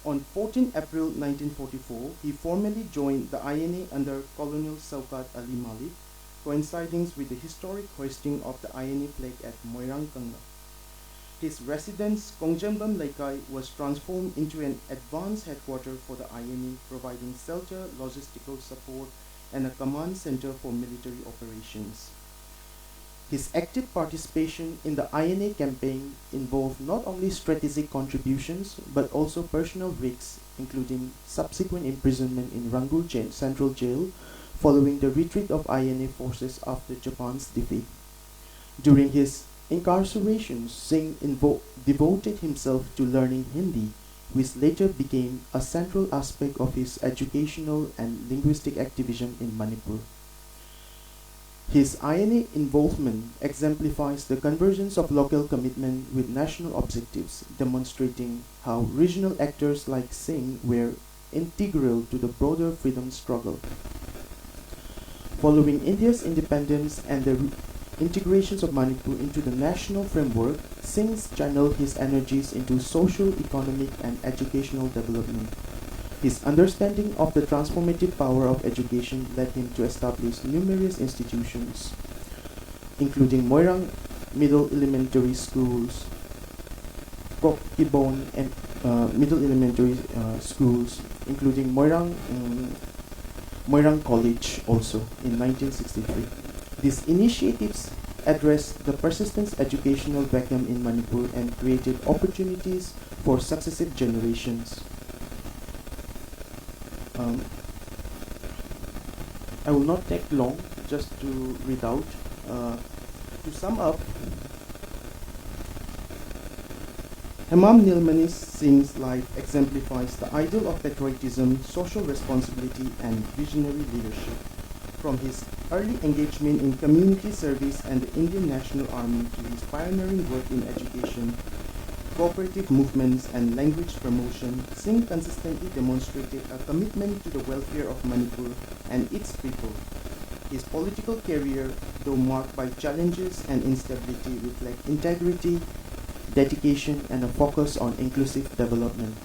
On 14 April 1944, he formally joined the INA under Colonel Saukat Ali Malik, coinciding with the historic hoisting of the INA flag at Moirang Kanga. His residence, Kongjambam Lekai, was transformed into an advanced headquarters for the INA, providing shelter, logistical support, and a command center for military operations. His active participation in the INA campaign involved not only strategic contributions but also personal risks, including subsequent imprisonment in Rangul Central Jail following the retreat of INA forces after Japan's defeat. During his incarceration, Singh devoted himself to learning Hindi, which later became a central aspect of his educational and linguistic activism in Manipur. His INA involvement exemplifies the convergence of local commitment with national objectives, demonstrating how regional actors like Singh were integral to the broader freedom struggle. Following India's independence and the integrations of Manipur into the national framework, Singh channeled his energies into social, economic, and educational development. His understanding of the transformative power of education led him to establish numerous institutions, including Moirang Middle Elementary Schools, Kokibon and Middle Elementary Schools, including Moirang Moirang College also in 1963. These initiatives addressed the persistent educational vacuum in Manipur and created opportunities for successive generations. I will not take long just to read out. To sum up, Hemam Nilamani Singh's life exemplifies the ideal of patriotism, social responsibility, and visionary leadership. From his early engagement in community service and the Indian National Army to his pioneering work in education, cooperative movements, and language promotion, Singh consistently demonstrated a commitment to the welfare of Manipur and its people. His political career, though marked by challenges and instability, reflects integrity, dedication, and a focus on inclusive development.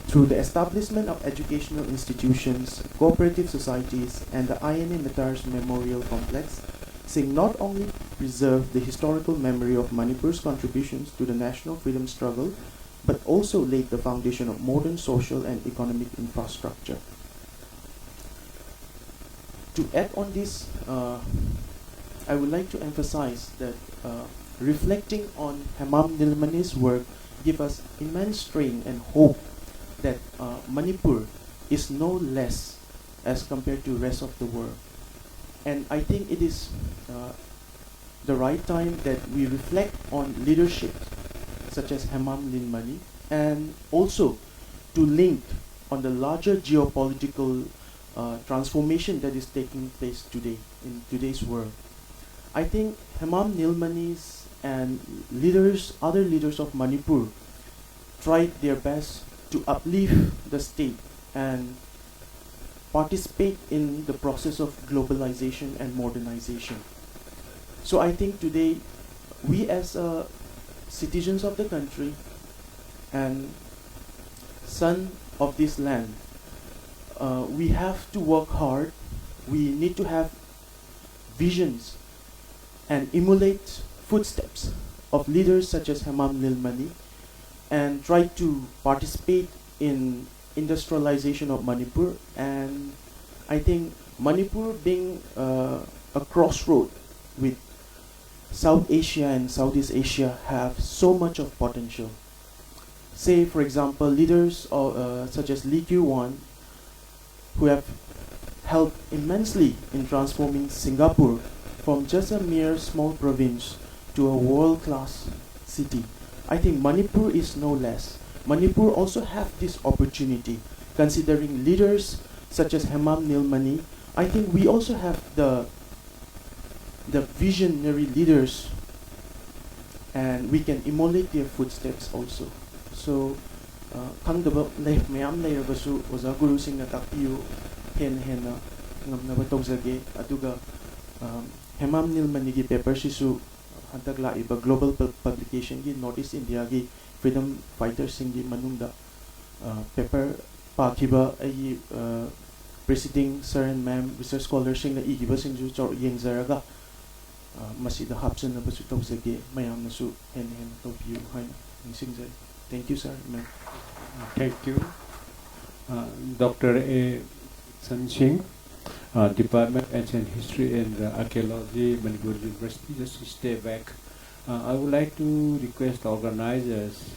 Through the establishment of educational institutions, cooperative societies, and the INA Mitars Memorial Complex, Singh not only preserved the historical memory of Manipur's contributions to the national freedom struggle, but also laid the foundation of modern social and economic infrastructure. To add on this, I would like to emphasize that reflecting on Hemam Nilamani's work gives us immense strength and hope that Manipur is no less as compared to the rest of the world. And I think it is the right time that we reflect on leadership such as Hemam Nilamani, and also to link on the larger geopolitical transformation that is taking place today in today's world. I think Hemam Nilamani's and other leaders of Manipur tried their best to uplift the state and participate in the process of globalization and modernization. So I think today we as citizens of the country and son of this land, we have to work hard. We need to have visions and emulate footsteps of leaders such as Hemam Nilamani and try to participate in industrialization of Manipur. And I think Manipur being a crossroad with South Asia and Southeast Asia have so much of potential. Say for example leaders such as Lee Kyu-wan, who have helped immensely in transforming Singapore from just a mere small province to a world-class city. I think Manipur is no less. Manipur also have this opportunity. Considering leaders such as Hemam Nilamani, I think we also have the visionary leaders, and we can emulate their footsteps also. So, khangdaba lay mayam layrabasu oza guru singh na takpiyu hen ngamnaba tawjage aduga Hemam Nilamani gi paper sisu hantak laiba global publication gi Northeast India gi freedom fighters singi manungda paper pakiba ai preceding sir and ma'am research scholars sing na igiba singju chor yengzaraga masida hapsen na basu tawjage mayam nasu hen tawpiyu hain singzai. Thank you, sir, ma'am. Thank you, Dr. A. San Singh, Department of Ancient History and Archaeology, Manipur University. Just to stay back, I would like to request the organizers,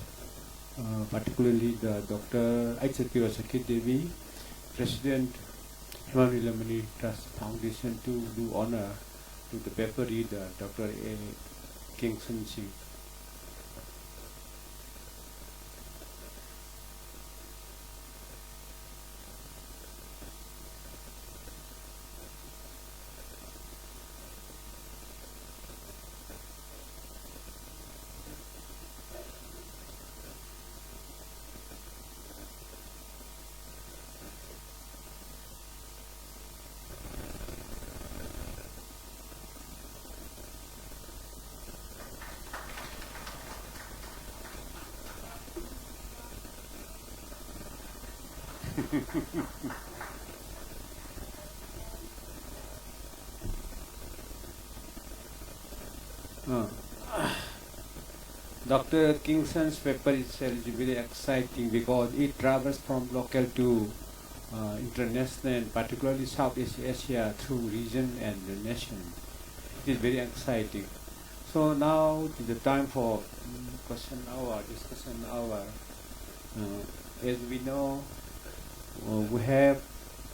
particularly the Dr. Aichakira Sakit Devi, President Hemam Nilamani Trust Foundation, to do honor to the paper reader, Dr. A. Kingston Singh. Dr. Kingston's paper is very exciting because it travels from local to international and particularly Southeast Asia through region and the nation. It is very exciting. So now it is the time for question hour, discussion hour. As we know, we have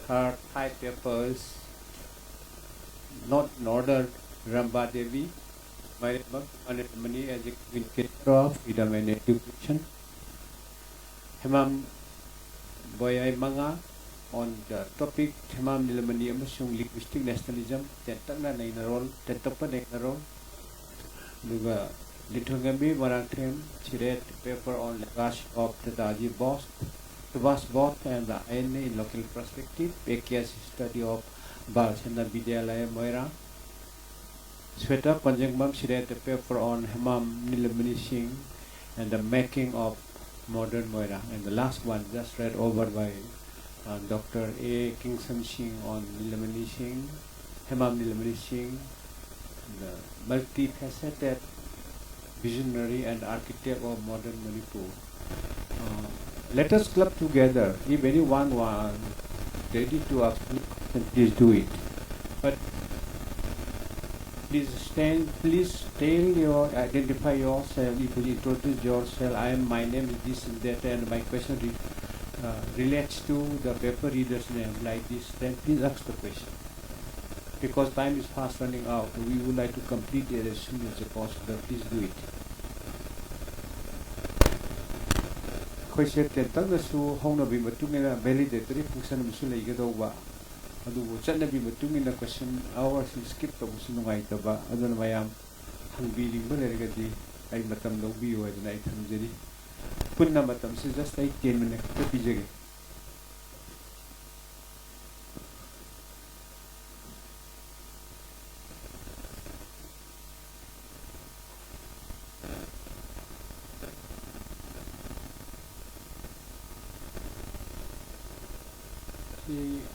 our 5 papers, not in order. Ramba Devi, Nilamani as a communicator of freedom and education. Hemam Boyai Manga on the topic Hemam Nilamani amasung linguistic nationalism. Tentakna na inarol, tentakpa na inarol. Luga Litungami Maranthem Chiret paper on legacy of the Daji Boss, the Boss Boss and the INA in local perspective. Pekias study of Balsana Vidyalaya Moira. Sweta Panjangbam Chiret paper on Hemam Nilamani Singh and the making of modern Moira. And the last one just read over by Dr. A. Kingston Singh on Nilamani Singh, Hemam Nilamani Singh, the multifaceted visionary and architect of modern Manipur. Let us club together. If anyone wants ready to ask me, please do it. But please identify yourself. If you introduce yourself, my name is this and that, and my question relates to the paper reader's name like this, then please ask the question. Because time is fast running out, we would like to complete it as soon as possible. Please do it. Question tentangasu hongnabi matungina validatory function musu leigadawa. Adubu chanabi matungina question hours skip tabusu nungaitaba aduna mayam hangbiling balergadi ay matam lawbiyo aduna ay thamjari. Punna matam se just ay 10 minutes to pijage.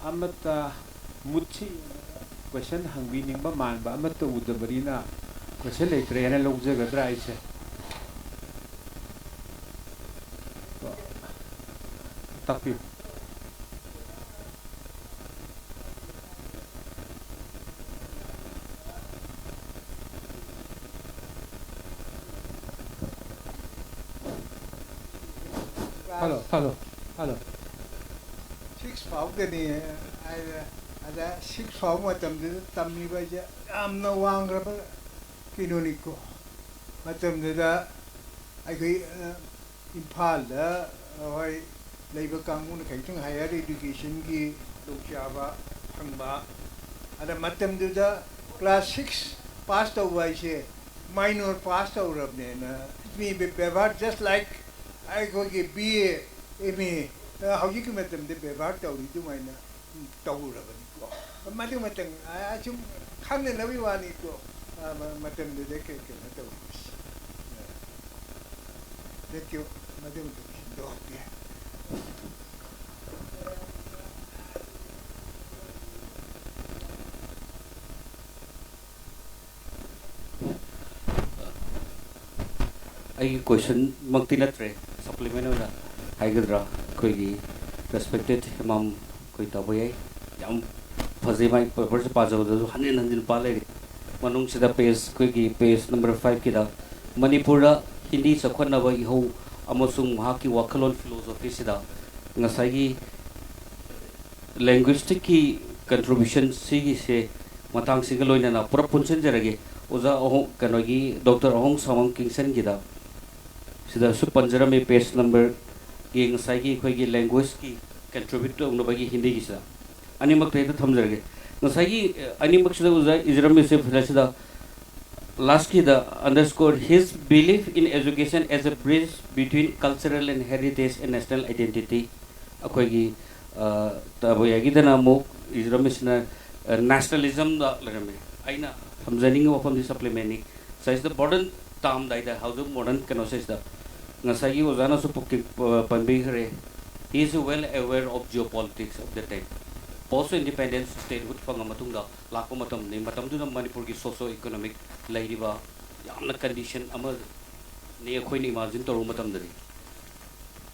Amata muchi question hangbining ba man ba amata udabarina question later yana logjagadra aise tapi hello 6 फाउंडनी ada 6 found matamde tammi ba ja amna wangraba kinoniko matamde da ai imphal da hoi leiba kangun khaitung higher education gi lokchaba thangba ada matamde da class 6 pass away se minor pass awrabne na me be just like I go gi BA MA how you can make them the bevar tau di tu maina tau ra ba ni ko mati matang achum khang ne nabi wani ko matam de ke na tau dekyo matam do de ai question magtinatre supplement na haigadra koi respected Hemam koi taboy yam phase mai paper se pajaw do hanin pale manung sida page koi gi page number 5 ki da Manipura Hindi sakhona ba ho amasung mahaki wakhalon philosophy sida ngasai gi linguistic ki contribution sigi se matang singaloina na pura punchen jarage oza oh kanogi Dr. Ahong Samang Kingston gi da sida su panjara me page number Ging Sagi Kogi language ki contribute to Nobagi Hindi Gisa. Animak Tata Thamzarge. Nasagi Animak Isram Yusuf lastly the underscored his belief in education as a bridge between cultural and heritage and national identity. Akogi Taboyagi Danamo Isram nationalism the Lerame. Aina Hamzaning of the supplementing. Says the modern term that how the modern canosis the Nasagi was an Panbihare. He is well aware of geopolitics of the time. Also independent state with Pangamatunda, Lakomatum, Matamduna Manipur socio-economic Ladiva, Yamna condition Amar near Queen imagine to Rumatamdari.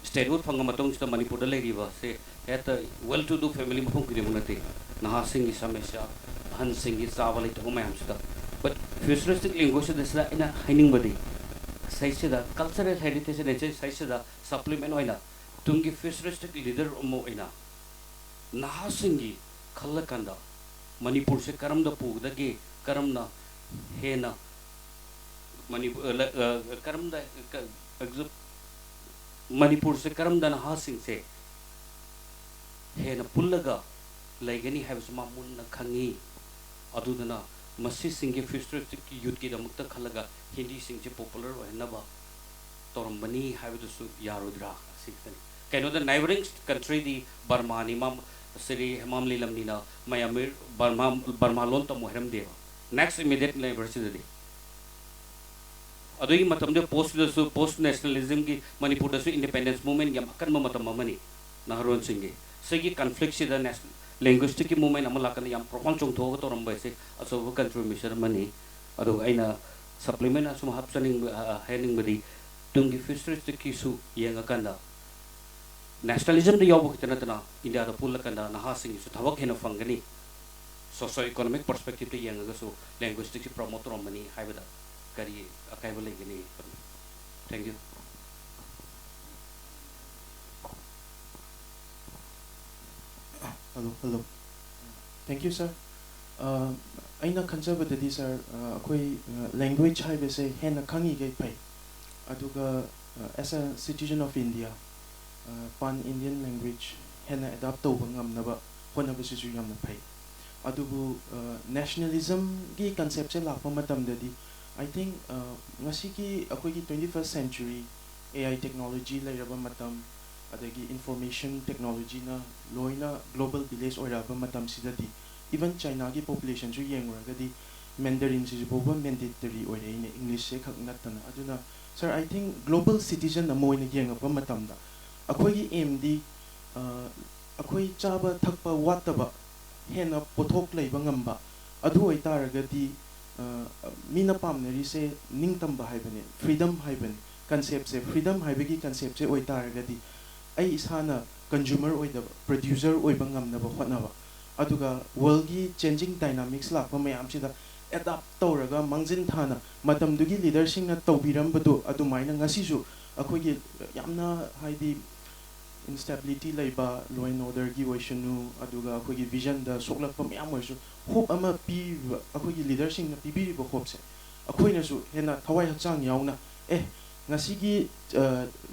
statehood fanga matong sta manipur da leriba se eta well to do family mafung kiri munate naha singi samesya han singi chawalai to mayam sta but futuristic language this la ina haining badi sai se da cultural heritage ne sai se da supplement oina tungi futuristic leader mo ina naha singi khalla kanda manipur se karam da pu da ge karam na he na manipur karam da manipur se karam da naha sing se he na pullaga laigani have sama mun na khangi adudana masi singi futuristic youth ki da mukta khalaga hindi sing je popular na ba torambani have to su yarudra siktani kaino the neighboring country di Burmani mam Sri Hemam Nilamani na Mayamir Burma lon to mohram deva next immediate neighbors di adui matam de post nationalism ki Manipur da su independence movement yam akan matam mamani naharon singi segi conflict si da national linguistic movement amala kan yam profound chung tho to ram se aso contribution mani adu aina supplement asum hapsaning heading badi tungi futuristic ki su yang akanda nationalism de yobu kitana tana India da pula kanda naha sing su thawak hena fangani socio economic perspective de yang ga su linguistic promote ram mani haibada kari akai bole gini thank you hello thank you sir aina khanjabadadi sir akoi language haibese hena khangi gai pai aduga as a citizen of India pan Indian language hena adapt to ngamnaba honabasu ju yamna pai adubu nationalism gi concept se lakpa matam dadi I think ngasi ki akoi ki 21st century AI technology lairaba matam adagi information technology na loina global village oiraba matam sidadi even China ki population ju yengragadi Mandarin si boba mandatory oire in English se khak natana aduna sir I think global citizen na moina yengapa matam da akoi ki aim di akoi chaba thakpa wataba hena pothok leiba ngamba adu oitaragadi mina pamneri se ningtamba haibane freedom haibane concept se freedom haibagi concept se oitaragadi ai isana consumer oida producer oiba ngamnaba hotnaba aduga world gi changing dynamics lakpa mayam sida adapt tawraga mangjin thana matamdugi leadership na tawbirambadu adumaina ngasisu akhogi yamna haidi instability laiba law and order gi oishanu aduga akhogi vision da soklakpa mayam oisu hope ama pi akhogi leadership na pibiri ba hope se akhoina su hena thawai hachang yauna ngasigi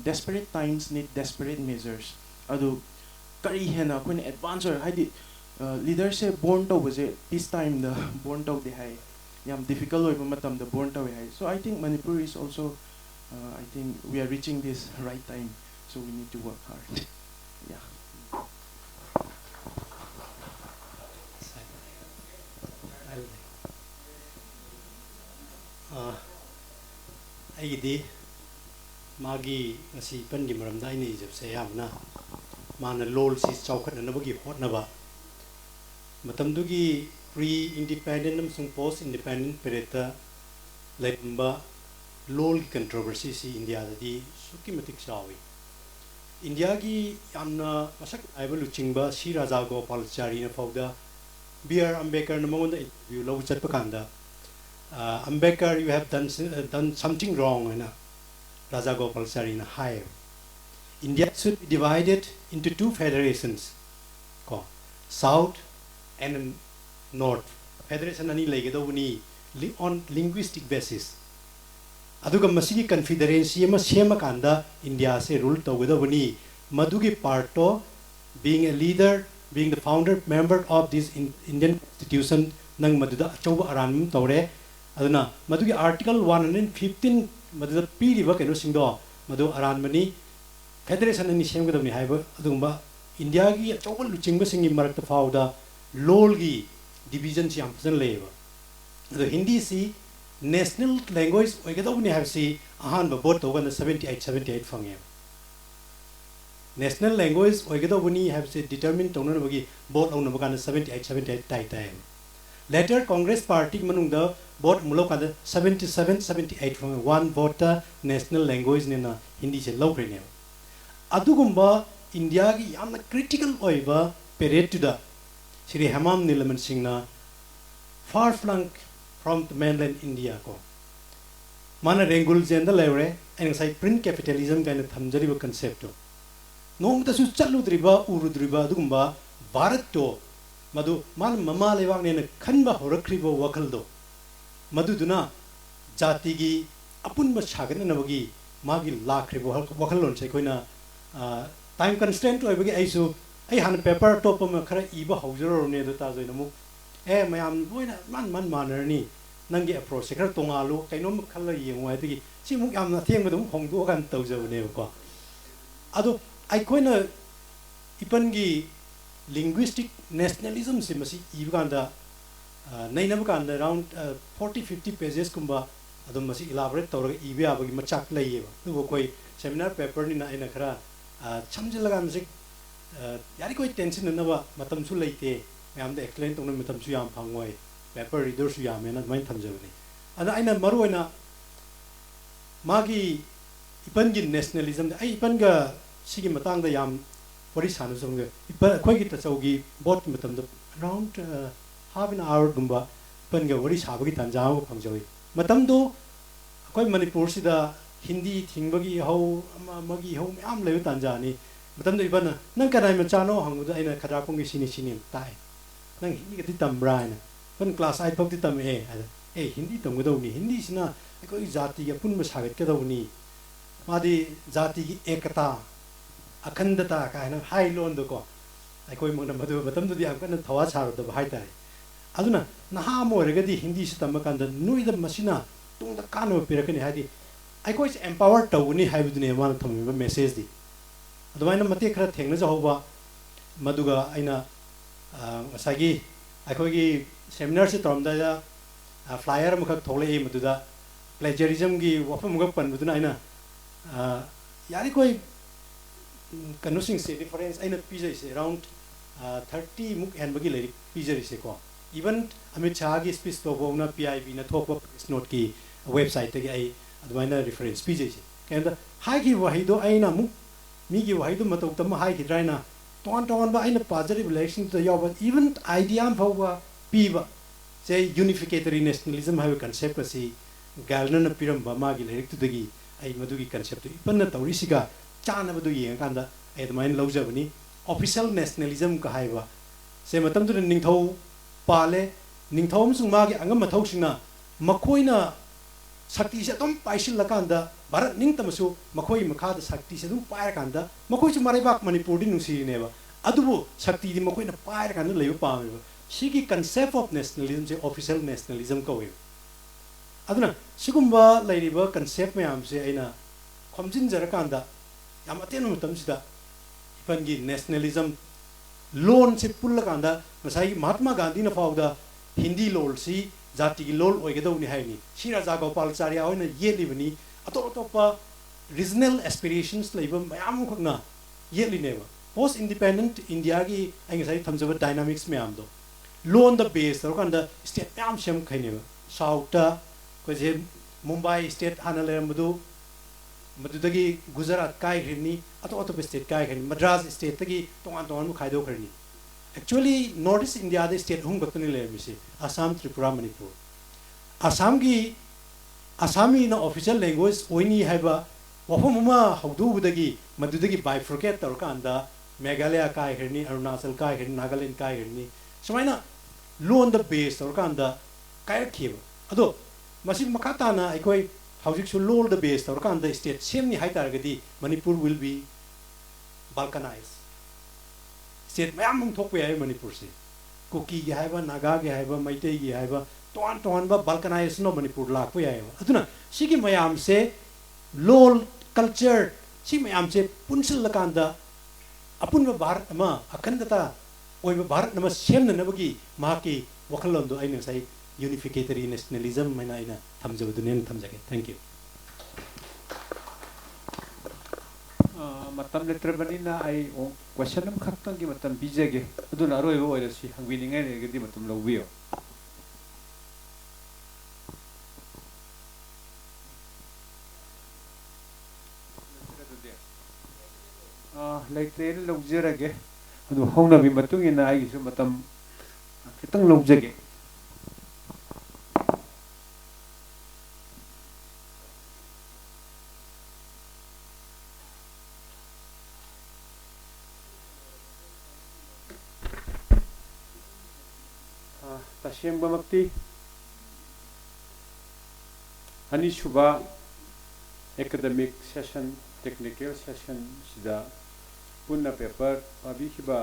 desperate times need desperate measures adu kari hena koine advance or haidi leader se born to was this time the born to the high yam difficult oi matam the born to high so I think Manipur is also I think we are reaching this right time so we need to work hard yeah aidi magi ngasi pan gi maramda ini jab se yamna mana lol si chawkhat na bagi hot na ba matam du gi pre independent sung post independent pereta laiba lol controversy si India da di suki matik chawi India gi yamna masak aibalu chingba si raja gopalachari na fauda BR Ambedkar na monda you lo chat pakanda Ambedkar you have done something wrong na Raja Gopalachari in higher. India should be divided into two federations, South and North. Federation ani legedovuni on linguistic basis. Aduga masigi confederacy ma sema kanda India se rule tawedovuni madugi parto being a leader, being the founder member of this Indian institution nang maduda achoba aranum tawre aduna madugi article 115 madda piriba keno singdo madu aranmani federation ani semgadabni haiba adumba India gi achobal luchingba singi marakta fauda lol gi division si ampsan leba adu Hindi si national language oigadabni have si ahan ba bot togan 78 fangye national language oigadabni have si determined tongna bagi bot ongna bagan 78 tai later Congress party manungda vote mulok ada 77 78 from one vote national language nena Hindi se low rene adugumba India gi yamna critical oiba period to da Shri Hemam Nilaman Singna far flung from the mainland India ko mana rengul jenda levre and sai print capitalism kind of thamjari concept to nong ta su chalu driba uru driba adugumba Bharat to madu man mama lewang ne khanba horakribo wakal do madu duna jati gi apun ba chagan na bagi magi lakribo wakal lon sai koina time constraint oi bagi aisu ai han paper to pa ma khara iba haujaro ne do ta joina mu mayam boina man manarni nangi approach khara tongalu kainom khalla yengo ai tigi si mu yam na theng badum hongdo kan tawjau ne ko ado ai koina ipan gi linguistic nationalism se masi ibganda nainabkanda around 40-50 pages kumba adum masi elaborate tawra ibe abagi machak layeba du koi seminar paper ni na ina khara chamjilaga masi yari koi tension na ba matam su leite mayam da explain tongna matam su yam phangoi paper reader su yam ena main thamjabani ana aina maru ina magi ipan gi nationalism ai ipan ga sigi matang da yam What is Hanu Song? Quite it as Ogi bought Matam around half an hour Gumba, Panga, what is Habaki Tanjao Pangjoy. Matam do quite Manipur Sida, Hindi, Tingbagi, Ho, Magi, Home, Am Lev Tanjani, Matam de Ivana, Nankana Machano, Hanguda in a Karapungi Sinishini, Tai. Nang he get it Brian. One class I poked it Hindi Tongodoni, Hindi is not, I call Zati, a Punmas Hagat Kadoni, Madi Zati Ekata. Akandata kind of high loan the go. I call him Matam to the Akan Tawachar of the Haitai. Aduna, Nahamo regadi Hindi Sitamakanda, Nui the Machina, Tung the Kano Pirakani Hadi. I call it empowered to Uni Havidune one to me message. The Vina Matekra Tengnas over Maduga Aina Sagi. I call ye seminars at Romdaya, a flyer Mukak Tole Maduda, plagiarism gi Wafamugapan with Nina Yarikoi. Canusing say difference I know pizza is around 30 muk and bagi pizza is a co. Even Amit Chagi speaks to Bona PIB na top up is not key website I admire reference pizza. And Hagi Wahido Aina Muk Migi Wahido Matotama Hagi Drina Ton by in a positive relation to the Yoba even idea of Piva say unificatory nationalism have a concept as a Galnan Piram Bamagi to the Gi I Madugi concept. Ipana Taurisiga. Chana badu yeng kanda ay main lawjabani official nationalism ka haiba se matam tu ningthau pale ningthau sung ma gi angam mathau singna makoina sakti se dum paisil lakanda bharat ningtamasu makoi makha da sakti se dum pair kanda makoi chu marai bak manipur di nungsi neba adubu sakti di makoina pair kanda leiba pameba sigi concept of nationalism se official nationalism ka we aduna sigumba leiriba concept mayam se aina khomjin jarakanda Yamatin Mutamsida, Ipangi nationalism, loan se Pulakanda, Masai Mahatma Gandhi na Fauda, Hindi lol si, Zati lol Oigado Nihani, Shirazago Palsaria on a year living, Atotopa, regional aspirations, labor, Mayamukna, yearly never. Post independent Indiagi, and I comes over dynamics meamdo. Loan the base, or on the state Yam Shem Kaneva, Sauta, Mumbai state Hanalamadu. Madudagi Gujarat Kai Hirni, Auto state Kai Hirni, Madras state Tagi, Tongan Kaido Hirni. Actually, Northeast India the state home Gotani Lemisi, Assam Tripura Manipur. Assami no official language, Oini Haba, Wafamuma, Haudu Budagi, Madudagi bifurcate or Kanda, Meghalaya Kai Hirni, Arunachal Kai Hirni, Nagaland Kai Hirni. So why not loan the base or Kanda Kai Kiva? Although Masik Makatana, I quite how you should lower the base or can the state same high target Manipur will be balkanized. State Mayam Tokwe Manipur say. Kuki Gihava, Naga Gihava, Maite Gihava, Tuan balkanized no Manipur Lakwe. Aduna, Shiki Mayam say low culture, Shi Mayam say Punsil Lakanda, Apunva Barama, Akandata, or Barat Nama Shem the Navagi, Maki, Wakalondo, I know say. Unificatory nationalism and I thumbs over the name thumbs again. Thank you. Matam Letrabanina, I question them Kaptan give Matam Bijag, do not roll over she winning any give Matam Lovio. ꯂꯩꯇ꯭ꯔꯦꯅ ꯂꯧꯖꯔꯒꯦ ꯑꯗꯨ ꯍꯧꯅꯕꯤ ꯃꯇꯨꯡ ꯏꯟꯅ ꯑꯩꯒꯤꯁꯨ ꯃꯇꯝ ꯈꯤꯇꯪ ꯂꯧꯖꯒꯦ तसेंबमक्ति अनिसुबा academic session technical session सिदा पुन्ना paper पाबिखिबा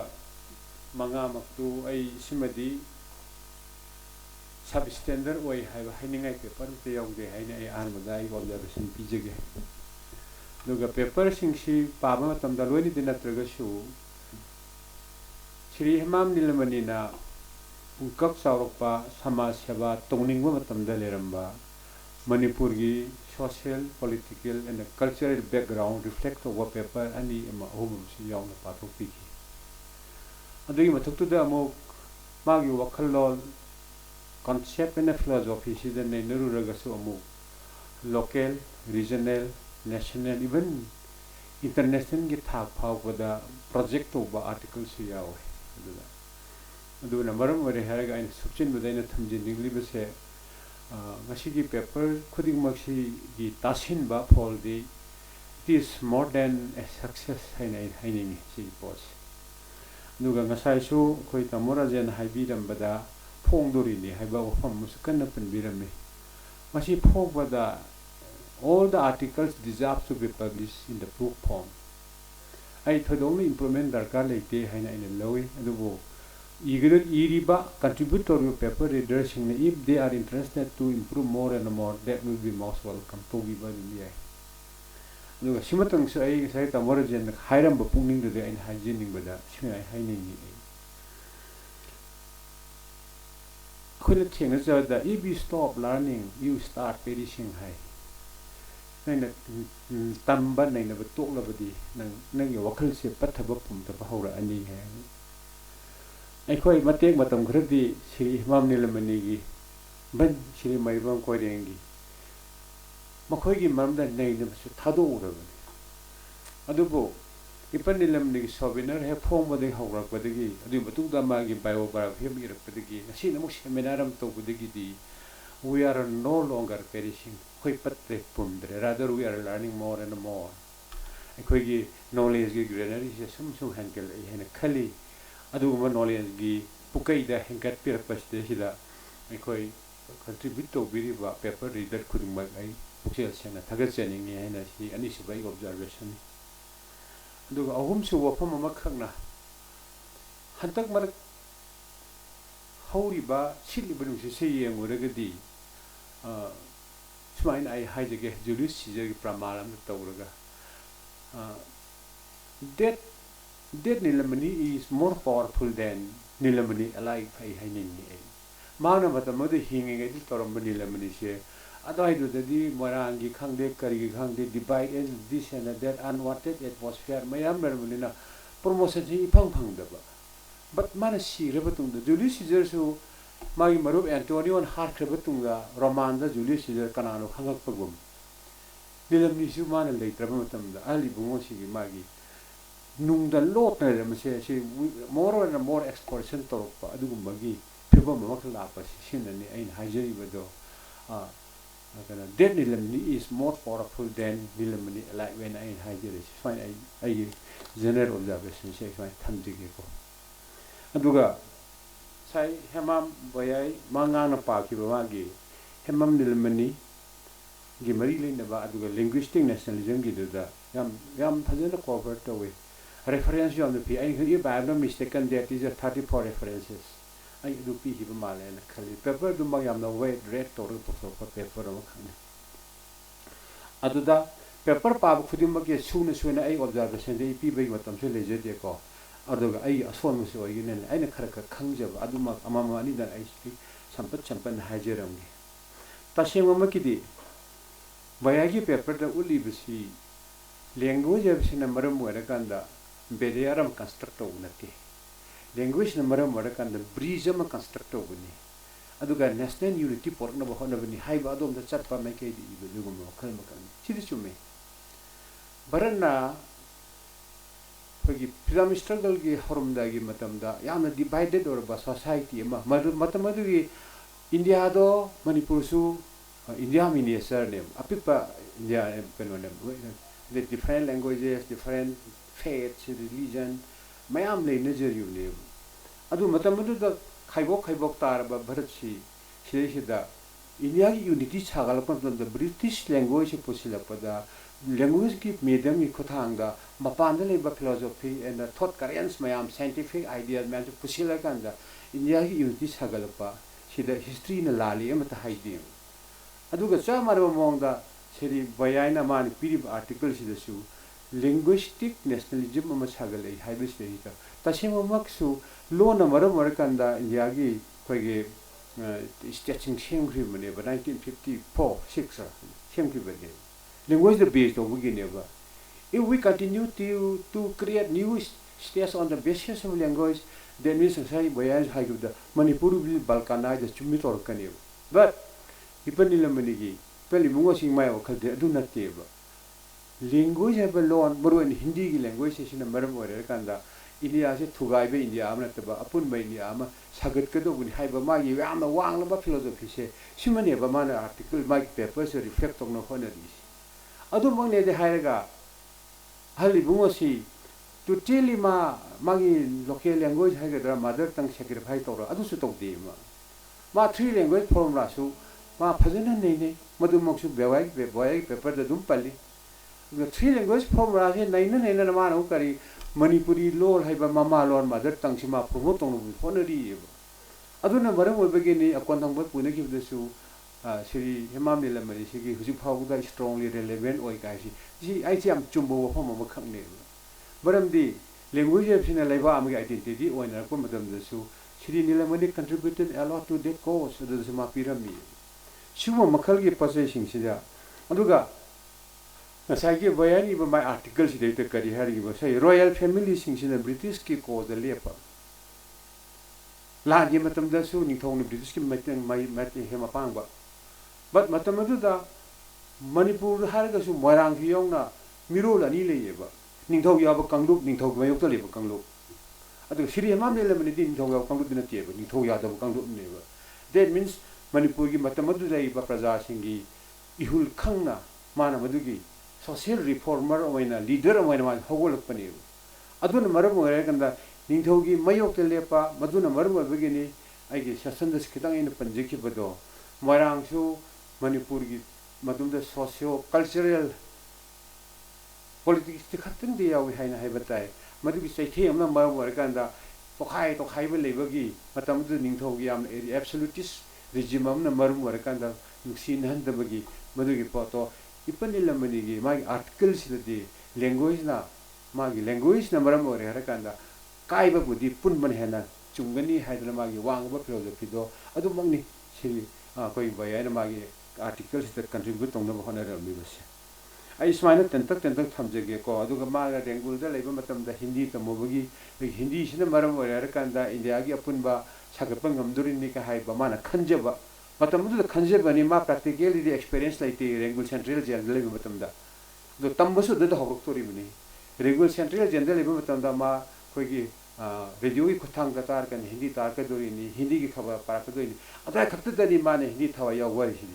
मंगा मक्तु आई सिमदी सब स्टैंडर्ड ओय हाइबा हाइनिंगाई पेपर ते यावदे हाइने आई आनमदा आई ऑब्जर्वेशन पिजगे दुगा पेपर सिंगसी पाबा मतमदा लोइनि दिनत्रगसु श्री हेमाम नीलमणि ना उनकक चावरपा समाज सेवा तोंनिंगबा मतमदा लेरंबा मणिपुर की social political and cultural background reflect over paper अनि एमा अहुमसी यावना पाथोकपिखि अदुगी मथुक्तुदा अमुक मागी वखललोल concept and philosophy is the Naineruragasu amu local, regional, national, even international get half with the project over articles. Do number of Haraga and subchin within a Tamjin say Mashigi paper, Kudding Maxi, the Tashin ba Paul the it is more than a success haining she was. Nuga Masaisu, Koitamorajan Hibidam Bada. Pongdorini haiba wafam musukana penbirame mashi pogwada all the articles deserve to be published in the book form I thought only implement darkar leite haina in lowi adubo iriba contributory paper readers if they are interested to improve more and more that will be most welcome to be by the aduga simatang sai tamorojen hairam ba pungning de in hygienic bada simai haining if you stop learning, you start perishing high. Naina tamba naina betok labadi nang yo wakal se pathaba pum ta bahura ani hai. Aikoi matek matam khradi Sri Hemam Nilamani gi ban Sri Maibam koirengi. Makhoi gi mamda naina su thado urabani. Adubo Ipan Nilamani souvenir have formed with the Howard Padigi, the Batuda Magi biography of Padigi, a Sinamush Menaram to Budigidi. We are no longer perishing, Huipate Pundre, rather we are learning more and more. A quiggy knowledge granary is some hankel and a Kali, Aduma knowledge gi Pukaida Henkat Pirpas de Hida, a quay contribute to Biriba paper reader couldn't make a Pukel Sena Tagasening and I see an issue by observation. Duga ahumsu wafam amakhangna hantak marak horiba siliba nungsi se yenguragadi sumain ai haijage Julius Caesar gi pramalam tawraga that Nilamani is more powerful than Nilamani alive ai hainini mana matamada hinginga di toramba Nilamani se Adai do the Morangi Kangde Kari Kangde divide and this and that unwanted atmosphere. My American promotion Pang Pangdaba. But Manasi Rebatung, the Julius Caesar who my Maru Antonio and Hart Rebatunga, Romanda, Julius Caesar Canano, Hangapagum. Nilam Nisuman and later Ramatam, the Ali Bumosi Magi. Nung the Lord she more and more exploration Toropa, Adumagi, Pibum Makalapas, Shin and Ain Hajari Vado. That Nilamani is more powerful than Nilamani, like when I in Hajiri. Fine, I general observation, say, fine, Tandigiko. Aduga Sai Hemam Boyai, Mangana Paki Bawagi, Hemam Nilamani, Gimari Lindaba, Aduga, linguistic nationalism, Giduda, Yam Pazana covered away. Reference on the P. If I am not mistaken, that is a 34 references. I do P. Hibamal and Kali. Pepper do Mayam no way, red or paper of Aduda, pepper pub could you as soon as when I observation, the P. Bay what I'm so legideco. Aduga, I as one was in and a cracker Kanja, Aduma, Amamani than I speak, some put champan hajerangi. Tashima Makidi. Bayagi pepper the woolly bisi. Language of Sinamaram Warakanda, Bediaram constructor unati. Language Namaram Warakanda, Breezam constructor uni. Aduga national unity pork number Honavani, high badom the Chapa make the Lugum, Kalmakan. Chidisume. Barana ꯑꯩꯈꯣꯏꯒꯤ freedom ꯁ꯭ꯇ꯭ꯔꯒꯜꯒꯤ ꯍꯧꯔꯝꯗꯥꯏꯒꯤ ꯃꯇꯝꯗ ꯌꯥꯝꯅ divided ꯑꯣꯏꯔꯕ society ꯑꯃ ꯃꯇꯝ ꯑꯗꯨꯒꯤ ꯏꯟꯗꯤꯌꯥꯗꯣ ꯃꯅꯤꯄꯨꯔꯁꯨ India ꯃꯤꯅꯤꯌꯦꯆꯔꯅꯦꯕ ꯑꯄꯤꯛꯄ India ꯀꯩꯅꯣꯅꯦꯕ different ꯂꯦꯡꯒ꯭ꯋꯦꯖꯦꯁ different ꯐꯦꯠꯁ religion ꯃꯌꯥꯝ ꯂꯩꯅꯖꯔꯤꯕꯅꯦꯕ ꯑꯗꯨ ꯃꯇꯝ ꯑꯗꯨꯗ ꯈꯥꯏꯕꯣꯛ ꯇꯥꯔꯕ ꯚꯥꯔꯠꯁꯤ ꯁꯤꯗꯩꯁꯤꯗ ꯏꯟꯗꯤꯌꯥꯒꯤ ꯌꯨꯅꯤꯇꯤ ꯁꯥꯒꯠꯂꯛꯄ ꯃꯇꯝꯗ ꯕ꯭ꯔꯤꯇꯤꯁ ꯂꯦꯡꯒ꯭ꯋꯦꯖꯁꯤ ꯄꯨꯁꯤꯜꯂꯛꯄꯗ ꯂꯦꯡꯒ꯭ꯋꯦꯖꯀꯤ ꯃꯦꯗꯤꯌꯝꯒꯤ ꯈꯨꯠꯊꯥꯡꯗ ꯃꯄꯥꯟꯗ ꯂꯩꯕ ꯐꯤꯂꯣꯁꯣꯐꯤ ꯑꯦꯟ ꯊꯣꯠ ꯀꯔꯦꯟꯁ ꯃꯌꯥꯝ ꯁꯥꯏꯟꯇꯤꯐꯤꯛ ꯑꯥꯏꯗꯤꯌꯥ ꯃꯌꯥꯝꯁꯨ ꯄꯨꯁꯤꯜꯂꯀꯥꯟꯗ ꯏꯟꯗꯤꯌꯥꯒꯤ ꯌꯨꯅꯤꯇꯤ ꯁꯥꯒꯠꯂꯛꯄ ꯁꯤꯗ ꯍꯤꯁꯇ꯭ꯔꯤꯅ ꯂꯥꯜꯂꯤ ꯑꯃꯠꯇ ꯍꯥꯏꯗꯦ ꯑꯗꯨꯒ ꯆꯞ ꯃꯥꯟꯅꯕ ꯃꯑꯣꯡꯗ ꯁꯤꯔꯤ ꯕꯌꯥꯏꯅ ꯃꯥꯅ ꯄꯤꯔꯤꯕ ꯑꯥꯔꯇꯤꯀꯜꯁꯤꯗꯁꯨ linguistic nationalism ama sagalai haibisida tasimamaksu lona maram marakanda indiagi khoige stretching semgri mane 1954 6 semgri bane language the base of gineva if we continue to create new states on the basis of language then we say bayan haiguda manipur will balkanize chumi torkani but ipanillamani gi peli mungo singmai okhalde adu nateba language have a loan bro in hindi language is in a maram or kanda India se thugai be India amna taba apun ba India ama sagat ka do bun hai ba ma yi am wang ba philosophy se simane ba mana article my paper se reflect on no honori adu mong ne de hairaga hali bungo si to tell ma magi local language ha ga mother tongue sacrifice to adu su tok de ma three language formula su ma phajana nei nei madu mok su bewai paper da dum pali the three language formula is naina mana ukari manipuri lol haiba mama lol mother tongue sima promote on honori aduna maram obegeni akondang ba punaki desu siri hemam nilamani sigi huji phawda strongly relevant oi kai si ai am chumbo phom ma khakne maram di language sina laiba am identity oina ko madam desu siri nilamani contributed a lot to that cause the sima pirami suma makhal gi possessing sida aduga Nasagi bayani ba my articles data kari hari ba say royal family sing British ki cause the lepa la gi matam da su ni thong British ki mateng mai mati hema pang ba but matam adu da Manipur har ga su moirang ki yong na miro la ni le ba ning thog ya ba kangluk ning thog mayok ta le ba kangluk adu siri ma me le mani din thog ya kangluk din ti ba ning thog ya da ba kangluk ne ba that means Manipur gi matam adu dai ba praja singi ihul khangna mana madugi social reformer oina leader oina man hogolakpani aduna maram oiraganda ningthogi mayok te lepa maduna maram obegini aigi sasandas khitang ina panjiki bado moirang su manipur gi madumda socio cultural politics ti khatung de yawi haina haibatai madugi saithe amna maram oiraganda tokhai ba lebagi matam du ningthogi am absolutist regime amna maram oiraganda nuksin handabagi madugi poto ipanillamani gi magi articles di language na maram ore harakanda kaiba budi punman hena chungani haidala magi wangba philosophy do adu mangni siri koi bayana magi articles that contribute tongna honara mi base ai smaina tentak thamjege ko adu ga maga rengul da leiba matam da hindi tamobagi hindi sina maram ore harakanda india gi apunba sagapang ngamdurin ni ka haiba mana khanjaba matam du khanje bani ma practically experience like the regular central jail le matam da do tambasu da hokok tori bani regular central jail le matam da ma koi gi radio gi khuthang da tar kan hindi tar ka dori ni hindi gi khabar par ka dori ni ada khakta da ni ma ne hindi thawa ya wari hi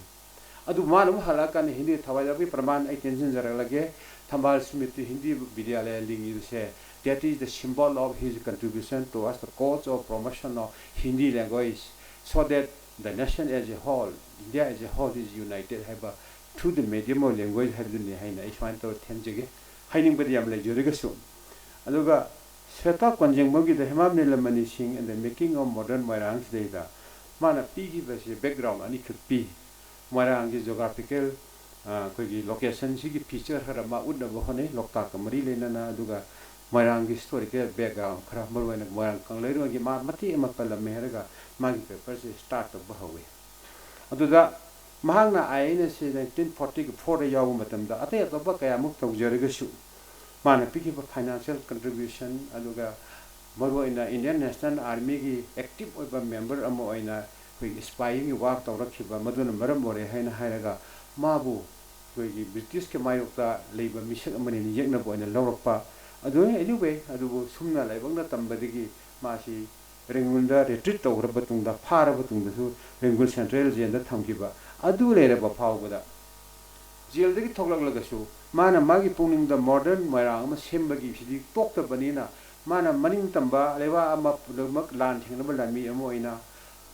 adu ma no hala kan hindi thawa ya bi praman ai tension jara lage thambal smith hindi vidyalaya lingi se that is the symbol of his contribution towards the cause of promotion of hindi language so that the nation as a whole, India as a whole is united through the medium of language have the Haina Ishwanto Tenjige, hiding by the Amla Jurigasun. Aluga Sveta Konjangmogi, the Hemam Nilamani sing and the making of modern Moirang's data. Mana Pigi was a background and it could be Moirang is geographical location, Sigi picture her Maud of Bohone, Lokaka Marilena Duga, Moirang historical background, Kramur and Moirang Kanglero, Mati Mapala Meheraga. Magi papers start of Bahawi. Aduda Mahanga Aina said 1944 yaw matamda, Ate at the Bakaya Mukta Jerigashu. Mana picking of financial contribution, Aduga Marwa Indian National Army active over member Amoina, spying worked out of Maduna Maramore, Haina Hiraga, Mabu, British Kamayota, labor mission in Yagnabo and Loropa, adu anyway adu sumna laibang na tambadigi masi Rengunda retreat over Batunda, Para Batunda, Rengul Central and the Tankiba. Adu later Pavada. Jill the Toglagashu, Mana Magi Puning the modern Marama, Simbagi, she talked the banana, Mana Maning Tamba, Leva Amap, the Muck land, Hannibal and me, Amoina.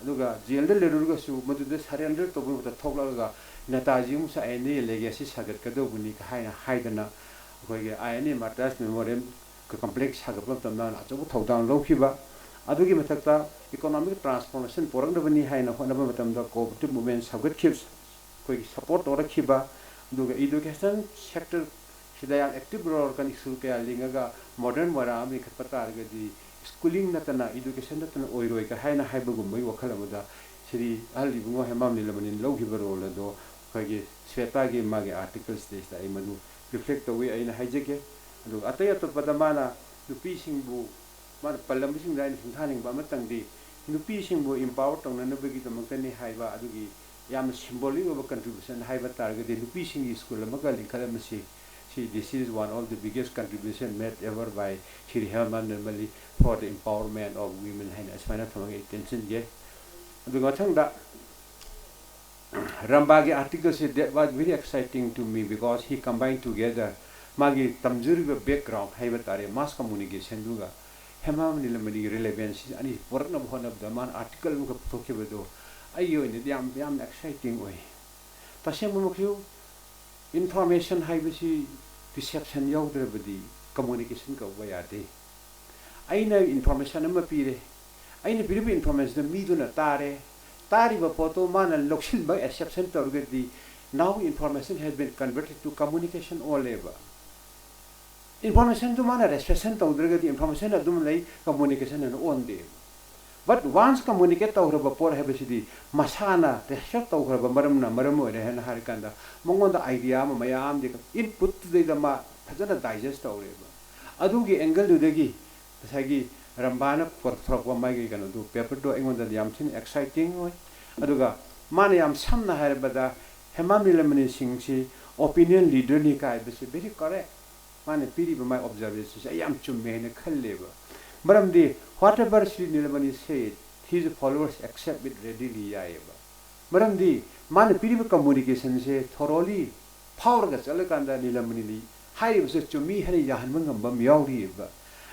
Luga, Jill the Lerugasu, but this surrender to the Toglaga, Natajums, and the legacy Sagat Kadobuni, Haidana, where I any Matas Memoriam, complex Hagaputam, down low Kiba. Adugi matakta economic transformation porang dabani hai na hona ba matam da cooperative movements hagat kips koi support ora khiba duga education sector sidaya active role kan isu ke alinga ga modern wara ami khatpata ga di schooling natana education natana oiroi ka hai na hai bagum mai wakhala muda sri ali bungo Hemam Nilamani lo khiba role do koi ge sweta ge ma ge articles de sta imanu reflect away aina haijeke du ataya to padamana dupi singbu man palamsing rain thangning ba matang di nupi singbo empower tongna nabagi tamakani haiba adugi yam symbolic of a contribution haiba target di nupi sing school amaga linkalamasi see this is one of the biggest contribution made ever by Shri Hemam Nilamani for the empowerment of women haina asmana thamagi attention ye aduga thangda Rambagi article said that was very exciting to me because he combined together magi tamjuri background haiba tare mass communication duga Hemam Nilamani relevance and important of one of the man article of Tokido. Ayo in the yam exciting way. Tashamu information highway deception yodribody communication go by a day. I know information am a pire. I know information the miduna tare. Tari Vapoto man and Loxil by exception target the now information has been converted to communication all labor. Information to man represent the information of the communication and on day. But once communicate over a poor habitity, Masana, the shot over a maramna, maramo, and harikanda, Mongon the idea, Mayam, the input to the ma, Pazana digest over. Adugi angle to the gi, the Sagi, Rambana, for Trokwa Magi can do, paper to England the Yamchin, exciting way. Aduga, Maniam Samna Harabada, Hemam Nilamani sings, opinion leader Nika, very correct. Man, pity by my observations, I am to main a caliber. But whatever Sri Nilamani said, his followers accept it readily. But man, pity communication say thoroughly power the Salakanda Nilamani, high was to me, Henry Yahanmangam Yauri.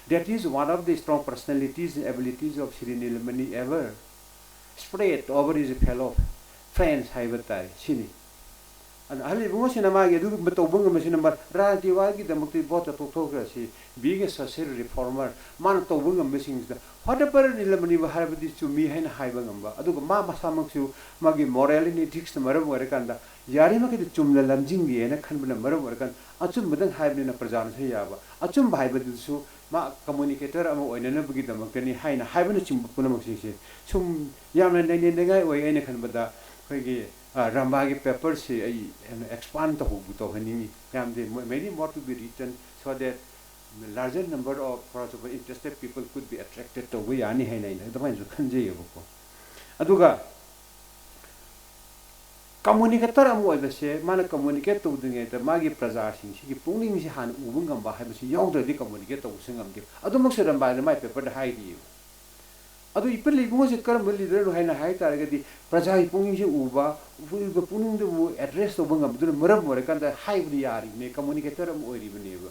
That is one of the strong personalities and abilities of Sri Nilamani ever spread over his fellow friends, Haivatai, Shini. And I live once in a mag, but Obunga machine number Radiwagi, the Mukti bought a photography, being a social reformer, man Tobunga missing. Whatever Nilamani have this to me and Haibangamba, Aduga Mama Samaksu, Magi morality, Tix the Maramarikanda, Yarimaki the Chumla Lamjingi and a Kanbana Maramarikan, Achum Madan Haibin a Prazan Hayaba, Achum Haibadusu, Ma communicator, Amo and Nabagi the Makani Haina, Haibin Chimpunamoxi, Sum Yaman and Nengai or any Kanbada. Rambagi papers expand the Hubuto Hanini. Many more to be written so that a larger number of interested people could be attracted to Wayani Hena. The ones who can say Aduga communicator am say, man communicate to the Magi Prazasing, she pulling his hand, Ubungamba, has young the communicator who sing them. Adumoxer by the my paper to hide you. Adu ipeli bungo se karam beli dero hai na hai targa di prajai punging se uba uba puning de address to bangam duro maram wara kanda hai bli yari me communicator am oiri bani ba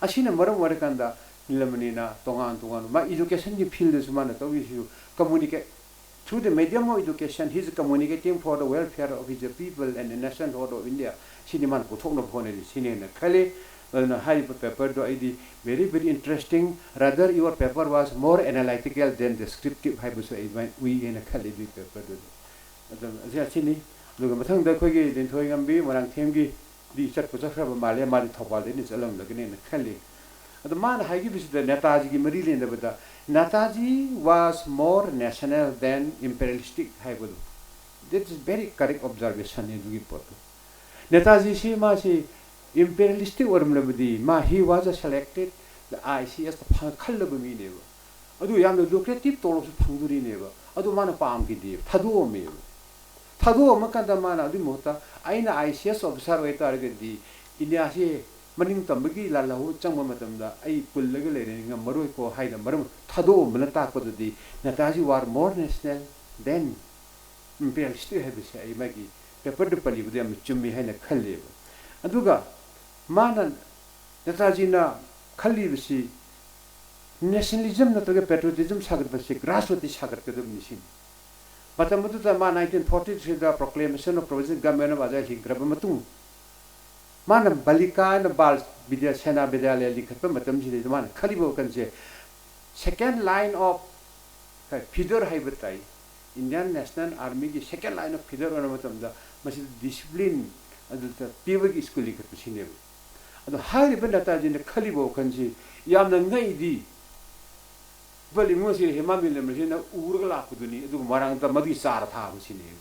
asina maram wara kanda Nilamani na tongan ma education di field is mana to issue communicate through the medium of education he is communicating for the welfare of his people and the nation of India siniman puthok no phone ni sine na khale high paper do ID very interesting. Rather, your paper was more analytical than descriptive. We in a Khalidi paper. Sini, look at the Kogi, then Toyambi, Marang Temgi, the Chakpachaka Malia Mari Topal, in its along looking in the Kali. The man I give is the Nataji Marillion. Nataji was more national than imperialistic. That is very correct observation in the report. Nataji Shimasi. Imperialistic or ma he was selected the ICS the Kalabami never. Adu Yam the lucrative toll of Panguri never. Adu Mana Pamki deep, Tadu me. Tadu Makanda Mana Dimota, Aina ICS observatory the India maning tambagi la lahu changma matamda ai pullaga le nga maroi ko haida maram thado mala ta ko di Netaji war more national than imperial still have say ai magi paper de pali budem chummi haina khalle aduga mana Netaji na khalli bisi nationalism na toge patriotism sagat basi grassroots sagat ke dum nishin matam mutu ta ma 1943 the proclamation of provincial government of Azai Hingrab matung mana balika na bal vidya sena vidyalaya likhat pa matam ji de man khali bo kan je second line of feeder haibatai Indian National Army ki second line of feeder ona matam da masi discipline adu ta piwa ki school likhat pa sine adu hai riban data ji ne khali bo kan je yam na ngai di bali mo si Hemam Nilamani na urgala kuduni adu marang ta madi sar tha ba sine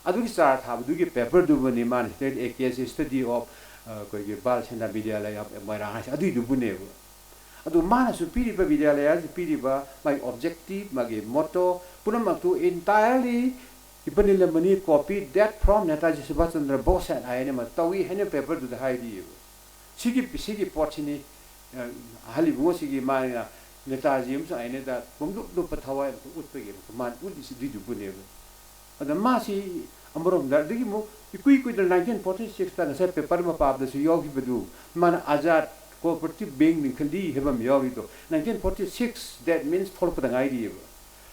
adu ki sar tha du ki paper du bani man state a case study of koi ki bal sena vidyalaya Moirang adu du bune adu mana supiri ba vidyalaya supiri ba my objective magi motto punamak tu entirely Hemam Nilamani copy that from Netaji Subhash Chandra Bose and I ma tawi hene paper du hai di sigi potchini hali bungo sigi mana Netaji umsa aine da bungdu du pathawa utpege man udi si du bune ada masi amrom da digi mo ikui kui da 1946 ta sa paper ma pab da su yogi bedu man azad cooperative bank ni khali hebam yogi to 1946 that means thol pa ngai di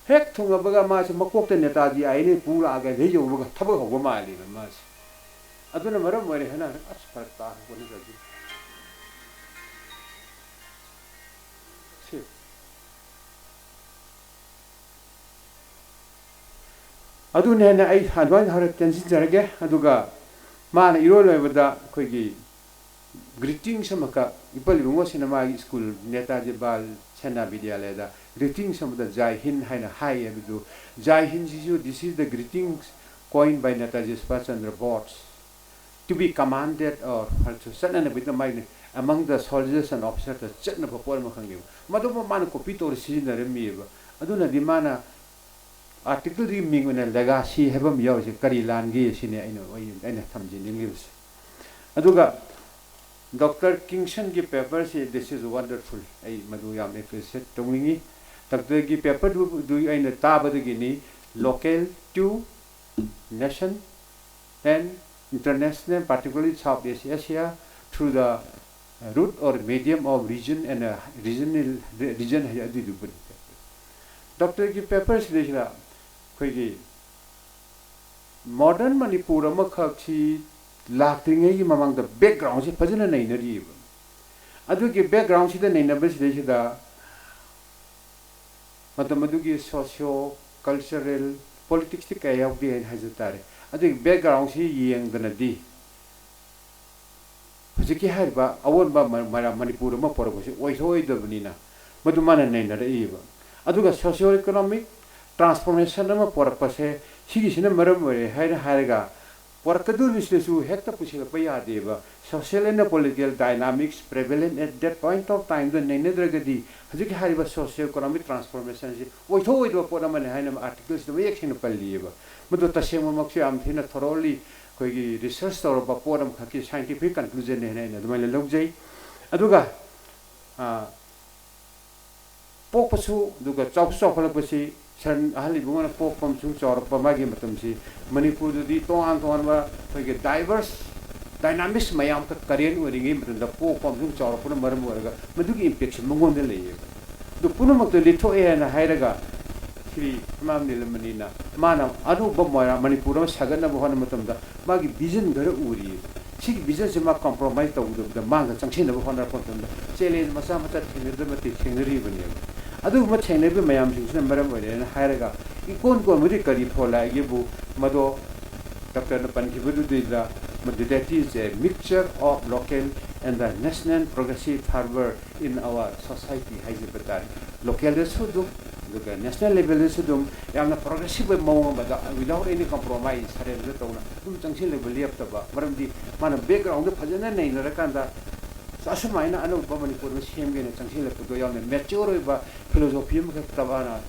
hek thunga baga ma se makok te Netaji aine pura ga le yo baga thaba ho ma li ma aduna maram mo re hana asparta ko ni ga adu ne na ai hadwan har tension jarage aduga mana iro loibada khoigi greeting samaka ipal bungo cinema school Netaji bal sena vidyalaya da greeting samada jai hind haina hai abidu jai hind jisu this is the greetings coined by Netaji Subhash Chandra Bose to be commanded or to sanana with the mind among the soldiers and officers the chatna popol ma khangi madu mana copy to receive na remi aduna dimana article reading in a legacy hebam yaw je kari langi sine aina thamji ninglis aduga Dr. Kingston ki paper say this is wonderful ai madu yam appreciate tongingi Dr. ki paper du aina tabadagi ni local to nation and international particularly South Asia through the route or medium of region and region hadi du Dr. ki paper se modern Manipur makhaksi lakringai gi mamang the background si phajana nei nari adu ki background si da nei nabes de da matamadu gi socio cultural politics ti kay yaw di hajatare adu background si yeng dana di hujiki harba awon ba Manipur ma porbo si oisoi da bunina madu mana nei nari ba adu ga socio economic transformation nama porapase sigi sina maram ore haira hariga porakadur vislesu hekta pusil paya deba social and political dynamics prevalent at that point of time the nenedragadi hajik hariba socio economic transformation ji oithoi do poraman haina articles the action palliba mudu tasema makse am thina thoroughly koigi research tor ba poram khaki scientific conclusion ne ne dumai logjai aduga pokpasu duga chawso phalapasi san ahli bungana pokpam chung chorpa magi matamsi Manipur di tong ba phege diverse dynamics mayam ka karian uringi matam da pokpam chung chorpa maram waraga madugi impact mongon de leye du punamak de litho e na hairaga Sri Hemam Nilamani na mana anu bamara Manipur ma sagana bohana matam da magi vision gara uri sigi vision se ma compromise ta udu da manga changchina bohana patam da chele masa mata thingir mati thingri bani adu ma chene be mayam sing maram ore na hairaga ikon ko mari kari phola yebu mado Dr. Nilamani budu dida that is a mixture of local and the national progressive fervor in our society haizibatar local sudum the national level sudum yamna progressive mawng bada without any compromise harel tawna dum changsil level yaptaba maramdi mana background phajana nei narakanda asamaina anu Manipur ma semge na changsil pudo yamna mature ba philosophy ma tabana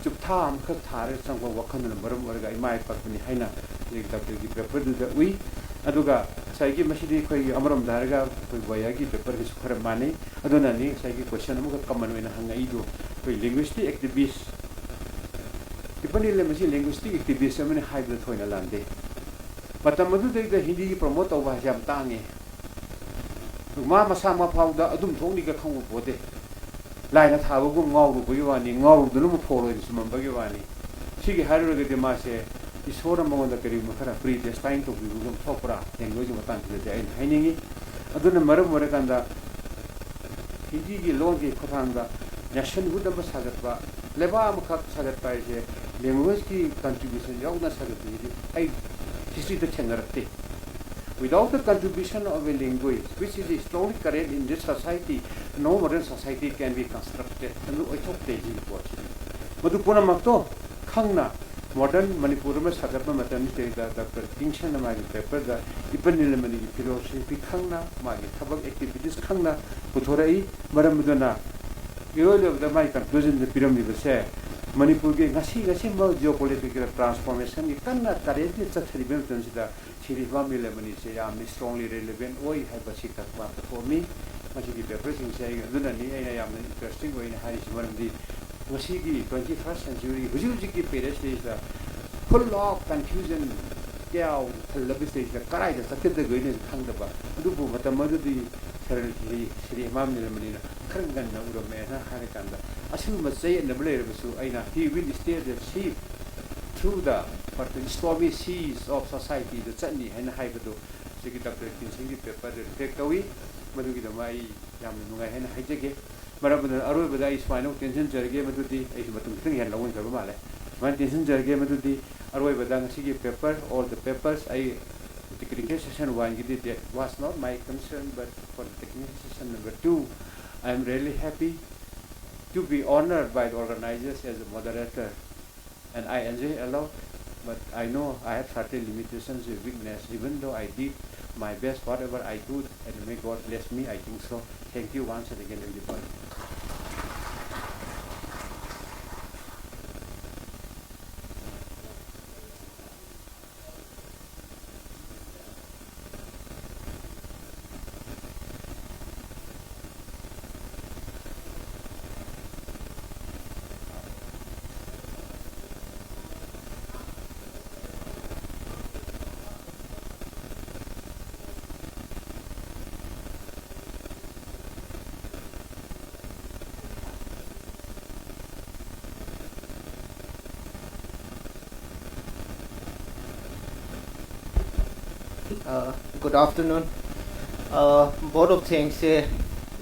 chuptham kha thare changwa wakhan na maram warga imai pakni haina ek Dr. gi paper da we aduga saigi masidi khoi amaram dharga khoi boya gi paper gi sukhar mani aduna ni saigi question amu common wena hangai do khoi linguistic activist tipani le masi linguistic activist amani hybrid thoina lande matam adu de hindi gi promote over jam tangi ma masa ma phawda adum thongni ga khong bode laina thabu gu ngawru bu wani ngawru dulu mu phoro gi sumam bagi wani sigi haru ge de ma se isora mongonda kari makhara predestined to be gum thopra language matang de ai hainingi aduna maram morakanda hindi gi lon gi khothanga nation gudam sagatba leba amkhak sagatba je language ki contribution yauna sagatbi ai history the chenarate without the contribution of a language which is strongly current in this society no modern society can be constructed and I talk teji report madu puna makto khangna modern manipur ma sagatba matam te da dr kingshan ma gi paper da ipan nilamani gi philosophy khangna ma gi thabak activities khangna puthorai maram duna irol of the my conclusion the pyramid se manipur ge ngasi ma geopolitical transformation gi kanna currently chathri bem tan sida chiriwa nilamani se am strongly relevant oi have a sikak pa for me masi gi paper sing se duna ni ai am interesting oi na hari maram di ngasi gi 21st century huji gi period is the full of confusion kya labis stage the karai the sakit the goine khang da ba du bu matam madu di Sri Hemam Nilamani khangan na uro me na hare kanda asu ma say na ble su aina he will stay the sheep through the stormy seas of society the chutney and haibado sigi dr kinsing paper the take away madu gi da mai yam nungai hen haijege marabana aroi bada ismaino tension jarge madu di ai matung thing hen lawon ka ba male man tension jarge madu di aroi bada sigi paper all the papers I the technical session 1 that was not my concern, but for the technical session number 2 I am really happy to be honored by the organizers as a moderator, and I enjoy a lot, but I know I have certain limitations and weakness, even though I did my best whatever I could, and may God bless me. I think so. Thank you once again, everybody. Good afternoon. Board of things say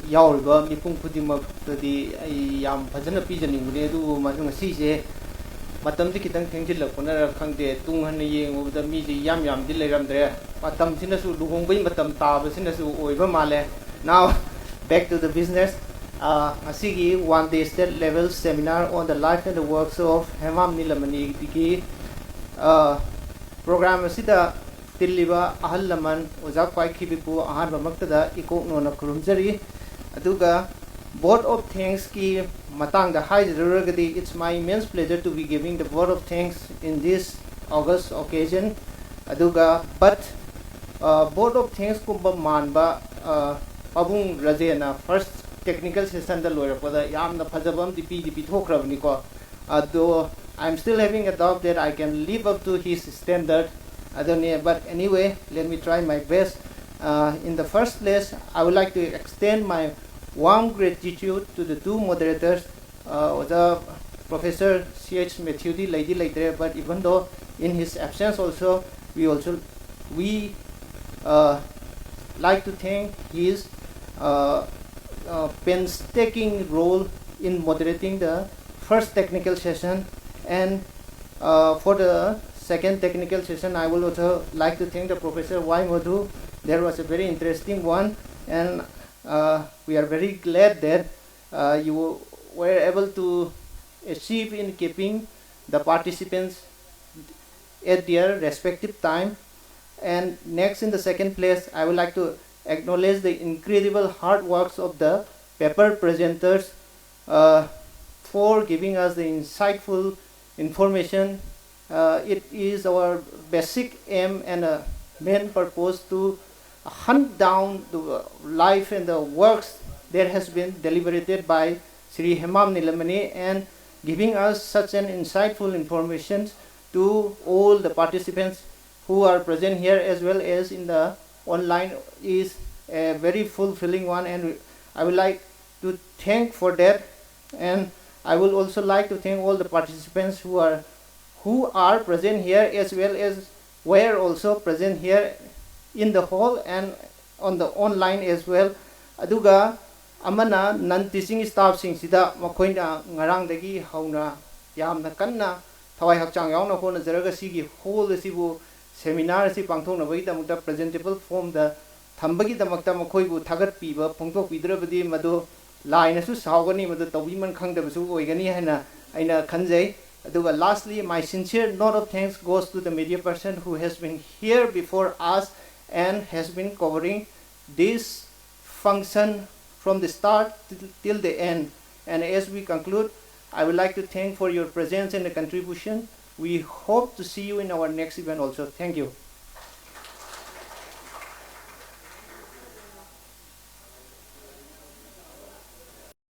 yauriba mipung khudimak tadi yam phajana pijani mune du masung si se matam ti kitang thengil lakona khangde tung han yeng da mi ji yam di leramdre matam sina su luhong bai matam ta ba sina su oiba male. Now back to the business. Asigi one day state level seminar on the life and the works of Hemam Nilamani ki program asida Tiliba Ahalaman Ozak Pai Kibipu Ahan Bamaktada Iko Nona Kurumzari Aduga Board of Thanks Ki Matang the High Ruragadi. It's my immense pleasure to be giving the Board of Thanks in this August occasion. Aduga but Board of Thanks Kumba Manba Pabung Razena first technical session the lawyer for the Yam the Pazabam DP Thokravniko. Though I'm still having a doubt that I can live up to his standard. I don't know, but anyway, let me try my best. In the first place, I would like to extend my warm gratitude to the two moderators, the Professor C.H. Matthew Lady later, but even though in his absence also, we like to thank his painstaking role in moderating the first technical session, and for the second technical session, I will also like to thank the Professor Y. Madhu. There was a very interesting one, and we are very glad that you were able to achieve in keeping the participants at their respective time. And next, in the second place, I would like to acknowledge the incredible hard works of the paper presenters for giving us the insightful information. It is our basic aim and main purpose to hunt down the life and the works that has been deliberated by Sri Hemam Nilamani and giving us such an insightful information to all the participants who are present here as well as in the online is a very fulfilling one, and I would like to thank for that. And I would also like to thank all the participants who are present here as well as were also present here in the hall and on the online as well. Aduga amana non teaching staff sing sida makoina ngarang dagi hauna yamna kanna thawai hakchang yauna hona jaraga sigi hall sibu seminar si pangthong na bai damukta presentable form da thambagi damakta makoi bu thagat piba phongthok pidrabadi madu line su sawgani madu tawiman khangdabasu oigani haina aina khanjai. Aduga lastly, my sincere note of thanks goes to the media person who has been here before us and has been covering this function from the start till the end. And as we conclude, I would like to thank for your presence and the contribution. We hope to see you in our next event also. Thank you.